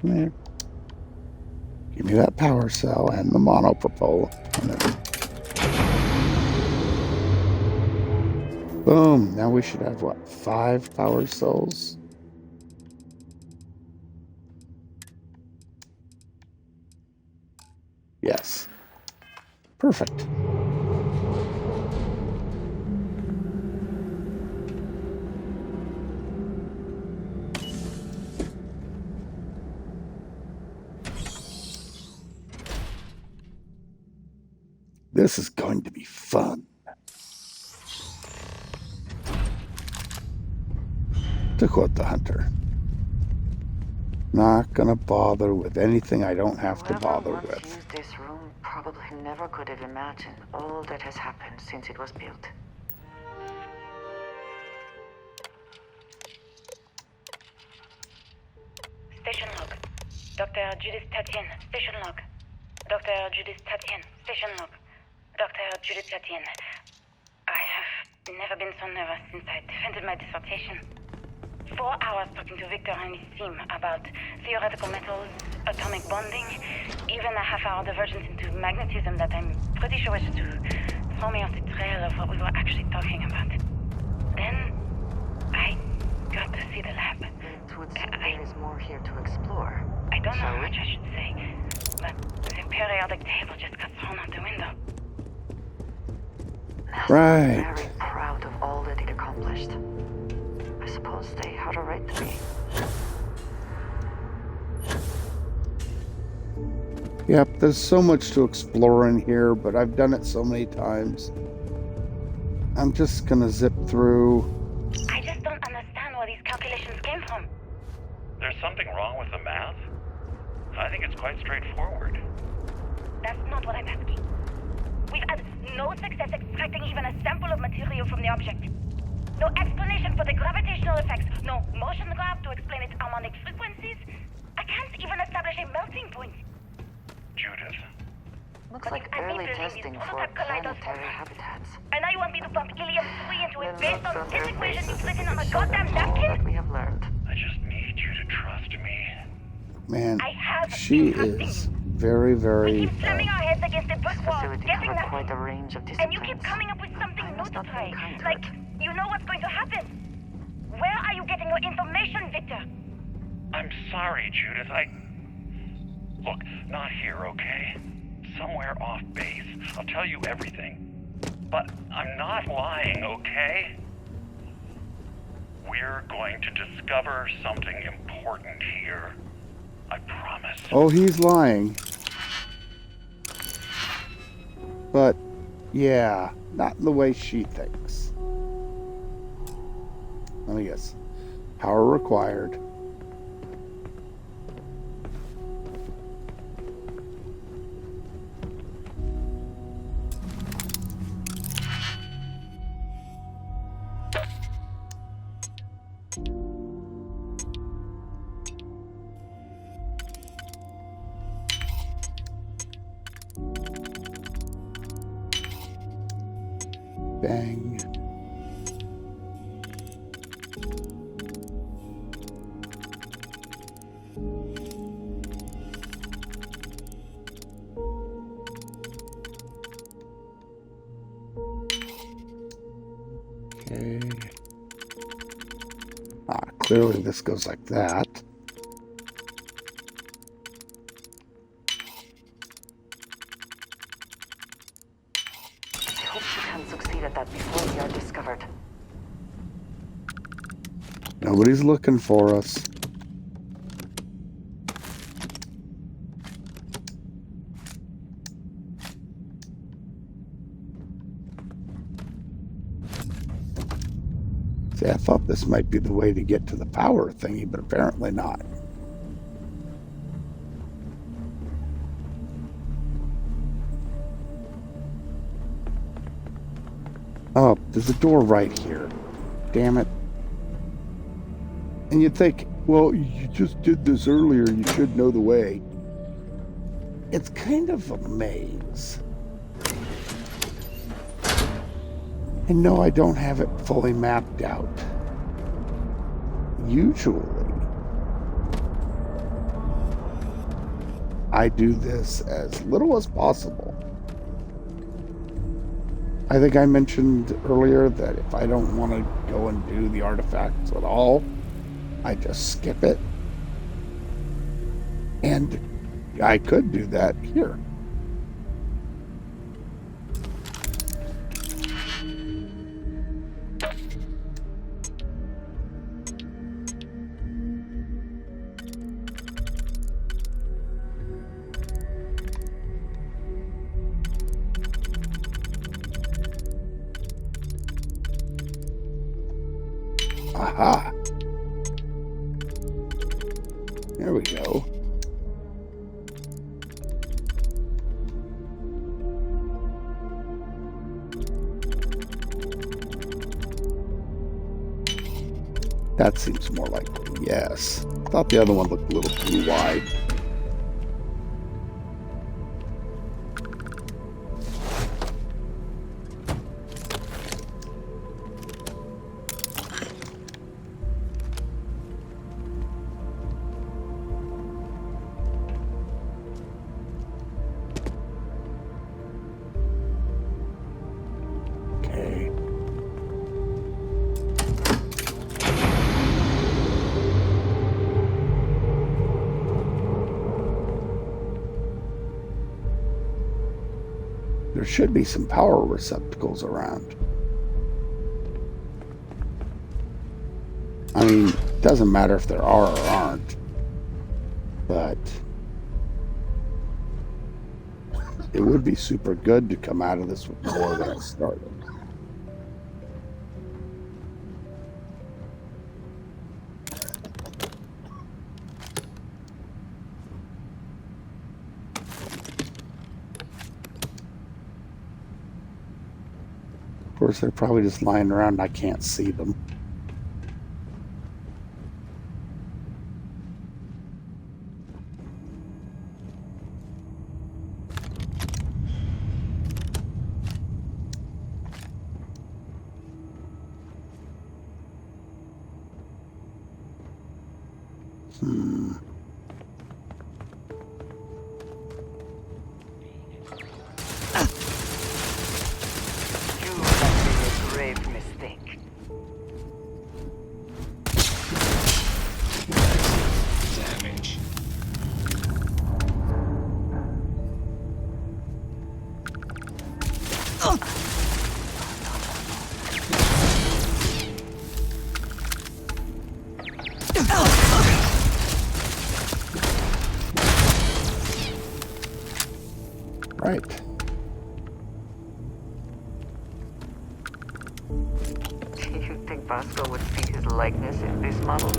Come here. Give me that power cell and the monopropel. And then... boom. Now we should have, what, 5 power cells? Yes. Perfect. This is going to be fun. To quote the hunter. Not gonna bother with anything I don't have to bother with. Used this room probably never could have imagined all that has happened since it was built. Station log. Dr. Judith Tatien, station log. Dr. Judith Tatien, station log. Dr. Judith Tatien. I have never been so nervous since I defended my dissertation. 4 hours talking to Victor and his team about theoretical metals, atomic bonding, even a half-hour divergence into magnetism that I'm pretty sure was to throw me off the trail of what we were actually talking about. Then, I got to see the lab. It would seem there is more here to explore. I don't know how much I should say, but the periodic table just got thrown out the window. Right. I'm very proud of all that it accomplished. I suppose they had a right to be. Yep, there's so much to explore in here, but I've done it so many times. I'm just gonna zip through. I just don't understand where these calculations came from. There's something wrong with the math? I think it's quite straightforward. That's not what I'm asking. We've had no success extracting even a sample of material from the object. No explanation for the gravitational effects. No motion graph to explain its harmonic frequencies. I can't even establish a melting point. Judith? Looks like early testing for planetary habitats. And now you want me to pump helium-3 into it based on this equation you've written on a Show them goddamn all napkin? that we have learned. I just need you to Man, I have she been trusting is you. very, We very. keep slamming our heads against a brick wall, getting nothing. quite a range of And you disciplines. keep coming up with something I new must to not be try. unkind to Like, it. you know what's going to happen. Where are you getting your information, Victor? I'm sorry, Judith. Look, not here, okay? Somewhere off base. I'll tell you everything. But I'm not lying, okay? We're going to discover something important here. I promise. Oh, he's lying. But, yeah, not in the way she thinks. Let me guess. Power required. Bang. Okay. Clearly this goes like that. I hope you can succeed at that before we are discovered. Nobody's looking for us. See, I thought this might be the way to get to the power thingy, but apparently not. Oh, there's a door right here. Damn it. And you'd think, well, you just did this earlier, you should know the way. It's kind of a maze. And no, I don't have it fully mapped out. Usually, I do this as little as possible. I think I mentioned earlier that if I don't want to go and do the artifacts at all, I just skip it. And I could do that here. Aha. There we go. That seems more like yes. Thought the other one looked a little too wide. Okay. There should be some power receptacles around. I mean, it doesn't matter if there are or aren't, but it would be super good to come out of this with more than I started. Of course, they're probably just lying around and I can't see them. Right. Do you think Vasco would see his likeness in this model?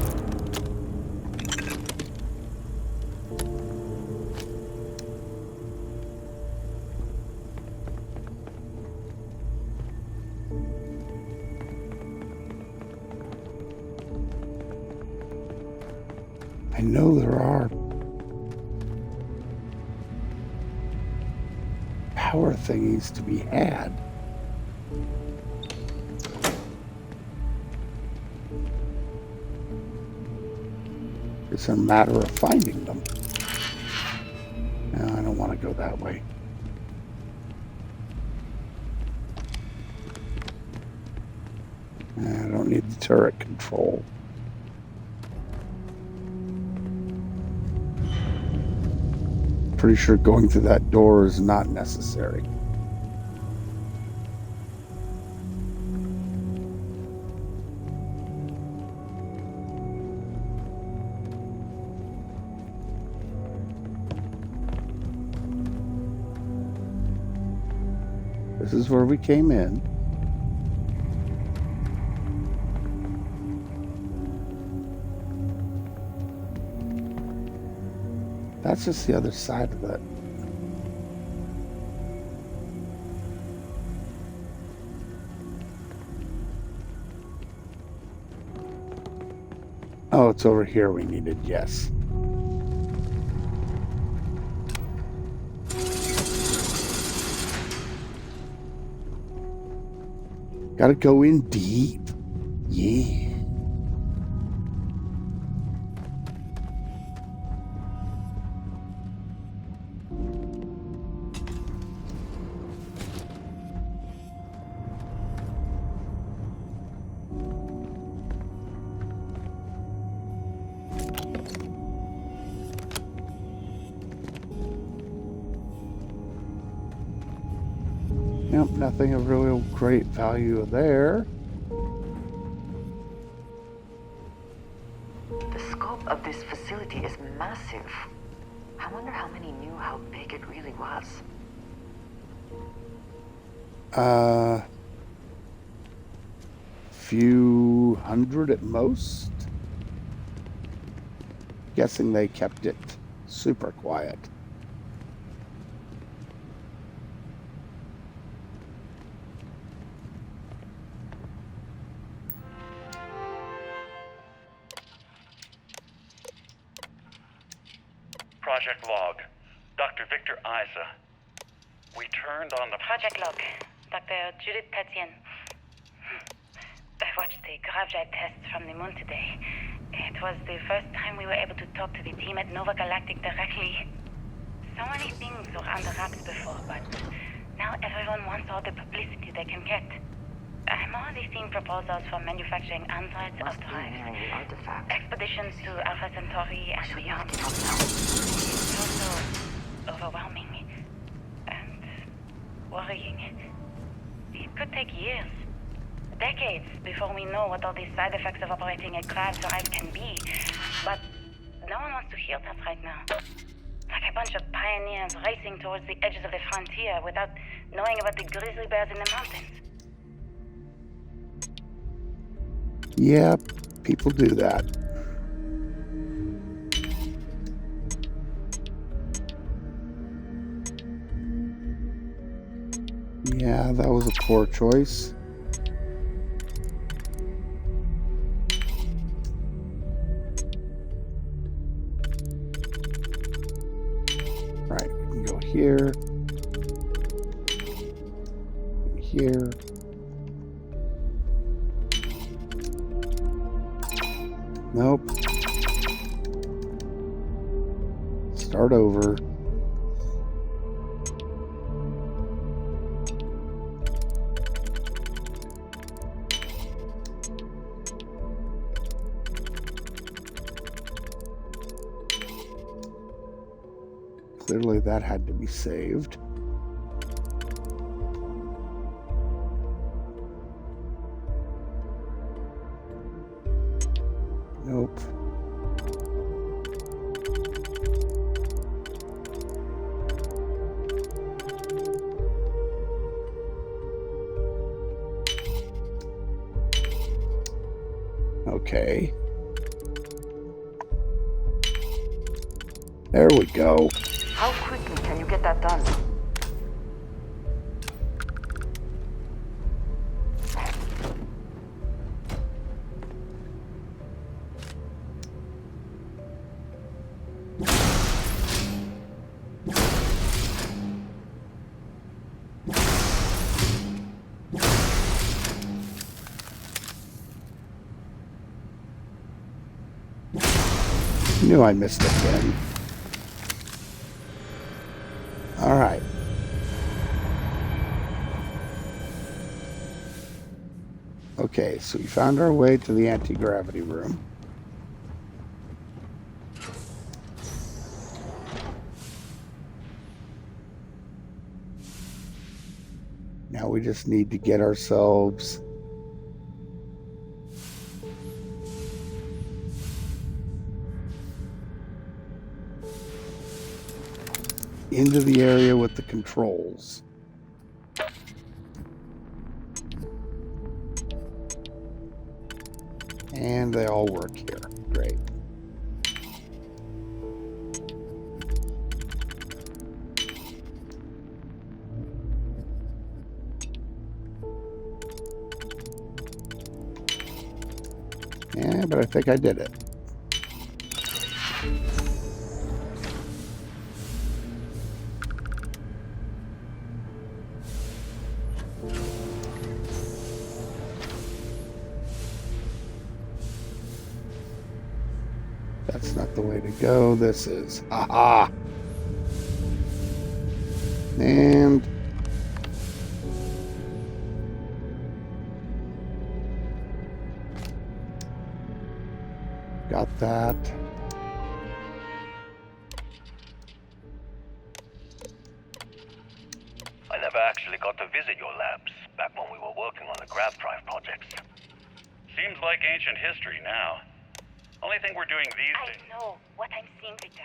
I know there are power thingies to be had. It's a matter of finding them. No, I don't want to go that way. I don't need the turret control. Pretty sure going through that door is not necessary. This is where we came in. That's just the other side of it. Oh, it's over here we needed, yes. Gotta go in deep. Yeah. Yep, nothing of real great value there. The scope of this facility is massive. I wonder how many knew how big it really was. Few hundred at most. Guessing they kept it super quiet. Project log. Dr. Victor Isa. We turned on the... Project log. Dr. Judith Tatian. I watched the gravjet tests from the moon today. It was the first time we were able to talk to the team at Nova Galactic directly. So many things were under wraps before, but now everyone wants all the publicity they can get. I'm already seeing proposals for manufacturing androids of drive. Expeditions to Alpha Centauri and beyond. It's also overwhelming and worrying. It could take years, decades, before we know what all the side effects of operating a grav drive can be. But no one wants to hear that right now. Like a bunch of pioneers racing towards the edges of the frontier without knowing about the grizzly bears in the mountains. Yeah, people do that. Yeah, that was a poor choice. Right, we can go here. Here. Nope. Start over. Clearly that had to be saved. Nope. Okay. There we go. How quickly can you get that done? Knew I missed it then. All right. Okay, so we found our way to the anti-gravity room. Now we just need to get ourselves into the area with the controls. And they all work here. Great. Yeah, but I think I did it. That's not the way to go. This is. Aha! And got that. I never actually got to visit your labs back when we were working on the grav drive projects. Seems like ancient history now. Only thing we're doing these days. I know what I'm seeing, Victor.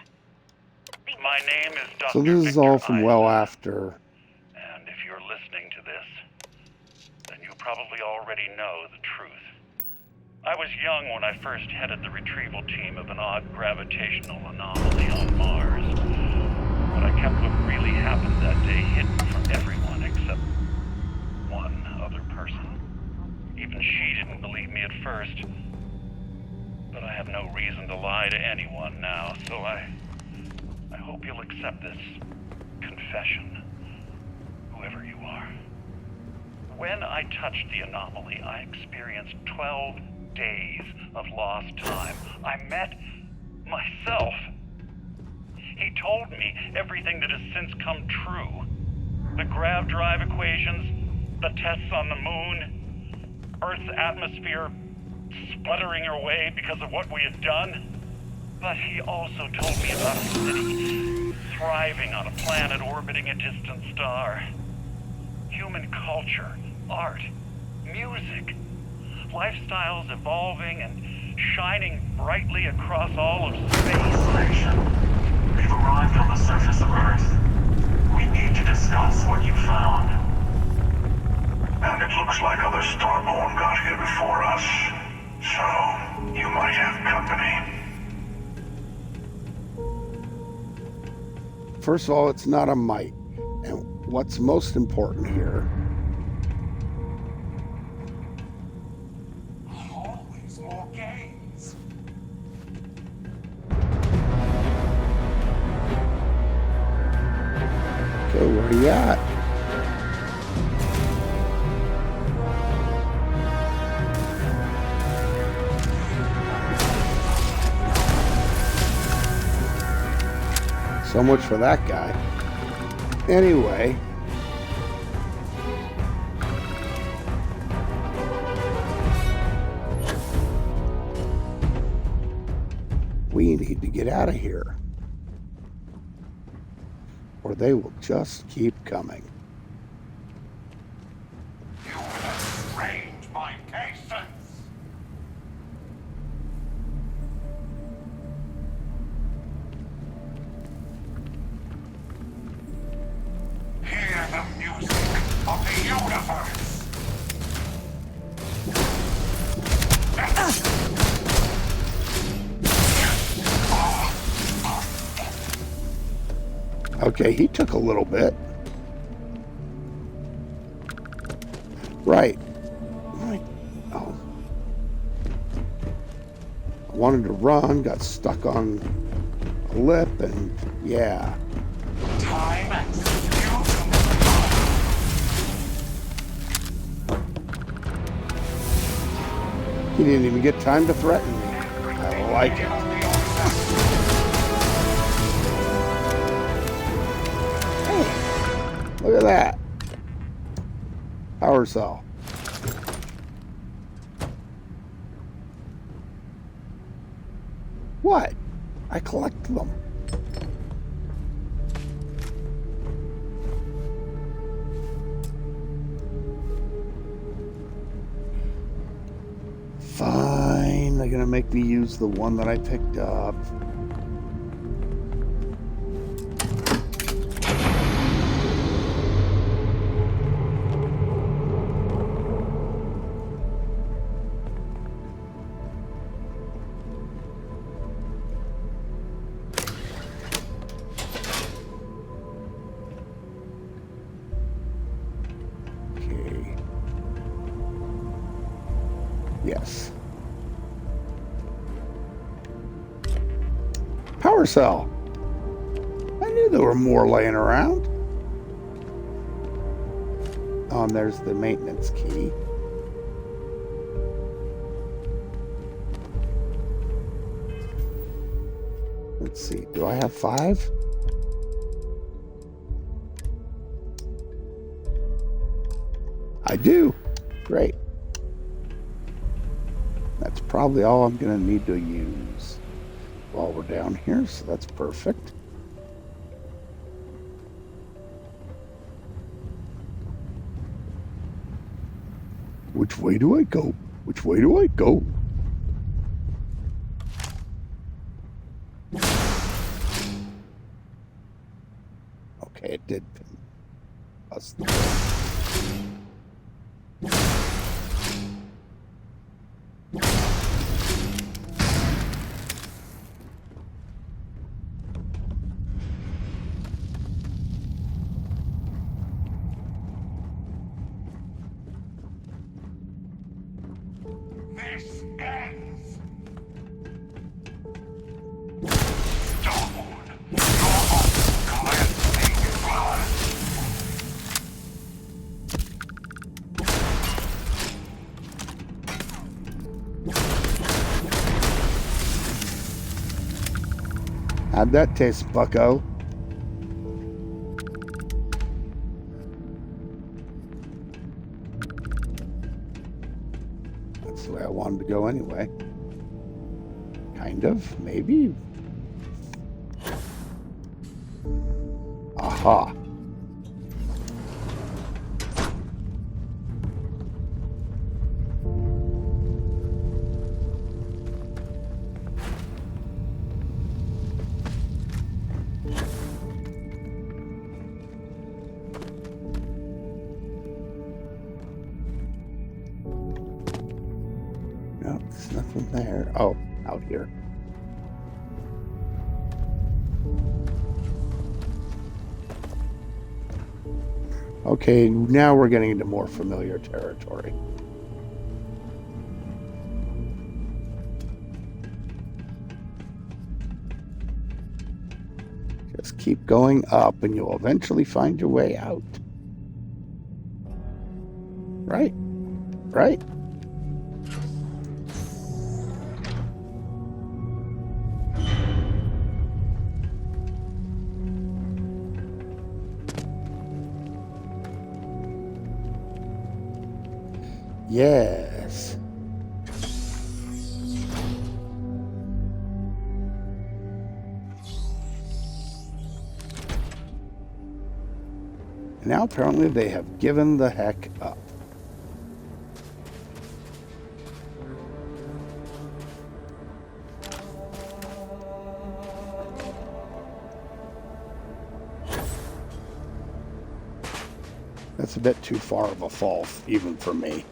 My name is Dr. So this is all from well after. And if you're listening to this, then you probably already know the truth. I was young when I first headed the retrieval team of an odd gravitational anomaly on Mars. But I kept what really happened that day hidden from everyone except one other person. Even she didn't believe me at first. But I have no reason to lie to anyone now, so I hope you'll accept this confession, whoever you are. When I touched the anomaly, I experienced 12 days of lost time. I met myself. He told me everything that has since come true. The grav drive equations, the tests on the moon, Earth's atmosphere sputtering away because of what we had done. But he also told me about a city thriving on a planet orbiting a distant star. Human culture, art, music, lifestyles evolving and shining brightly across all of space. We've arrived on the surface of Earth. We need to discuss what you found. And it looks like other Starborn got here before us. So, you might have company. First of all, it's not a might. And what's most important here. Always more games. Okay, where are you at? So much for that guy. Anyway. We need to get out of here. Or they will just keep coming. You have strange mind cases. Hear the music of the universe. Okay, he took a little bit. Right. Right. Oh. I wanted to run, got stuck on a lip, and yeah. Time and He didn't even get time to threaten me. I like it. Hey, look at that. Power cell. What? I collect them. Fine, they're gonna make me use the one that I picked up. Okay. Yes. Power cell. I knew there were more laying around. Oh, and there's the maintenance key. Let's see. Do I have 5? I do. Great. That's probably all I'm going to need to use while we're down here, so that's perfect. Which way do I go? Which way do I go? Okay, it did us. This ends. How'd that taste, bucko? That's the way I wanted to go anyway. Kind of, maybe. Aha. No, there's nothing there. Oh, out here. Okay, now we're getting into more familiar territory. Just keep going up and you'll eventually find your way out. Right? Right? Yes. Now apparently they have given the heck up. That's a bit too far of a fall, even for me.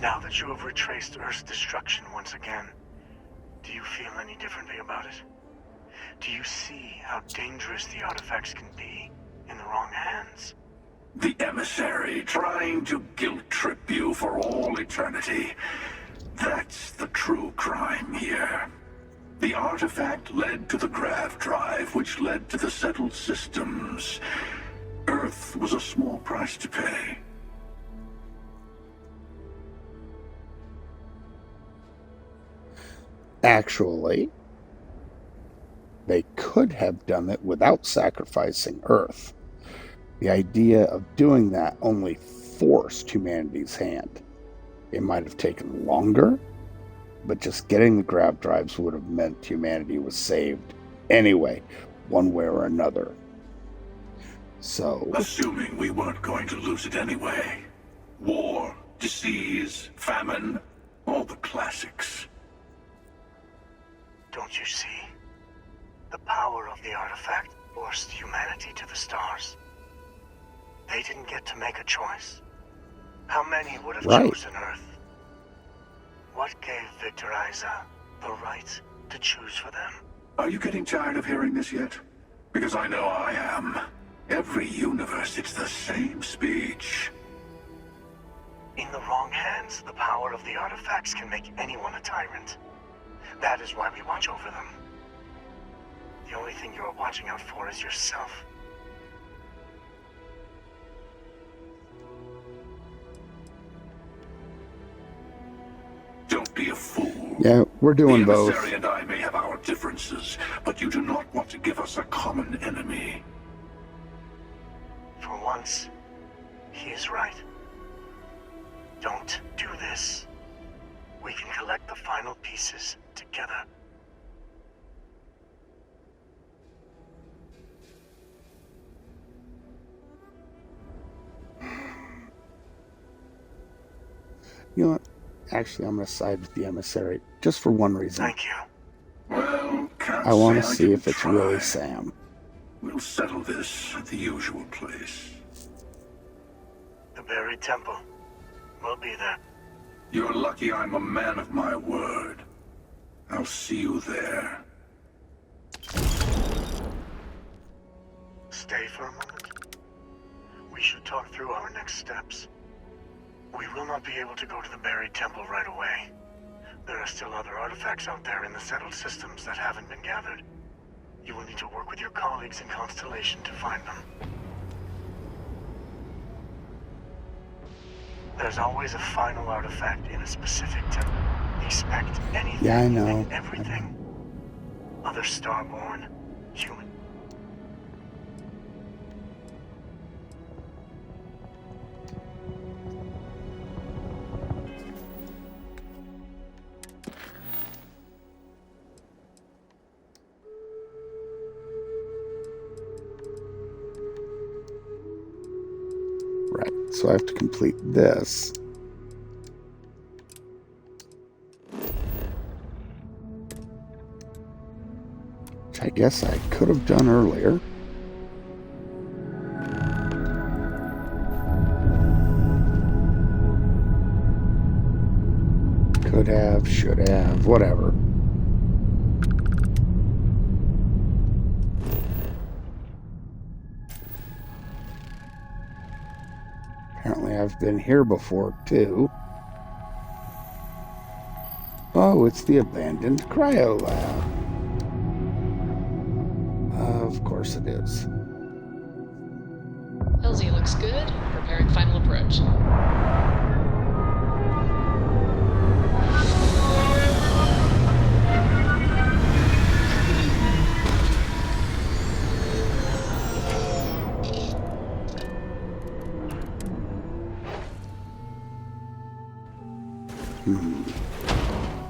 Now that you have retraced Earth's destruction once again, do you feel any differently about it? Do you see how dangerous the artifacts can be in the wrong hands? The emissary trying to guilt-trip you for all eternity. That's the true crime here. The artifact led to the grav drive, which led to the settled systems. Earth was a small price to pay. Actually, they could have done it without sacrificing Earth. The idea of doing that only forced humanity's hand. It might have taken longer, but just getting the grav drives would have meant humanity was saved anyway, one way or another. So, assuming we weren't going to lose it anyway. War, disease, famine, all the classics. Don't you see? The power of the artifact forced humanity to the stars. They didn't get to make a choice. How many would have chosen Earth? What gave Victor Isa the right to choose for them? Are you getting tired of hearing this yet? Because I know I am. Every universe, it's the same speech. In the wrong hands, the power of the artifacts can make anyone a tyrant. That is why we watch over them. The only thing you are watching out for is yourself. Don't be a fool. Yeah, we're doing both. The emissary and I may have our differences, but you do not want to give us a common enemy. For once, he is right. Don't do this. We can collect the final pieces together. You know what? Actually, I'm going to side with the emissary, just for one reason. Thank you. Well, I want to see if it's really Sam. We'll settle this at the usual place. The buried temple. We'll be there. You're lucky I'm a man of my word. I'll see you there. Stay for a moment. We should talk through our next steps. We will not be able to go to the buried temple right away. There are still other artifacts out there in the settled systems that haven't been gathered. You will need to work with your colleagues in Constellation to find them. There's always a final artifact in a specific temple. Expect anything and everything. Other starborn, human. Right, so I have to complete this. Which I guess I could have done earlier. Could have, should have, whatever. Apparently I've been here before, too. Oh, it's the abandoned cryo lab. Of course it is. LZ looks good. Preparing final approach.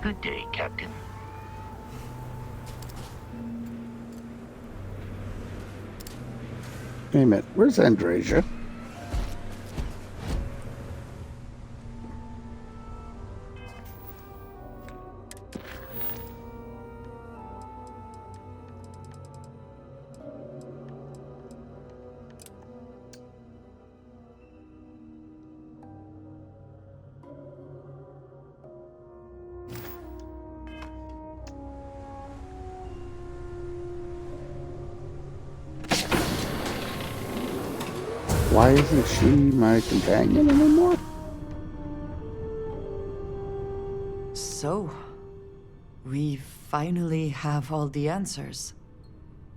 Good day, Captain. Wait a minute, where's Andrasia? why isn't she my companion anymore? So, we finally have all the answers.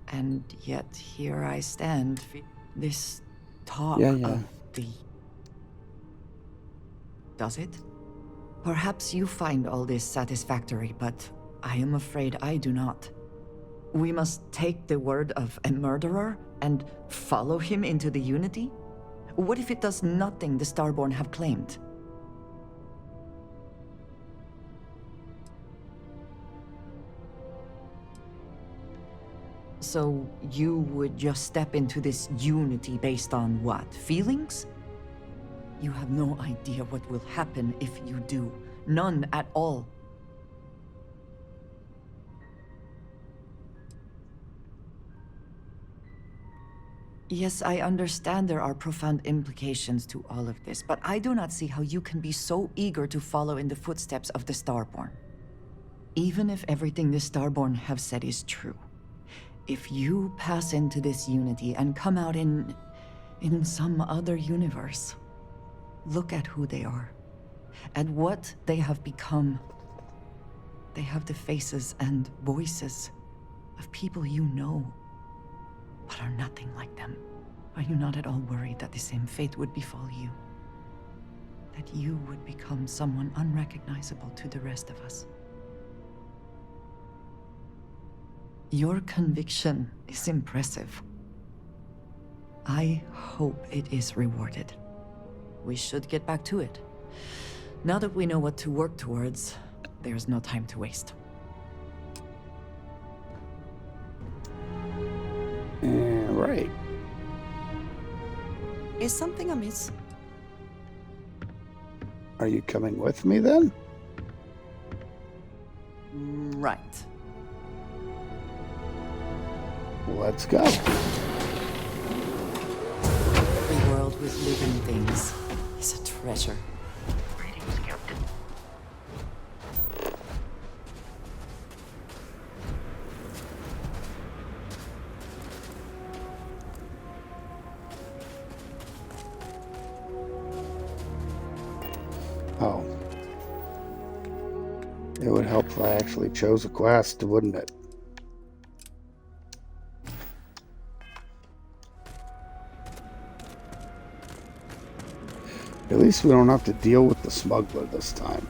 And yet here I stand. This talk of the... Does it? Perhaps you find all this satisfactory, but I am afraid I do not. We must take the word of a murderer and follow him into the Unity? What if it does nothing the Starborn have claimed? So you would just step into this Unity based on what? Feelings? You have no idea what will happen if you do. None at all. Yes, I understand there are profound implications to all of this, but I do not see how you can be so eager to follow in the footsteps of the Starborn. Even if everything the Starborn have said is true, if you pass into this Unity and come out in some other universe, look at who they are, and what they have become. They have the faces and voices of people you know, but are nothing like them. Are you not at all worried that the same fate would befall you? That you would become someone unrecognizable to the rest of us? Your conviction is impressive. I hope it is rewarded. We should get back to it. Now that we know what to work towards, there's no time to waste. Right. Is something amiss? Are you coming with me then? Right. Let's go. The world with living things is a treasure. Greetings, Captain. Oh. It would help if I actually chose a quest, wouldn't it? At least we don't have to deal with the smuggler this time.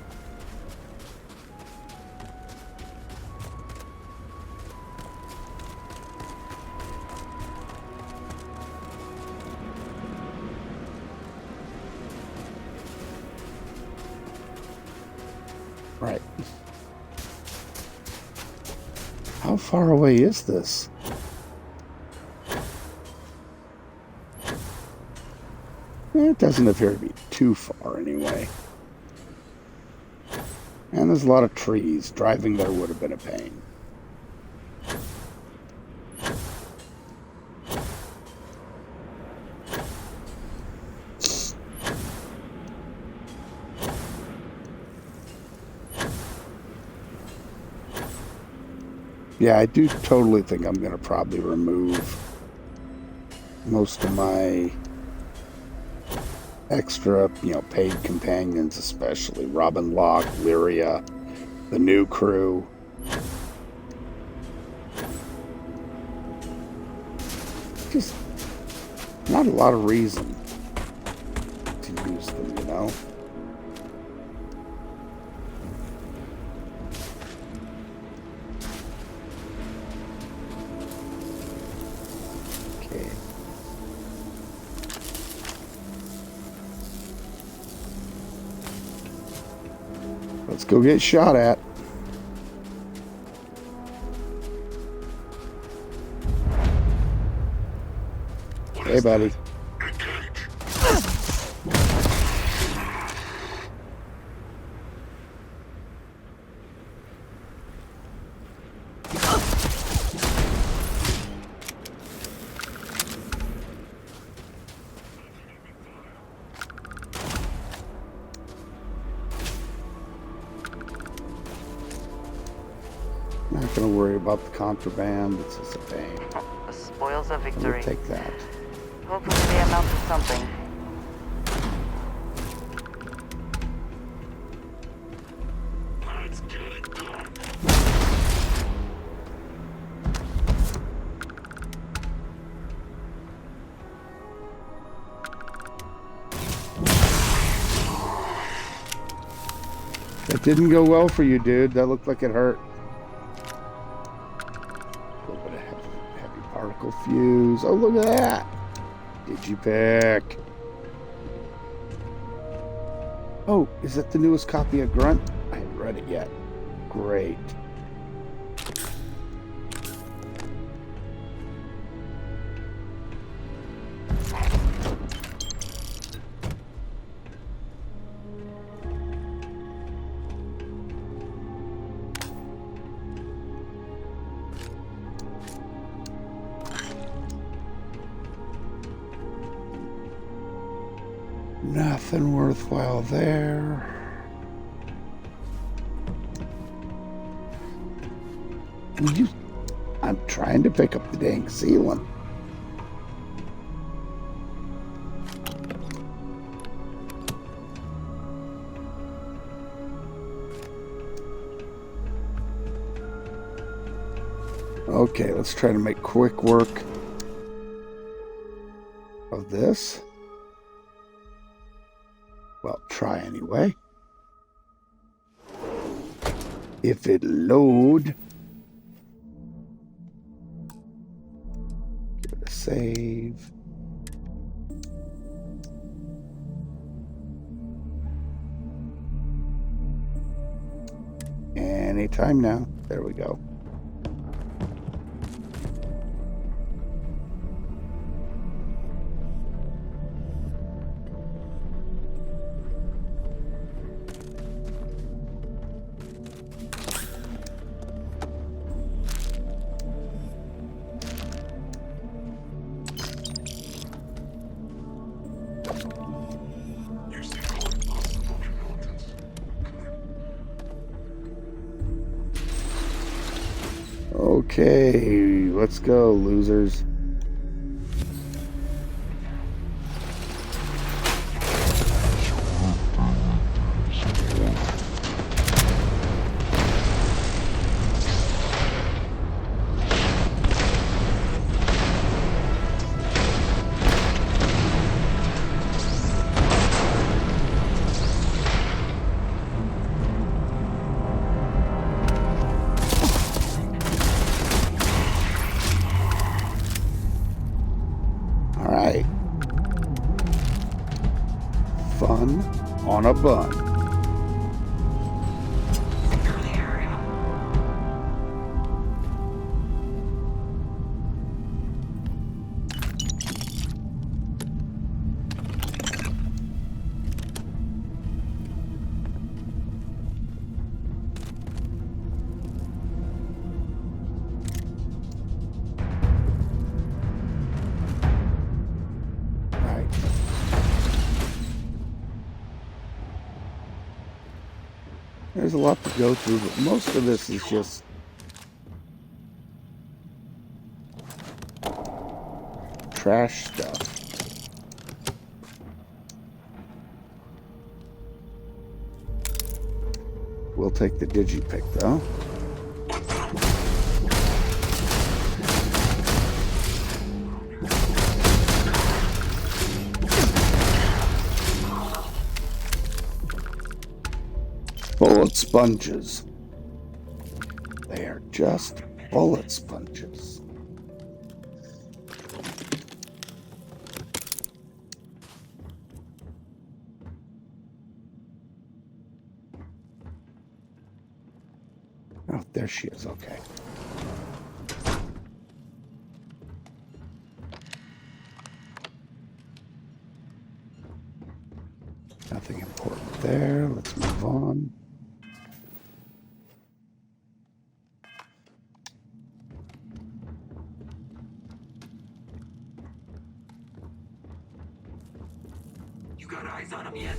Right. How far away is this? It doesn't appear to be too far anyway. And there's a lot of trees. Driving there would have been a pain. Yeah, I do totally think I'm going to probably remove most of my extra, paid companions, especially Robin Locke, Lyria, the new crew. Just not a lot of reason to use them, Okay. Let's go get shot at. Hey, buddy. Not gonna worry about the contraband. It's just a pain. The spoils of I'm victory. gonna take that. Hopefully they amount to something. That didn't go well for you, dude. That looked like it hurt. A little bit of heavy particle fuse. Oh, look at that. Digipick. Oh, is that the newest copy of Grunt? I haven't read it yet. Great. Nothing worthwhile there. I'm trying to pick up the dang ceiling. Okay, let's try to make quick work of this. Well, try anyway. If it load. Give it a save. Anytime now. There we go. Okay, let's go, losers. Fun on a bun. There's a lot to go through, but most of this is just trash stuff. We'll take the digipick though. Bullet sponges. They are just bullet sponges. Oh, there she is. Okay. Nothing important there. Let's move on. Got eyes on him yet?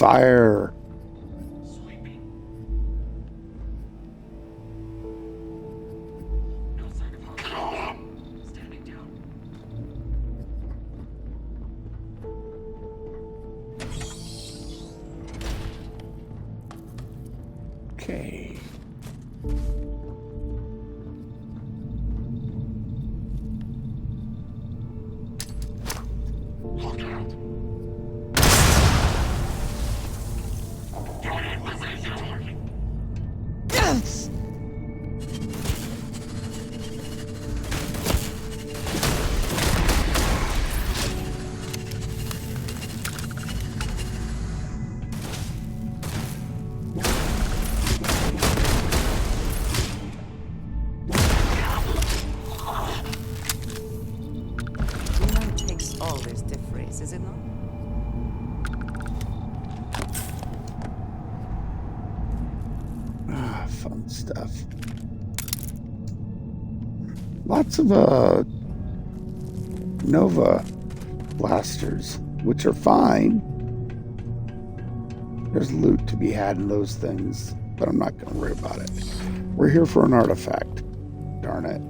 fire. Okay. Yes! It takes always to phrase, is it not? Fun stuff. Lots of Nova blasters, which are fine. There's loot to be had in those things, but I'm not going to worry about it. We're here for an artifact. Darn it.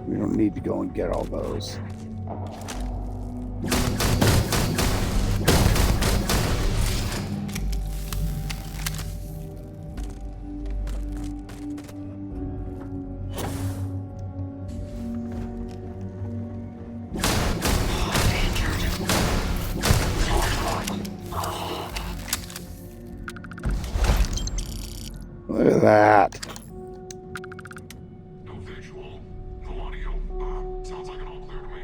We don't need to go and get all those. Look at that. No visual, no audio. Sounds like it all clear to me.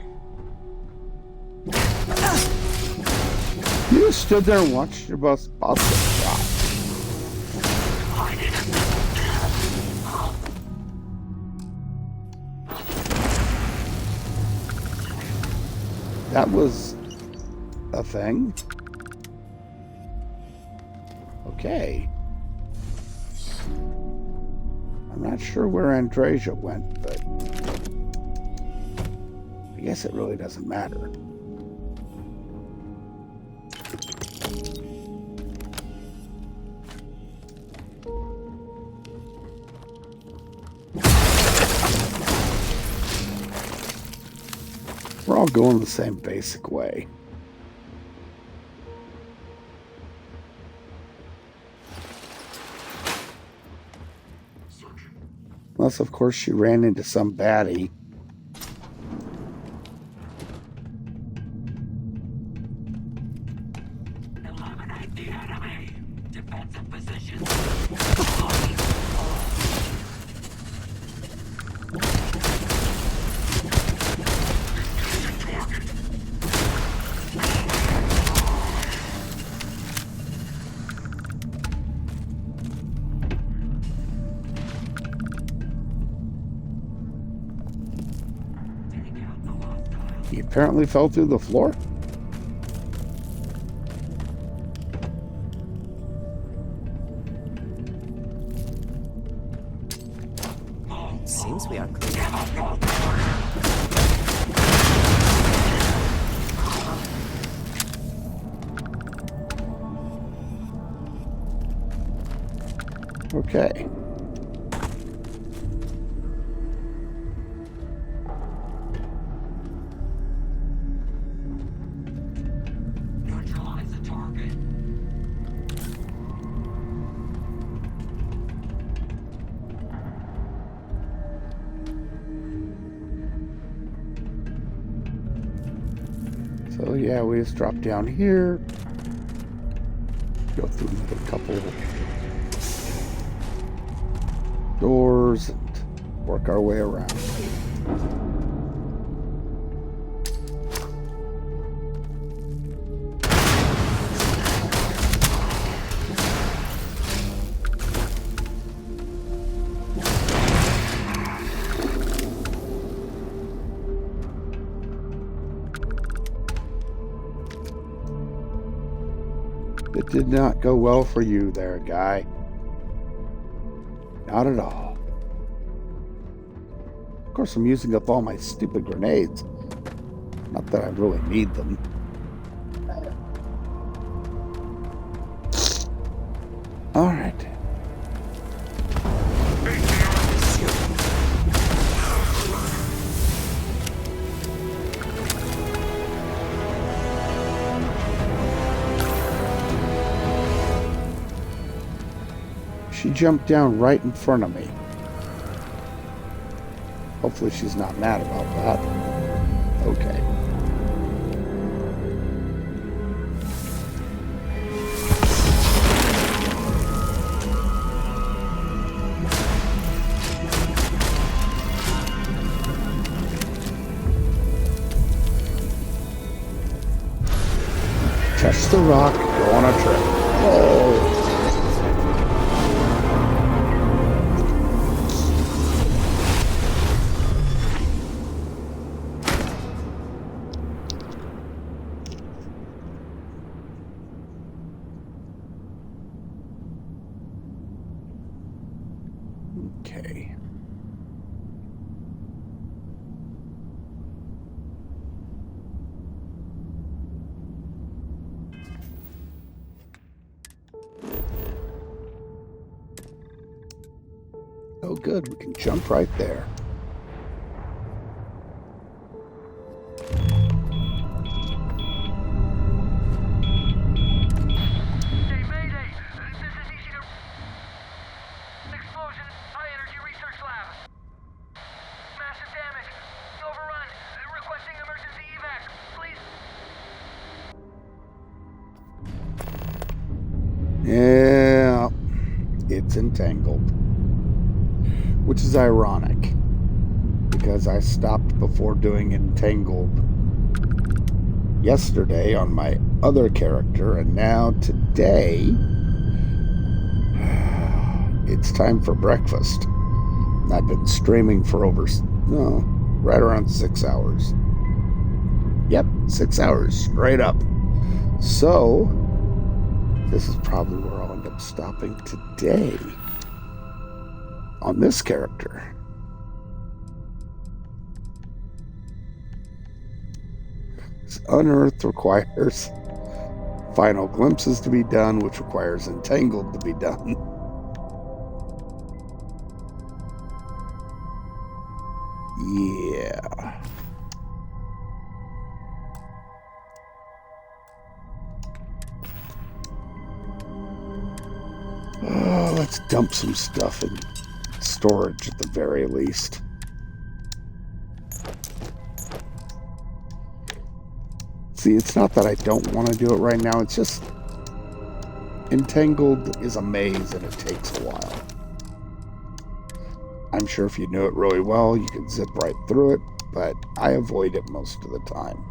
You just stood there and watched your boss get shot. That was a thing. Okay. I'm not sure where Andreja went, but I guess it really doesn't matter. We're all going the same basic way. Unless, of course, she ran into some baddie. Eliminate the enemy. Defensive positions. He apparently fell through the floor. Seems we are clear. Okay. Neutralize the target. So yeah, we just drop down here. Go through another couple doors and work our way around. It did not go well for you there, guy. Not at all. Of course, I'm using up all my stupid grenades. Not that I really need them. She jumped down right in front of me. Hopefully she's not mad about that. Okay. Touch the rock, go on a trip. Oh. Okay. Oh, good. We can jump right there. Yeah, it's entangled. Which is ironic, because I stopped before doing entangled yesterday on my other character, and now today, it's time for breakfast. I've been streaming for right around 6 hours. Yep, 6 hours, straight up. So, this is probably where I'll end up stopping today. On this character. Unearthed requires final glimpses to be done, which requires entangled to be done. Yeah. Oh, let's dump some stuff in storage at the very least. See, it's not that I don't want to do it right now, it's just entangled is a maze and it takes a while. I'm sure if you knew it really well, you could zip right through it, but I avoid it most of the time.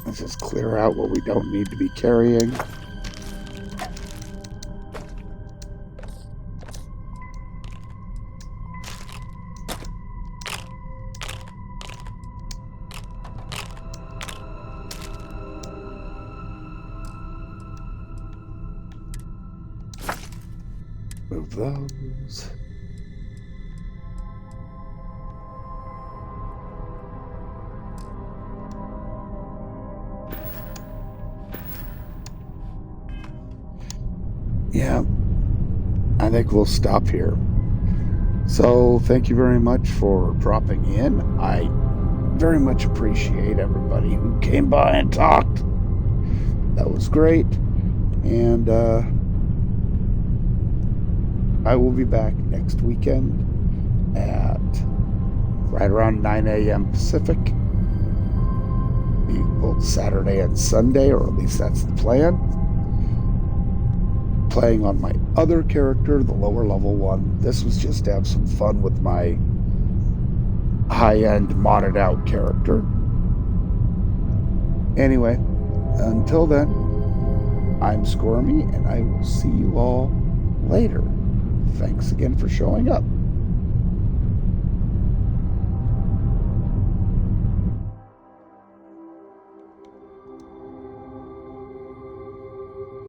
Let's just clear out what we don't need to be carrying. Move those. Yeah, I think we'll stop here. So thank you very much for dropping in. I very much appreciate everybody who came by and talked. That was great. And I will be back next weekend at right around 9 a.m. Pacific. Both Saturday and Sunday, or at least that's the plan. Playing on my other character, the lower level one. This was just to have some fun with my high-end modded out character. Anyway, until then, I'm Squirmy, and I will see you all later. Thanks again for showing up.